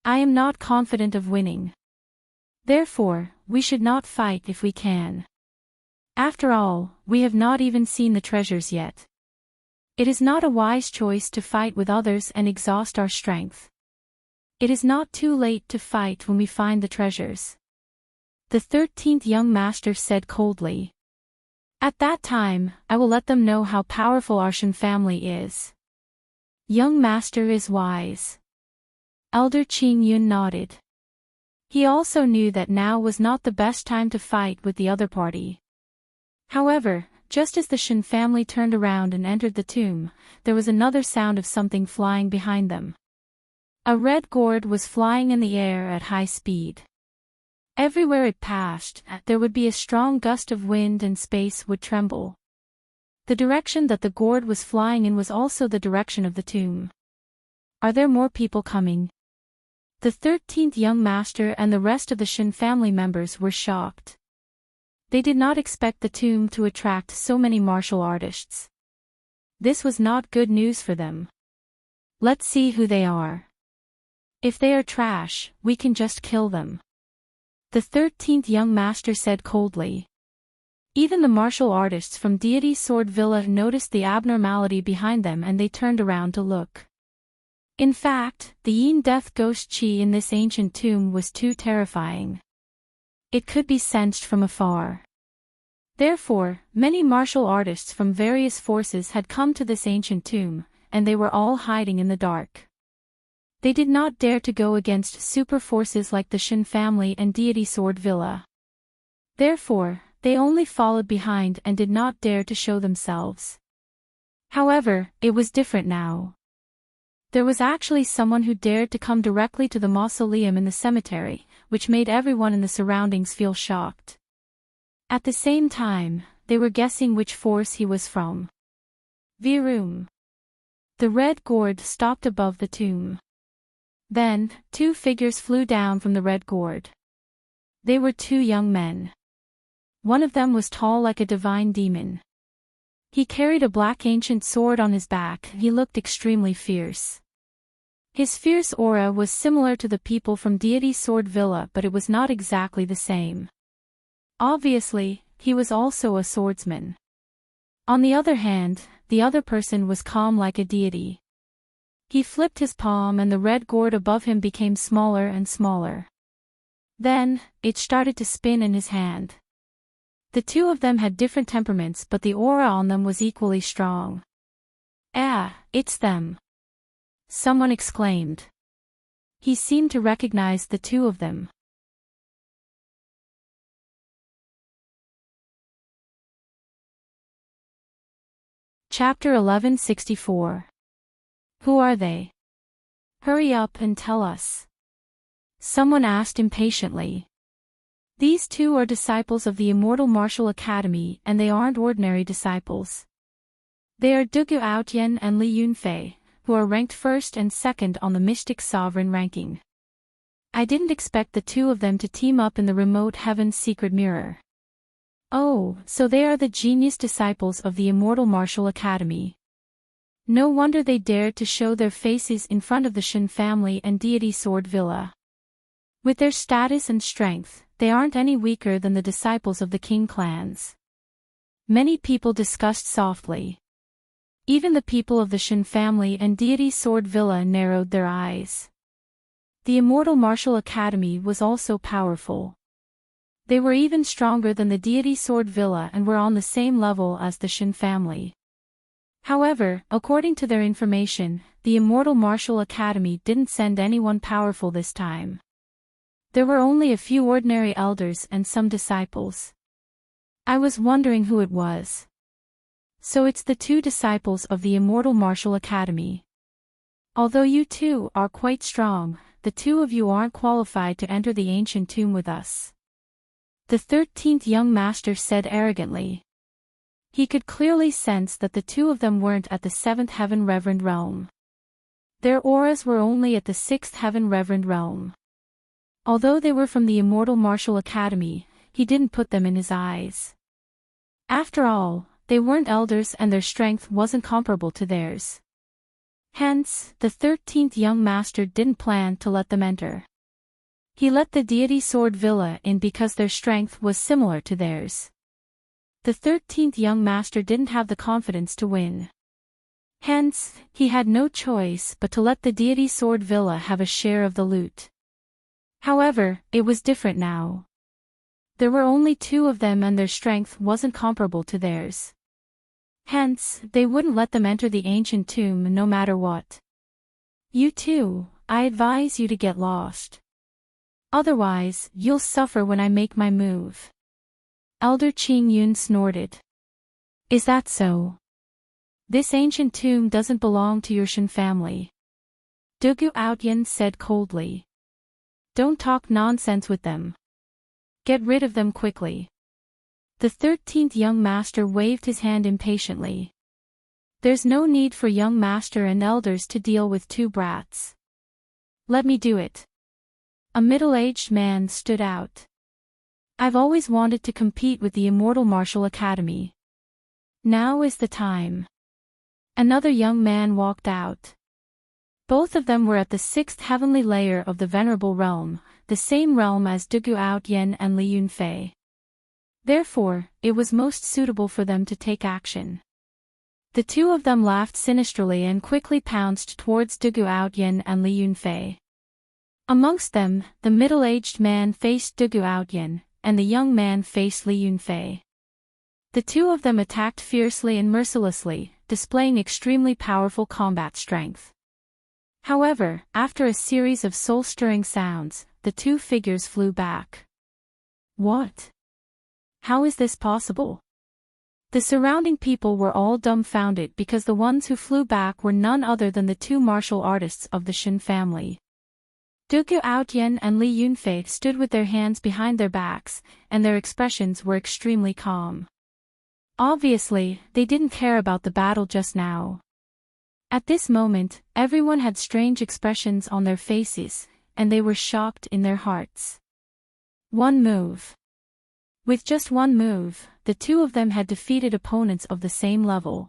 Speaker 1: I am not confident of winning. Therefore, we should not fight if we can. After all, we have not even seen the treasures yet. It is not a wise choice to fight with others and exhaust our strength. It is not too late to fight when we find the treasures. The 13th young master said coldly. At that time, I will let them know how powerful our Shen family is. Young master is wise. Elder Qing Yun nodded. He also knew that now was not the best time to fight with the other party. However, just as the Shen family turned around and entered the tomb, there was another sound of something flying behind them. A red gourd was flying in the air at high speed. Everywhere it passed, there would be a strong gust of wind and space would tremble. The direction that the gourd was flying in was also the direction of the tomb. Are there more people coming? The 13th young master and the rest of the Shen family members were shocked. They did not expect the tomb to attract so many martial artists. This was not good news for them. Let's see who they are. If they are trash, we can just kill them. The 13th young master said coldly. Even the martial artists from Deity Sword Villa noticed the abnormality behind them and they turned around to look. In fact, the Yin Death Ghost Chi in this ancient tomb was too terrifying. It could be sensed from afar. Therefore, many martial artists from various forces had come to this ancient tomb, and they were all hiding in the dark. They did not dare to go against super forces like the Shen family and Deity Sword Villa. Therefore, they only followed behind and did not dare to show themselves. However, it was different now. There was actually someone who dared to come directly to the mausoleum in the cemetery, which made everyone in the surroundings feel shocked. At the same time, they were guessing which force he was from. Virum. The red gourd stopped above the tomb. Then, two figures flew down from the red gourd. They were two young men. One of them was tall like a divine demon. He carried a black ancient sword on his back. He looked extremely fierce. His fierce aura was similar to the people from Deity Sword Villa, but it was not exactly the same. Obviously, he was also a swordsman. On the other hand, the other person was calm like a deity. He flipped his palm and the red gourd above him became smaller and smaller. Then, it started to spin in his hand. The two of them had different temperaments, but the aura on them was equally strong. Ah, it's them! Someone exclaimed. He seemed to recognize the two of them. Chapter 1164. Who are they? Hurry up and tell us. Someone asked impatiently. These two are disciples of the Immortal Martial Academy, and they aren't ordinary disciples. They are Dugu Aotian and Li Yunfei, who are ranked first and second on the Mystic Sovereign ranking. I didn't expect the two of them to team up in the remote Heaven's secret mirror. Oh, so they are the genius disciples of the Immortal Martial Academy. No wonder they dared to show their faces in front of the Shen family and Deity Sword Villa. With their status and strength, they aren't any weaker than the disciples of the King clans. Many people discussed softly. Even the people of the Shen family and Deity Sword Villa narrowed their eyes. The Immortal Martial Academy was also powerful. They were even stronger than the Deity Sword Villa and were on the same level as the Shen family. However, according to their information, the Immortal Martial Academy didn't send anyone powerful this time. There were only a few ordinary elders and some disciples. I was wondering who it was. So it's the two disciples of the Immortal Martial Academy. Although you two are quite strong, the two of you aren't qualified to enter the ancient tomb with us. The 13th young master said arrogantly. He could clearly sense that the two of them weren't at the 7th Heaven Reverend realm. Their auras were only at the 6th Heaven Reverend realm. Although they were from the Immortal Martial Academy, he didn't put them in his eyes. After all, they weren't elders and their strength wasn't comparable to theirs. Hence, the 13th young master didn't plan to let them enter. He let the deity Sword Villa in because their strength was similar to theirs. The 13th young master didn't have the confidence to win. Hence, he had no choice but to let the deity Sword Villa have a share of the loot. However, it was different now. There were only 2 of them and their strength wasn't comparable to theirs. Hence, they wouldn't let them enter the ancient tomb no matter what. You too, I advise you to get lost. Otherwise, you'll suffer when I make my move. Elder Qing Yun snorted. Is that so? This ancient tomb doesn't belong to your Shen family. Dugu Outyan said coldly. Don't talk nonsense with them. Get rid of them quickly. The 13th young master waved his hand impatiently. There's no need for young master and elders to deal with 2 brats. Let me do it. A middle-aged man stood out. I've always wanted to compete with the Immortal Martial Academy. Now is the time. Another young man walked out. Both of them were at the 6th heavenly layer of the Venerable Realm, the same realm as Dugu Outyen and Li Yunfei. Therefore, it was most suitable for them to take action. The 2 of them laughed sinisterly and quickly pounced towards Dugu Outyen and Li Yunfei. Amongst them, the middle-aged man faced Dugu Outyen, and the young man faced Li Yunfei. The 2 of them attacked fiercely and mercilessly, displaying extremely powerful combat strength. However, after a series of soul-stirring sounds, the 2 figures flew back. What? How is this possible? The surrounding people were all dumbfounded because the ones who flew back were none other than the 2 martial artists of the Shen family. Dugu Outyen and Li Yunfei stood with their hands behind their backs, and their expressions were extremely calm. Obviously, they didn't care about the battle just now. At this moment, everyone had strange expressions on their faces, and they were shocked in their hearts. One move. With just one move, the 2 of them had defeated opponents of the same level.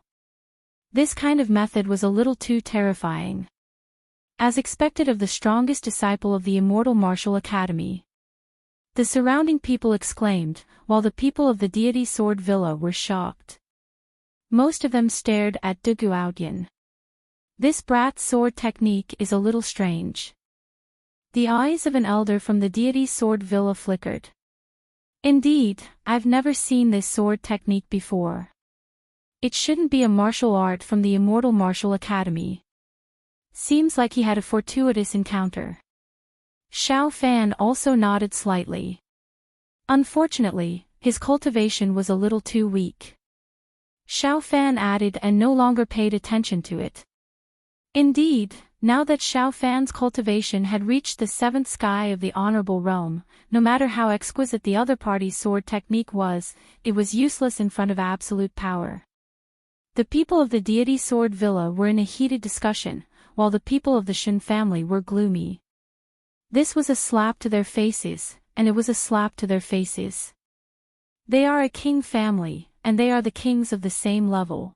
Speaker 1: This kind of method was a little too terrifying. As expected of the strongest disciple of the Immortal Martial Academy. The surrounding people exclaimed, while the people of the deity Sword Villa were shocked. Most of them stared at Dugu Outyen. This brat's sword technique is a little strange. The eyes of an elder from the deity Sword Villa flickered. Indeed, I've never seen this sword technique before. It shouldn't be a martial art from the Immortal Martial Academy. Seems like he had a fortuitous encounter. Xiao Fan also nodded slightly. Unfortunately, his cultivation was a little too weak. Xiao Fan added and no longer paid attention to it. Indeed, now that Xiao Fan's cultivation had reached the 7th sky of the Honorable Realm, no matter how exquisite the other party's sword technique was, it was useless in front of absolute power. The people of the deity Sword Villa were in a heated discussion, while the people of the Shen family were gloomy. This was a slap to their faces, and it was a slap to their faces. They are a king family, and they are the kings of the same level.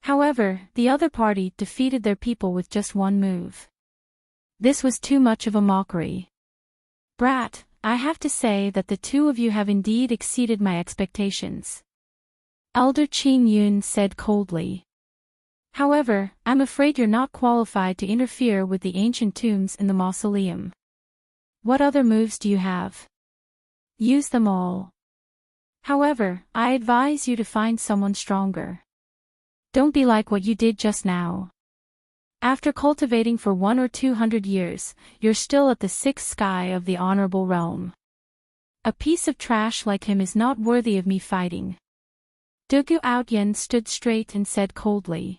Speaker 1: However, the other party defeated their people with just one move. This was too much of a mockery. Brat, I have to say that the 2 of you have indeed exceeded my expectations. Elder Qing Yun said coldly. However, I'm afraid you're not qualified to interfere with the ancient tombs in the mausoleum. What other moves do you have? Use them all. However, I advise you to find someone stronger. Don't be like what you did just now. After cultivating for 100 or 200 years, you're still at the 6th sky of the Honorable Realm. A piece of trash like him is not worthy of me fighting. Dugu Outyen stood straight and said coldly.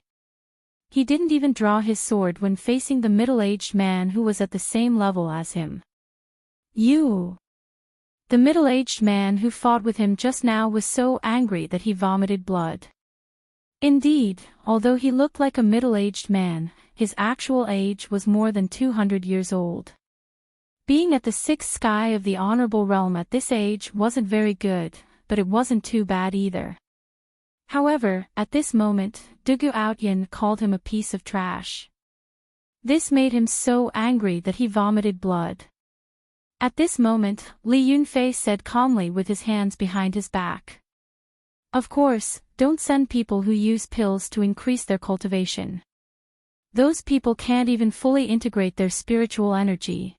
Speaker 1: He didn't even draw his sword when facing the middle-aged man who was at the same level as him. You! The middle-aged man who fought with him just now was so angry that he vomited blood. Indeed, although he looked like a middle-aged man, his actual age was more than 200 years old. Being at the 6th sky of the Honorable Realm at this age wasn't very good, but it wasn't too bad either. However, at this moment, Dugu Outyin called him a piece of trash. This made him so angry that he vomited blood. At this moment, Li Yunfei said calmly with his hands behind his back. Of course, don't send people who use pills to increase their cultivation. Those people can't even fully integrate their spiritual energy.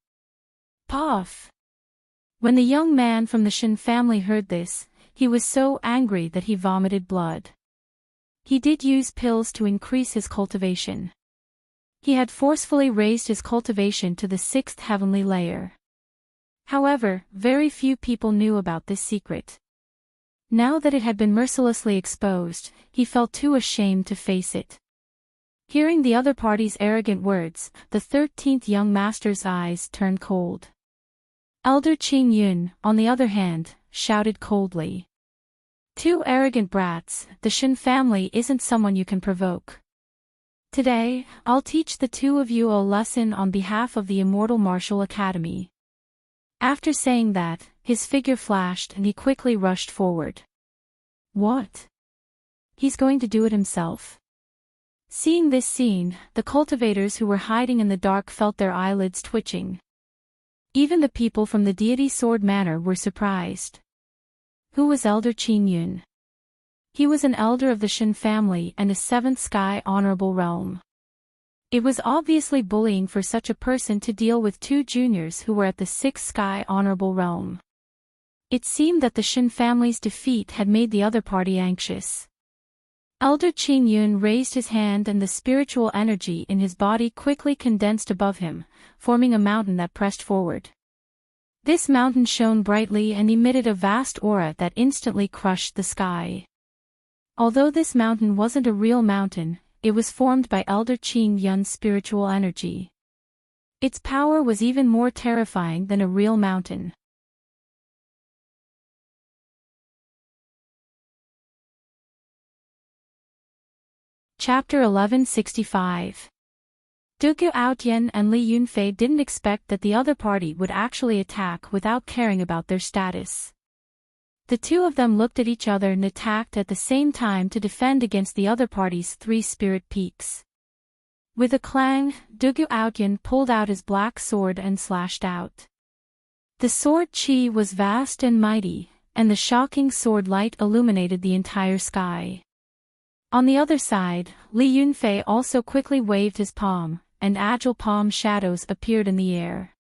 Speaker 1: Puff! When the young man from the Shin family heard this, he was so angry that he vomited blood. He did use pills to increase his cultivation. He had forcefully raised his cultivation to the 6th heavenly layer. However, very few people knew about this secret. Now that it had been mercilessly exposed, he felt too ashamed to face it. Hearing the other party's arrogant words, the 13th young master's eyes turned cold. Elder Qing Yun, on the other hand, shouted coldly. "Two arrogant brats, the Shin family isn't someone you can provoke. Today, I'll teach the two of you a lesson on behalf of the Immortal Martial Academy." After saying that, his figure flashed and he quickly rushed forward. What? He's going to do it himself? Seeing this scene, the cultivators who were hiding in the dark felt their eyelids twitching. Even the people from the deity Sword Manor were surprised. Who was Elder Qing Yun? He was an elder of the Shin family and a 7th Sky Honorable Realm. It was obviously bullying for such a person to deal with two juniors who were at the 6th Sky Honorable Realm. It seemed that the Shin family's defeat had made the other party anxious. Elder Qing Yun raised his hand and the spiritual energy in his body quickly condensed above him, forming a mountain that pressed forward. This mountain shone brightly and emitted a vast aura that instantly crushed the sky. Although this mountain wasn't a real mountain, it was formed by Elder Qing Yun's spiritual energy. Its power was even more terrifying than a real mountain. Chapter 1165. Dugu Outyin and Li Yunfei didn't expect that the other party would actually attack without caring about their status. The two of them looked at each other and attacked at the same time to defend against the other party's 3 spirit peaks. With a clang, Dugu Outyin pulled out his black sword and slashed out. The sword chi was vast and mighty, and the shocking sword light illuminated the entire sky. On the other side, Li Yunfei also quickly waved his palm, and agile palm shadows appeared in the air.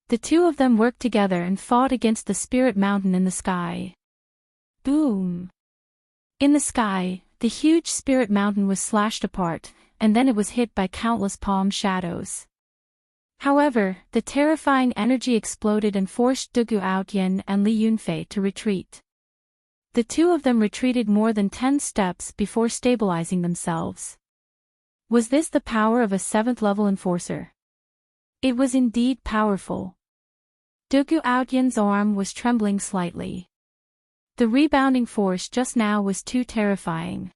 Speaker 1: The two of them worked together and fought against the spirit mountain in the sky. Boom! In the sky, the huge spirit mountain was slashed apart, and then it was hit by countless palm shadows. However, the terrifying energy exploded and forced Dugu Outyin and Li Yunfei to retreat. The two of them retreated more than 10 steps before stabilizing themselves. Was this the power of a 7th-level enforcer? It was indeed powerful. Dugu Outyin's arm was trembling slightly. The rebounding force just now was too terrifying.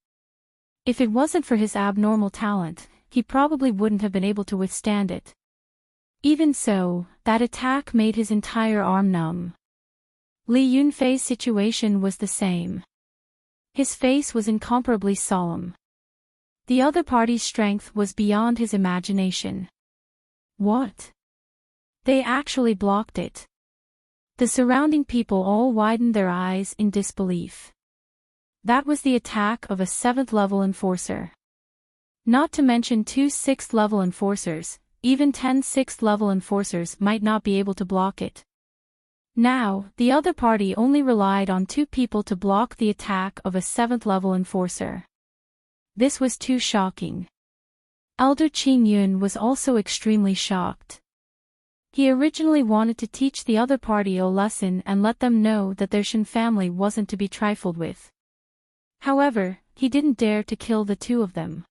Speaker 1: If it wasn't for his abnormal talent, he probably wouldn't have been able to withstand it. Even so, that attack made his entire arm numb. Li Yunfei's situation was the same. His face was incomparably solemn. The other party's strength was beyond his imagination. What? They actually blocked it. The surrounding people all widened their eyes in disbelief. That was the attack of a 7th-level enforcer. Not to mention 2 6th-level enforcers, even 10 6th-level enforcers might not be able to block it. Now, the other party only relied on 2 people to block the attack of a 7th-level enforcer. This was too shocking. Elder Qing Yun was also extremely shocked. He originally wanted to teach the other party a lesson and let them know that their Shin family wasn't to be trifled with. However, he didn't dare to kill the 2 of them.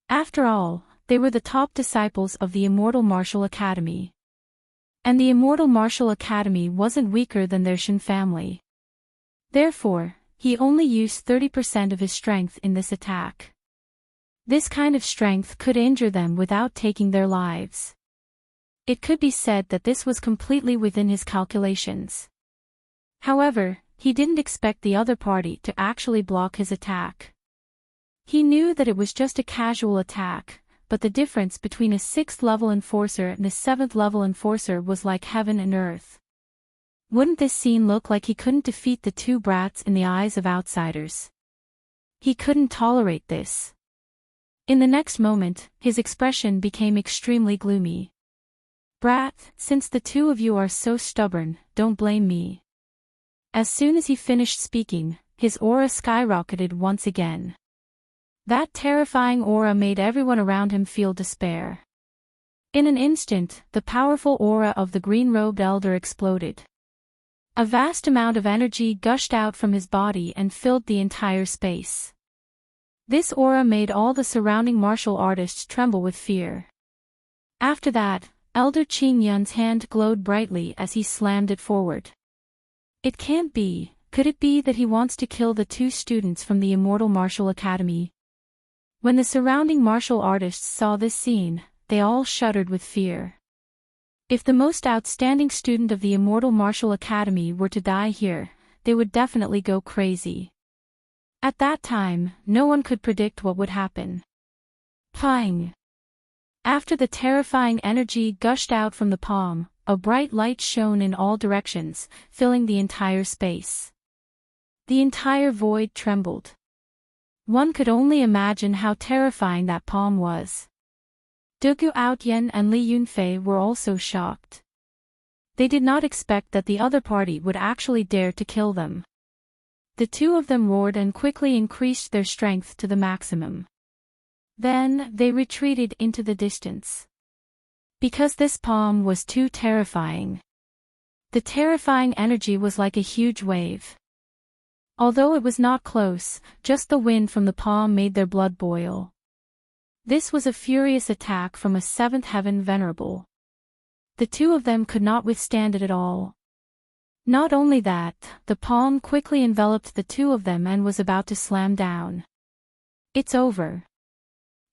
Speaker 1: After all, they were the top disciples of the Immortal Martial Academy. And the Immortal Martial Academy wasn't weaker than their Shin family. Therefore, he only used 30% of his strength in this attack. This kind of strength could injure them without taking their lives. It could be said that this was completely within his calculations. However, he didn't expect the other party to actually block his attack. He knew that it was just a casual attack, but the difference between a 6th-level enforcer and a 7th-level enforcer was like heaven and earth. Wouldn't this scene look like he couldn't defeat the two brats in the eyes of outsiders? He couldn't tolerate this. In the next moment, his expression became extremely gloomy. "Brat, since the two of you are so stubborn, don't blame me." As soon as he finished speaking, his aura skyrocketed once again. That terrifying aura made everyone around him feel despair. In an instant, the powerful aura of the green-robed elder exploded. A vast amount of energy gushed out from his body and filled the entire space. This aura made all the surrounding martial artists tremble with fear. After that, Elder Qing Yun's hand glowed brightly as he slammed it forward. It can't be, could it be that he wants to kill the two students from the Immortal Martial Academy? When the surrounding martial artists saw this scene, they all shuddered with fear. If the most outstanding student of the Immortal Martial Academy were to die here, they would definitely go crazy. At that time, no one could predict what would happen. Pang! After the terrifying energy gushed out from the palm, a bright light shone in all directions, filling the entire space. The entire void trembled. One could only imagine how terrifying that palm was. Dugu Outyen and Li Yunfei were also shocked. They did not expect that the other party would actually dare to kill them. The two of them roared and quickly increased their strength to the maximum. Then, they retreated into the distance. Because this palm was too terrifying. The terrifying energy was like a huge wave. Although it was not close, just the wind from the palm made their blood boil. This was a furious attack from a 7th heaven venerable. The two of them could not withstand it at all. Not only that, the palm quickly enveloped the two of them and was about to slam down. It's over.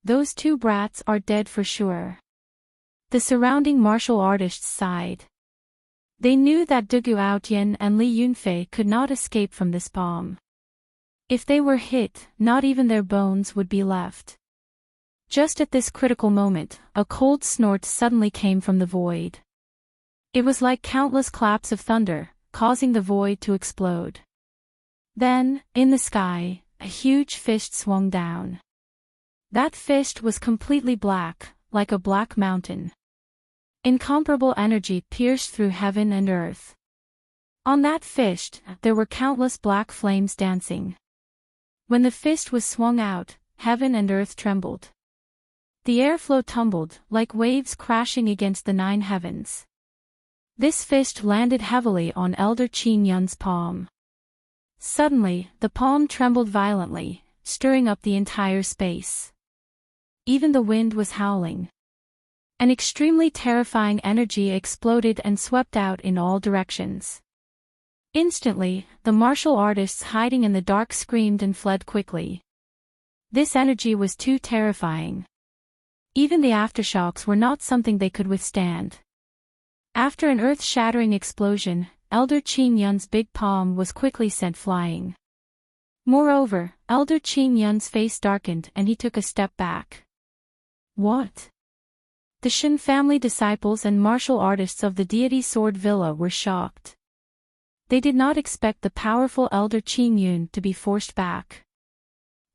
Speaker 1: Those two brats are dead for sure. The surrounding martial artists sighed. They knew that Dugu Outyen and Li Yunfei could not escape from this palm. If they were hit, not even their bones would be left. Just at this critical moment, a cold snort suddenly came from the void. It was like countless claps of thunder, causing the void to explode. Then, in the sky, a huge fist swung down. That fist was completely black, like a black mountain. Incomparable energy pierced through heaven and earth. On that fist, there were countless black flames dancing. When the fist was swung out, heaven and earth trembled. The airflow tumbled, like waves crashing against the 9 heavens. This fist landed heavily on Elder Qin Yun's palm. Suddenly, the palm trembled violently, stirring up the entire space. Even the wind was howling. An extremely terrifying energy exploded and swept out in all directions. Instantly, the martial artists hiding in the dark screamed and fled quickly. This energy was too terrifying. Even the aftershocks were not something they could withstand. After an earth-shattering explosion, Elder Qin Yun's big palm was quickly sent flying. Moreover, Elder Qin Yun's face darkened and he took a step back. What? The Shen family disciples and martial artists of the deity Sword Villa were shocked. They did not expect the powerful Elder Qin Yun to be forced back.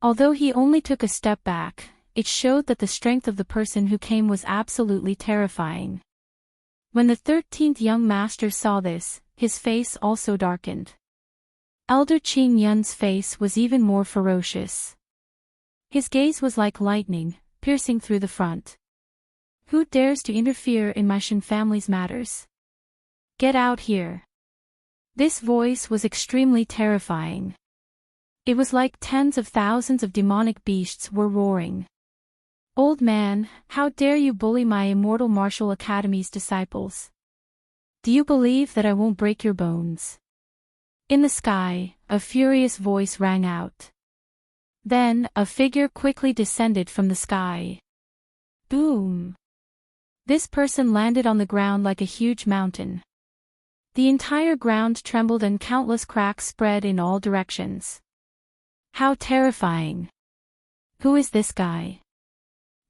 Speaker 1: Although he only took a step back, it showed that the strength of the person who came was absolutely terrifying. When the 13th young master saw this, his face also darkened. Elder Qin Yun's face was even more ferocious. His gaze was like lightning, piercing through the front. Who dares to interfere in my Shen family's matters? Get out here. This voice was extremely terrifying. It was like tens of thousands of demonic beasts were roaring. Old man, how dare you bully my Immortal Martial Academy's disciples? Do you believe that I won't break your bones? In the sky, a furious voice rang out. Then, a figure quickly descended from the sky. Boom! This person landed on the ground like a huge mountain. The entire ground trembled and countless cracks spread in all directions. How terrifying! Who is this guy?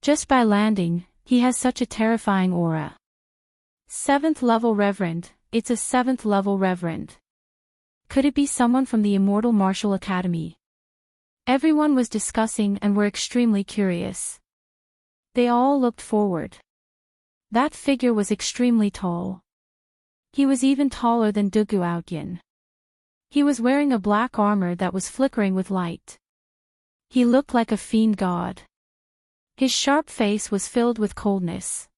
Speaker 1: Just by landing, he has such a terrifying aura. 7th level Reverend, it's a 7th level Reverend. Could it be someone from the Immortal Martial Academy? Everyone was discussing and were extremely curious. They all looked forward. That figure was extremely tall. He was even taller than Dugu Outyin. He was wearing a black armor that was flickering with light. He looked like a fiend god. His sharp face was filled with coldness.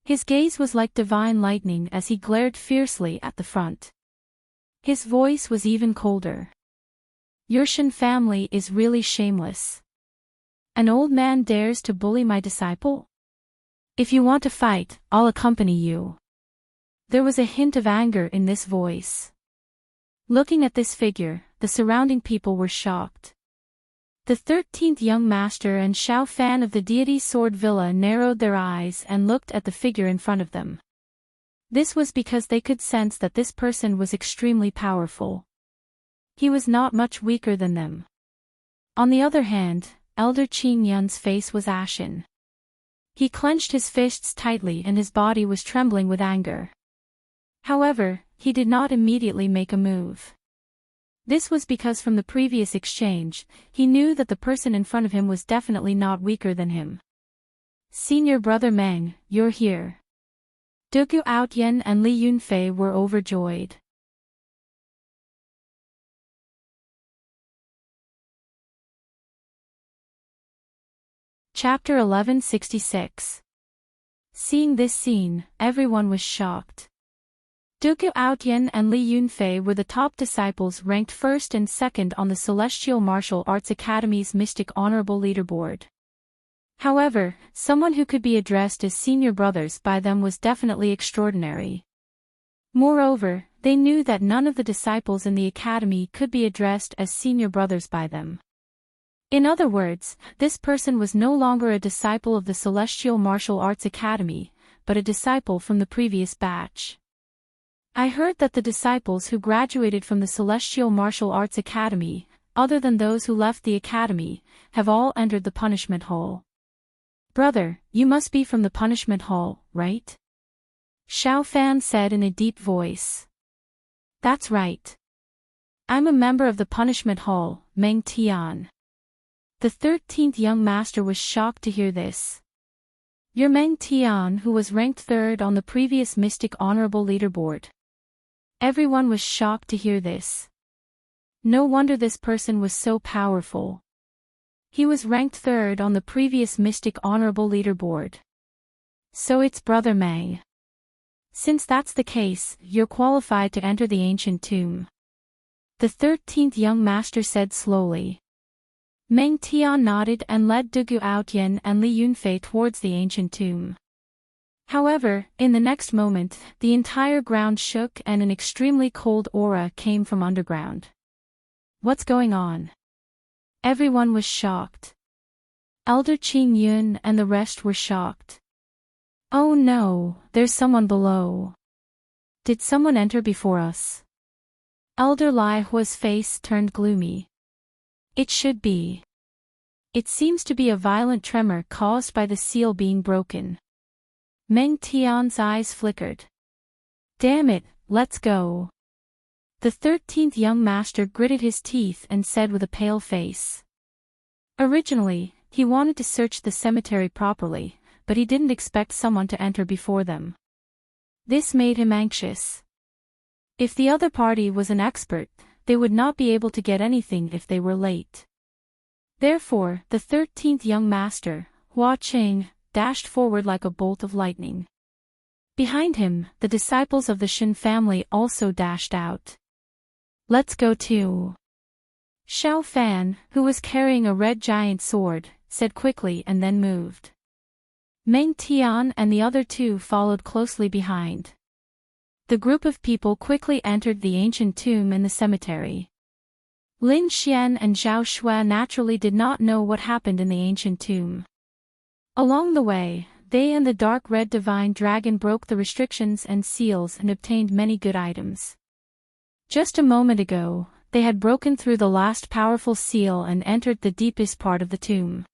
Speaker 1: His gaze was like divine lightning as he glared fiercely at the front. His voice was even colder. Your Shin family is really shameless. An old man dares to bully my disciple? If you want to fight, I'll accompany you. There was a hint of anger in this voice. Looking at this figure, the surrounding people were shocked. The 13th young master and Xiao Fan of the deity Sword Villa narrowed their eyes and looked at the figure in front of them. This was because they could sense that this person was extremely powerful. He was not much weaker than them. On the other hand, Elder Qing Yun's face was ashen. He clenched his fists tightly and his body was trembling with anger. However, he did not immediately make a move. This was because from the previous exchange, he knew that the person in front of him was definitely not weaker than him. Senior Brother Meng, you're here. Dugu Outyin and Li Yunfei were overjoyed. Chapter 1166. Seeing this scene, everyone was shocked. Dugu Outyin and Li Yunfei were the top disciples ranked first and second on the Celestial Martial Arts Academy's Mystic Honorable Leaderboard. However, someone who could be addressed as senior brothers by them was definitely extraordinary. Moreover, they knew that none of the disciples in the academy could be addressed as senior brothers by them. In other words, this person was no longer a disciple of the Celestial Martial Arts Academy, but a disciple from the previous batch. I heard that the disciples who graduated from the Celestial Martial Arts Academy, other than those who left the academy, have all entered the punishment hall. Brother, you must be from the punishment hall, right? Xiao Fan said in a deep voice. That's right. I'm a member of the punishment hall, Meng Tian. The 13th young master was shocked to hear this. You're Meng Tian, who was ranked third on the previous Mystic Honorable Leaderboard. Everyone was shocked to hear this. No wonder this person was so powerful. He was ranked third on the previous Mystic Honorable Leaderboard. So it's Brother Meng. Since that's the case, you're qualified to enter the ancient tomb. The 13th young master said slowly. Meng Tian nodded and led Dugu Outyin and Li Yunfei towards the ancient tomb. However, in the next moment, the entire ground shook and an extremely cold aura came from underground. What's going on? Everyone was shocked. Elder Qing Yun and the rest were shocked. Oh no, there's someone below. Did someone enter before us? Elder Lai Hua's face turned gloomy. It should be. It seems to be a violent tremor caused by the seal being broken. Meng Tian's eyes flickered. Damn it, let's go. The 13th young master gritted his teeth and said with a pale face. Originally, he wanted to search the cemetery properly, but he didn't expect someone to enter before them. This made him anxious. If the other party was an expert, they would not be able to get anything if they were late. Therefore, the 13th young master, Hua Qing, dashed forward like a bolt of lightning. Behind him, the disciples of the Shin family also dashed out. Let's go too. Xiao Fan, who was carrying a red giant sword, said quickly and then moved. Meng Tian and the other two followed closely behind. The group of people quickly entered the ancient tomb in the cemetery. Lin Xian and Zhao Shui naturally did not know what happened in the ancient tomb. Along the way, they and the dark red divine dragon broke the restrictions and seals and obtained many good items. Just a moment ago, they had broken through the last powerful seal and entered the deepest part of the tomb.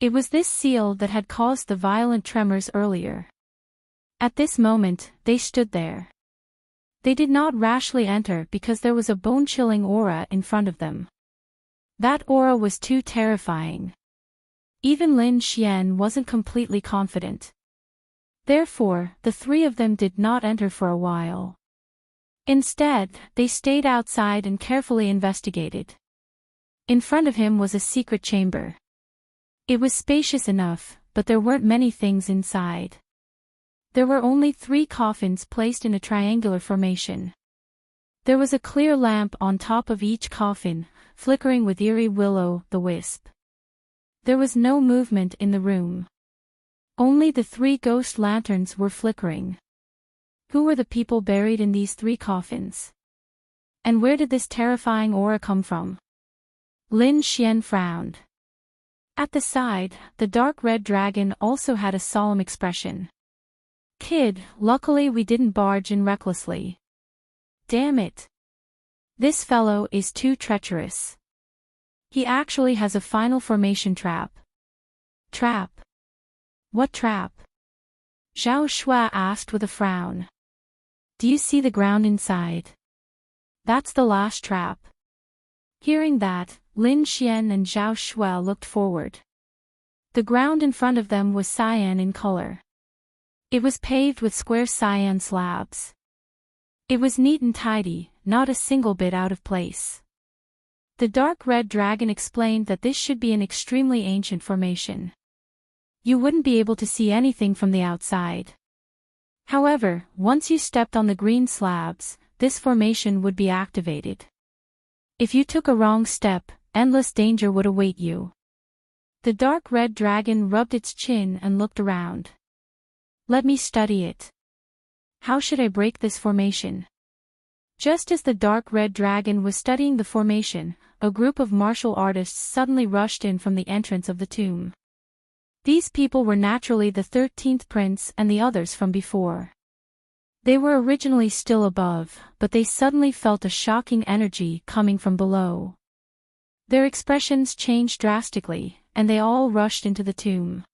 Speaker 1: It was this seal that had caused the violent tremors earlier. At this moment, they stood there. They did not rashly enter because there was a bone-chilling aura in front of them. That aura was too terrifying. Even Lin Xian wasn't completely confident. Therefore, the three of them did not enter for a while. Instead, they stayed outside and carefully investigated. In front of him was a secret chamber. It was spacious enough, but there weren't many things inside. There were only 3 coffins placed in a triangular formation. There was a clear lamp on top of each coffin, flickering with eerie will-o'-the-wisp. There was no movement in the room. Only the 3 ghost lanterns were flickering. Who were the people buried in these 3 coffins? And where did this terrifying aura come from? Lin Xian frowned. At the side, the dark red dragon also had a solemn expression. Kid, luckily we didn't barge in recklessly. Damn it. This fellow is too treacherous. He actually has a final formation trap. Trap? What trap? Zhao Shuai asked with a frown. Do you see the ground inside? That's the last trap. Hearing that, Lin Xian and Zhao Shuai looked forward. The ground in front of them was cyan in color. It was paved with square cyan slabs. It was neat and tidy, not a single bit out of place. The dark red dragon explained that this should be an extremely ancient formation. You wouldn't be able to see anything from the outside. However, once you stepped on the green slabs, this formation would be activated. If you took a wrong step, endless danger would await you. The dark red dragon rubbed its chin and looked around. Let me study it. How should I break this formation? Just as the dark red dragon was studying the formation, a group of martial artists suddenly rushed in from the entrance of the tomb. These people were naturally the 13th prince and the others from before. They were originally still above, but they suddenly felt a shocking energy coming from below. Their expressions changed drastically, and they all rushed into the tomb.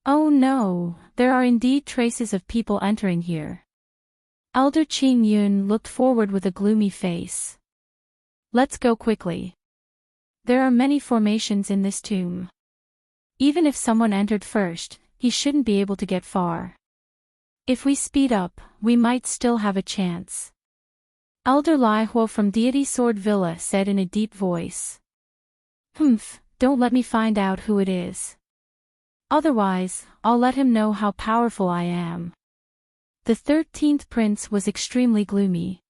Speaker 1: Oh no, there are indeed traces of people entering here. Elder Qing Yun looked forward with a gloomy face. Let's go quickly. There are many formations in this tomb. Even if someone entered first, he shouldn't be able to get far. If we speed up, we might still have a chance. Elder Lai Huo from Deity Sword Villa said in a deep voice. Don't let me find out who it is. Otherwise, I'll let him know how powerful I am. The 13th prince was extremely gloomy.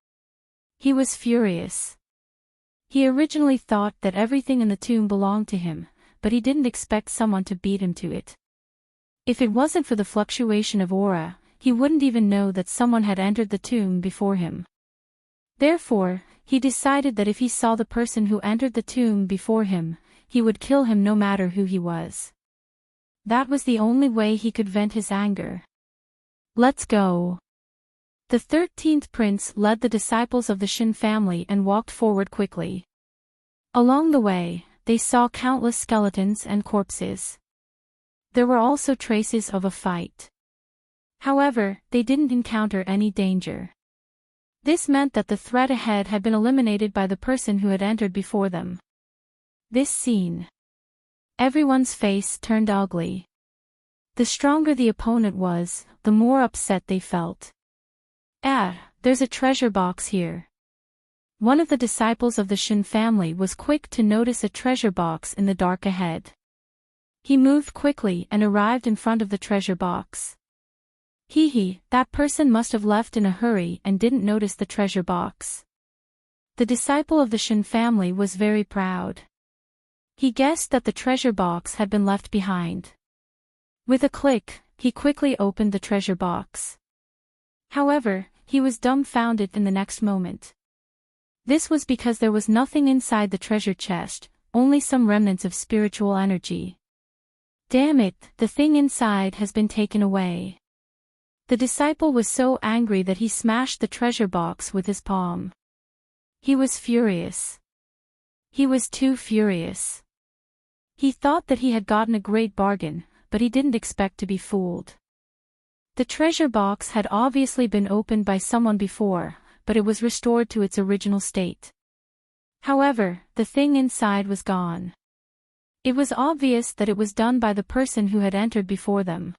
Speaker 1: He was furious. He originally thought that everything in the tomb belonged to him, but he didn't expect someone to beat him to it. If it wasn't for the fluctuation of aura, he wouldn't even know that someone had entered the tomb before him. Therefore, he decided that if he saw the person who entered the tomb before him, he would kill him no matter who he was. That was the only way he could vent his anger. Let's go. The 13th prince led the disciples of the Shin family and walked forward quickly. Along the way, they saw countless skeletons and corpses. There were also traces of a fight. However, they didn't encounter any danger. This meant that the threat ahead had been eliminated by the person who had entered before them. This scene. Everyone's face turned ugly. The stronger the opponent was, the more upset they felt. There's a treasure box here. One of the disciples of the Shin family was quick to notice a treasure box in the dark ahead. He moved quickly and arrived in front of the treasure box. That person must have left in a hurry and didn't notice the treasure box. The disciple of the Shin family was very proud. He guessed that the treasure box had been left behind. With a click, he quickly opened the treasure box. However, he was dumbfounded in the next moment. This was because there was nothing inside the treasure chest, only some remnants of spiritual energy. Damn it, the thing inside has been taken away. The disciple was so angry that he smashed the treasure box with his palm. He was furious. He was too furious. He thought that he had gotten a great bargain, but he didn't expect to be fooled. The treasure box had obviously been opened by someone before, but it was restored to its original state. However, the thing inside was gone. It was obvious that it was done by the person who had entered before them.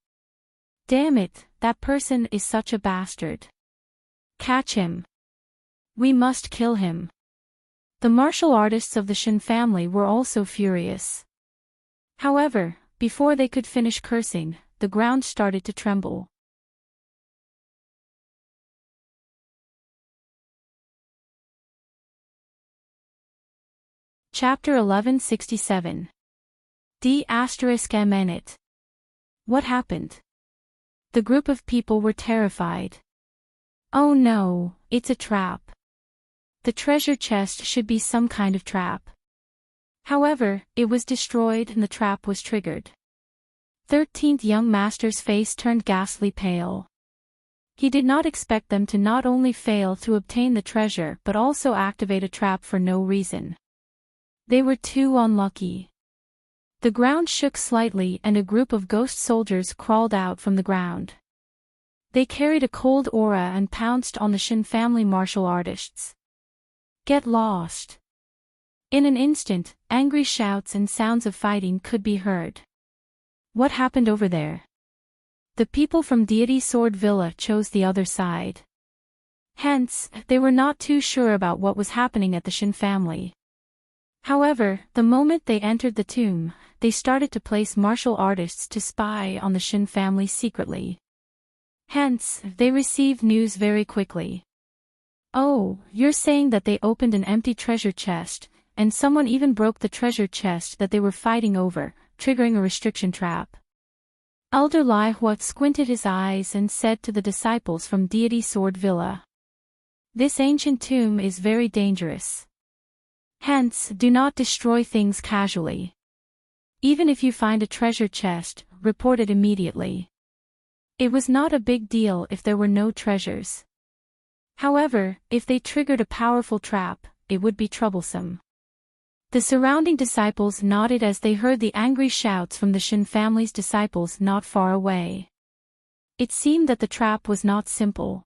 Speaker 1: Damn it, that person is such a bastard. Catch him. We must kill him. The martial artists of the Shin family were also furious. However, before they could finish cursing, the ground started to tremble. Chapter 1167. D****. What happened? The group of people were terrified. Oh no, it's a trap. The treasure chest should be some kind of trap. However, it was destroyed and the trap was triggered. 13th young master's face turned ghastly pale. He did not expect them to not only fail to obtain the treasure but also activate a trap for no reason. They were too unlucky. The ground shook slightly and a group of ghost soldiers crawled out from the ground. They carried a cold aura and pounced on the Shin family martial artists. Get lost. In an instant, angry shouts and sounds of fighting could be heard. What happened over there? The people from Deity Sword Villa chose the other side. Hence, they were not too sure about what was happening at the Shin family. However, the moment they entered the tomb, they started to place martial artists to spy on the Shin family secretly. Hence, they received news very quickly. Oh, you're saying that they opened an empty treasure chest, and someone even broke the treasure chest that they were fighting over, triggering a restriction trap. Elder Lai Hua squinted his eyes and said to the disciples from Deity Sword Villa. This ancient tomb is very dangerous. Hence, do not destroy things casually. Even if you find a treasure chest, report it immediately. It was not a big deal if there were no treasures. However, if they triggered a powerful trap, it would be troublesome. The surrounding disciples nodded as they heard the angry shouts from the Shin family's disciples not far away. It seemed that the trap was not simple.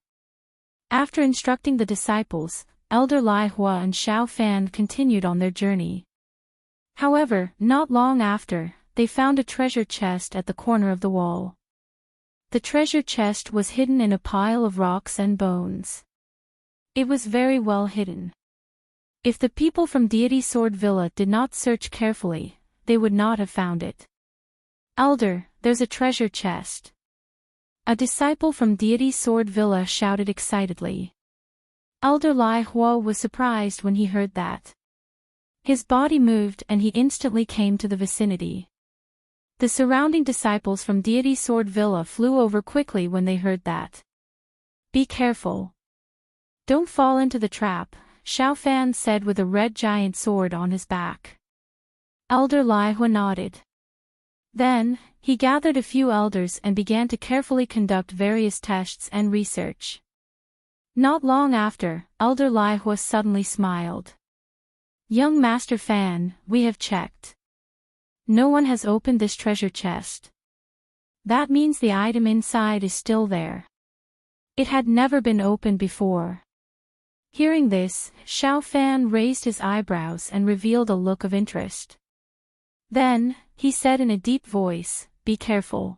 Speaker 1: After instructing the disciples, Elder Lai Hua and Xiao Fan continued on their journey. However, not long after, they found a treasure chest at the corner of the wall. The treasure chest was hidden in a pile of rocks and bones. It was very well hidden. If the people from Deity Sword Villa did not search carefully, they would not have found it. Elder, there's a treasure chest. A disciple from Deity Sword Villa shouted excitedly. Elder Lai Hua was surprised when he heard that. His body moved and he instantly came to the vicinity. The surrounding disciples from Deity Sword Villa flew over quickly when they heard that. Be careful. Don't fall into the trap, Xiao Fan said with a red giant sword on his back. Elder Lai Hua nodded. Then, he gathered a few elders and began to carefully conduct various tests and research. Not long after, Elder Lai Hua suddenly smiled. Young Master Fan, we have checked. No one has opened this treasure chest. That means the item inside is still there. It had never been opened before. Hearing this, Xiao Fan raised his eyebrows and revealed a look of interest. Then, he said in a deep voice, be careful.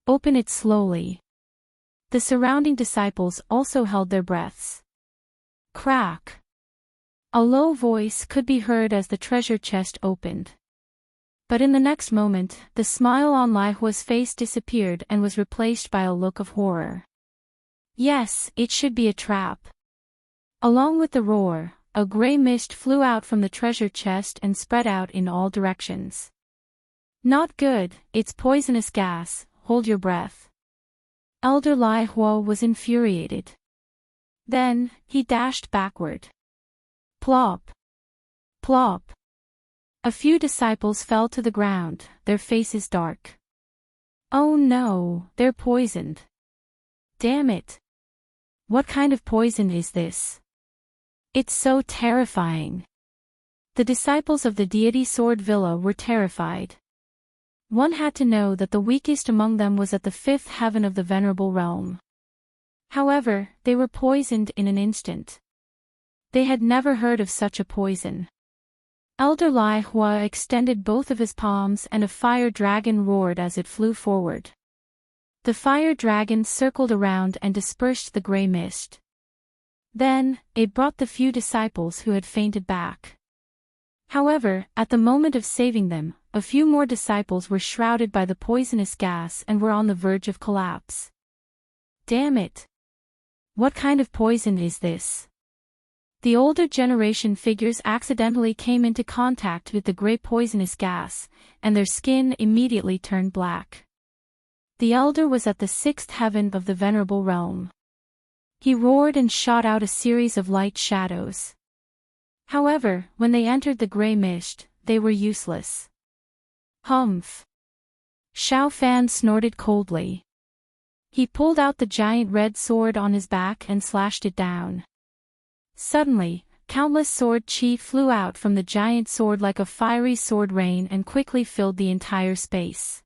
Speaker 1: Open it slowly. The surrounding disciples also held their breaths. Crack. A low voice could be heard as the treasure chest opened. But in the next moment, the smile on Lai Hua's face disappeared and was replaced by a look of horror. Yes, it should be a trap. Along with the roar, a gray mist flew out from the treasure chest and spread out in all directions. Not good, it's poisonous gas, hold your breath. Elder Lai Hua was infuriated. Then, he dashed backward. Plop. Plop. A few disciples fell to the ground, their faces dark. Oh no, they're poisoned. Damn it. What kind of poison is this? It's so terrifying. The disciples of the deity Sword Villa were terrified. One had to know that the weakest among them was at the fifth heaven of the venerable realm. However, they were poisoned in an instant. They had never heard of such a poison. Elder Lai Hua extended both of his palms and a fire dragon roared as it flew forward. The fire dragon circled around and dispersed the gray mist. Then, it brought the few disciples who had fainted back. However, at the moment of saving them, a few more disciples were shrouded by the poisonous gas and were on the verge of collapse. Damn it! What kind of poison is this? The older generation figures accidentally came into contact with the gray poisonous gas, and their skin immediately turned black. The elder was at the sixth heaven of the venerable realm. He roared and shot out a series of light shadows. However, when they entered the gray mist, they were useless. Humph! Xiao Fan snorted coldly. He pulled out the giant red sword on his back and slashed it down. Suddenly, countless sword chi flew out from the giant sword like a fiery sword rain and quickly filled the entire space.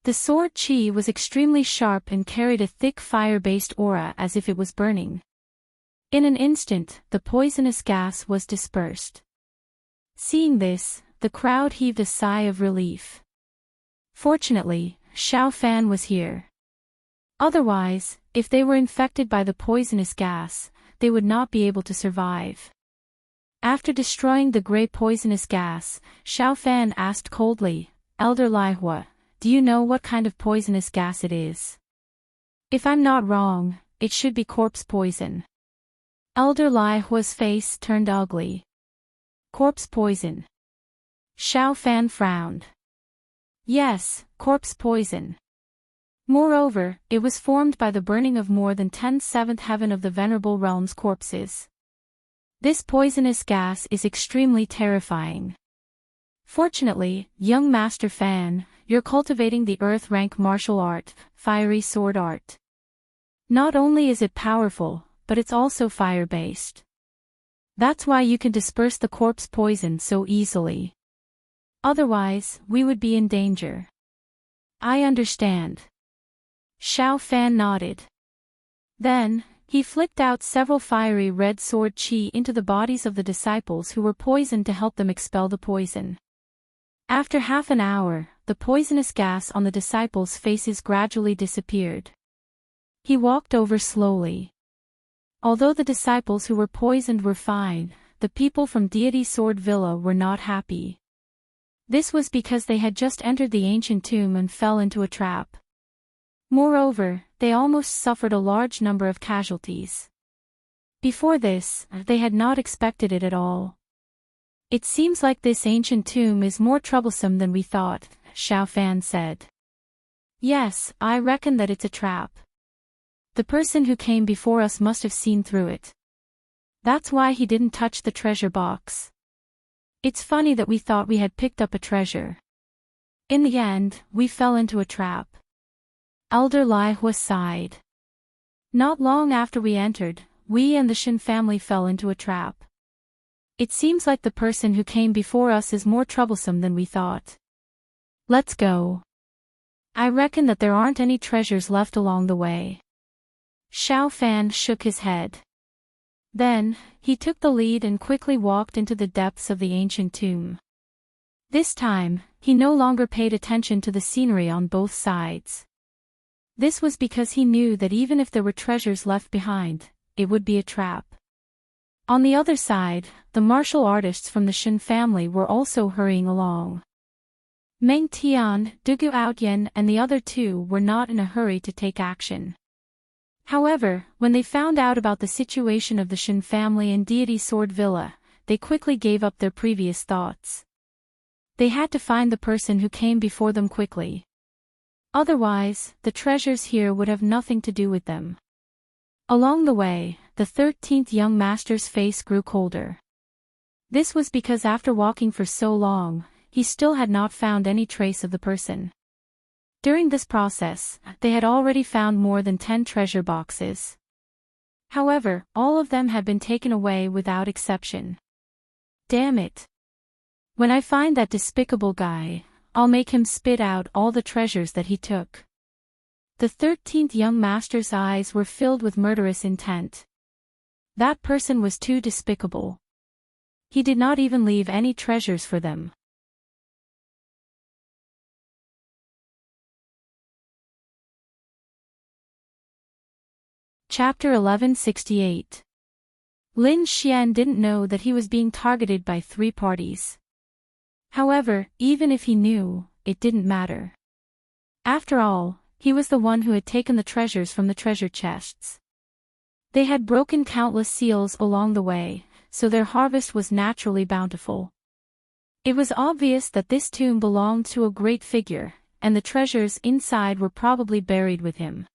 Speaker 1: The sword chi was extremely sharp and carried a thick fire-based aura as if it was burning. In an instant, the poisonous gas was dispersed. Seeing this, the crowd heaved a sigh of relief. Fortunately, Xiao Fan was here. Otherwise, if they were infected by the poisonous gas, they would not be able to survive. After destroying the gray poisonous gas, Xiao Fan asked coldly, Elder Lai Hua, do you know what kind of poisonous gas it is? If I'm not wrong, it should be corpse poison. Elder Lai Hua's face turned ugly. Corpse poison. Xiao Fan frowned. Yes, corpse poison. Moreover, it was formed by the burning of more than 10 seventh heaven of the venerable realm's corpses. This poisonous gas is extremely terrifying. Fortunately, young Master Fan, you're cultivating the earth rank martial art, fiery sword art. Not only is it powerful, but it's also fire-based. That's why you can disperse the corpse poison so easily. Otherwise, we would be in danger. I understand. Xiao Fan nodded. Then, he flicked out several fiery red sword chi into the bodies of the disciples who were poisoned to help them expel the poison. After half an hour, the poisonous gas on the disciples' faces gradually disappeared. He walked over slowly. Although the disciples who were poisoned were fine, the people from Deity Sword Villa were not happy. This was because they had just entered the ancient tomb and fell into a trap. Moreover, they almost suffered a large number of casualties. Before this, they had not expected it at all. It seems like this ancient tomb is more troublesome than we thought, Xiao Fan said. Yes, I reckon that it's a trap. The person who came before us must have seen through it. That's why he didn't touch the treasure box. It's funny that we thought we had picked up a treasure. In the end, we fell into a trap. Elder Lai Hua sighed. Not long after we entered, we and the Shin family fell into a trap. It seems like the person who came before us is more troublesome than we thought. Let's go. I reckon that there aren't any treasures left along the way. Xiao Fan shook his head. Then, he took the lead and quickly walked into the depths of the ancient tomb. This time, he no longer paid attention to the scenery on both sides. This was because he knew that even if there were treasures left behind, it would be a trap. On the other side, the martial artists from the Shin family were also hurrying along. Meng Tian, Dugu Outyen and the other two were not in a hurry to take action. However, when they found out about the situation of the Shin family in Deity Sword Villa, they quickly gave up their previous thoughts. They had to find the person who came before them quickly. Otherwise, the treasures here would have nothing to do with them. Along the way, the 13th young master's face grew colder. This was because after walking for so long, he still had not found any trace of the person. During this process, they had already found more than 10 treasure boxes. However, all of them had been taken away without exception. Damn it. When I find that despicable guy, I'll make him spit out all the treasures that he took. The 13th young master's eyes were filled with murderous intent. That person was too despicable. He did not even leave any treasures for them. Chapter 1168. Lin Xian didn't know that he was being targeted by 3 parties. However, even if he knew, it didn't matter. After all, he was the one who had taken the treasures from the treasure chests. They had broken countless seals along the way, so their harvest was naturally bountiful. It was obvious that this tomb belonged to a great figure, and the treasures inside were probably buried with him.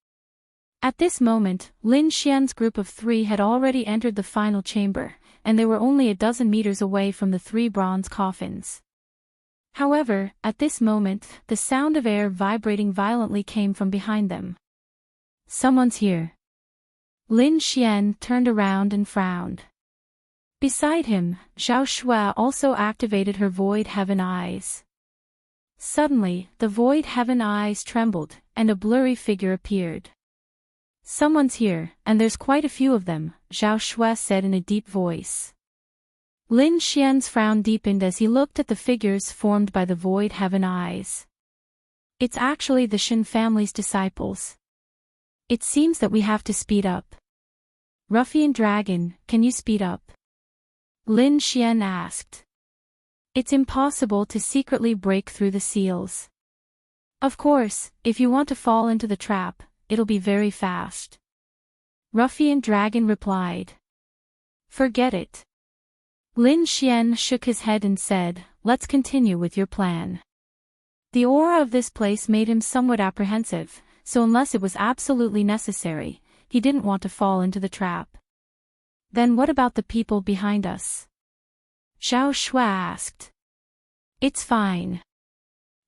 Speaker 1: At this moment, Lin Xian's group of 3 had already entered the final chamber, and they were only a dozen meters away from the 3 bronze coffins. However, at this moment, the sound of air vibrating violently came from behind them. Someone's here. Lin Xian turned around and frowned. Beside him, Zhao Shui also activated her Void Heaven eyes. Suddenly, the Void Heaven eyes trembled, and a blurry figure appeared. Someone's here, and there's quite a few of them, Zhao Shui said in a deep voice. Lin Xian's frown deepened as he looked at the figures formed by the Void Heaven eyes. It's actually the Shen family's disciples. It seems that we have to speed up. Ruffian Dragon, can you speed up? Lin Xian asked. It's impossible to secretly break through the seals. Of course, if you want to fall into the trap, it'll be very fast. Ruffian Dragon replied. Forget it. Lin Xian shook his head and said, let's continue with your plan. The aura of this place made him somewhat apprehensive, so unless it was absolutely necessary, he didn't want to fall into the trap. Then what about the people behind us? Zhao Shui asked. It's fine.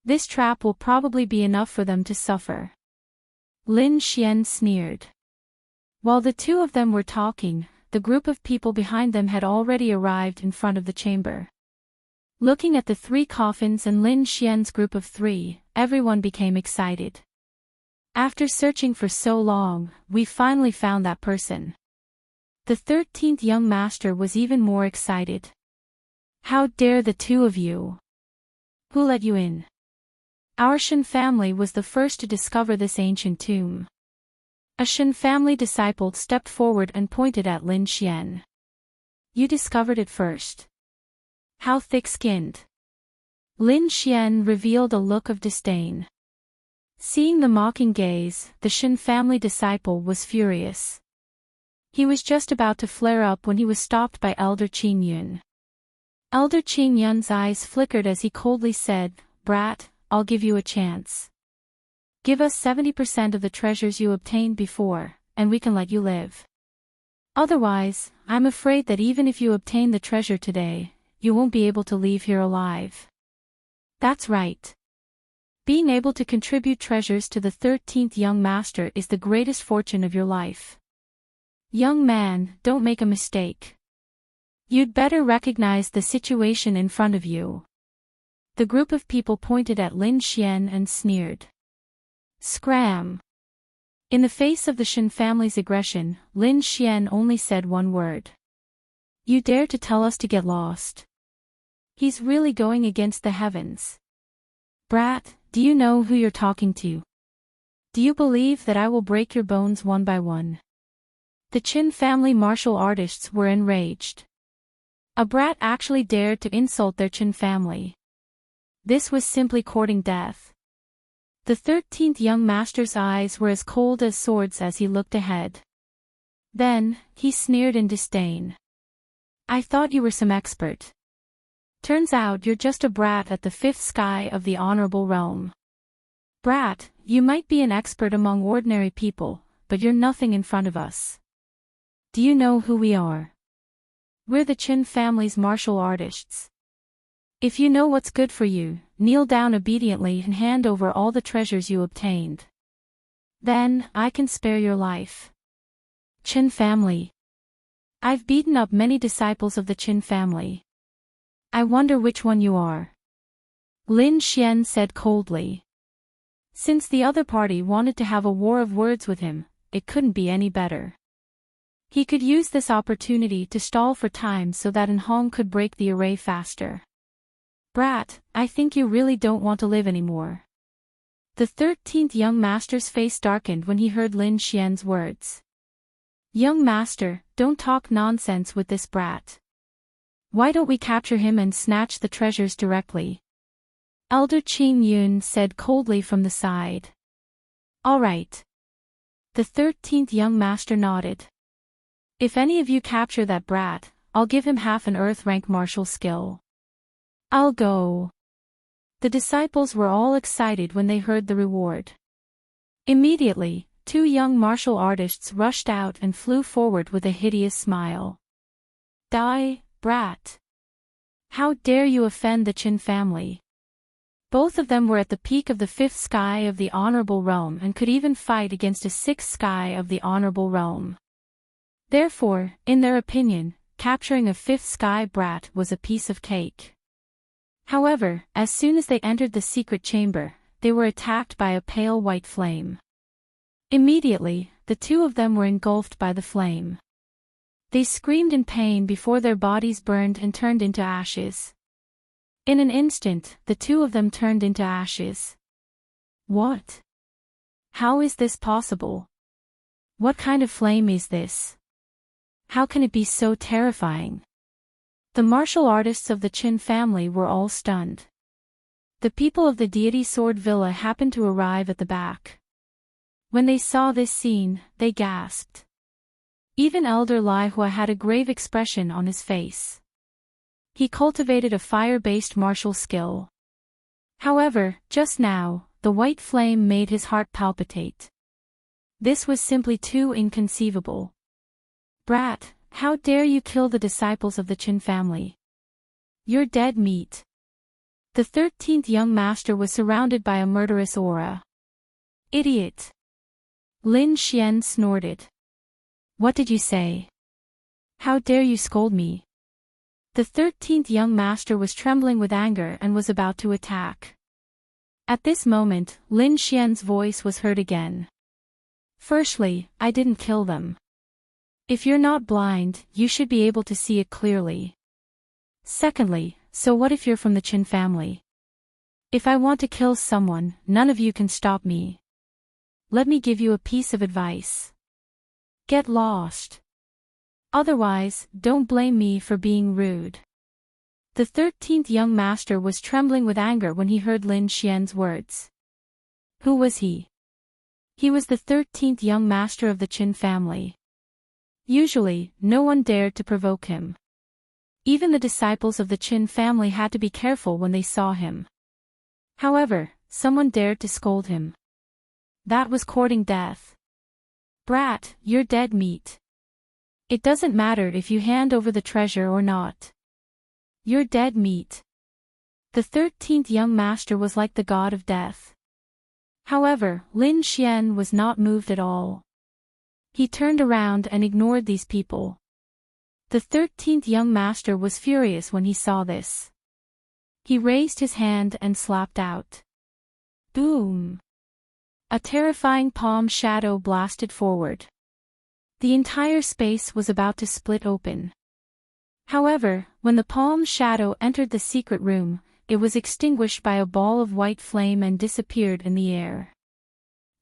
Speaker 1: This trap will probably be enough for them to suffer. Lin Xian sneered. While the 2 of them were talking, the group of people behind them had already arrived in front of the chamber. Looking at the 3 coffins and Lin Xian's group of 3, everyone became excited. After searching for so long, we finally found that person. The 13th young master was even more excited. How dare the 2 of you? Who let you in? Our Shen family was the first to discover this ancient tomb. A Shen family disciple stepped forward and pointed at Lin Xian. You discovered it first. How thick-skinned. Lin Xian revealed a look of disdain. Seeing the mocking gaze, the Shen family disciple was furious. He was just about to flare up when he was stopped by Elder Qing Yun. Elder Qing Yun's eyes flickered as he coldly said, Brat, I'll give you a chance. Give us 70% of the treasures you obtained before, and we can let you live. Otherwise, I'm afraid that even if you obtain the treasure today, you won't be able to leave here alive. That's right. Being able to contribute treasures to the 13th young master is the greatest fortune of your life. Young man, don't make a mistake. You'd better recognize the situation in front of you. The group of people pointed at Lin Xian and sneered. Scram! In the face of the Shen family's aggression, Lin Xian only said one word. You dare to tell us to get lost? He's really going against the heavens. Brat, do you know who you're talking to? Do you believe that I will break your bones one by one? The Qin family martial artists were enraged. A brat actually dared to insult their Qin family. This was simply courting death. The 13th young master's eyes were as cold as swords as he looked ahead. Then, he sneered in disdain. I thought you were some expert. Turns out you're just a brat at the 5th sky of the honorable realm. Brat, you might be an expert among ordinary people, but you're nothing in front of us. Do you know who we are? We're the Qin family's martial artists. If you know what's good for you, kneel down obediently and hand over all the treasures you obtained. Then, I can spare your life. Qin family. I've beaten up many disciples of the Qin family. I wonder which one you are. Lin Xian said coldly. Since the other party wanted to have a war of words with him, it couldn't be any better. He could use this opportunity to stall for time so that Hong could break the array faster. Brat, I think you really don't want to live anymore. The 13th young master's face darkened when he heard Lin Xian's words. Young master, don't talk nonsense with this brat. Why don't we capture him and snatch the treasures directly? Elder Qing Yun said coldly from the side. All right. The 13th young master nodded. If any of you capture that brat, I'll give him half an earth rank martial skill. I'll go. The disciples were all excited when they heard the reward. Immediately, 2 young martial artists rushed out and flew forward with a hideous smile. Die, brat! How dare you offend the Qin family? Both of them were at the peak of the 5th sky of the Honorable Realm and could even fight against a 6th sky of the Honorable Realm. Therefore, in their opinion, capturing a 5th sky brat was a piece of cake. However, as soon as they entered the secret chamber, they were attacked by a pale white flame. Immediately, the 2 of them were engulfed by the flame. They screamed in pain before their bodies burned and turned into ashes. In an instant, the 2 of them turned into ashes. What? How is this possible? What kind of flame is this? How can it be so terrifying? The martial artists of the Qin family were all stunned. The people of the Deity Sword Villa happened to arrive at the back. When they saw this scene, they gasped. Even Elder Lai Hua had a grave expression on his face. He cultivated a fire-based martial skill. However, just now, the white flame made his heart palpitate. This was simply too inconceivable. Brat, how dare you kill the disciples of the Qin family? You're dead meat. The 13th young master was surrounded by a murderous aura. Idiot! Lin Xian snorted. What did you say? How dare you scold me? The 13th young master was trembling with anger and was about to attack. At this moment, Lin Xian's voice was heard again. Firstly, I didn't kill them. If you're not blind, you should be able to see it clearly. Secondly, so what if you're from the Qin family? If I want to kill someone, none of you can stop me. Let me give you a piece of advice. Get lost. Otherwise, don't blame me for being rude. The 13th young master was trembling with anger when he heard Lin Xian's words. Who was he? He was the 13th young master of the Qin family. Usually, no one dared to provoke him. Even the disciples of the Qin family had to be careful when they saw him. However, someone dared to scold him. That was courting death. Brat, you're dead meat. It doesn't matter if you hand over the treasure or not. You're dead meat. The 13th young master was like the god of death. However, Lin Xian was not moved at all. He turned around and ignored these people. The 13th young master was furious when he saw this. He raised his hand and slapped out. Boom! A terrifying palm shadow blasted forward. The entire space was about to split open. However, when the palm shadow entered the secret room, it was extinguished by a ball of white flame and disappeared in the air.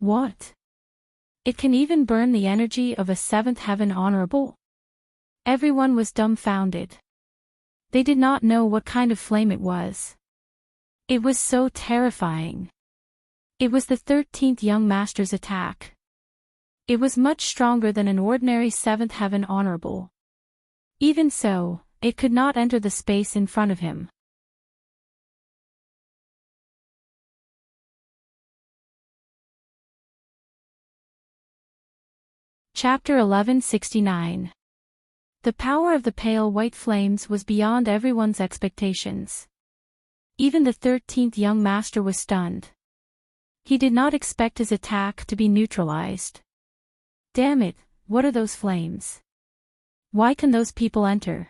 Speaker 1: What? It can even burn the energy of a 7th heaven honorable? Everyone was dumbfounded. They did not know what kind of flame it was. It was so terrifying. It was the 13th young master's attack. It was much stronger than an ordinary 7th heaven honorable. Even so, it could not enter the space in front of him. Chapter 1169. The power of the pale white flames was beyond everyone's expectations. Even the 13th young master was stunned. He did not expect his attack to be neutralized. Damn it, what are those flames? Why can those people enter?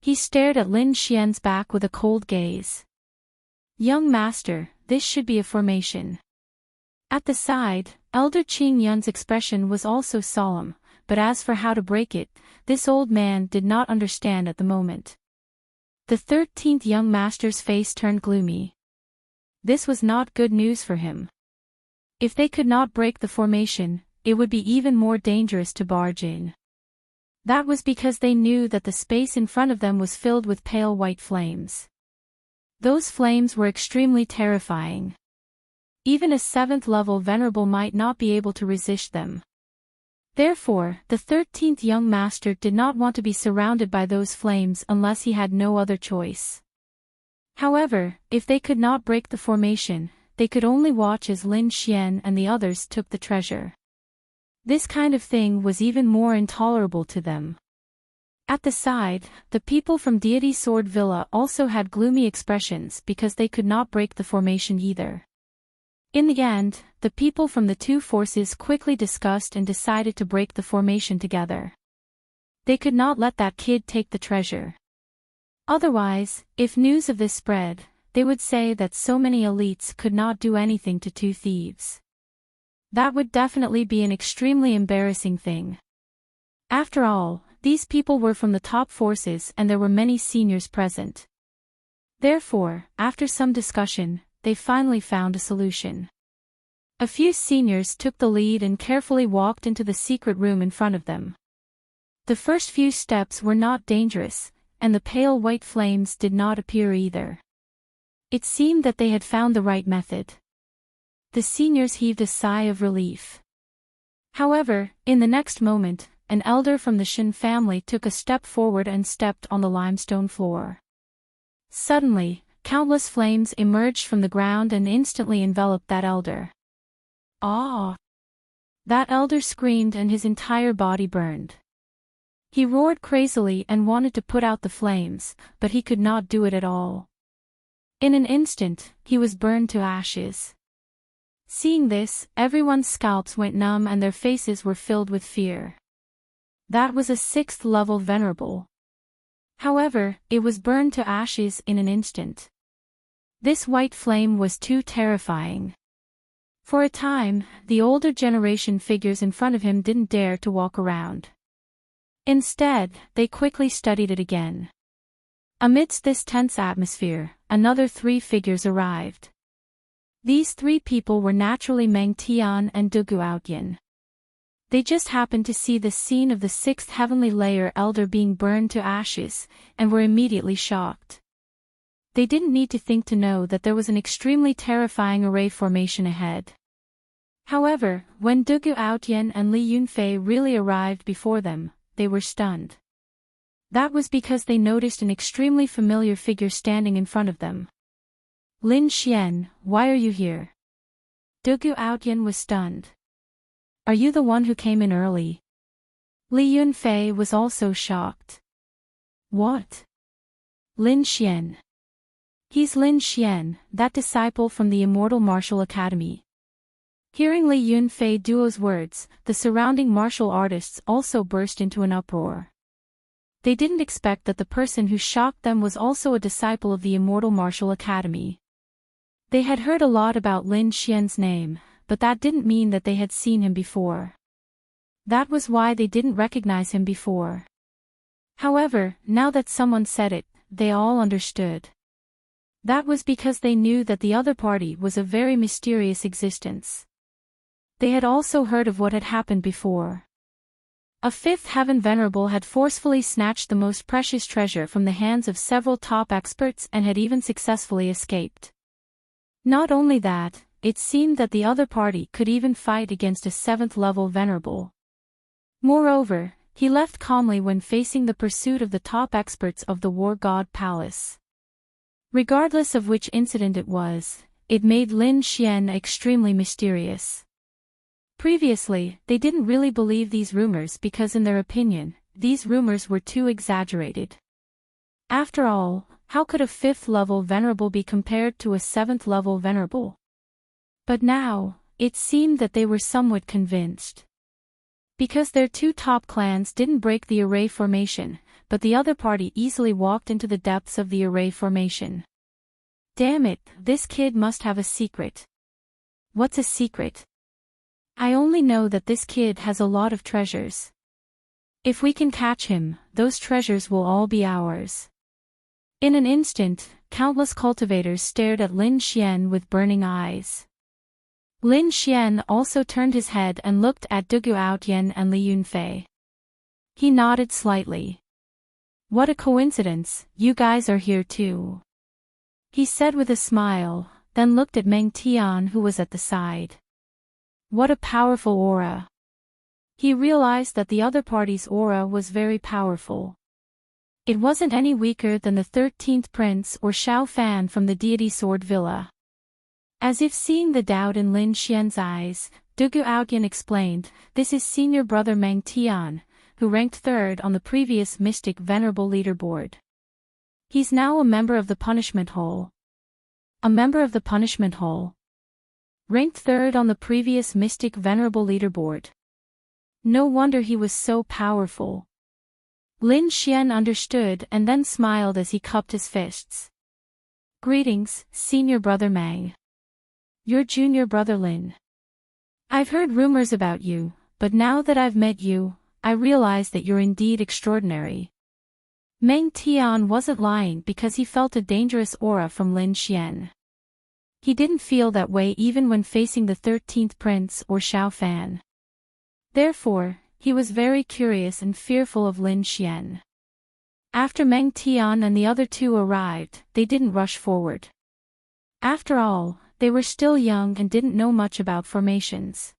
Speaker 1: He stared at Lin Xian's back with a cold gaze. Young master, this should be a formation. At the side, Elder Qing Yun's expression was also solemn, but as for how to break it, this old man did not understand at the moment. The 13th young master's face turned gloomy. This was not good news for him. If they could not break the formation, it would be even more dangerous to barge in. That was because they knew that the space in front of them was filled with pale white flames. Those flames were extremely terrifying. Even a 7th level venerable might not be able to resist them. Therefore, the 13th young master did not want to be surrounded by those flames unless he had no other choice. However, if they could not break the formation, they could only watch as Lin Xian and the others took the treasure. This kind of thing was even more intolerable to them. At the side, the people from Deity Sword Villa also had gloomy expressions because they could not break the formation either. In the end, the people from the two forces quickly discussed and decided to break the formation together. They could not let that kid take the treasure. Otherwise, if news of this spread, they would say that so many elites could not do anything to two thieves. That would definitely be an extremely embarrassing thing. After all, these people were from the top forces and there were many seniors present. Therefore, after some discussion, they finally found a solution. A few seniors took the lead and carefully walked into the secret room in front of them. The first few steps were not dangerous, and the pale white flames did not appear either. It seemed that they had found the right method. The seniors heaved a sigh of relief. However, in the next moment, an elder from the Shen family took a step forward and stepped on the limestone floor. Suddenly, countless flames emerged from the ground and instantly enveloped that elder. Ah! That elder screamed and his entire body burned. He roared crazily and wanted to put out the flames, but he could not do it at all. In an instant, he was burned to ashes. Seeing this, everyone's scalps went numb and their faces were filled with fear. That was a 6th level venerable. However, it was burned to ashes in an instant. This white flame was too terrifying. For a time, the older generation figures in front of him didn't dare to walk around. Instead, they quickly studied it again. Amidst this tense atmosphere, another 3 figures arrived. These 3 people were naturally Meng Tian and Dugu Outyin. They just happened to see the scene of the 6th heavenly layer elder being burned to ashes, and were immediately shocked. They didn't need to think to know that there was an extremely terrifying array formation ahead. However, when Dugu Outyin and Li Yunfei really arrived before them, they were stunned. That was because they noticed an extremely familiar figure standing in front of them. Lin Xian, why are you here? Dugu Outyin was stunned. Are you the one who came in early? Li Yunfei was also shocked. What? Lin Xian. He's Lin Xian, that disciple from the Immortal Martial Academy. Hearing Li Yunfei Duo's words, the surrounding martial artists also burst into an uproar. They didn't expect that the person who shocked them was also a disciple of the Immortal Martial Academy. They had heard a lot about Lin Xian's name, but that didn't mean that they had seen him before. That was why they didn't recognize him before. However, now that someone said it, they all understood. That was because they knew that the other party was a very mysterious existence. They had also heard of what had happened before. A 5th heaven venerable had forcefully snatched the most precious treasure from the hands of several top experts and had even successfully escaped. Not only that, it seemed that the other party could even fight against a 7th level venerable. Moreover, he left calmly when facing the pursuit of the top experts of the War God Palace. Regardless of which incident it was, it made Lin Xian extremely mysterious. Previously, they didn't really believe these rumors because in their opinion, these rumors were too exaggerated. After all, how could a 5th-level venerable be compared to a 7th-level venerable? But now, it seemed that they were somewhat convinced. Because their 2 top clans didn't break the array formation, but the other party easily walked into the depths of the array formation. Damn it, this kid must have a secret. What's a secret? I only know that this kid has a lot of treasures. If we can catch him, those treasures will all be ours. In an instant, countless cultivators stared at Lin Xian with burning eyes. Lin Xian also turned his head and looked at Dugu Outyan and Li Yunfei. He nodded slightly. What a coincidence, you guys are here too. He said with a smile, then looked at Meng Tian who was at the side. What a powerful aura. He realized that the other party's aura was very powerful. It wasn't any weaker than the 13th prince or Xiao Fan from the deity Sword Villa. As if seeing the doubt in Lin Xian's eyes, Dugu Outyan explained, this is senior brother Meng Tian, who ranked 3rd on the previous Mystic Venerable leaderboard. He's now a member of the Punishment Hole. A member of the Punishment Hole. Ranked 3rd on the previous Mystic Venerable leaderboard. No wonder he was so powerful. Lin Xian understood and then smiled as he cupped his fists. Greetings, senior brother Meng. Your junior brother Lin. I've heard rumors about you, but now that I've met you, I realize that you're indeed extraordinary. Meng Tian wasn't lying because he felt a dangerous aura from Lin Xian. He didn't feel that way even when facing the 13th prince or Xiao Fan. Therefore, he was very curious and fearful of Lin Xian. After Meng Tian and the other 2 arrived, they didn't rush forward. After all, they were still young and didn't know much about formations.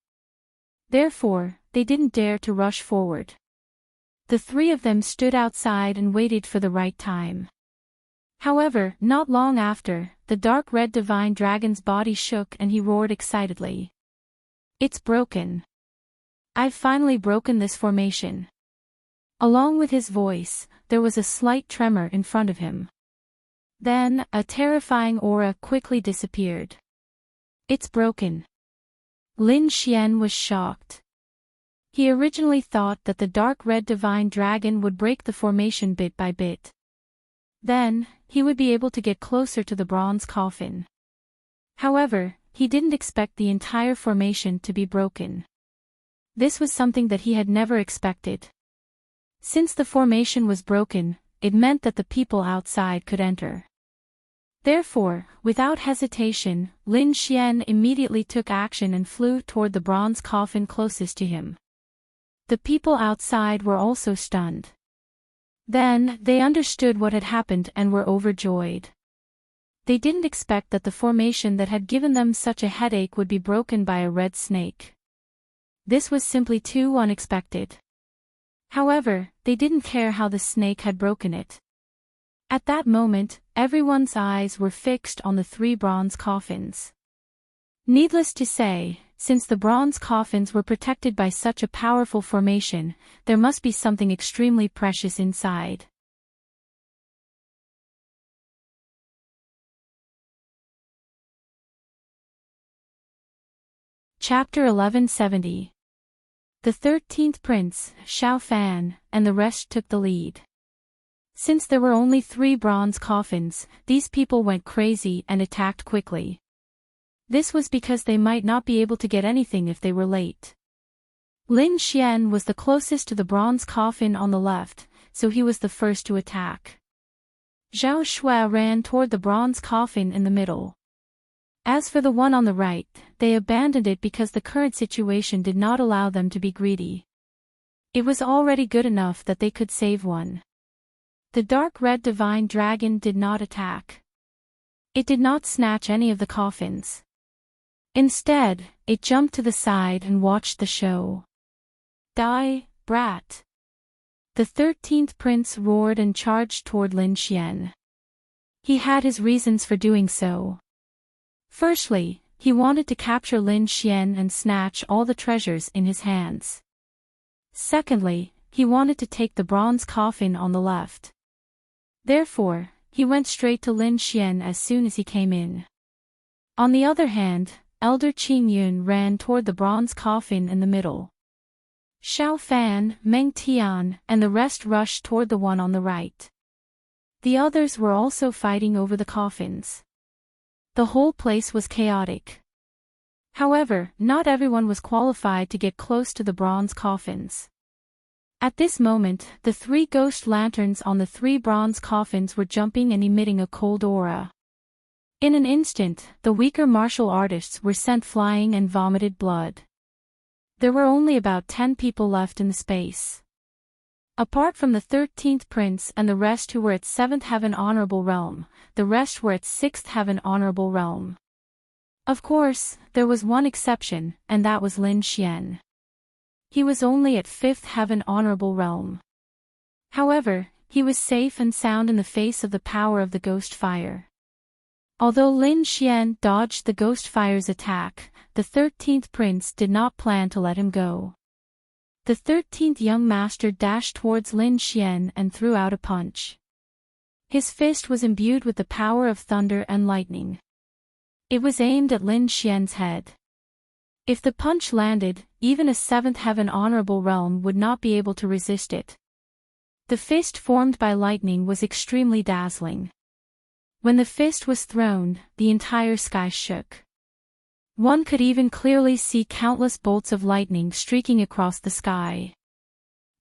Speaker 1: Therefore, they didn't dare to rush forward. The 3 of them stood outside and waited for the right time. However, not long after, the dark red divine dragon's body shook and he roared excitedly. It's broken. I've finally broken this formation. Along with his voice, there was a slight tremor in front of him. Then, a terrifying aura quickly disappeared. It's broken. Lin Xian was shocked. He originally thought that the dark red divine dragon would break the formation bit by bit. Then, he would be able to get closer to the bronze coffin. However, he didn't expect the entire formation to be broken. This was something that he had never expected. Since the formation was broken, it meant that the people outside could enter. Therefore, without hesitation, Lin Xian immediately took action and flew toward the bronze coffin closest to him. The people outside were also stunned. Then, they understood what had happened and were overjoyed. They didn't expect that the formation that had given them such a headache would be broken by a red snake. This was simply too unexpected. However, they didn't care how the snake had broken it. At that moment, everyone's eyes were fixed on the 3 bronze coffins. Needless to say, since the bronze coffins were protected by such a powerful formation, there must be something extremely precious inside. Chapter 1170. The 13th prince, Xiao Fan, and the rest took the lead. Since there were only 3 bronze coffins, these people went crazy and attacked quickly. This was because they might not be able to get anything if they were late. Lin Xian was the closest to the bronze coffin on the left, so he was the first to attack. Zhao Shui ran toward the bronze coffin in the middle. As for the one on the right, they abandoned it because the current situation did not allow them to be greedy. It was already good enough that they could save one. The dark red divine dragon did not attack. It did not snatch any of the coffins. Instead, it jumped to the side and watched the show. Die, brat! The 13th prince roared and charged toward Lin Xian. He had his reasons for doing so. Firstly, he wanted to capture Lin Xian and snatch all the treasures in his hands. Secondly, he wanted to take the bronze coffin on the left. Therefore, he went straight to Lin Xian as soon as he came in. On the other hand, Elder Qing Yun ran toward the bronze coffin in the middle. Xiao Fan, Meng Tian, and the rest rushed toward the one on the right. The others were also fighting over the coffins. The whole place was chaotic. However, not everyone was qualified to get close to the bronze coffins. At this moment, the 3 ghost lanterns on the 3 bronze coffins were jumping and emitting a cold aura. In an instant, the weaker martial artists were sent flying and vomited blood. There were only about 10 people left in the space. Apart from the 13th prince and the rest who were at 7th Heaven Honorable Realm, the rest were at 6th Heaven Honorable Realm. Of course, there was one exception, and that was Lin Xian. He was only at 5th Heaven Honorable Realm. However, he was safe and sound in the face of the power of the ghost fire. Although Lin Xian dodged the ghost fire's attack, the 13th prince did not plan to let him go. The 13th young master dashed towards Lin Xian and threw out a punch. His fist was imbued with the power of thunder and lightning. It was aimed at Lin Xian's head. If the punch landed, even a 7th Heaven Honorable Realm would not be able to resist it. The fist formed by lightning was extremely dazzling. When the fist was thrown, the entire sky shook. One could even clearly see countless bolts of lightning streaking across the sky.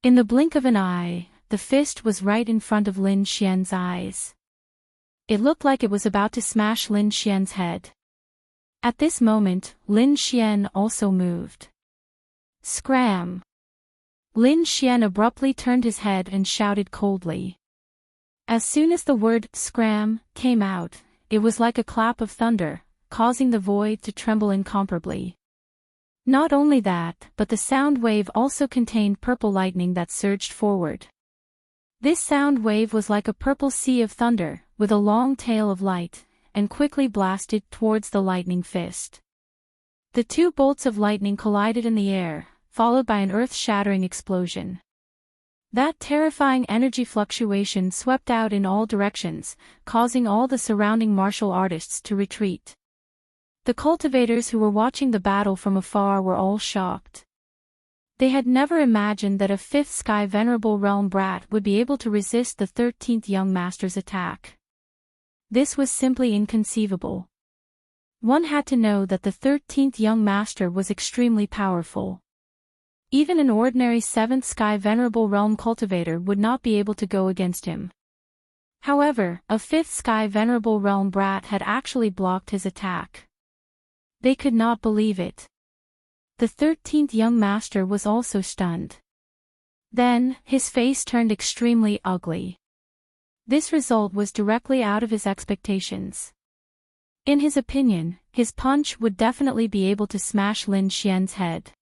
Speaker 1: In the blink of an eye, the fist was right in front of Lin Xian's eyes. It looked like it was about to smash Lin Xian's head. At this moment, Lin Xian also moved. Scram! Lin Xian abruptly turned his head and shouted coldly. As soon as the word scram came out, it was like a clap of thunder, causing the void to tremble incomparably. Not only that, but the sound wave also contained purple lightning that surged forward. This sound wave was like a purple sea of thunder, with a long tail of light, and quickly blasted towards the lightning fist. The 2 bolts of lightning collided in the air, followed by an earth-shattering explosion. That terrifying energy fluctuation swept out in all directions, causing all the surrounding martial artists to retreat. The cultivators who were watching the battle from afar were all shocked. They had never imagined that a 5th Sky Venerable Realm brat would be able to resist the 13th Young Master's attack. This was simply inconceivable. One had to know that the 13th Young Master was extremely powerful. Even an ordinary 7th Sky Venerable Realm cultivator would not be able to go against him. However, a 5th Sky Venerable Realm brat had actually blocked his attack. They could not believe it. The 13th Young Master was also stunned. Then, his face turned extremely ugly. This result was directly out of his expectations. In his opinion, his punch would definitely be able to smash Lin Xian's head.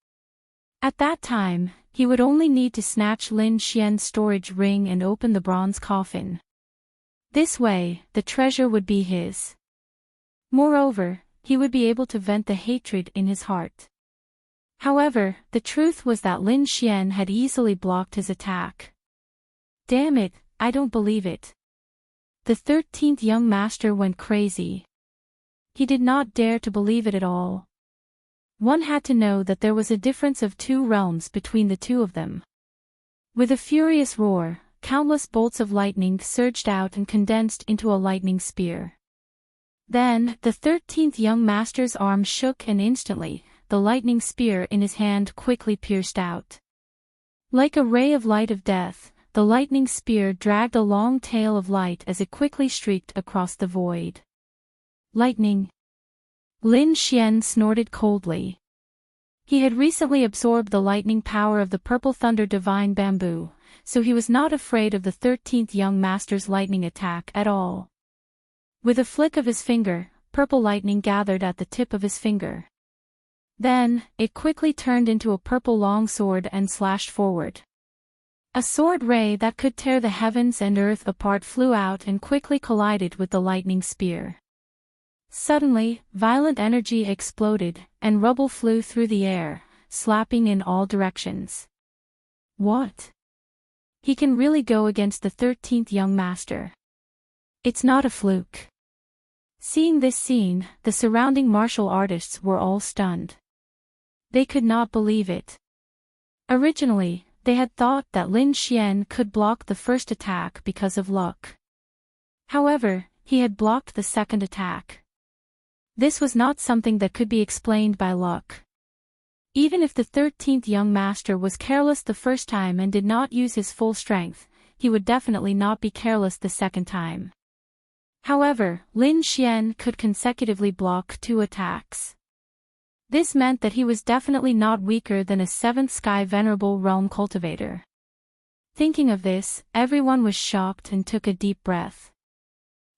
Speaker 1: At that time, he would only need to snatch Lin Xian's storage ring and open the bronze coffin. This way, the treasure would be his. Moreover, he would be able to vent the hatred in his heart. However, the truth was that Lin Xian had easily blocked his attack. Damn it, I don't believe it. The 13th Young Master went crazy. He did not dare to believe it at all. One had to know that there was a difference of 2 realms between the 2 of them. With a furious roar, countless bolts of lightning surged out and condensed into a lightning spear. Then, the 13th Young Master's arm shook and instantly, the lightning spear in his hand quickly pierced out. Like a ray of light of death, the lightning spear dragged a long tail of light as it quickly streaked across the void. Lightning! Lin Xian snorted coldly. He had recently absorbed the lightning power of the Purple Thunder Divine Bamboo, so he was not afraid of the 13th Young Master's lightning attack at all. With a flick of his finger, purple lightning gathered at the tip of his finger. Then, it quickly turned into a purple long sword and slashed forward. A sword ray that could tear the heavens and earth apart flew out and quickly collided with the lightning spear. Suddenly, violent energy exploded, and rubble flew through the air, slapping in all directions. What? He can really go against the 13th young master. It's not a fluke. Seeing this scene, the surrounding martial artists were all stunned. They could not believe it. Originally, they had thought that Lin Xian could block the first attack because of luck. However, he had blocked the second attack. This was not something that could be explained by luck. Even if the 13th young master was careless the first time and did not use his full strength, he would definitely not be careless the second time. However, Lin Xian could consecutively block 2 attacks. This meant that he was definitely not weaker than a 7th Sky Venerable Realm Cultivator. Thinking of this, everyone was shocked and took a deep breath.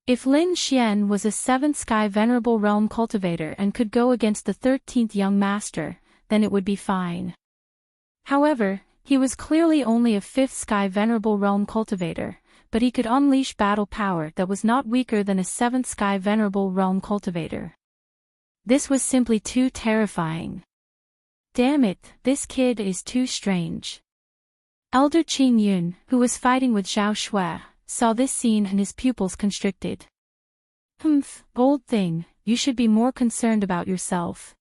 Speaker 1: If Lin Xian was a 7th Sky Venerable Realm Cultivator and could go against the 13th young master, then it would be fine. However, he was clearly only a 5th Sky Venerable Realm Cultivator, but he could unleash battle power that was not weaker than a 7th Sky Venerable Realm Cultivator. This was simply too terrifying. Damn it, this kid is too strange. Elder Qing Yun, who was fighting with Zhao Shui, saw this scene and his pupils constricted. Humph, old thing, you should be more concerned about yourself.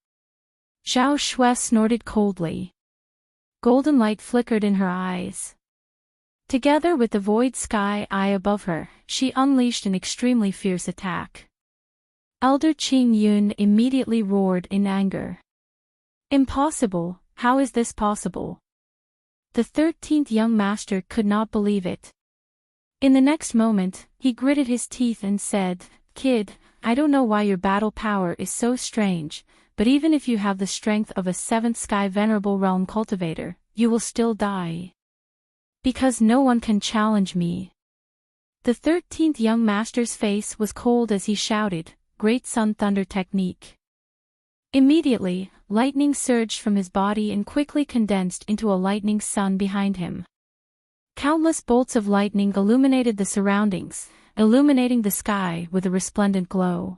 Speaker 1: Zhao Shui snorted coldly. Golden light flickered in her eyes. Together with the void sky eye above her, she unleashed an extremely fierce attack. Elder Qing Yun immediately roared in anger. Impossible, how is this possible? The 13th young master could not believe it. In the next moment, he gritted his teeth and said, "Kid, I don't know why your battle power is so strange, but even if you have the strength of a 7th Sky Venerable Realm Cultivator, you will still die. Because no one can challenge me." The 13th young master's face was cold as he shouted, "Great Sun Thunder Technique." Immediately, lightning surged from his body and quickly condensed into a lightning sun behind him. Countless bolts of lightning illuminated the surroundings, illuminating the sky with a resplendent glow.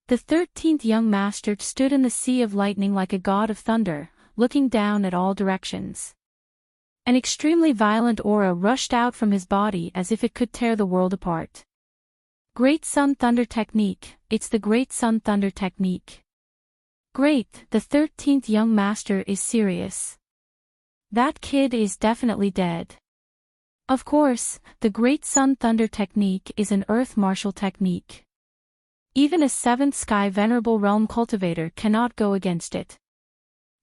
Speaker 1: The 13th young master stood in the sea of lightning like a god of thunder, looking down at all directions. An extremely violent aura rushed out from his body as if it could tear the world apart. Great Sun Thunder Technique, it's the Great Sun Thunder Technique. Great, the 13th young master is serious. That kid is definitely dead. Of course, the Great Sun Thunder Technique is an earth martial technique. Even a 7th Sky Venerable Realm Cultivator cannot go against it.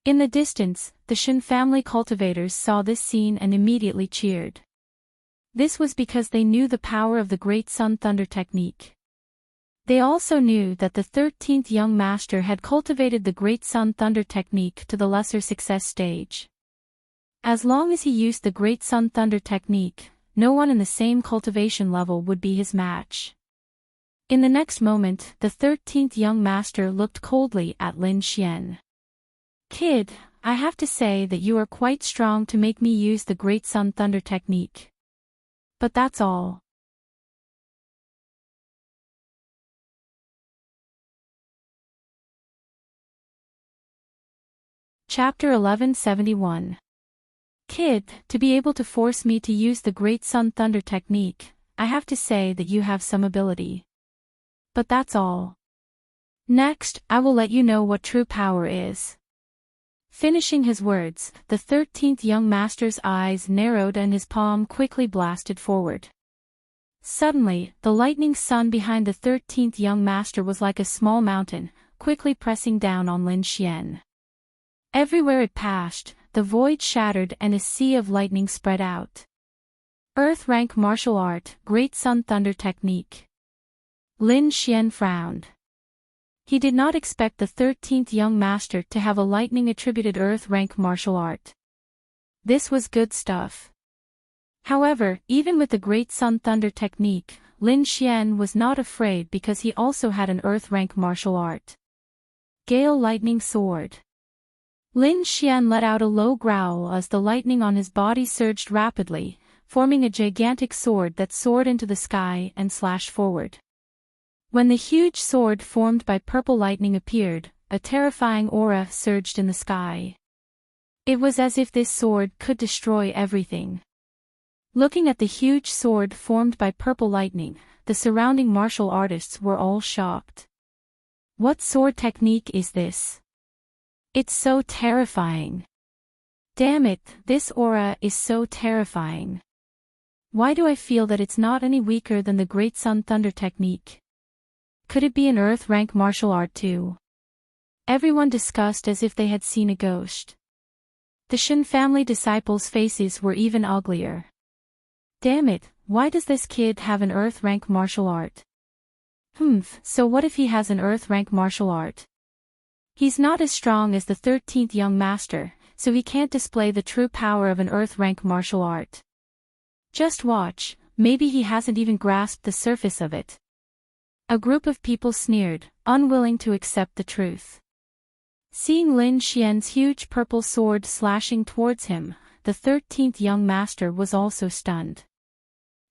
Speaker 1: In the distance, the Shen family cultivators saw this scene and immediately cheered. This was because they knew the power of the Great Sun Thunder Technique. They also knew that the 13th young master had cultivated the Great Sun Thunder Technique to the lesser success stage. As long as he used the Great Sun Thunder Technique, no one in the same cultivation level would be his match. In the next moment, the 13th young master looked coldly at Lin Xian. "Kid, I have to say that you are quite strong to make me use the Great Sun Thunder Technique. But that's all." Chapter 1171. Kid, to be able to force me to use the Great Sun Thunder Technique, I have to say that you have some ability. But that's all. Next, I will let you know what true power is. Finishing his words, the 13th young master's eyes narrowed and his palm quickly blasted forward. Suddenly, the lightning sun behind the 13th young master was like a small mountain, quickly pressing down on Lin Xian. Everywhere it passed, the void shattered and a sea of lightning spread out. Earth rank martial art, Great Sun Thunder Technique. Lin Xian frowned. He did not expect the 13th young master to have a lightning-attributed earth rank martial art. This was good stuff. However, even with the Great Sun Thunder Technique, Lin Xian was not afraid because he also had an earth rank martial art. Gale Lightning Sword. Lin Xian let out a low growl as the lightning on his body surged rapidly, forming a gigantic sword that soared into the sky and slashed forward. When the huge sword formed by purple lightning appeared, a terrifying aura surged in the sky. It was as if this sword could destroy everything. Looking at the huge sword formed by purple lightning, the surrounding martial artists were all shocked. What sword technique is this? It's so terrifying. Damn it, this aura is so terrifying. Why do I feel that it's not any weaker than the Great Sun Thunder technique? Could it be an Earth rank martial art too? Everyone discussed as if they had seen a ghost. The Shin family disciples' faces were even uglier. Damn it, why does this kid have an Earth rank martial art? So what if he has an Earth rank martial art? He's not as strong as the 13th young master, so he can't display the true power of an Earth rank martial art. Just watch, maybe he hasn't even grasped the surface of it. A group of people sneered, unwilling to accept the truth. Seeing Lin Xian's huge purple sword slashing towards him, the 13th young master was also stunned.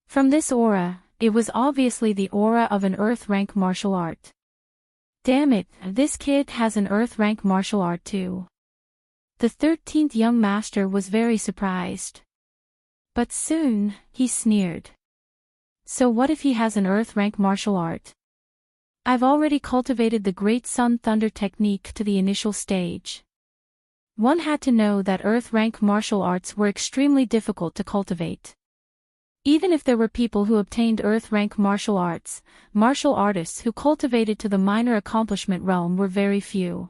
Speaker 1: From this aura, it was obviously the aura of an Earth rank martial art. Damn it, this kid has an Earth rank martial art too. The 13th young master was very surprised. But soon, he sneered. So what if he has an Earth rank martial art? I've already cultivated the Great Sun Thunder technique to the initial stage. One had to know that Earth rank martial arts were extremely difficult to cultivate. Even if there were people who obtained Earth rank martial arts, martial artists who cultivated to the minor accomplishment realm were very few.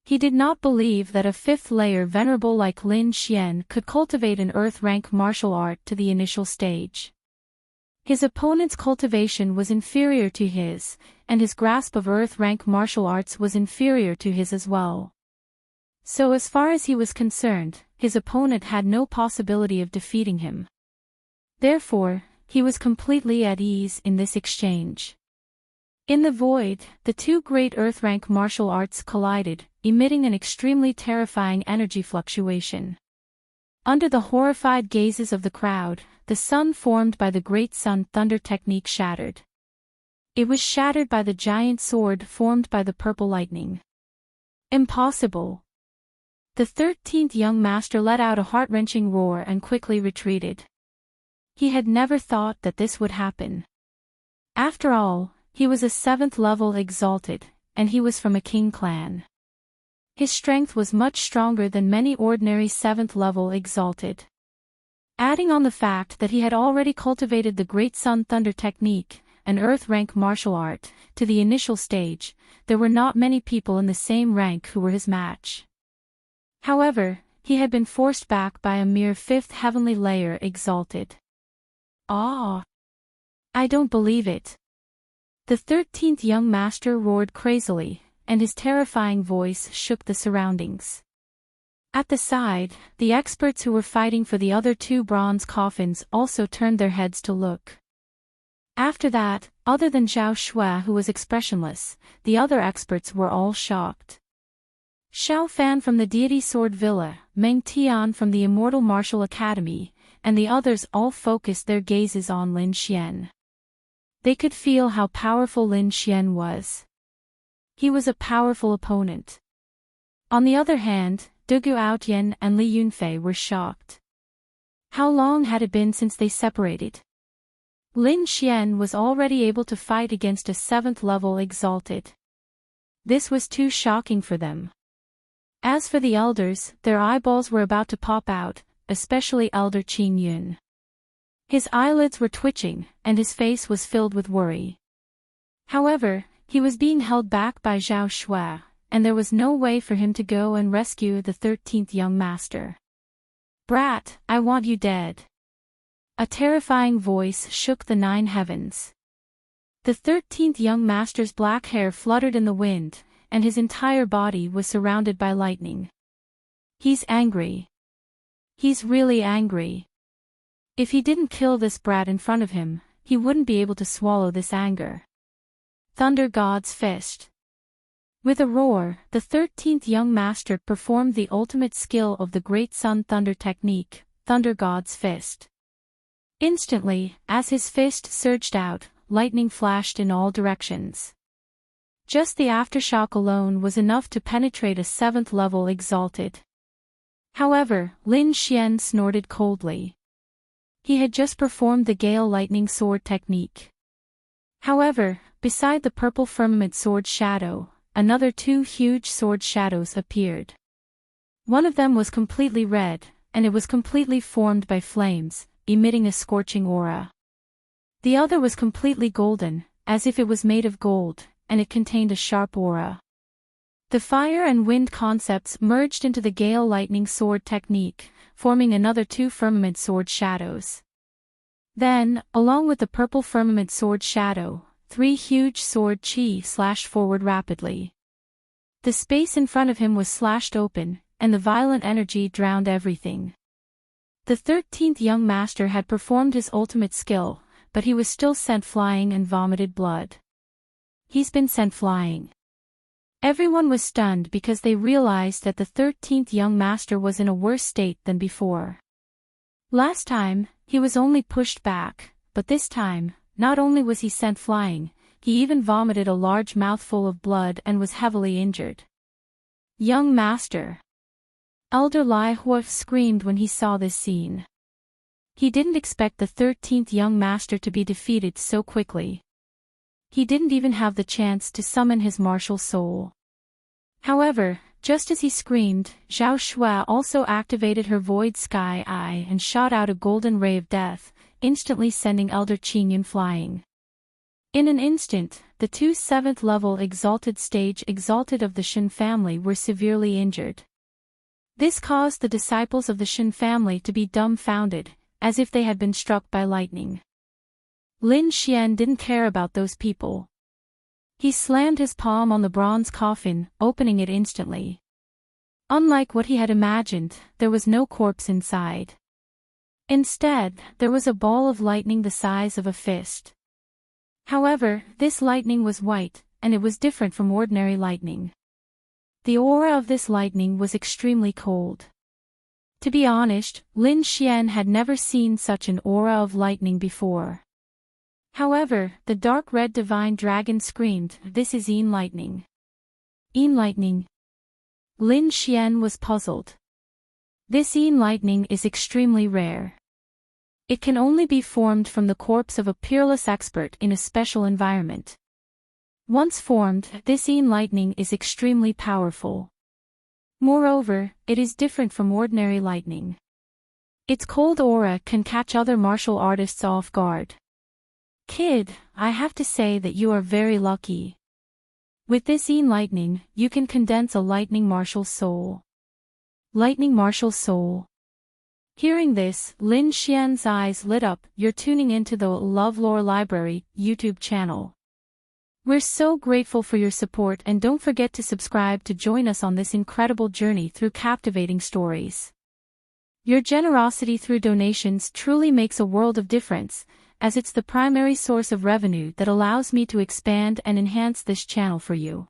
Speaker 1: He did not believe that a fifth layer venerable like Lin Xian could cultivate an Earth rank martial art to the initial stage. His opponent's cultivation was inferior to his, and his grasp of Earth rank martial arts was inferior to his as well. So as far as he was concerned, his opponent had no possibility of defeating him. Therefore, he was completely at ease in this exchange. In the void, the two great Earth rank martial arts collided, emitting an extremely terrifying energy fluctuation. Under the horrified gazes of the crowd, the sun formed by the Great Sun Thunder technique shattered. It was shattered by the giant sword formed by the purple lightning. Impossible! The 13th young master let out a heart-wrenching roar and quickly retreated. He had never thought that this would happen. After all, he was a 7th level exalted, and he was from a king clan. His strength was much stronger than many ordinary 7th level exalted. Adding on the fact that he had already cultivated the Great Sun Thunder technique, an Earth rank martial art, to the initial stage, there were not many people in the same rank who were his match. However, he had been forced back by a mere 5th heavenly layer exalted. Ah! I don't believe it. The 13th young master roared crazily, and his terrifying voice shook the surroundings. At the side, the experts who were fighting for the other two bronze coffins also turned their heads to look. After that, other than Zhao Shui who was expressionless, the other experts were all shocked. Xiao Fan from the Deity Sword Villa, Meng Tian from the Immortal Martial Academy, and the others all focused their gazes on Lin Xian. They could feel how powerful Lin Xian was. He was a powerful opponent. On the other hand, Dugu Aotian and Li Yunfei were shocked. How long had it been since they separated? Lin Xian was already able to fight against a 7th level exalted. This was too shocking for them. As for the elders, their eyeballs were about to pop out, especially Elder Qing Yun. His eyelids were twitching, and his face was filled with worry. However, he was being held back by Zhao Shui, and there was no way for him to go and rescue the 13th young master. Brat, I want you dead. A terrifying voice shook the 9 heavens. The 13th young master's black hair fluttered in the wind, and his entire body was surrounded by lightning. He's angry. He's really angry. If he didn't kill this brat in front of him, he wouldn't be able to swallow this anger. Thunder God's Fist. With a roar, the 13th young master performed the ultimate skill of the Great Sun Thunder technique, Thunder God's Fist. Instantly, as his fist surged out, lightning flashed in all directions. Just the aftershock alone was enough to penetrate a 7th level exalted. However, Lin Xian snorted coldly. He had just performed the Gale Lightning Sword technique. However, beside the purple firmament sword shadow, another two huge sword shadows appeared. One of them was completely red, and it was completely formed by flames, emitting a scorching aura. The other was completely golden, as if it was made of gold, and it contained a sharp aura. The fire and wind concepts merged into the Gale Lightning Sword technique, forming another two firmament sword shadows. Then, along with the purple firmament sword shadow, three huge sword chi slashed forward rapidly. The space in front of him was slashed open, and the violent energy drowned everything. The 13th young master had performed his ultimate skill, but he was still sent flying and vomited blood. He's been sent flying. Everyone was stunned because they realized that the 13th young master was in a worse state than before. Last time, he was only pushed back, but this time, not only was he sent flying, he even vomited a large mouthful of blood and was heavily injured. Young master! Elder Lai Hua screamed when he saw this scene. He didn't expect the 13th young master to be defeated so quickly. He didn't even have the chance to summon his martial soul. However, just as he screamed, Zhao Shui also activated her Void Sky Eye and shot out a golden ray of death, instantly sending Elder Qingyun flying. In an instant, the two 7th-level Exalted Stage Exalted of the Shen family were severely injured. This caused the disciples of the Shen family to be dumbfounded, as if they had been struck by lightning. Lin Xian didn't care about those people. He slammed his palm on the bronze coffin, opening it instantly. Unlike what he had imagined, there was no corpse inside. Instead, there was a ball of lightning the size of a fist. However, this lightning was white, and it was different from ordinary lightning. The aura of this lightning was extremely cold. To be honest, Lin Xian had never seen such an aura of lightning before. However, the dark red divine dragon screamed, "This is Yin lightning." Yin lightning? Lin Xian was puzzled. This Yin lightning is extremely rare. It can only be formed from the corpse of a peerless expert in a special environment. Once formed, this Yin lightning is extremely powerful. Moreover, it is different from ordinary lightning. Its cold aura can catch other martial artists off guard. Kid, I have to say that you are very lucky. With this Yin lightning, you can condense a lightning martial soul. Lightning martial soul. Hearing this, Lin Xian's eyes lit up. You're tuning into the LoveLore Library YouTube channel. We're so grateful for your support, and don't forget to subscribe to join us on this incredible journey through captivating stories. Your generosity through donations truly makes a world of difference, as it's the primary source of revenue that allows me to expand and enhance this channel for you.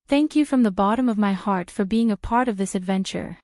Speaker 1: Thank you from the bottom of my heart for being a part of this adventure.